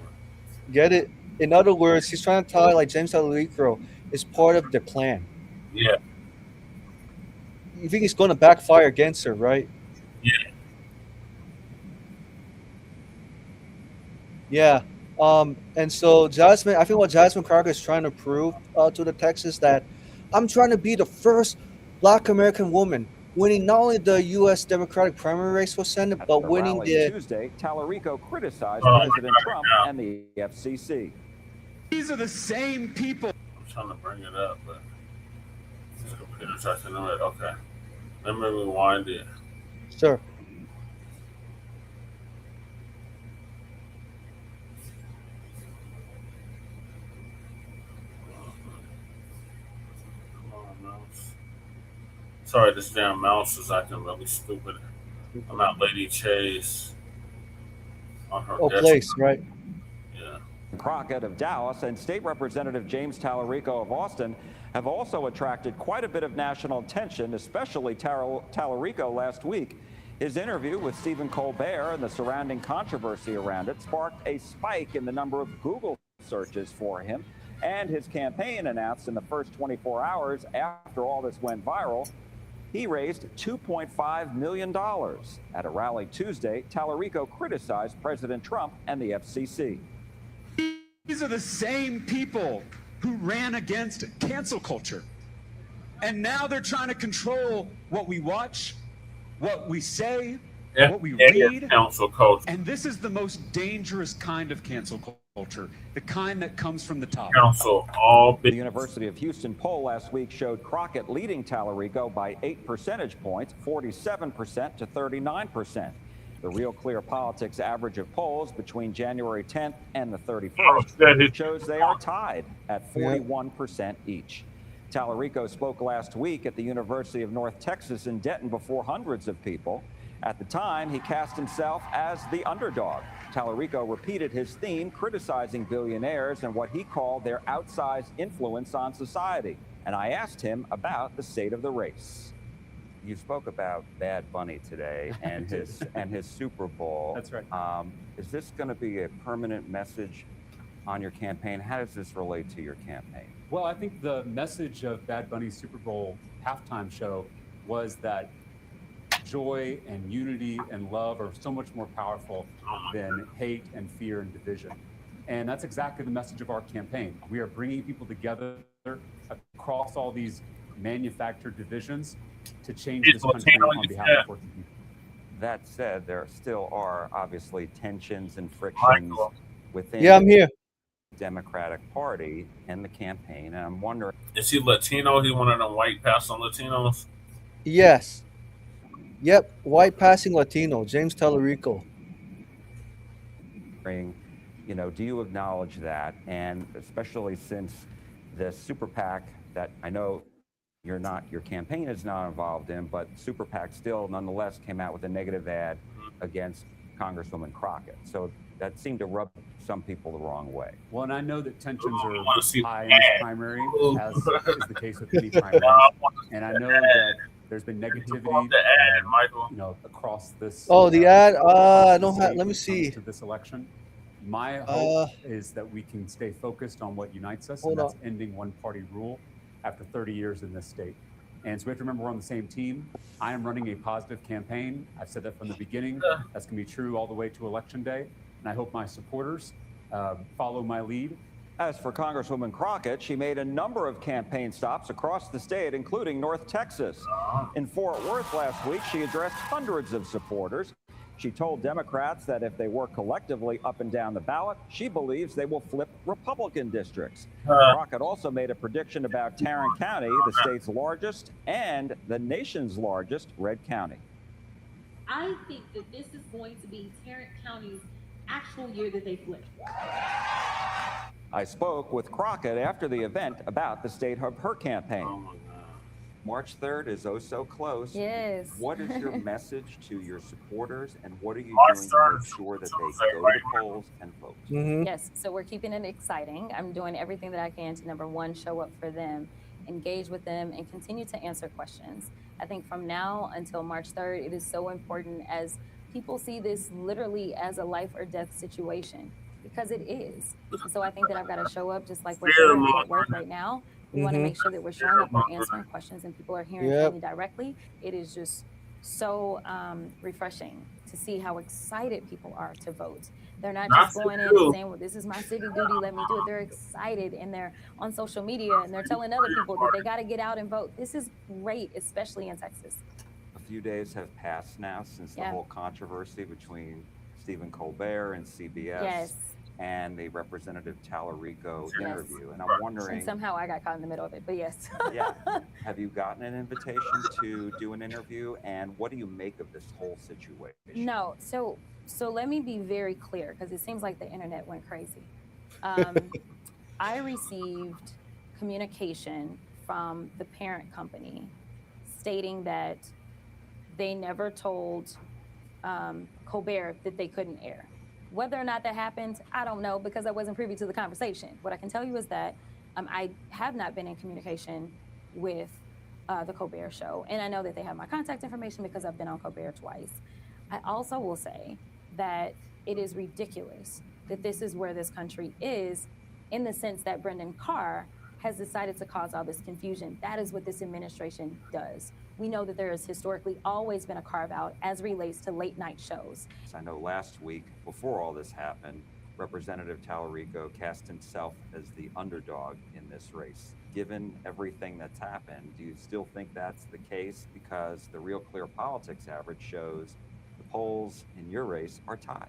[SPEAKER 14] Get it? In other words, he's trying to tell like James Tallarico is part of the plan.
[SPEAKER 1] Yeah.
[SPEAKER 14] You think it's going to backfire against her, right?
[SPEAKER 1] Yeah.
[SPEAKER 14] Yeah. And so I think what Jasmine Crockett is trying to prove to the Texans that I'm trying to be the first Black American woman winning not only the U.S. Democratic primary race for Senate, but winning the
[SPEAKER 16] Tuesday, Tallarico criticized President Trump and the FCC.
[SPEAKER 17] These are the same people.
[SPEAKER 1] I'm trying to bring it up, but the computer's acting right. Okay. Let me rewind it.
[SPEAKER 14] Sure.
[SPEAKER 1] Sorry, this damn mouse is acting really stupid. I'm at Lady Chase on her desk.
[SPEAKER 14] Place, right?
[SPEAKER 1] Yeah.
[SPEAKER 16] Crockett of Dallas and State Representative James Tallarico of Austin have also attracted quite a bit of national attention, especially Tallarico last week. His interview with Stephen Colbert and the surrounding controversy around it sparked a spike in the number of Google searches for him, and his campaign announced in the first 24 hours after all this went viral, he raised $2.5 million. At a rally Tuesday, Tallarico criticized President Trump and the FCC.
[SPEAKER 17] These are the same people who ran against cancel culture. And now they're trying to control what we watch, what we say, what we read.
[SPEAKER 1] Cancel culture.
[SPEAKER 17] And this is the most dangerous kind of cancel culture, the kind that comes from the top.
[SPEAKER 16] The University of Houston poll last week showed Crockett leading Tallarico by 8 percentage points, 47% to 39%. The Real Clear Politics average of polls between January 10th and the 31st shows they are tied at 41% each. Tallarico spoke last week at the University of North Texas in Denton before hundreds of people. At the time, he cast himself as the underdog. Tallarico repeated his theme, criticizing billionaires and what he called their outsized influence on society. And I asked him about the state of the race. You spoke about Bad Bunny today and his Super Bowl.
[SPEAKER 18] That's right.
[SPEAKER 16] Is this going to be a permanent message on your campaign? How does this relate to your campaign?
[SPEAKER 18] Well, I think the message of Bad Bunny's Super Bowl halftime show was that joy and unity and love are so much more powerful than hate and fear and division. And that's exactly the message of our campaign. We are bringing people together across all these manufactured divisions to change this country on behalf of working people.
[SPEAKER 16] That said, there still are obviously tensions and frictions within
[SPEAKER 14] I'm here.
[SPEAKER 16] the Democratic Party and the campaign. And I'm wondering,
[SPEAKER 1] is he Latino? He one of them white pass on Latinos?
[SPEAKER 14] Yes. Yep, white passing Latino, James Tallarico.
[SPEAKER 16] you know, do you acknowledge that? And especially since the super PAC that I know your campaign is not involved in, but Super PAC still nonetheless came out with a negative ad against Congresswoman Crockett. So that seemed to rub some people the wrong way.
[SPEAKER 18] Well, and I know that tensions are high in this primary, as is the case with any primary. And I know that there's been negativity, across this.
[SPEAKER 14] Oh, the ad. I don't have. Let me see.
[SPEAKER 18] To this election, my hope is that we can stay focused on what unites us, and that's ending one-party rule after 30 years in this state. And so we have to remember we're on the same team. I am running a positive campaign. I've said that from the beginning. That's going to be true all the way to Election Day. And I hope my supporters follow my lead.
[SPEAKER 16] As for Congresswoman Crockett, she made a number of campaign stops across the state, including North Texas. In Fort Worth last week, she addressed hundreds of supporters. She told Democrats that if they work collectively up and down the ballot, she believes they will flip Republican districts. Crockett also made a prediction about Tarrant County, the state's largest and the nation's largest red county.
[SPEAKER 3] I think that this is going to be Tarrant County's actual year that they flip.
[SPEAKER 16] I spoke with Crockett after the event about the state of her campaign. March 3rd is oh so close.
[SPEAKER 19] Yes.
[SPEAKER 16] What is your message to your supporters, and what are you doing to make sure that they go to the polls and vote?
[SPEAKER 19] Yes, so we're keeping it exciting. I'm doing everything that I can to, number one, show up for them, engage with them, and continue to answer questions. I think from now until March 3rd, it is so important as people see this literally as a life or death situation, because it is. So I think that I've got to show up just like we're doing at work right now. We want to make sure that we're showing up, we're answering questions, and people are hearing from me directly. It is just so refreshing to see how excited people are to vote. They're not just going in and saying, well, this is my civic duty, let me do it. They're excited, and they're on social media, and they're telling other people that they got to get out and vote. This is great, especially in Texas.
[SPEAKER 16] A few days have passed now since the whole controversy between Stephen Colbert and CBS and the Representative Tallarico interview. And I'm wondering...
[SPEAKER 19] And somehow I got caught in the middle of it, but yes.
[SPEAKER 16] Have you gotten an invitation to do an interview? And what do you make of this whole situation?
[SPEAKER 19] No, so let me be very clear, because it seems like the internet went crazy. I received communication from the parent company stating that they never told Colbert that they couldn't air. Whether or not that happened, I don't know, because I wasn't privy to the conversation. What I can tell you is that I have not been in communication with the Colbert Show, and I know that they have my contact information because I've been on Colbert twice. I also will say that it is ridiculous that this is where this country is, in the sense that Brendan Carr has decided to cause all this confusion. That is what this administration does. We know that there has historically always been a carve-out as relates to late-night shows.
[SPEAKER 16] I know last week, before all this happened, Representative Tallarico cast himself as the underdog in this race. Given everything that's happened, do you still think that's the case? Because the Real Clear Politics average shows the polls in your race are tied.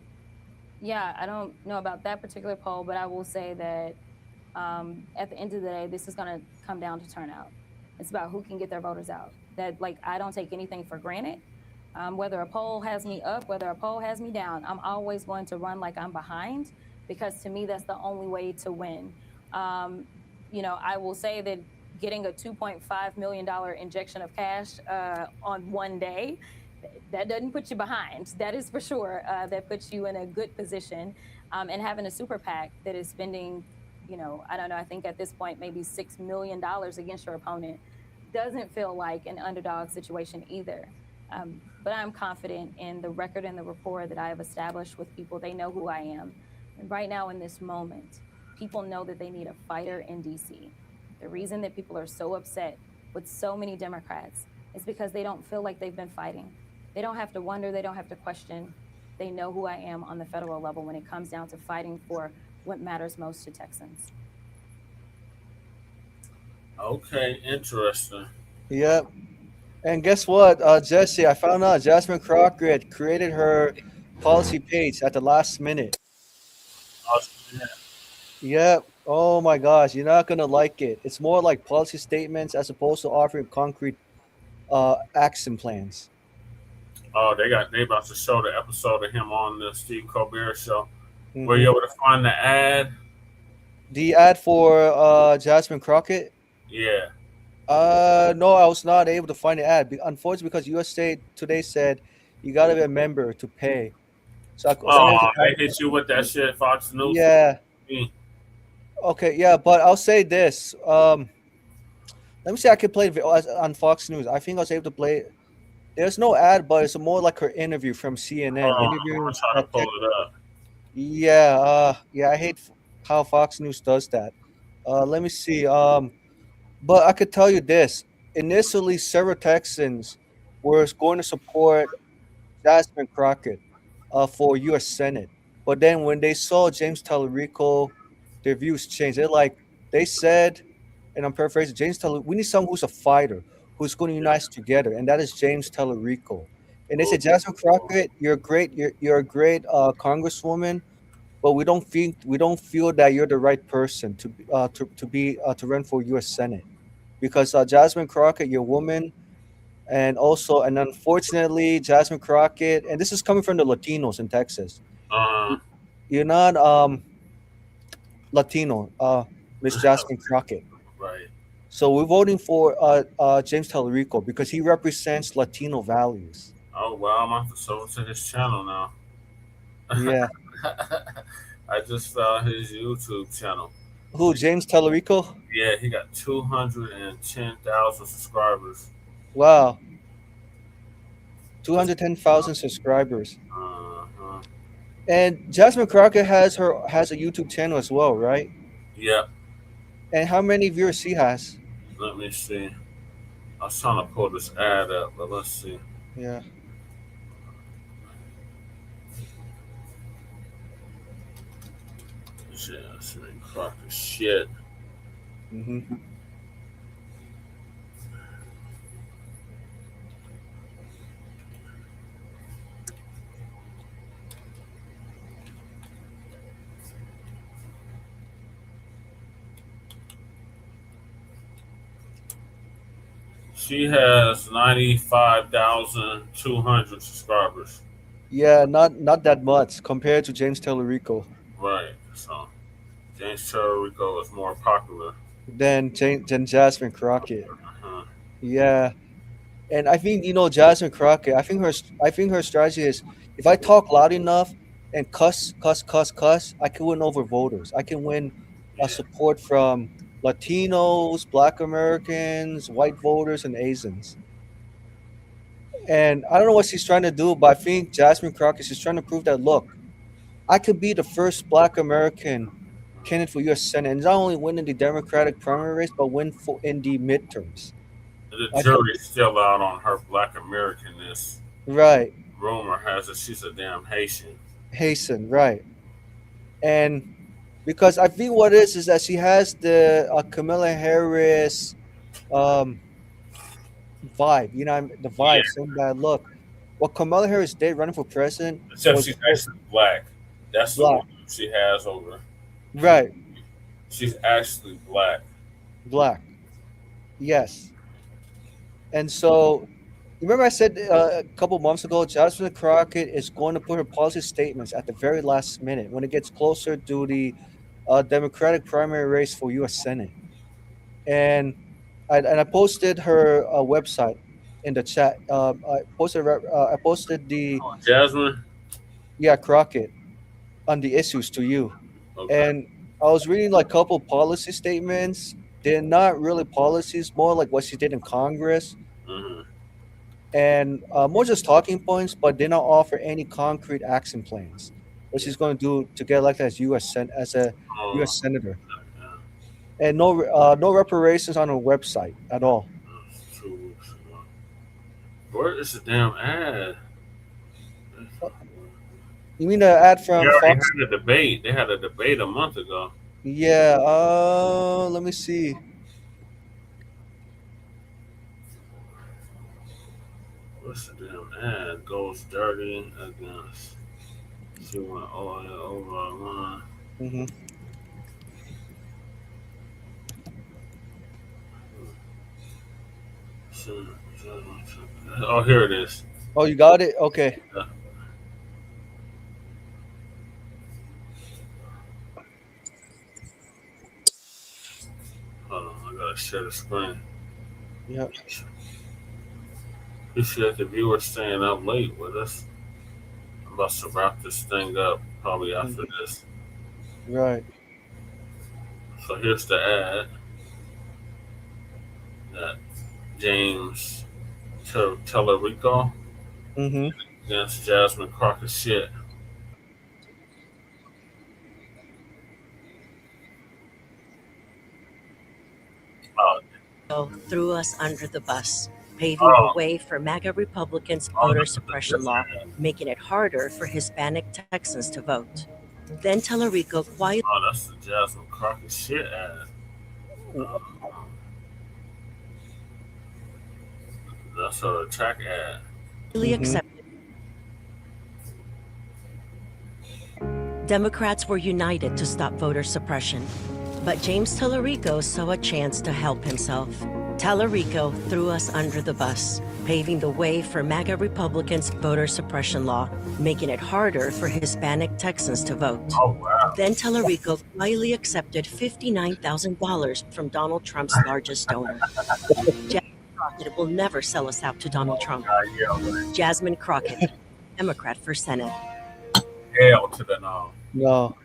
[SPEAKER 19] Yeah, I don't know about that particular poll, but I will say that at the end of the day, this is going to come down to turnout. It's about who can get their voters out. That, I don't take anything for granted. Whether a poll has me up, whether a poll has me down, I'm always going to run like I'm behind, because to me, that's the only way to win. I will say that getting a $2.5 million injection of cash on one day, that doesn't put you behind. That is for sure. That puts you in a good position. And having a super PAC that is spending, I don't know, I think at this point, maybe $6 million against your opponent doesn't feel like an underdog situation either. But I'm confident in the record and the rapport that I have established with people. They know who I am. And right now in this moment, people know that they need a fighter in DC. The reason that people are so upset with so many Democrats is because they don't feel like they've been fighting. They don't have to wonder, they don't have to question. They know who I am on the federal level when it comes down to fighting for what matters most to Texans.
[SPEAKER 1] Okay, interesting.
[SPEAKER 14] Yep. And guess what, Jesse? I found out Jasmine Crockett created her policy page at the last minute. Yep. Oh my gosh, you're not gonna like it. It's more like policy statements as opposed to offering concrete action plans.
[SPEAKER 1] Oh, they about to show the episode of him on the Steve Colbert Show. Were you able to find the ad?
[SPEAKER 14] The ad for Jasmine Crockett?
[SPEAKER 1] Yeah.
[SPEAKER 14] No, I was not able to find the ad. Unfortunately, because USA Today said you got to be a member to pay. So I was unable
[SPEAKER 1] Oh,
[SPEAKER 14] to
[SPEAKER 1] they
[SPEAKER 14] find.
[SPEAKER 1] hit you with that shit, Fox News.
[SPEAKER 14] Yeah.
[SPEAKER 1] Mm.
[SPEAKER 14] Okay. Yeah, but I'll say this. Let me see. I can play on Fox News. I think I was able to play. There's no ad, but it's more like her interview from CNN.
[SPEAKER 1] I'm
[SPEAKER 14] Interviewing.
[SPEAKER 1] trying to pull it up.
[SPEAKER 14] Yeah. Yeah. I hate how Fox News does that. Let me see. But I could tell you this: initially, several Texans were going to support Jasmine Crockett for U.S. Senate. But then when they saw James Tallarico, their views changed. They said, and I'm paraphrasing, we need someone who's a fighter, who's going to unite us together, and that is James Tallarico. And they said, Jasmine Crockett, you're great, you're a great congresswoman, but we don't feel that you're the right person to run for U.S. Senate, because Jasmine Crockett, you're a woman, and unfortunately, Jasmine Crockett, and this is coming from the Latinos in Texas. You're not Latino, Miss Jasmine Crockett.
[SPEAKER 1] Right.
[SPEAKER 14] So we're voting for James Tallarico because he represents Latino values.
[SPEAKER 1] Oh well, I'm gonna have to sub to his channel now.
[SPEAKER 14] Yeah.
[SPEAKER 1] I just found his YouTube channel.
[SPEAKER 14] Who, James Tallarico?
[SPEAKER 1] Yeah, he got 210,000 subscribers.
[SPEAKER 14] Wow. 210,000 subscribers.
[SPEAKER 1] Uh-huh.
[SPEAKER 14] And Jasmine Crockett has a YouTube channel as well, right?
[SPEAKER 1] Yep.
[SPEAKER 14] And how many viewers she has?
[SPEAKER 1] Let me see. I was trying to pull this ad up, but let's see.
[SPEAKER 14] Yeah.
[SPEAKER 1] Jasmine Crockett shit.
[SPEAKER 14] Mm-hmm.
[SPEAKER 1] She has 95,200 subscribers.
[SPEAKER 14] Yeah, not that much compared to James Tallarico.
[SPEAKER 1] Right. So James Tallarico is more popular
[SPEAKER 14] than Jasmine Crockett.
[SPEAKER 1] Uh-huh.
[SPEAKER 14] Yeah. And I think Jasmine Crockett, I think her strategy is, if I talk loud enough and cuss, I can win over voters. I can win support from Latinos, Black Americans, white voters, and Asians. And I don't know what she's trying to do, but I think Jasmine Crockett is trying to prove that, look, I could be the first Black American candidate for U.S. Senate, and not only win in the Democratic primary race, but win in the midterms.
[SPEAKER 1] The jury's still out on her Black Americanness.
[SPEAKER 14] Right.
[SPEAKER 1] Rumor has it she's a damn Haitian.
[SPEAKER 14] Right. And because I think what it is that she has the Kamala Harris vibe, the vibe, saying that, look, what Kamala Harris did running for president.
[SPEAKER 1] Except she's actually black. That's the one she has over.
[SPEAKER 14] Right.
[SPEAKER 1] She's actually black.
[SPEAKER 14] Black. Yes. And so, remember I said a couple months ago, Jasmine Crockett is going to put her policy statements at the very last minute when it gets closer to the Democratic primary race for U.S. Senate. And I posted her website in the chat. I posted the
[SPEAKER 1] Jasmine.
[SPEAKER 14] Yeah, Crockett on the issues to you.
[SPEAKER 1] Okay.
[SPEAKER 14] And I was reading like a couple policy statements. They're not really policies, more like what she did in Congress.
[SPEAKER 1] Mm-hmm.
[SPEAKER 14] And more just talking points, but they don't offer any concrete action plans. What she's going to do to get elected as U.S. U.S. senator, and no reparations on her website at all.
[SPEAKER 1] Where is the damn ad?
[SPEAKER 14] You mean the ad from
[SPEAKER 1] They already
[SPEAKER 14] Fox?
[SPEAKER 1] had a debate. They had a debate a month ago.
[SPEAKER 14] Yeah. Let me see.
[SPEAKER 1] What's the damn ad? Goes dirty against. She went over a line.
[SPEAKER 14] Mm-hmm.
[SPEAKER 1] Oh, here it is.
[SPEAKER 14] Oh, you got it? Okay.
[SPEAKER 1] Yeah. Hold on, I gotta share the screen.
[SPEAKER 14] Yeah.
[SPEAKER 1] Appreciate the viewers staying up late with us. I'm about to wrap this thing up probably after this.
[SPEAKER 14] Right.
[SPEAKER 1] So here's the ad that James Tellerico against Jasmine Crockett shit.
[SPEAKER 4] Threw us under the bus, paving the way for MAGA Republicans' voter suppression law, making it harder for Hispanic Texans to vote. Then Tellerico quietly...
[SPEAKER 1] Oh, that's the Jasmine Crockett shit ad. That's her attack ad.
[SPEAKER 4] accepted. Democrats were united to stop voter suppression, but James Tellerico saw a chance to help himself. Tellerico threw us under the bus, paving the way for MAGA Republicans' voter suppression law, making it harder for Hispanic Texans to vote.
[SPEAKER 1] Oh, wow.
[SPEAKER 4] Then Tellerico quietly accepted $59,000 from Donald Trump's largest donor. Jasmine Crockett will never sell us out to Donald Trump. Jasmine Crockett, Democrat for Senate.
[SPEAKER 1] Hell to the no.
[SPEAKER 14] No.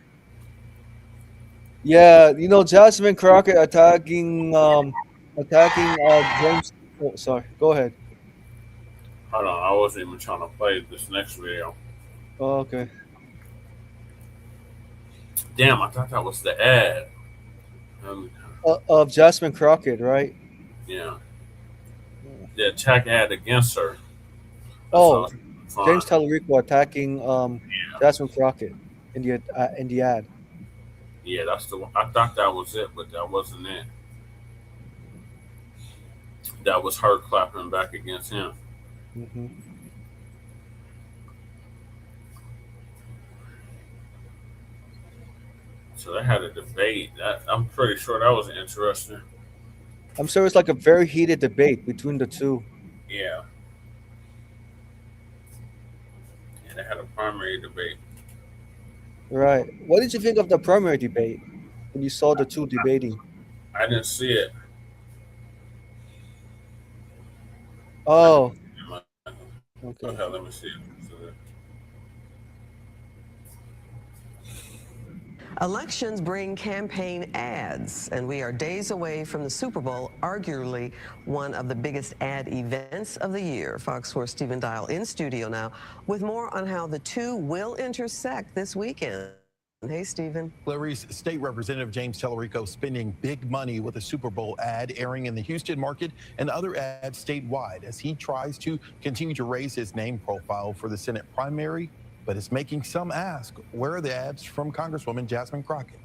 [SPEAKER 14] Yeah, you know, Jasmine Crockett attacking James. Oh, sorry, go ahead.
[SPEAKER 1] Hold on, I wasn't even trying to play this next video.
[SPEAKER 14] Oh, okay.
[SPEAKER 1] Damn, I thought that was the ad.
[SPEAKER 14] Of Jasmine Crockett, right?
[SPEAKER 1] Yeah. The attack ad against her.
[SPEAKER 14] Oh,
[SPEAKER 1] Fine.
[SPEAKER 14] James Tellerico attacking Jasmine Crockett in the ad.
[SPEAKER 1] Yeah, that's the one. I thought that was it, but that wasn't it. That was her clapping back against him.
[SPEAKER 14] Mm-hmm.
[SPEAKER 1] So they had a debate. I'm pretty sure that was interesting.
[SPEAKER 14] I'm sure it's like a very heated debate between the two.
[SPEAKER 1] Yeah. Yeah, they had a primary debate.
[SPEAKER 14] Right. What did you think of the primary debate when you saw the two debating?
[SPEAKER 1] I didn't see it.
[SPEAKER 14] Oh. Okay.
[SPEAKER 1] Okay, let me see it.
[SPEAKER 20] Elections bring campaign ads, and we are days away from the Super Bowl, arguably one of the biggest ad events of the year. Fox 4's Stephen Dial in studio now with more on how the two will intersect this weekend. Hey, Stephen.
[SPEAKER 21] Clarice, State Representative James Tellerico spending big money with a Super Bowl ad airing in the Houston market and other ads statewide as he tries to continue to raise his name profile for the Senate primary. But it's making some ask, where are the ads from Congresswoman Jasmine Crockett?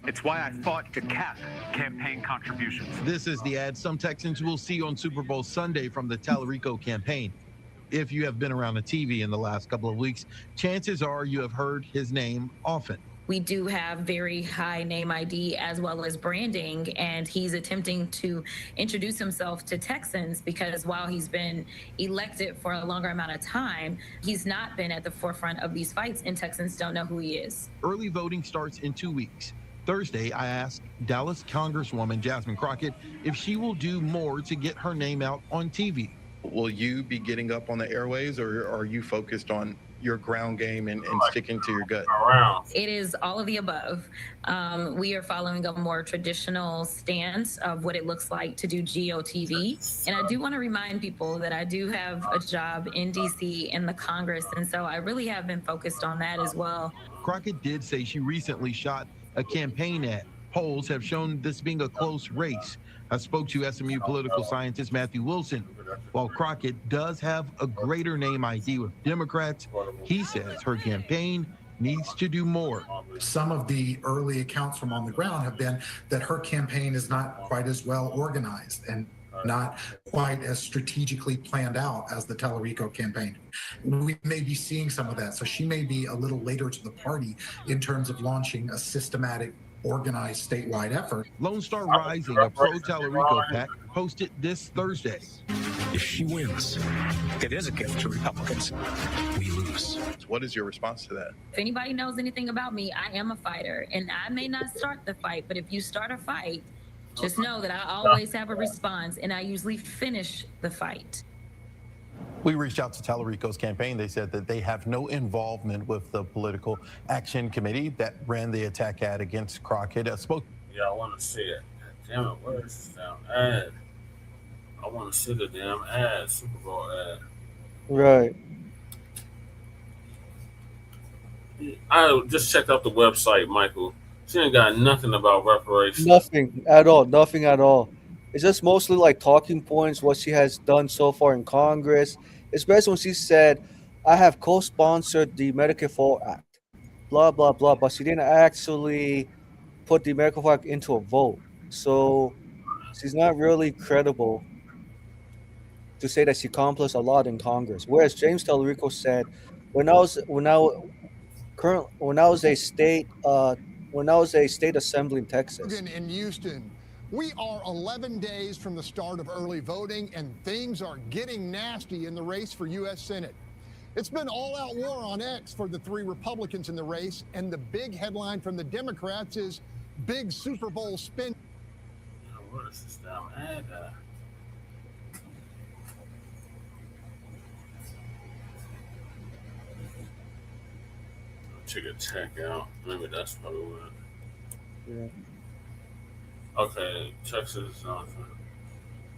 [SPEAKER 22] It's why I fought to cap campaign contributions.
[SPEAKER 21] This is the ad some Texans will see on Super Bowl Sunday from the Tellerico campaign. If you have been around the TV in the last couple of weeks, chances are you have heard his name often.
[SPEAKER 23] We do have very high name ID as well as branding, and he's attempting to introduce himself to Texans because while he's been elected for a longer amount of time, he's not been at the forefront of these fights, and Texans don't know who he is.
[SPEAKER 21] Early voting starts in 2 weeks. Thursday, I asked Dallas Congresswoman Jasmine Crockett if she will do more to get her name out on TV.
[SPEAKER 26] Will you be getting up on the airways, or are you focused on your ground game and sticking to your gut?
[SPEAKER 23] It is all of the above. We are following a more traditional stance of what it looks like to do GOTV. And I do want to remind people that I do have a job in DC in the Congress. And so I really have been focused on that as well.
[SPEAKER 21] Crockett did say she recently shot a campaign ad. Polls have shown this being a close race. I spoke to SMU political scientist Matthew Wilson. While Crockett does have a greater name ID with Democrats, he says her campaign needs to do more.
[SPEAKER 27] Some of the early accounts from on the ground have been that her campaign is not quite as well organized and not quite as strategically planned out as the Tellerico campaign. We may be seeing some of that. So she may be a little later to the party in terms of launching a systematic, organized statewide effort.
[SPEAKER 21] Lone Star Rising, a pro-Tellerico PAC, posted this Thursday.
[SPEAKER 22] If she wins, it is a gift to Republicans. We lose.
[SPEAKER 26] What is your response to that?
[SPEAKER 23] If anybody knows anything about me, I am a fighter, and I may not start the fight, but if you start a fight, Just know that I always have a response, and I usually finish the fight.
[SPEAKER 21] We reached out to Tallarico's campaign. They said that they have no involvement with the Political Action Committee that ran the attack ad against Crockett.
[SPEAKER 1] Yeah, I want to see it. Damn it, where is this damn ad? I want to see the damn ad, Super Bowl ad.
[SPEAKER 14] Right.
[SPEAKER 1] I just checked out the website, Michael. She ain't got nothing about reparations.
[SPEAKER 14] Nothing at all. Nothing at all. It's just mostly like talking points, what she has done so far in Congress, especially when she said, I have co-sponsored the Medicare for All Act, blah, blah, blah. But she didn't actually put the Medicare for All Act into a vote. So she's not really credible to say that she accomplished a lot in Congress. Whereas James Tallarico said, when I was a state assembly in Texas.
[SPEAKER 2] In Houston, we are 11 days from the start of early voting, and things are getting nasty in the race for U.S. Senate. It's been all-out war on X for the three Republicans in the race, and the big headline from the Democrats is big Super Bowl spin.
[SPEAKER 1] What is this damn ad? Check a check out. Maybe that's probably what.
[SPEAKER 14] Yeah.
[SPEAKER 1] Okay, Texas.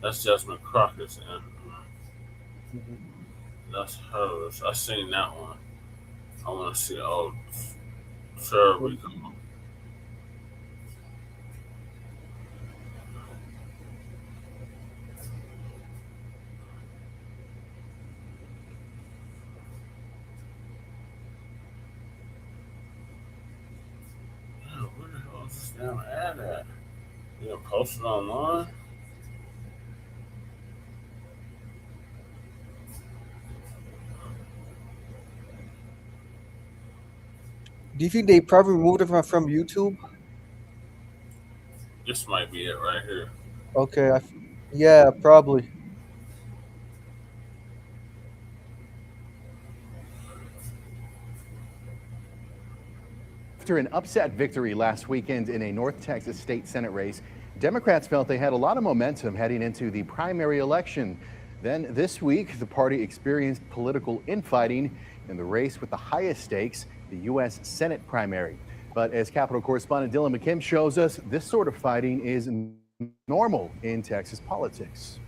[SPEAKER 1] That's Jasmine Crockett's and that's hers. I seen that one. I want to see Sarah Rico. Where the hell is this damn ad at? You gonna post it online?
[SPEAKER 14] Do you think they probably removed it from YouTube?
[SPEAKER 1] This might be it right here.
[SPEAKER 14] Okay, yeah, probably.
[SPEAKER 5] After an upset victory last weekend in a North Texas state Senate race, Democrats felt they had a lot of momentum heading into the primary election. Then this week, the party experienced political infighting in the race with the highest stakes, the U.S. Senate primary. But as Capitol correspondent Dylan McKim shows us, this sort of fighting is normal in Texas politics.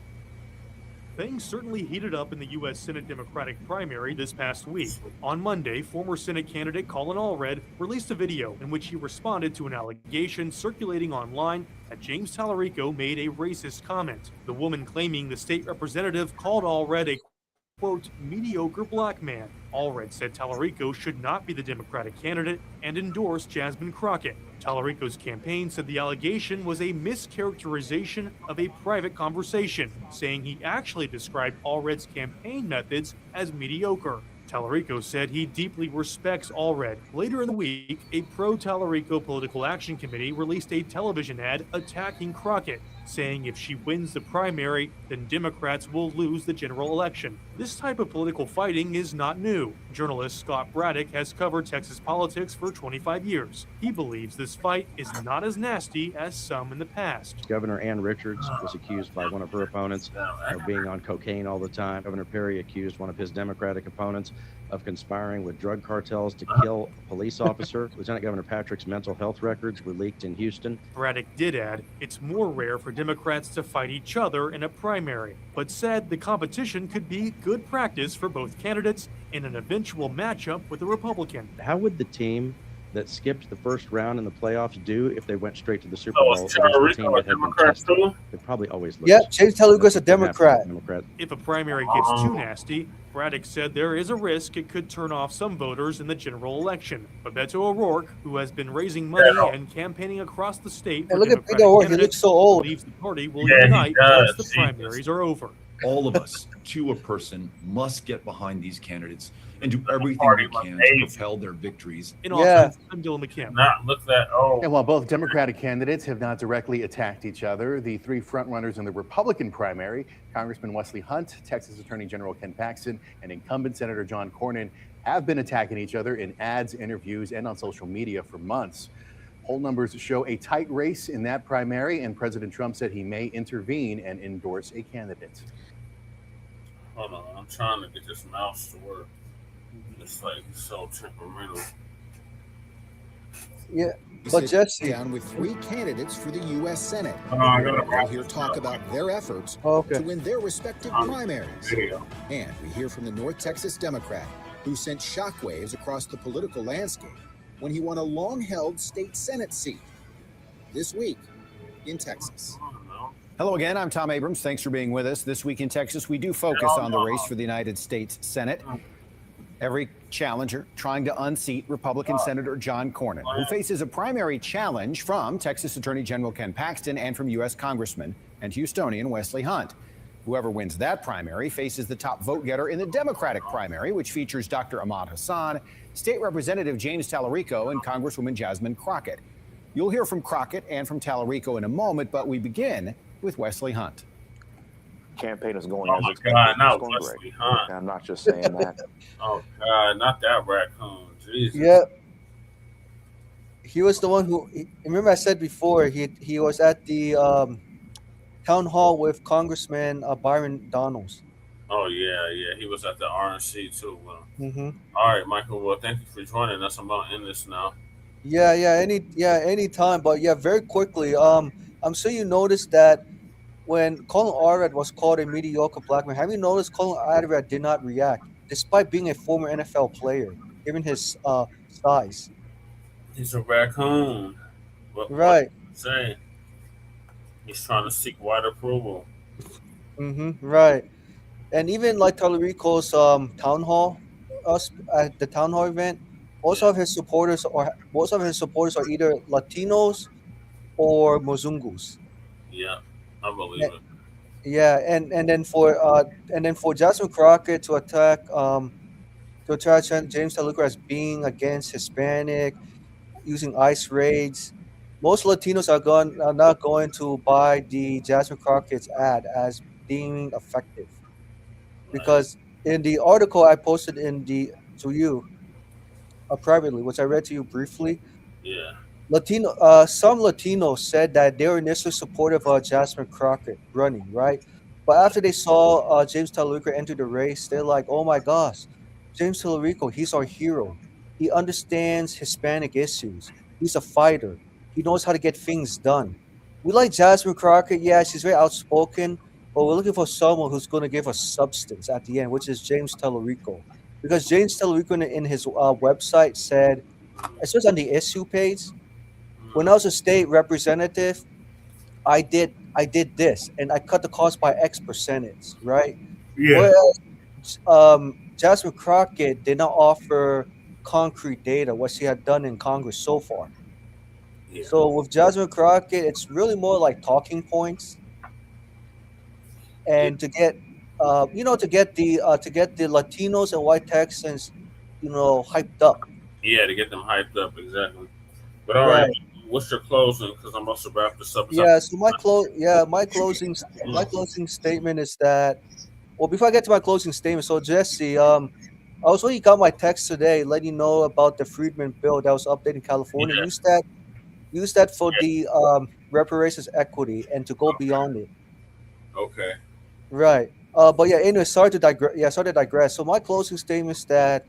[SPEAKER 6] Things certainly heated up in the U.S. Senate Democratic primary this past week. On Monday, former Senate candidate Colin Allred released a video in which he responded to an allegation circulating online that James Tallarico made a racist comment. The woman claiming the state representative called Allred a, quote, mediocre black man. Allred said Tallarico should not be the Democratic candidate and endorsed Jasmine Crockett. Tallarico's campaign said the allegation was a mischaracterization of a private conversation, saying he actually described Allred's campaign methods as mediocre. Tallarico said he deeply respects Allred. Later in the week, a pro-Tallarico Political Action Committee released a television ad attacking Crockett, saying if she wins the primary, then Democrats will lose the general election. This type of political fighting is not new. Journalist Scott Braddock has covered Texas politics for 25 years. He believes this fight is not as nasty as some in the past.
[SPEAKER 7] Governor Ann Richards was accused by one of her opponents of being on cocaine all the time. Governor Perry accused one of his Democratic opponents of conspiring with drug cartels to kill a police officer. Lieutenant Governor Patrick's mental health records were leaked in Houston.
[SPEAKER 6] Braddock did add, it's more rare for Democrats to fight each other in a primary, but said the competition could be good practice for both candidates in an eventual matchup with a Republican.
[SPEAKER 7] How would the team that skipped the first round in the playoffs do if they went straight to the Super Bowl?
[SPEAKER 1] Is Tallarico a Democrat too?
[SPEAKER 7] They'd probably always lose.
[SPEAKER 14] Yeah, James Tallarico's a Democrat.
[SPEAKER 6] If a primary gets too nasty, Braddock said there is a risk it could turn off some voters in the general election. But Beto O'Rourke, who has been raising money and campaigning across the state for
[SPEAKER 14] look at
[SPEAKER 6] Democratic
[SPEAKER 14] Beto O'Rourke, he
[SPEAKER 6] candidates,
[SPEAKER 14] looks so old.
[SPEAKER 6] believes the party will unite once the primaries are over.
[SPEAKER 13] All of us, to a person, must get behind these candidates and do everything we can to propel their victories.
[SPEAKER 6] In offense, I'm Dylan McKim.
[SPEAKER 5] And while both Democratic candidates have not directly attacked each other, the three frontrunners in the Republican primary, Congressman Wesley Hunt, Texas Attorney General Ken Paxton, and incumbent Senator John Cornyn, have been attacking each other in ads, interviews, and on social media for months. Poll numbers show a tight race in that primary, and President Trump said he may intervene and endorse a candidate.
[SPEAKER 1] Hold on, I'm trying to get this mouse to work. It's like so temperamental.
[SPEAKER 14] Yeah, but Jesse,
[SPEAKER 8] down with 3 candidates for the U.S. Senate.
[SPEAKER 1] We'll
[SPEAKER 8] hear talk about their efforts to win their respective primaries. And we hear from the North Texas Democrat who sent shockwaves across the political landscape when he won a long-held state Senate seat this week in Texas.
[SPEAKER 9] Hello again, I'm Tom Abrams. Thanks for being with us. This week in Texas, we do focus on the race for the United States Senate. Every challenger trying to unseat Republican Senator John Cornyn, who faces a primary challenge from Texas Attorney General Ken Paxton and from U.S. Congressman and Houstonian Wesley Hunt. Whoever wins that primary faces the top vote getter in the Democratic primary, which features Dr. Ahmad Hassan, State Representative James Tallarico, and Congresswoman Jasmine Crockett. You'll hear from Crockett and from Tallarico in a moment, but we begin with Wesley Hunt.
[SPEAKER 10] Campaign is going
[SPEAKER 1] Oh
[SPEAKER 10] as
[SPEAKER 1] my
[SPEAKER 10] expected.
[SPEAKER 1] God,
[SPEAKER 10] It's
[SPEAKER 1] not
[SPEAKER 10] going
[SPEAKER 1] Wesley
[SPEAKER 10] great.
[SPEAKER 1] Hunt.
[SPEAKER 10] And I'm not just saying that.
[SPEAKER 1] Oh God, not that raccoon. Jesus.
[SPEAKER 14] yeah, he was the one who. Remember, I said before he was at the town hall with Congressman Byron Donalds.
[SPEAKER 1] Oh yeah. He was at the RNC too.
[SPEAKER 14] Mm-hmm.
[SPEAKER 1] All right, Michael. Well, thank you for joining us. I'm gonna end this now.
[SPEAKER 14] Any time. But yeah, very quickly. I'm sure you noticed that when Colin Allred was called a mediocre black man, have you noticed Colin Allred did not react, despite being a former NFL player, given his size?
[SPEAKER 1] He's a raccoon.
[SPEAKER 14] Right.
[SPEAKER 1] Saying he's trying to seek wide approval.
[SPEAKER 14] Right. And even like Tallarico's town hall, at the town hall event, most of his supporters are either Latinos or Mozungus.
[SPEAKER 1] Yeah, I believe it.
[SPEAKER 14] Yeah, and then for Jasmine Crockett to attack James Tallarico as being against Hispanic, using ICE raids, most Latinos are not going to buy the Jasmine Crockett's ad as being effective, because in the article I posted to you privately, which I read to you briefly,
[SPEAKER 1] Yeah.
[SPEAKER 14] some Latinos said that they were initially supportive of Jasmine Crockett running, right? But after they saw James Tallarico enter the race, they're like, oh my gosh, James Tallarico, he's our hero. He understands Hispanic issues. He's a fighter. He knows how to get things done. We like Jasmine Crockett. Yeah, she's very outspoken, but we're looking for someone who's going to give us substance at the end, which is James Tallarico. Because James Tallarico in his website said, especially on the issue page, when I was a state representative, I did this, and I cut the cost by X percentage, right?
[SPEAKER 1] Yeah.
[SPEAKER 14] Whereas Jasmine Crockett did not offer concrete data, what she had done in Congress so far.
[SPEAKER 1] Yeah.
[SPEAKER 14] So with Jasmine Crockett, it's really more like talking points, and to get the Latinos and white Texans, hyped up.
[SPEAKER 1] Yeah, to get them hyped up, exactly. But all right, what's your closing? Because I'm about to wrap this up.
[SPEAKER 14] Yeah. So my closing statement is that. Well, before I get to my closing statement, so Jesse, I also got my text today letting you know about the Freedmen bill that was updated in California.
[SPEAKER 1] Yeah.
[SPEAKER 14] Use that for the reparations equity and to go beyond it.
[SPEAKER 1] Okay.
[SPEAKER 14] Right. But yeah, anyway, sorry to digress. So my closing statement is that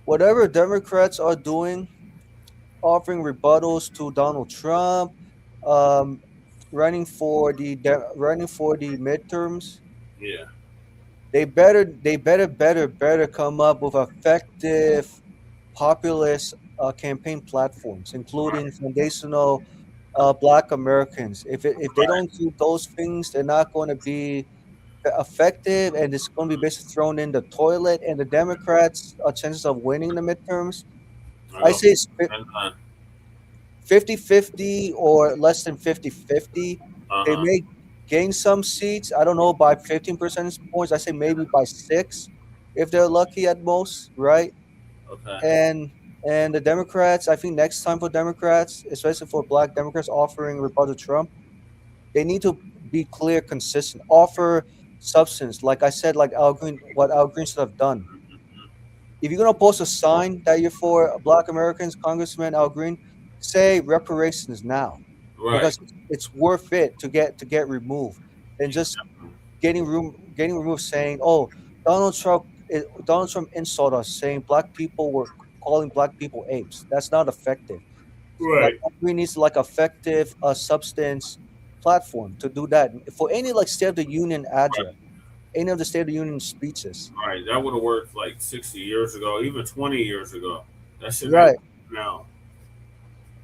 [SPEAKER 14] whatever Democrats are doing, offering rebuttals to Donald Trump, running for the midterms,
[SPEAKER 1] Yeah.
[SPEAKER 14] they better come up with effective populist campaign platforms, including foundational Black Americans. If they don't do those things, they're not going to be effective, and it's going to be basically thrown in the toilet. And the Democrats' chances of winning the midterms, I say it's 50-50 or less than 50-50. They may gain some seats. I don't know, by 15 percentage points. I say maybe by 6, if they're lucky at most, right?
[SPEAKER 1] Okay.
[SPEAKER 14] And the Democrats, I think next time for Democrats, especially for Black Democrats offering rebuttal to Trump, they need to be clear, consistent, offer substance. Like I said, like what Al Green should have done. If you're gonna post a sign that you're for Black Americans, Congressman Al Green, say reparations now,
[SPEAKER 1] Right.
[SPEAKER 14] because it's worth it to get removed, and just getting removed saying, "Oh, Donald Trump insulted us, saying black people were calling black people apes." That's not effective.
[SPEAKER 1] Right.
[SPEAKER 14] Like, we need like effective substance platform to do that for any like State of the Union address, any of the State of the Union speeches.
[SPEAKER 1] Right. That would have worked like 60 years ago, even 20 years ago. That shit
[SPEAKER 14] Right.
[SPEAKER 1] ain't now.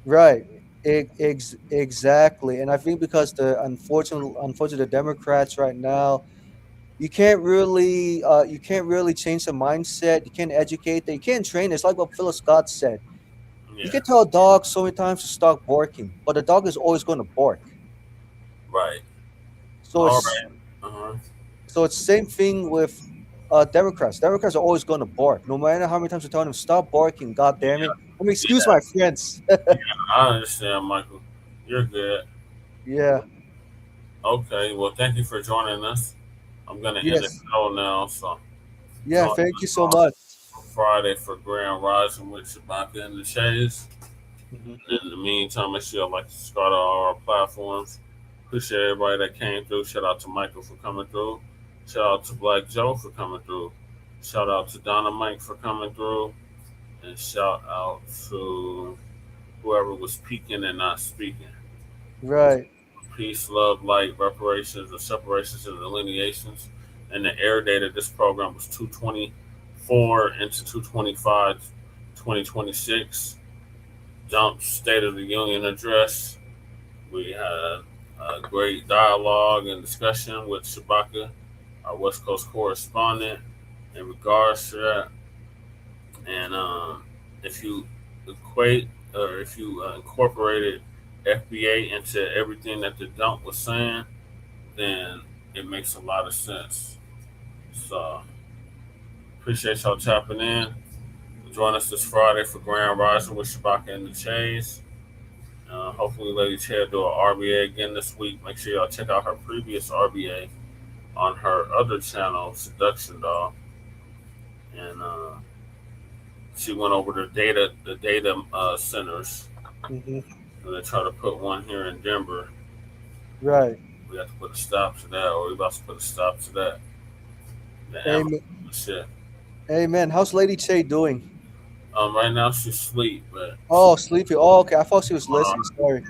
[SPEAKER 14] Right. Exactly. And I think because the unfortunately the Democrats right now, you can't really change the mindset. You can't educate them. You can't train. It's like what Philip Scott said. You can tell a dog so many times to stop barking, but the dog is always going to bark.
[SPEAKER 1] Right.
[SPEAKER 14] So
[SPEAKER 1] All
[SPEAKER 14] it's
[SPEAKER 1] right. Uh-huh.
[SPEAKER 14] so it's same thing with Democrats. Democrats are always going to bark, no matter how many times you tell them stop barking. God damn it! I mean, excuse my French.
[SPEAKER 1] I understand, Michael. You're good.
[SPEAKER 14] Yeah.
[SPEAKER 1] Okay. Well, thank you for joining us. I'm gonna end
[SPEAKER 14] Yes.
[SPEAKER 1] the show now. So
[SPEAKER 14] Yeah.
[SPEAKER 1] join
[SPEAKER 14] Thank you
[SPEAKER 1] us
[SPEAKER 14] so
[SPEAKER 1] on
[SPEAKER 14] much.
[SPEAKER 1] Friday for Grand Rising with Shabaka and the Shades.
[SPEAKER 14] Mhm.
[SPEAKER 1] In the meantime, make sure y'all like to subscribe to all our platforms. Appreciate everybody that came through. Shout out to Michael for coming through. Shout out to Black Joe for coming through. Shout out to Donna Mike for coming through. And shout out to whoever was peeking and not speaking.
[SPEAKER 14] Right.
[SPEAKER 1] Peace, love, light, reparations, and separations and delineations. And the air date of this program was 2/24 into 2/25, 2026. Jump State of the Union address. We had a great dialogue and discussion with Shabaka, our West Coast correspondent, in regards to that. And if you equate or if you incorporated FBA into everything that the dump was saying, then it makes a lot of sense. So appreciate y'all tapping in. Join us this Friday for Grand Rising with Shabaka and the Chase. Hopefully Lady Chair do an RBA again this week. Make sure y'all check out her previous RBA on her other channel, Seduction Doll. And she went over the data centers.
[SPEAKER 14] Mhm.
[SPEAKER 1] And they try to put one here in Denver.
[SPEAKER 14] Right.
[SPEAKER 1] We have to put a stop to that, or we're about to put a stop to that. The
[SPEAKER 14] Amen.
[SPEAKER 1] Amazon shit.
[SPEAKER 14] Amen. How's Lady Che doing?
[SPEAKER 1] Right now she's asleep, but
[SPEAKER 14] Oh, sleepy. Oh, okay. I thought she was listening. Sorry.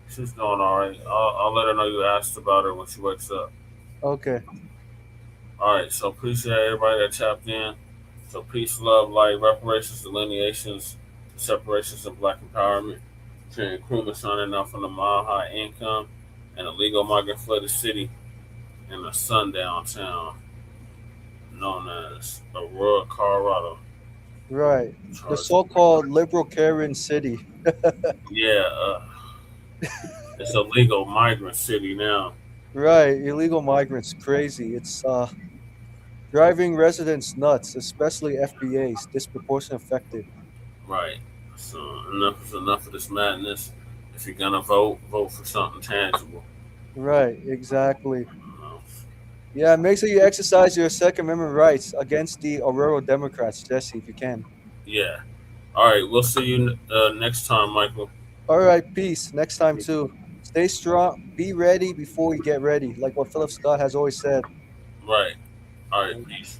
[SPEAKER 1] she's doing all right. I'll let her know you asked about her when she wakes up.
[SPEAKER 14] Okay.
[SPEAKER 1] All right, so appreciate everybody that tapped in. So peace, love, light, reparations, delineations, separations, and black empowerment. Training crewmen signing off on the mile high income and illegal migrant flooded city in the sundown town known as Aurora, Colorado.
[SPEAKER 14] Right. The so-called liberal Karen city.
[SPEAKER 1] Yeah, it's a legal migrant city now.
[SPEAKER 14] Right. Illegal migrants. Crazy. It's driving residents nuts, especially FBAs, disproportionately affected.
[SPEAKER 1] Right. So enough is enough of this madness. If you're gonna vote, vote for something tangible.
[SPEAKER 14] Right. Exactly. Yeah, make sure you exercise your Second Amendment rights against the Aurora Democrats, Jesse, if you can.
[SPEAKER 1] Yeah. All right. We'll see you next time, Michael.
[SPEAKER 14] All right, peace. Next time, too. Stay strong. Be ready before you get ready, like what Philip Scott has always said.
[SPEAKER 1] Right. All right. Peace.